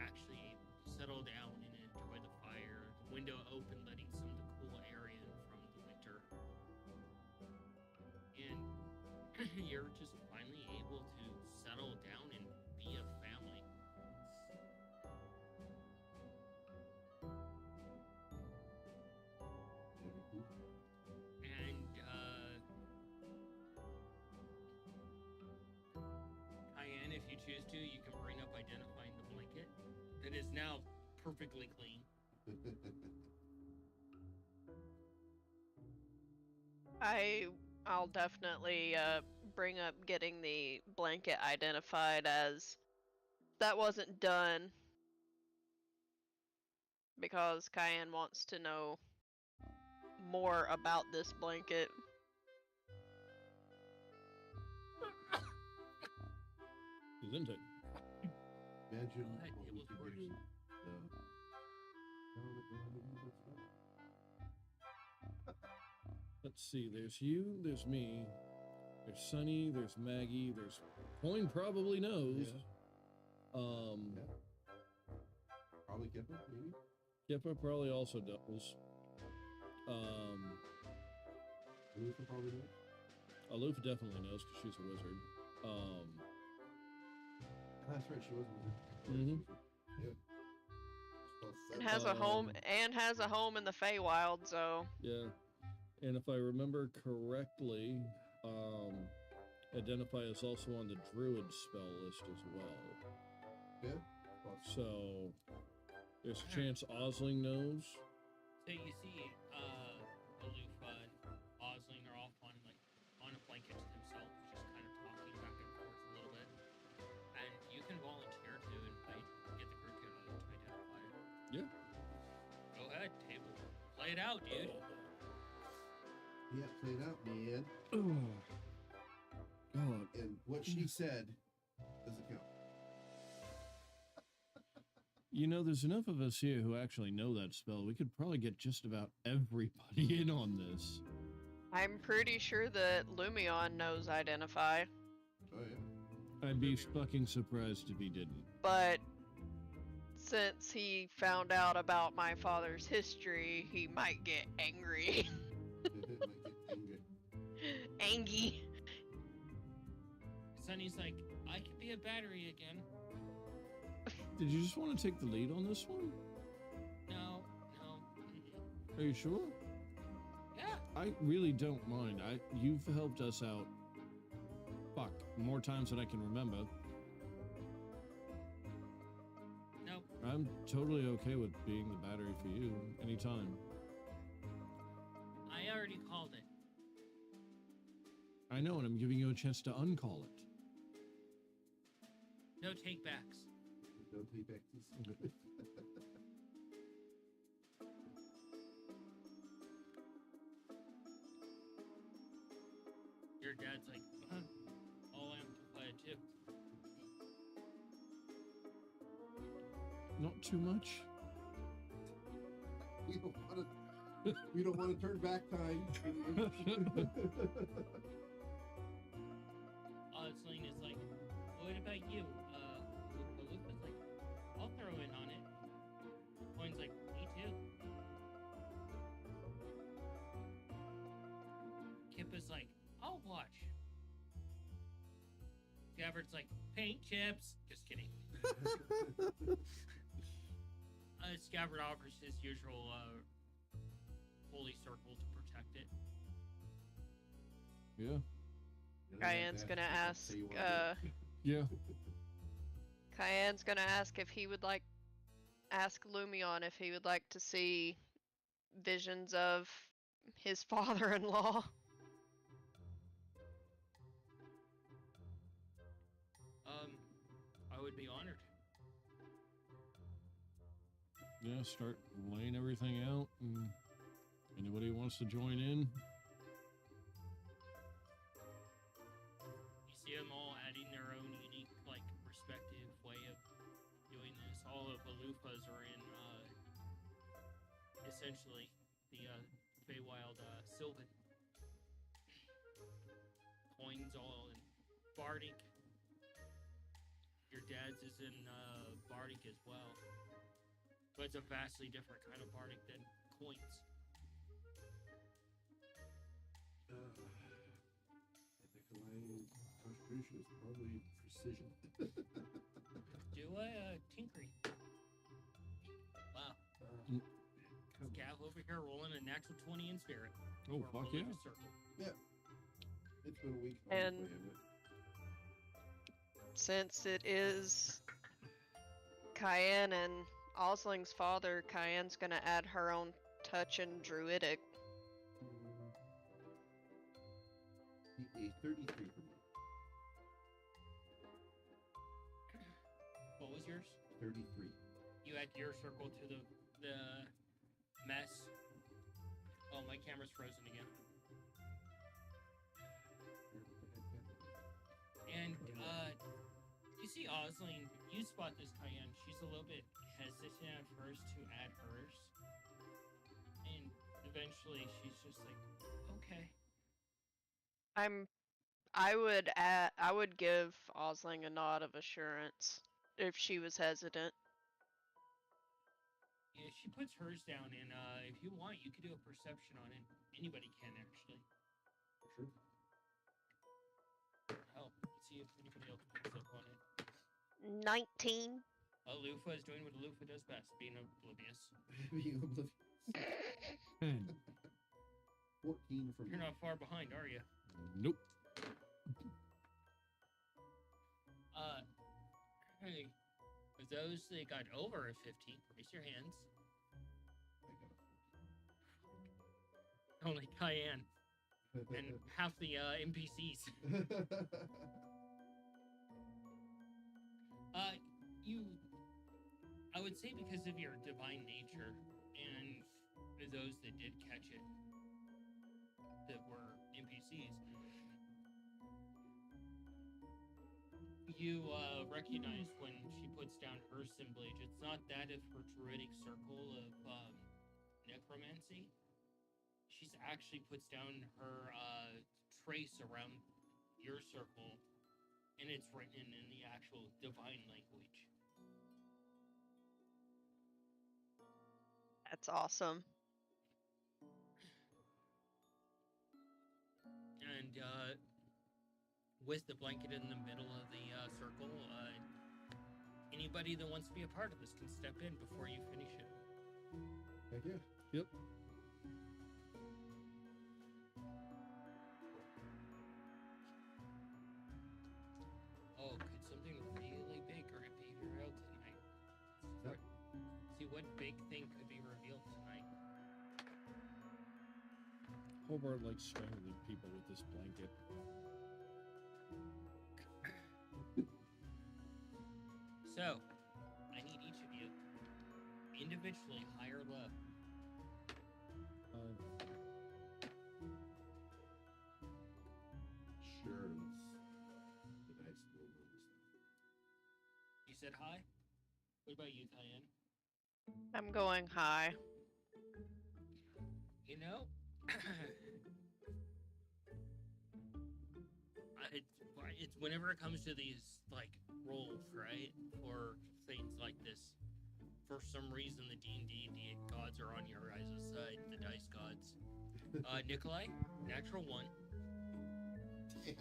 Speaker 2: Actually able to settle down and enjoy the fire. The window open, letting some of the cool air in from the winter. And you're just finally able to settle down and be a family. And Cayenne, if you choose to, you can bring up identifying the blanket that is now perfectly clean.
Speaker 4: I'll definitely bring up getting the blanket identified, as that wasn't done because Cayenne wants to know more about this blanket.
Speaker 3: Isn't it?
Speaker 1: Imagine
Speaker 2: That
Speaker 1: what
Speaker 2: it
Speaker 1: we
Speaker 2: was
Speaker 1: could
Speaker 2: worse.
Speaker 1: use.
Speaker 3: Let's see. There's you. There's me. There's Sunny. There's Maggie. There's Coin. Probably knows.
Speaker 1: Yeah. Probably Kippa, maybe.
Speaker 3: Kippa probably also does.
Speaker 1: Luca probably knows.
Speaker 3: Aloof definitely knows because she's a wizard.
Speaker 1: That's right, she was a wizard.
Speaker 3: Mhm.
Speaker 1: Yeah.
Speaker 4: And has a home in the Feywild, so
Speaker 3: Yeah. And if I remember correctly, Identify is also on the Druid spell list as well.
Speaker 1: Yeah.
Speaker 3: So there's a chance Osling knows.
Speaker 2: So you see, Aloof and Osling are off on a blanket to themselves, just kind of talking back and forth a little bit. And you Play it out, dude.
Speaker 1: Yeah, play it out, man.
Speaker 3: Oh, God.
Speaker 1: And what she said doesn't count.
Speaker 3: You know, there's enough of us here who actually know that spell. We could probably get just about everybody in on this.
Speaker 4: I'm pretty sure that Lumion knows Identify,
Speaker 1: Oh yeah.
Speaker 3: I'd be fucking surprised if he didn't.
Speaker 4: but since he found out about my father's history, he might get angry.
Speaker 1: Might get angry.
Speaker 4: Angy.
Speaker 2: Sonny's like, I could be a battery again.
Speaker 3: Did you just want to take the lead on this one?
Speaker 2: No.
Speaker 3: Are you sure?
Speaker 2: Yeah.
Speaker 3: I really don't mind. You've helped us out. Fuck, more times than I can remember.
Speaker 2: Nope.
Speaker 3: I'm totally okay with being the battery for you anytime.
Speaker 2: I already called it.
Speaker 3: I know, and I'm giving you a chance to uncall it.
Speaker 2: No takebacks.
Speaker 1: Don't take back this.
Speaker 2: Your dad's like, huh? All amplified too.
Speaker 3: Not too much.
Speaker 1: We don't want to turn back time.
Speaker 2: Selena is like, what about you? Luca's like, I'll throw in on it. Coin's like, me too. Kippa's like, I'll watch. Gabbard's like, paint chips. Just kidding. Scabbard offers his usual holy circle to protect it.
Speaker 3: Yeah.
Speaker 4: Cayenne's gonna ask,
Speaker 3: Yeah.
Speaker 4: Cayenne's gonna ask if he would like, ask Lumion if he would like to see visions of his father-in-law.
Speaker 2: I would be honored.
Speaker 3: Yeah, start laying everything out, and anybody who wants to join in.
Speaker 2: You see them all adding their own unique, like, respective way of doing this. All of Alufas are in, essentially, the, Feywild, Sylvan. Coins all in Bardic. Your dad's is in, Bardic as well. But it's a vastly different kind of Bardic than coins.
Speaker 1: Nikolai's contribution is probably precision.
Speaker 2: Do a tinkering. Wow. Gav over here rolling a natural 20 in spirit.
Speaker 3: Oh,
Speaker 2: Or
Speaker 3: fuck
Speaker 2: rolling
Speaker 3: yeah.
Speaker 2: a circle.
Speaker 1: It's been a week.
Speaker 4: And- Since it is Cayenne and Osling's father, Cayenne's gonna add her own touch in Druidic.
Speaker 1: A 33 for me.
Speaker 2: What was yours?
Speaker 1: 33.
Speaker 2: You add your circle to the mess. Oh, my camera's frozen again. And you see Osling, you spot this Cayenne. She's a little bit hesitant at first to add hers. And eventually she's just like, okay.
Speaker 4: I would give Osling a nod of assurance if she was hesitant.
Speaker 2: Yeah, she puts hers down, and if you want, you could do a perception on it. Anybody can, actually.
Speaker 1: Sure.
Speaker 2: Oh, let's see if anybody else picks up on it.
Speaker 4: 19.
Speaker 2: Lufa is doing what Lufa does best, being oblivious.
Speaker 1: Being oblivious.
Speaker 3: 10.
Speaker 1: 14 for me.
Speaker 2: You're not far behind, are you?
Speaker 3: Nope.
Speaker 2: Hey, for those that got over a 15, raise your hands. Only Cayenne and half the NPCs. I would say because of your divine nature and for those that did catch it, that were NPCs, you recognize when she puts down her assemblage, it's not that of her druidic circle of necromancy. She's actually puts down her trace around your circle, and it's written in the actual divine language.
Speaker 4: That's awesome.
Speaker 2: And with the blanket in the middle of the circle, anybody that wants to be a part of this can step in before you finish it.
Speaker 1: Heck yeah.
Speaker 3: Yep.
Speaker 2: Oh, could something really big be revealed tonight?
Speaker 1: Yep.
Speaker 2: See what big thing could be revealed tonight.
Speaker 3: Hobart likes strangling people with this blanket.
Speaker 2: So, I need each of you, individually, high or low.
Speaker 1: Sure. The dice will move this thing.
Speaker 2: You said high? What about you, Tyann?
Speaker 4: I'm going high.
Speaker 2: You know, it's whenever it comes to these, like, rolls, right? For things like this. For some reason, the D&D gods are on your guys' side, the dice gods. Nikolai, natural 1.
Speaker 1: Damn.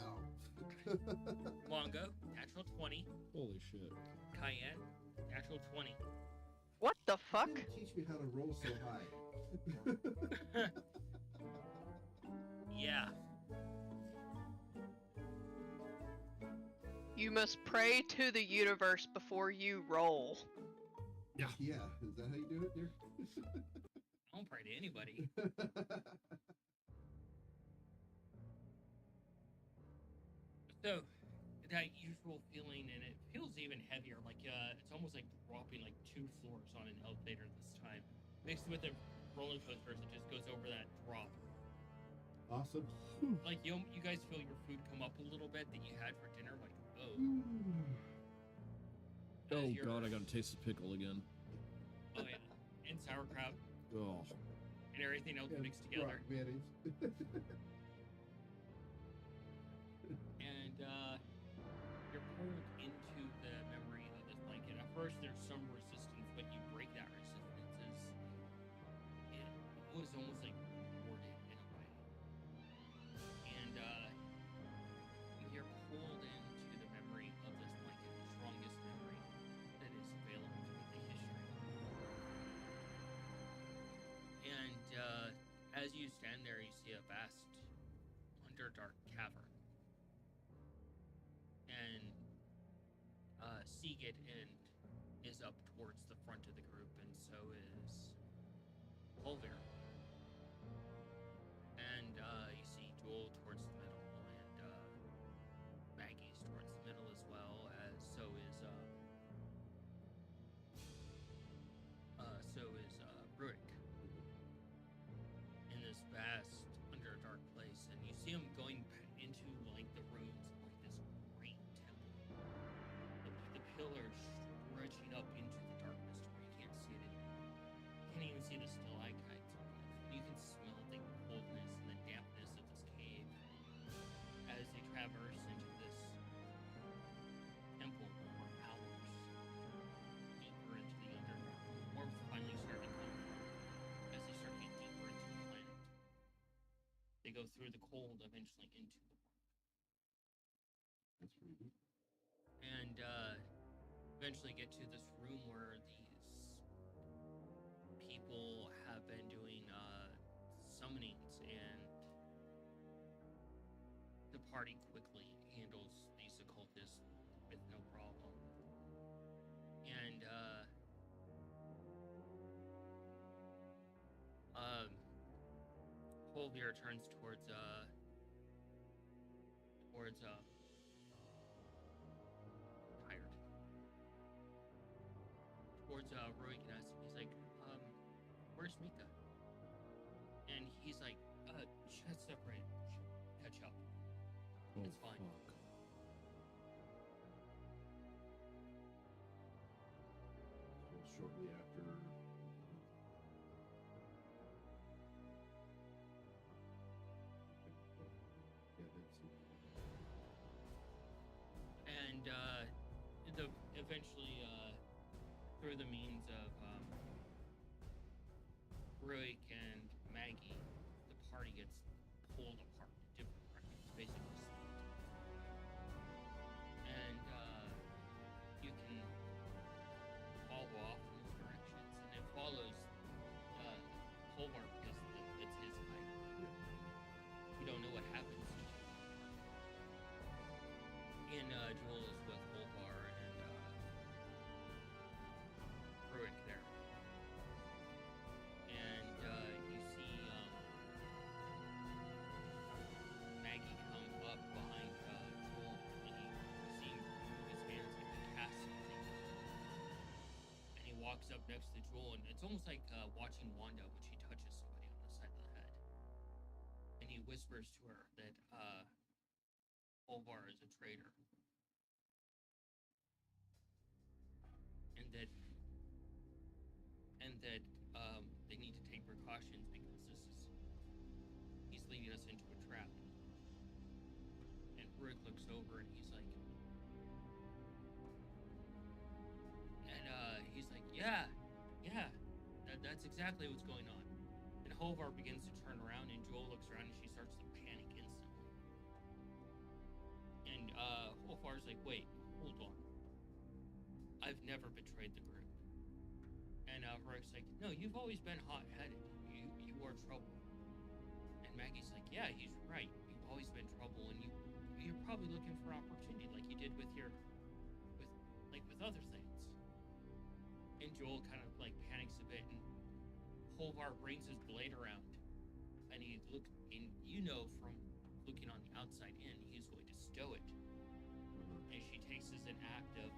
Speaker 2: Mongo, natural 20.
Speaker 3: Holy shit.
Speaker 2: Cayenne, natural 20.
Speaker 4: What the fuck?
Speaker 1: You didn't teach me how to roll so high.
Speaker 2: Yeah.
Speaker 4: You must pray to the universe before you roll.
Speaker 1: Yeah. Is that how you do it, dear?
Speaker 2: I don't pray to anybody. So, that usual feeling, and it feels even heavier, like it's almost like dropping like 2 floors on an elevator this time. Mixed with the roller coasters, it just goes over that drop.
Speaker 1: Awesome.
Speaker 2: Like you guys feel your food come up a little bit that you had for dinner, like, oh.
Speaker 3: Oh god, I gotta taste the pickle again.
Speaker 2: Oh yeah, and sauerkraut
Speaker 3: Oh.
Speaker 2: and everything else
Speaker 1: And
Speaker 2: mixed together.
Speaker 1: rock mayonnaise.
Speaker 2: And you're pulled into the memory of this blanket. At first, there's some resistance, but you break that resistance. It was almost like warded in a way. And you're pulled into the memory of this blanket, the strongest memory that is available to the history. And as you stand there, you see a vast, underdark cavern. And Seagate is up towards the front of the group, and so is Volvir. And you see Joel towards the middle, and Maggie's towards the middle as well, as so is Rurik. In this vast, underdark place, and you see him going into like the ruins of like this great temple. The pillars stretching up into the darkness to where you can't see it anymore. You can't even see the stalactites. You can smell the coldness and the dampness of this cave as they traverse into this temple for hours deeper into the underdark. Warmth finally starting to come as they start getting deeper into the planet. They go through the cold, eventually into the warmth.
Speaker 1: That's pretty good.
Speaker 2: And eventually get to this room where these people have been doing summonings, and the party quickly handles these occultists with no problem. And Volvir turns towards tired. Towards Rurik and asks him, he's like, where's Mika? separated. Catch up.
Speaker 3: Oh,
Speaker 2: It's fine.
Speaker 3: fuck.
Speaker 1: So shortly after. Yeah, that's it.
Speaker 2: And eventually, through the means of Ruik and Maggie, the party gets pulled apart in different directions, basically split. And you can follow off in those directions, and it follows Holvar because it's his fight.
Speaker 1: Yeah.
Speaker 2: You don't know what happens. And Joel is with Holvar and Ruik there. And you see Maggie come up behind Joel, and you see his hands like he casts something. And he walks up next to Joel, and it's almost like watching Wanda when she touches somebody on the side of the head. And he whispers to her that Holvar is a traitor. And that they need to take precautions because he's leading us into a trap. And Ruik looks over and he's like, yeah, that's exactly what's going on. And Holvar begins to turn around, and Joel looks around and she starts to panic instantly. And Holvar's like, wait, hold on. I've never betrayed the group. And Ruik's like, no, you've always been hot-headed. You are trouble. And Maggie's like, yeah, he's right. You've always been trouble, and you're probably looking for opportunity like you did with other things. And Joel kind of like panics a bit, and Holvar brings his blade around, and he looks, and you know from looking on the outside in, he's going to stow it. And she takes as an act of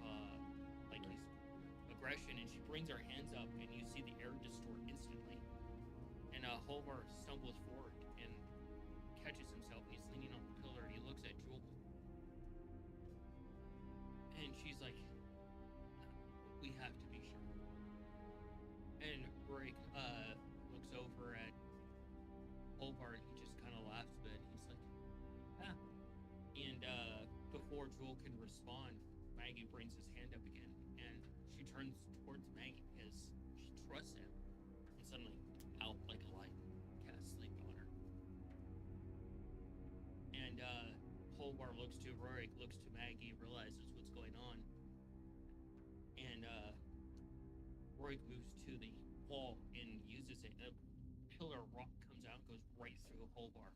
Speaker 2: like he's aggression, and she brings her hands up, and you see the air distort instantly. And Holvar stumbles forward and catches himself. He's leaning on the pillar, and he looks at Joel. And she's like, we have to be sure. And Ruik looks over at Holvar, and he just kind of laughs a bit. He's like, ah. And before Joel can respond, Maggie brings his hand up again, and she turns towards Maggie because she trusts him. And suddenly, out like a light, casts sleep on her. And Holvar looks to Ruik, looks to Maggie, realizes what's going on. And Ruik moves to the wall and uses it. A pillar of rock comes out and goes right through Holvar.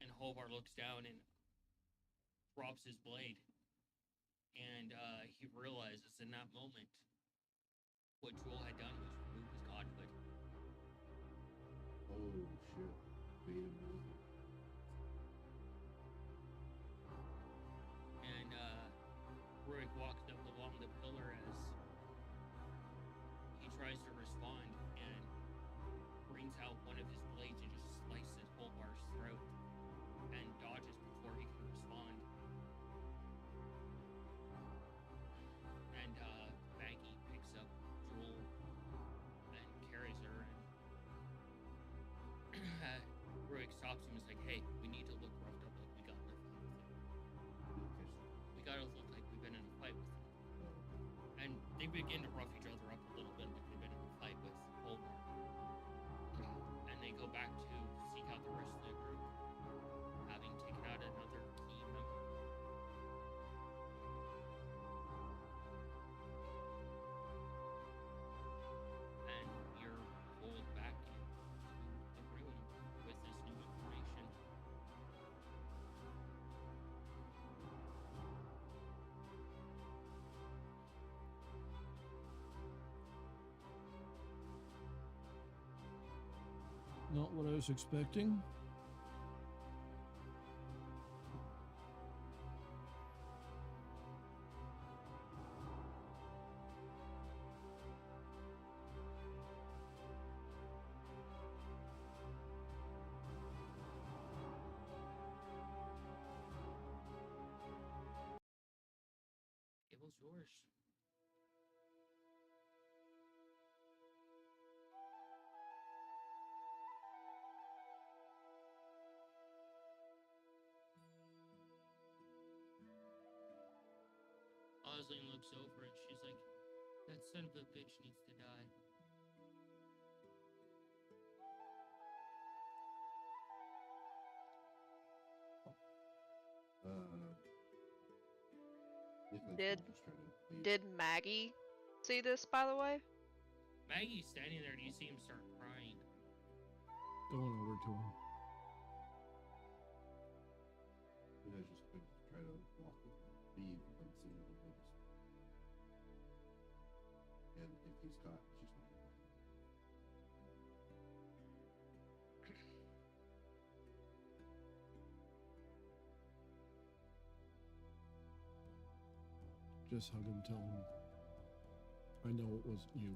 Speaker 2: And Holvar looks down and drops his blade. And he realizes in that moment what Joel had done was remove his godhood.
Speaker 1: Oh shit. Wait a minute.
Speaker 2: And Ruik walks up along the pillar as he tries to respond and brings out one of his blades and just slices Holvar's throat and dodges before he can respond. And Maggie picks up Joel and carries her, and Ruik stops him and is like, hey, we need to look roughed up like we got in a fight with him. We gotta look like we've been in a fight with him. And they begin to rough each other up a little bit like they've been in a fight with Holvar. And they go back to seek out the rest of the group, having taken out another key member. And you're pulled back into the room with this new information.
Speaker 3: Not what I was expecting.
Speaker 2: is yours. Osling looks over and she's like, that son of a bitch needs to die.
Speaker 4: Did Maggie see this, by the way?
Speaker 2: Maggie's standing there and you see him start crying.
Speaker 3: Going over to him.
Speaker 1: I just could try to walk leave unseen and noticed. And if he's caught, she's not.
Speaker 3: Just hug him, tell him, I know it wasn't you.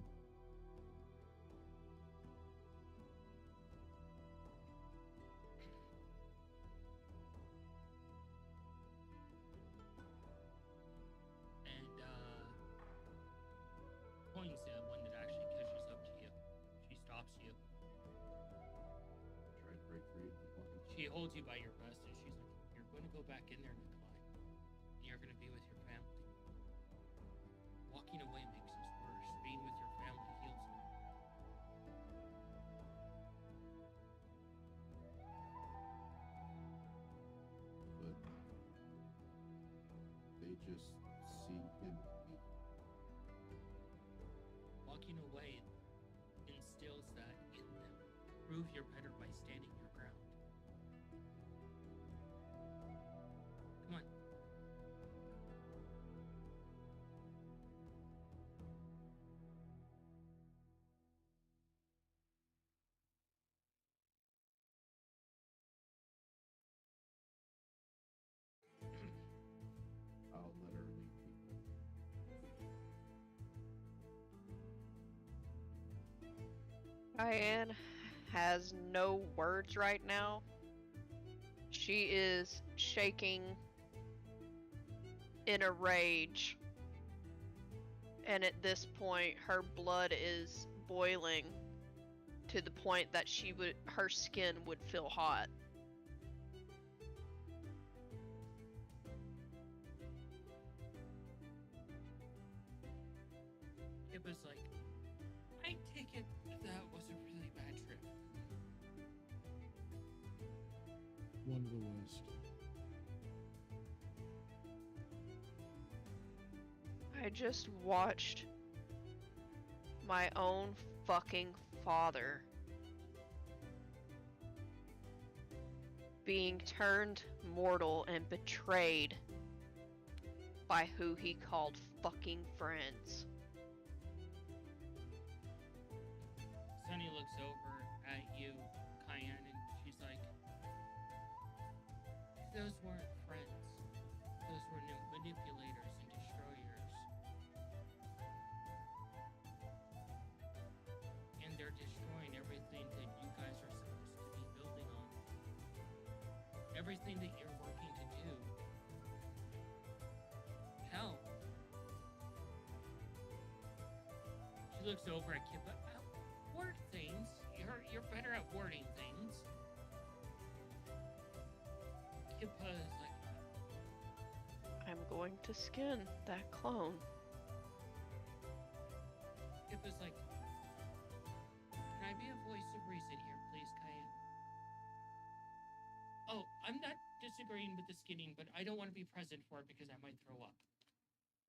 Speaker 2: And points at one that actually catches up to you. She stops you.
Speaker 1: Try to break free.
Speaker 2: She holds you by your vest and she's like, you're going to go back in there, Nikolai. And you're going to be with your family. Walking away makes this worse. Being with your family heals you.
Speaker 1: But they just see him.
Speaker 2: Walking away instills that in them. Prove you're better by standing your ground. Come on.
Speaker 1: I'll let her leave people.
Speaker 4: Diane has no words right now. She is shaking in a rage. And at this point, her blood is boiling to the point that her skin would feel hot.
Speaker 2: It was like, I take it that was a really bad trip.
Speaker 3: One of the worst.
Speaker 4: I just watched my own fucking father being turned mortal and betrayed by who he called fucking friends.
Speaker 2: Sunny looks over at you, Cayenne, and she's like, those weren't friends. Those were manipulators and destroyers. And they're destroying everything that you guys are supposed to be building on. Everything that you're working to do. Hell. She looks over at Kippa. Word things. You're better at wording things. Kippa is like,
Speaker 4: I'm going to skin that clone.
Speaker 2: Kippa's like, can I be a voice of reason here, please, Cayenne? Oh, I'm not disagreeing with the skinning, but I don't want to be present for it because I might throw up.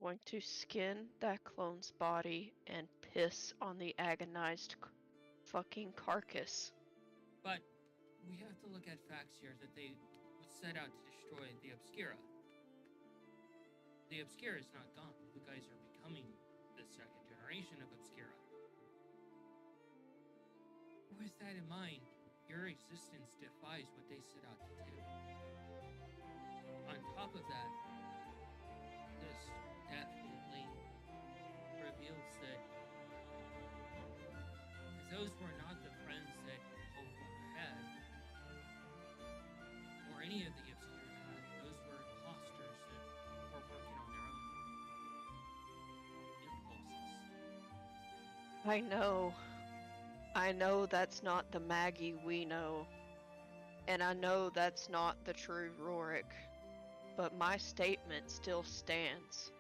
Speaker 4: Going to skin that clone's body and piss on the agonized fucking carcass.
Speaker 2: But we have to look at facts here that they set out to destroy the Obscura. The Obscura is not gone. You guys are becoming the second generation of Obscura. With that in mind, your existence defies what they set out to do. On top of that, this definitely reveals that those were not the friends that Hope had, or any of the Obscura had. Those were imposters that were working on their own.
Speaker 4: I know. I know that's not the Maggie we know. And I know that's not the true Rorik. But my statement still stands.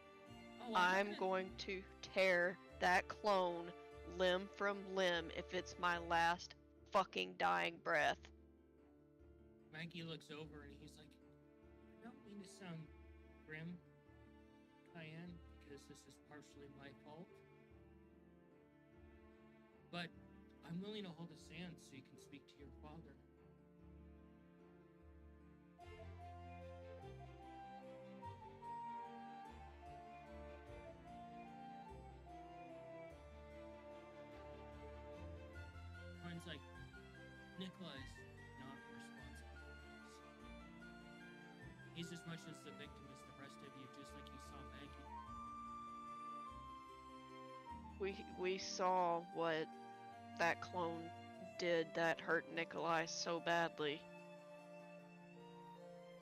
Speaker 2: Oh,
Speaker 4: I'm
Speaker 2: gonna-
Speaker 4: going to tear that clone limb from limb if it's my last fucking dying breath.
Speaker 2: Maggie looks over and he's like, I don't mean to sound grim, Cayenne, because this is partially my fault. But I'm willing to hold his hand so you can speak to your father. Mine's like, Nikolai's not responsible for this. He's as much as the victim as the rest of you, just like you saw Maggie.
Speaker 4: We saw what that clone did that hurt Nikolai so badly.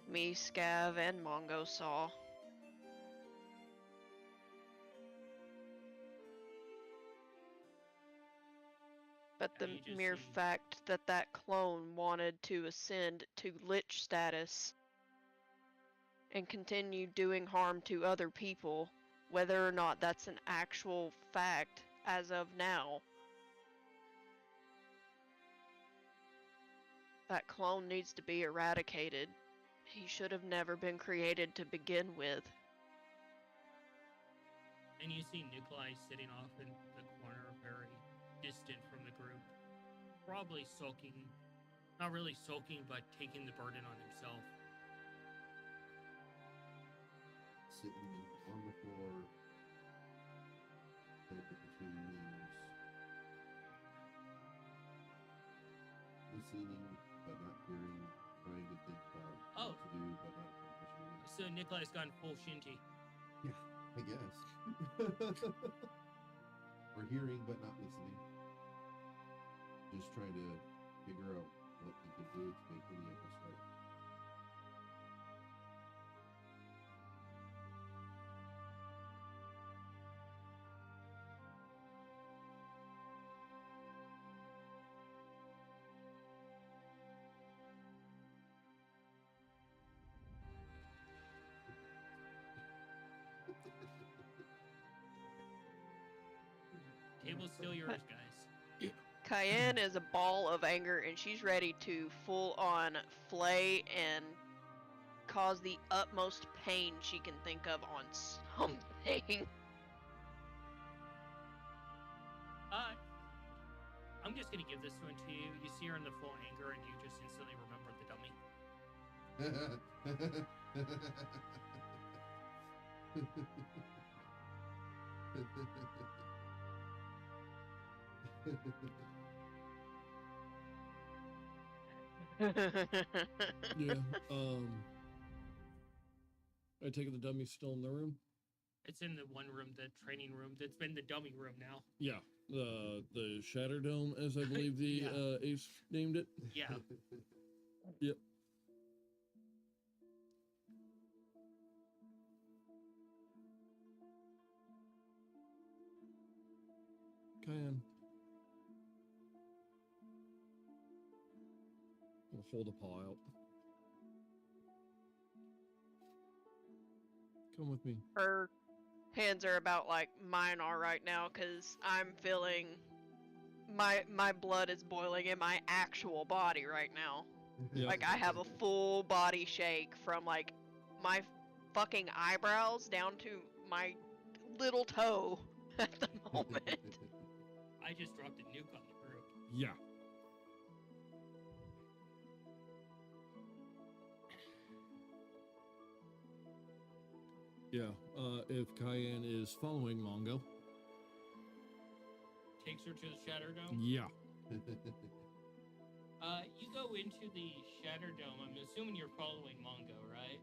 Speaker 4: Me, Scav, and Mongo saw. But the
Speaker 2: Yeah, you just
Speaker 4: mere
Speaker 2: see-
Speaker 4: fact that that clone wanted to ascend to Lich status and continue doing harm to other people, whether or not that's an actual fact as of now, that clone needs to be eradicated. He should have never been created to begin with.
Speaker 2: And you see Nikolai sitting off in the corner, very distant from the group. Probably sulking. Not really sulking, but taking the burden on himself.
Speaker 1: Sitting on the floor, head between knees, listening but not hearing, trying to think about
Speaker 2: Oh.
Speaker 1: what to do but not accomplishing it.
Speaker 2: So Nikolai's gone full Shinji.
Speaker 1: I guess. Or hearing but not listening. Just trying to figure out what he could do to make any of this right.
Speaker 2: Table's still yours, guys.
Speaker 4: Cayenne is a ball of anger and she's ready to full on flay and cause the utmost pain she can think of on something.
Speaker 2: I'm just gonna give this one to you. You see her in the full anger, and you just instantly remember the dummy.
Speaker 3: Yeah. I take it the dummy's still in the room.
Speaker 2: It's in the one room, the training room. That's been the dummy room now.
Speaker 3: Yeah. The Shatter Dome, as I believe the
Speaker 2: Yeah.
Speaker 3: ace named it.
Speaker 2: Yeah.
Speaker 3: Yep. Cayenne. We'll hold a paw out. Come with me.
Speaker 4: Her hands are about like mine are right now because I'm feeling my blood is boiling in my actual body right now.
Speaker 3: Yeah.
Speaker 4: Like I have a full body shake from like my fucking eyebrows down to my little toe at the moment.
Speaker 2: I just dropped a nuke on the group.
Speaker 3: Yeah. Yeah. If Cayenne is following Mongo.
Speaker 2: Takes her to the Shatter Dome.
Speaker 3: Yeah.
Speaker 2: You go into the Shatter Dome. I'm assuming you're following Mongo, right?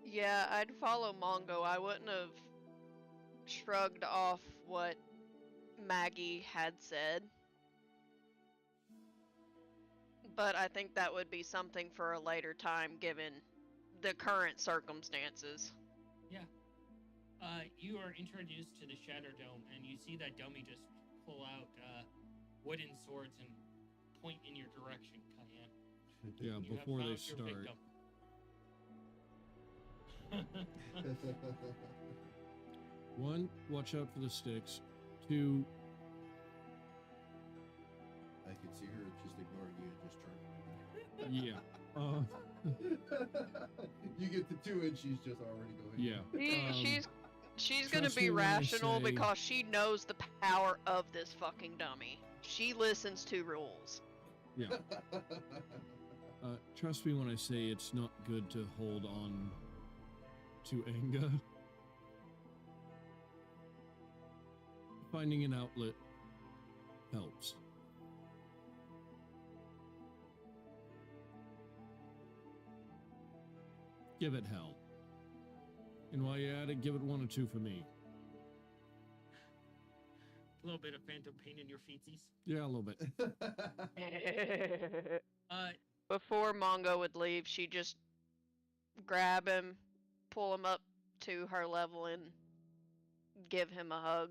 Speaker 4: Yeah, I'd follow Mongo. I wouldn't have shrugged off what Maggie had said. But I think that would be something for a later time given the current circumstances.
Speaker 2: You are introduced to the Shadow Dome, and you see that dummy just pull out wooden swords and point in your direction, Cayenne.
Speaker 3: Yeah,
Speaker 2: You have
Speaker 3: before they
Speaker 2: found your
Speaker 3: start.
Speaker 2: victim.
Speaker 3: One, watch out for the sticks. Two,
Speaker 1: I can see her just ignoring you and just charging.
Speaker 3: yeah.
Speaker 1: You get to 2 and she's just already going.
Speaker 3: Yeah.
Speaker 4: She's gonna
Speaker 3: trust
Speaker 4: be
Speaker 3: me when I
Speaker 4: rational
Speaker 3: say-
Speaker 4: because she knows the power of this fucking dummy. She listens to rules.
Speaker 3: Yeah. Trust me when I say it's not good to hold on to anger. Finding an outlet helps. Give it hell. And while you're at it, give it 1 or 2 for me.
Speaker 2: A little bit of phantom pain in your feetsies.
Speaker 3: Yeah, a little bit.
Speaker 4: Before Mongo would leave, she'd just grab him, pull him up to her level, and give him a hug.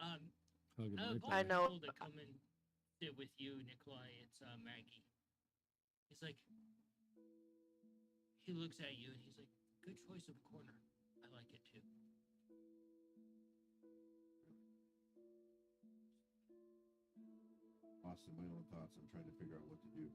Speaker 3: Hug him right
Speaker 2: Paul
Speaker 3: there.
Speaker 4: I know.
Speaker 2: told to come and sit with you, Nikolai. It's Maggie. He's like, he looks at you and he's like, good choice of corner. I like it too.
Speaker 1: Lost in my own thoughts. I'm trying to figure out what to do.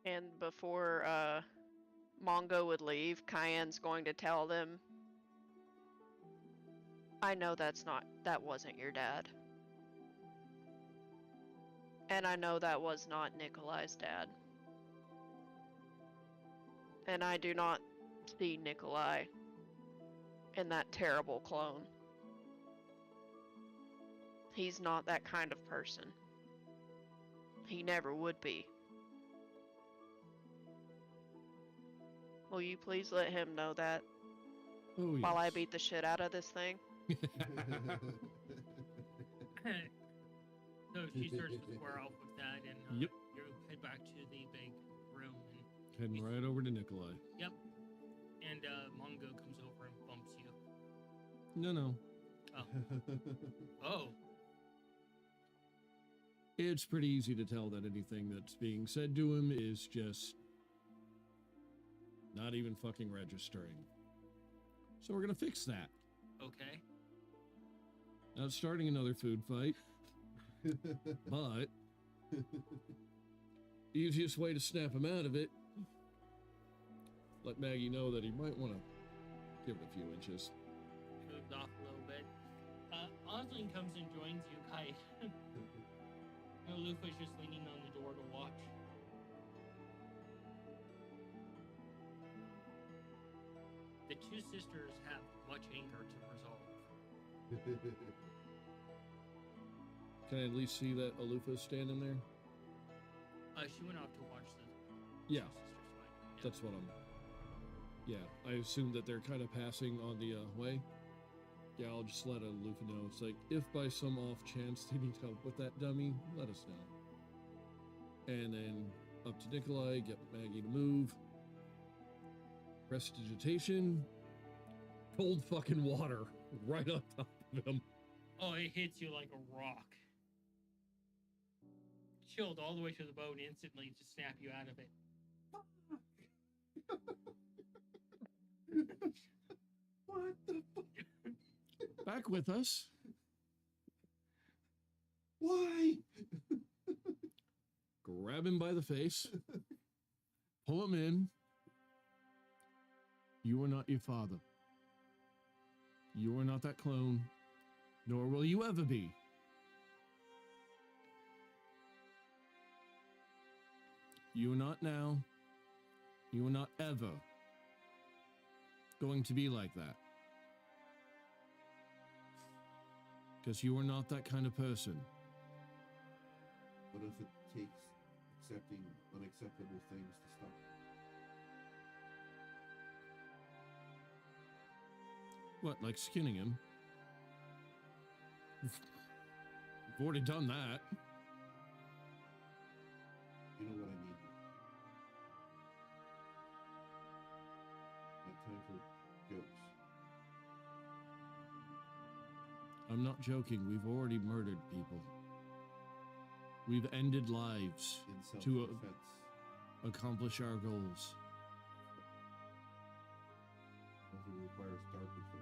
Speaker 4: And before Mongo would leave, Cayenne's going to tell them, I know that wasn't your dad. And I know that was not Nikolai's dad. And I do not see Nikolai in that terrible clone. He's not that kind of person. He never would be. Will you please let him know that
Speaker 3: Oh,
Speaker 4: while I
Speaker 3: yes.
Speaker 4: beat the shit out of this thing?
Speaker 2: So she starts to square off with that, and
Speaker 3: Yep.
Speaker 2: you head back to the big room, and
Speaker 3: Heading right over to Nikolai.
Speaker 2: Mongo comes over and bumps you.
Speaker 3: No.
Speaker 2: Oh,
Speaker 3: It's pretty easy to tell that anything that's being said to him is just not even fucking registering. So we're gonna fix that.
Speaker 2: okay.
Speaker 3: Not starting another food fight, but easiest way to snap him out of it, let Maggie know that he might want to give it a few inches.
Speaker 2: Moves off a little bit. Oslin comes and joins you, Kai. Lufa's just leaning on the door to watch. The two sisters have much anger to resolve.
Speaker 3: Can I at least see that Alufa's standing there?
Speaker 2: She went off to watch the
Speaker 3: Yeah,
Speaker 2: two sisters fight.
Speaker 3: that's what I'm... Yeah, I assume that they're kind of passing on the way. Yeah, I'll just let Alufa know. It's like, if by some off chance they need help with that dummy, let us know. And then up to Nikolai, get Maggie to move. Prestidigitation. Cold fucking water right on top of him.
Speaker 2: Oh, it hits you like a rock. Chilled all the way to the bone instantly to snap you out of it.
Speaker 1: What the fuck?
Speaker 3: Back with us.
Speaker 1: Why?
Speaker 3: Grab him by the face. Pull him in. You are not your father. You are not that clone. Nor will you ever be. You are not now. You are not ever going to be like that. Because you are not that kind of person.
Speaker 1: What if it takes accepting unacceptable things to stop?
Speaker 3: What, like skinning him? We've already done that.
Speaker 1: You know what I need? No time for jokes.
Speaker 3: I'm not joking. We've already murdered people. We've ended lives
Speaker 1: In
Speaker 3: to
Speaker 1: self-defense.
Speaker 3: accomplish our goals.
Speaker 1: Nothing requires darker things.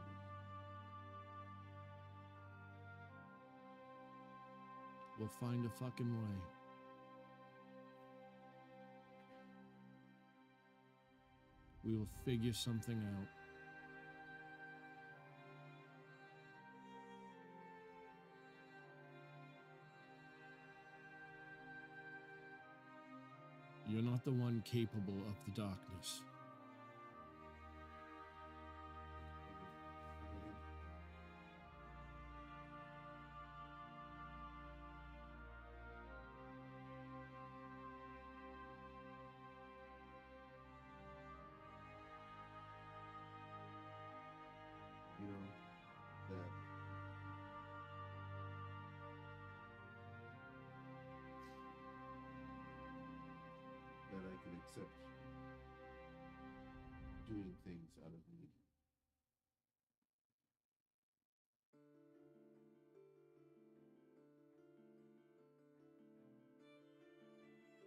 Speaker 3: We'll find a fucking way. We will figure something out. You're not the one capable of the darkness.
Speaker 1: You know, that I can accept doing things out of need.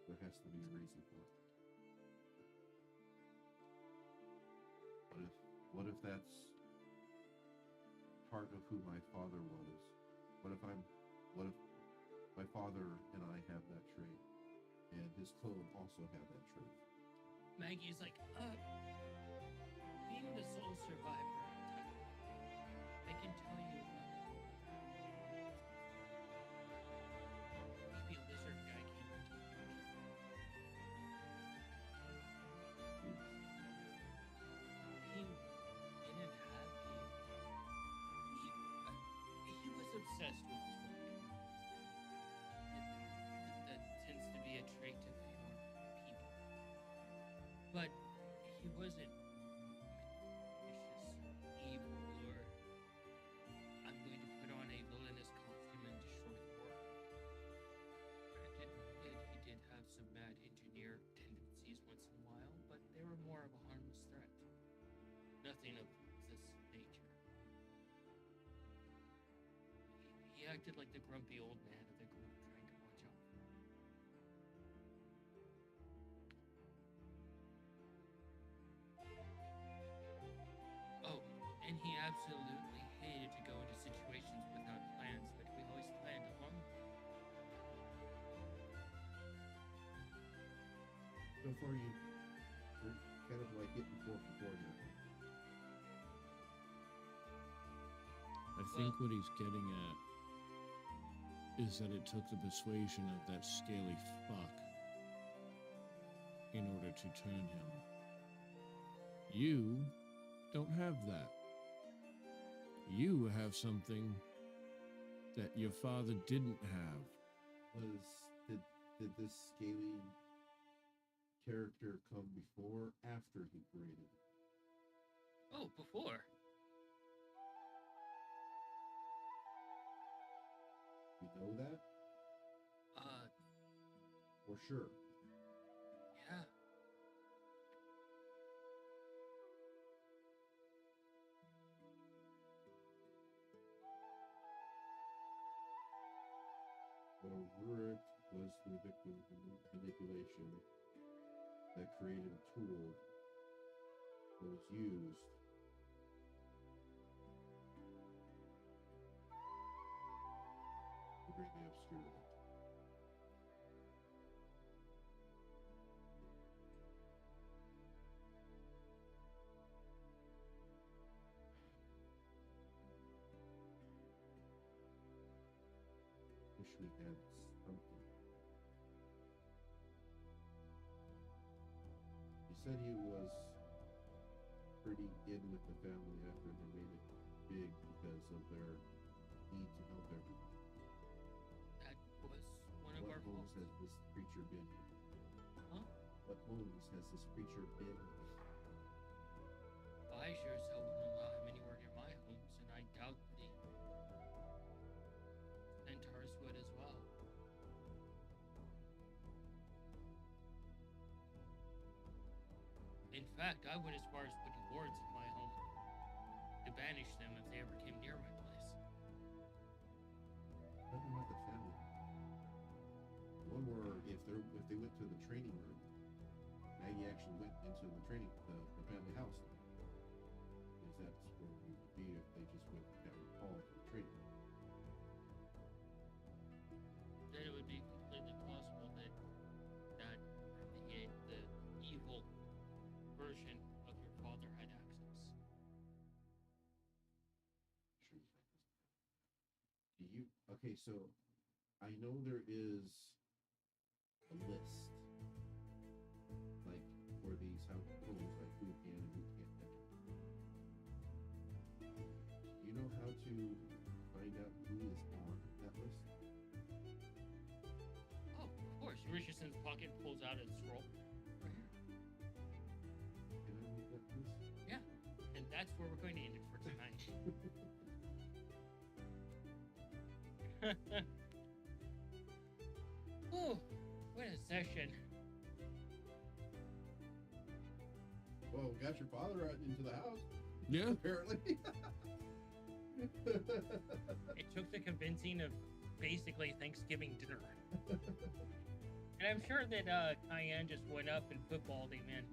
Speaker 1: There has to be a reason for it. What if that's part of who my father was? What if my father and I have that trait, and his clone also have that trait?
Speaker 2: Maggie's like, being the sole survivor, I can tell you, maybe a lizard guy came into the picture. He didn't have he was obsessed with his work. That tends to be a trait of your people. But he wasn't vicious, evil, or I'm going to put on a villainous costume and destroy the world. Granted, he did have some mad engineer tendencies once in a while, but they were more of a harmless threat. Nothing of this nature. He acted like the grumpy old man of the group, trying to watch out for him. Oh, and he absolutely hated to go into situations without plans, but we always planned along.
Speaker 1: So far, you're kind of like getting beforehand.
Speaker 3: I think what he's getting at is that it took the persuasion of that scaly fuck in order to turn him. You don't have that. You have something that your father didn't have.
Speaker 1: Did this scaly character come before or after he created it?
Speaker 2: Oh, before.
Speaker 1: You know that? For sure.
Speaker 2: Yeah.
Speaker 1: Well, Rurik was the victim of manipulation that created a tool that was used to bring the obscurity. Wish we had something. He said he was pretty in with the family after they made it big because of their need to help everyone.
Speaker 2: That was one of
Speaker 1: What
Speaker 2: our
Speaker 1: homes
Speaker 2: faults.
Speaker 1: has this creature been?
Speaker 2: Huh?
Speaker 1: What homes has this creature been?
Speaker 2: I sure as hell wouldn't allow him anywhere near my homes, and I doubt that he In fact, I went as far as putting wards in my home to banish them if they ever came near my place.
Speaker 1: Nothing about the family. One where if they went to the training room, Maggie actually went into the family house. Is that's where we would be if they just went got recalled to the training room.
Speaker 2: Then it would be completely plausible that the evil version of your father had access.
Speaker 1: Okay, so I know there is a list like for these house rules, like who can and who can't enter. Do you know how to find out who is on that list?
Speaker 2: Oh, of course. He reaches in his pocket, pulls out a scroll. Right here.
Speaker 1: Can I read that, please?
Speaker 2: Yeah, and that's where we're going to end it for tonight. Oh, what a session.
Speaker 1: Well, we got your father out into the house,
Speaker 3: Yeah.
Speaker 1: apparently.
Speaker 2: It took the convincing of basically Thanksgiving dinner. And I'm sure that Cayenne just went up and footballed him in.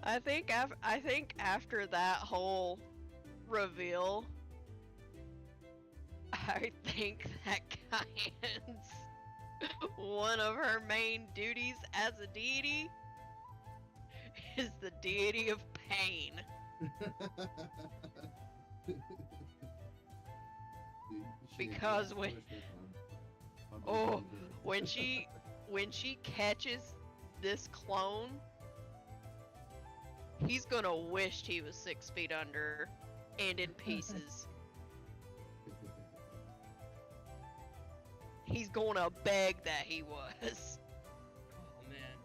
Speaker 4: I think after that whole reveal, I think that Cayenne's one of her main duties as a deity is the deity of pain. Because when she catches this clone, he's gonna wish he was 6 feet under and in pieces. He's gonna beg that he was.
Speaker 2: Oh man,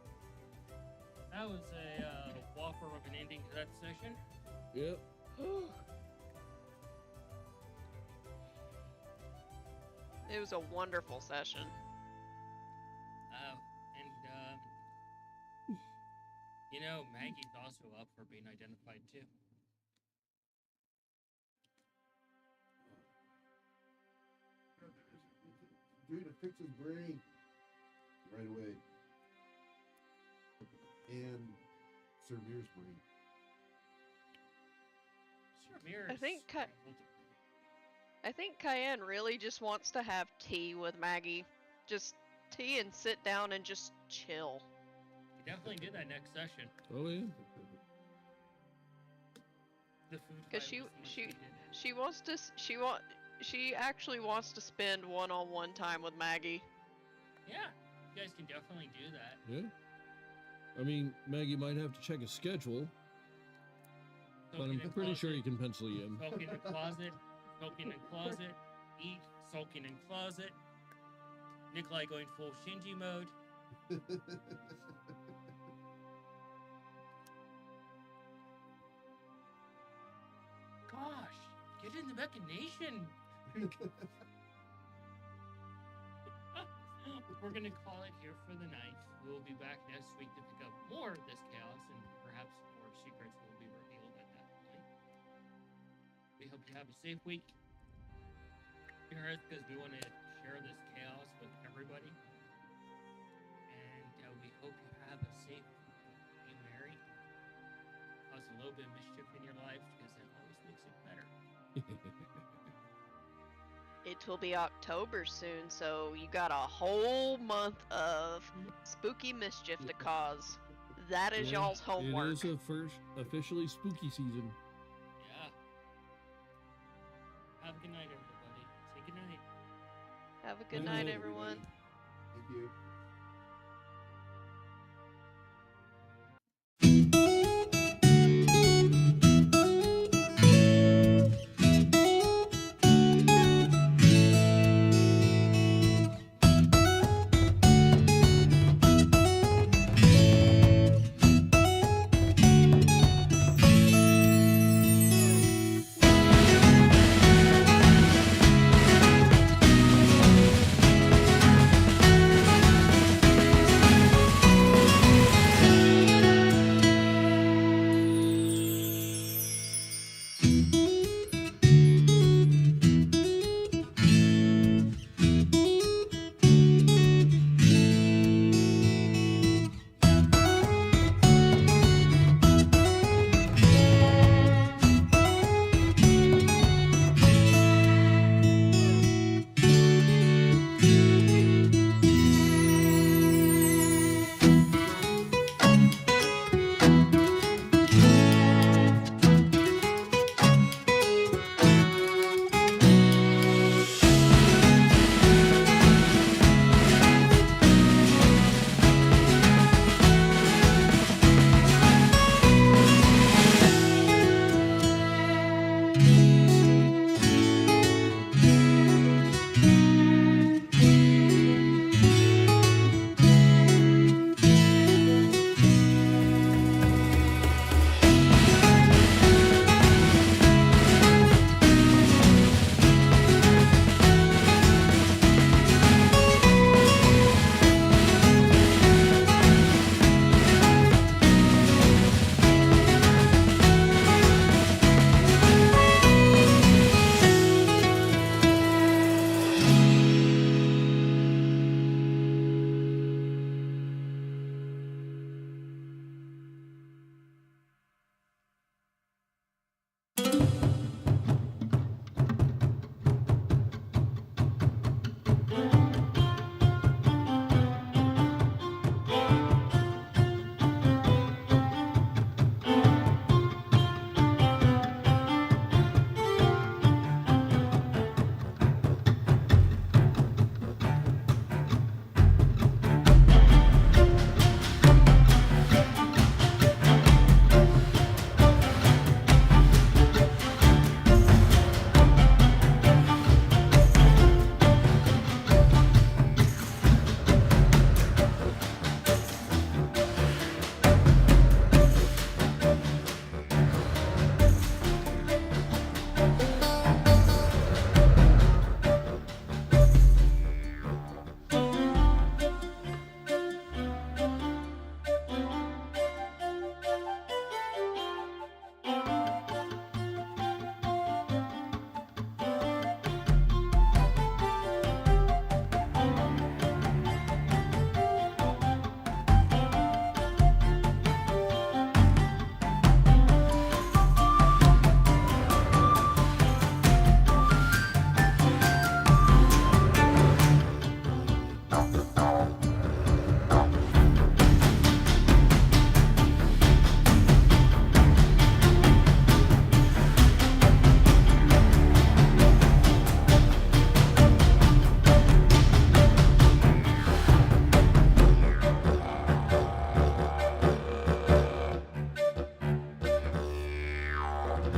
Speaker 2: that was a whopper of an ending to that session.
Speaker 3: Yep.
Speaker 4: It was a wonderful session.
Speaker 2: You know, Maggie's also up for being identified too.
Speaker 1: Dude, to fix his brain right away. And Sir Mir's brain.
Speaker 2: Sir Mir
Speaker 4: I think Cayenne really just wants to have tea with Maggie. Just tea and sit down and just chill.
Speaker 2: We definitely did that next session.
Speaker 3: Oh yeah.
Speaker 2: The food
Speaker 4: Because
Speaker 2: fight was much needed.
Speaker 4: she actually wants to spend one-on-one time with Maggie.
Speaker 2: Yeah, you guys can definitely do that.
Speaker 3: Yeah. I mean, Maggie might have to check a schedule, but I'm pretty sure you can pencil you in.
Speaker 2: Sulk in the closet, sulk in the closet, eat, sulking in closet. Nikolai going full Shinji mode. Gosh, get in the machination. We're gonna call it here for the night. We will be back next week to pick up more of this chaos, and perhaps more secrets will be revealed at that point. We hope you have a safe week here, because we want to share this chaos with everybody. And we hope you have a safe, be merry, cause a little bit of mischief in your life, because that always makes it better.
Speaker 4: It will be October soon, so you got a whole month of spooky mischief to cause. That is
Speaker 3: Yeah,
Speaker 4: y'all's homework.
Speaker 3: It is officially spooky season.
Speaker 2: Yeah. Have a good night, everybody. Say good night.
Speaker 4: Have a good
Speaker 3: Good
Speaker 4: night,
Speaker 3: night,
Speaker 4: everyone.
Speaker 1: Thank you.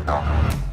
Speaker 1: Bye.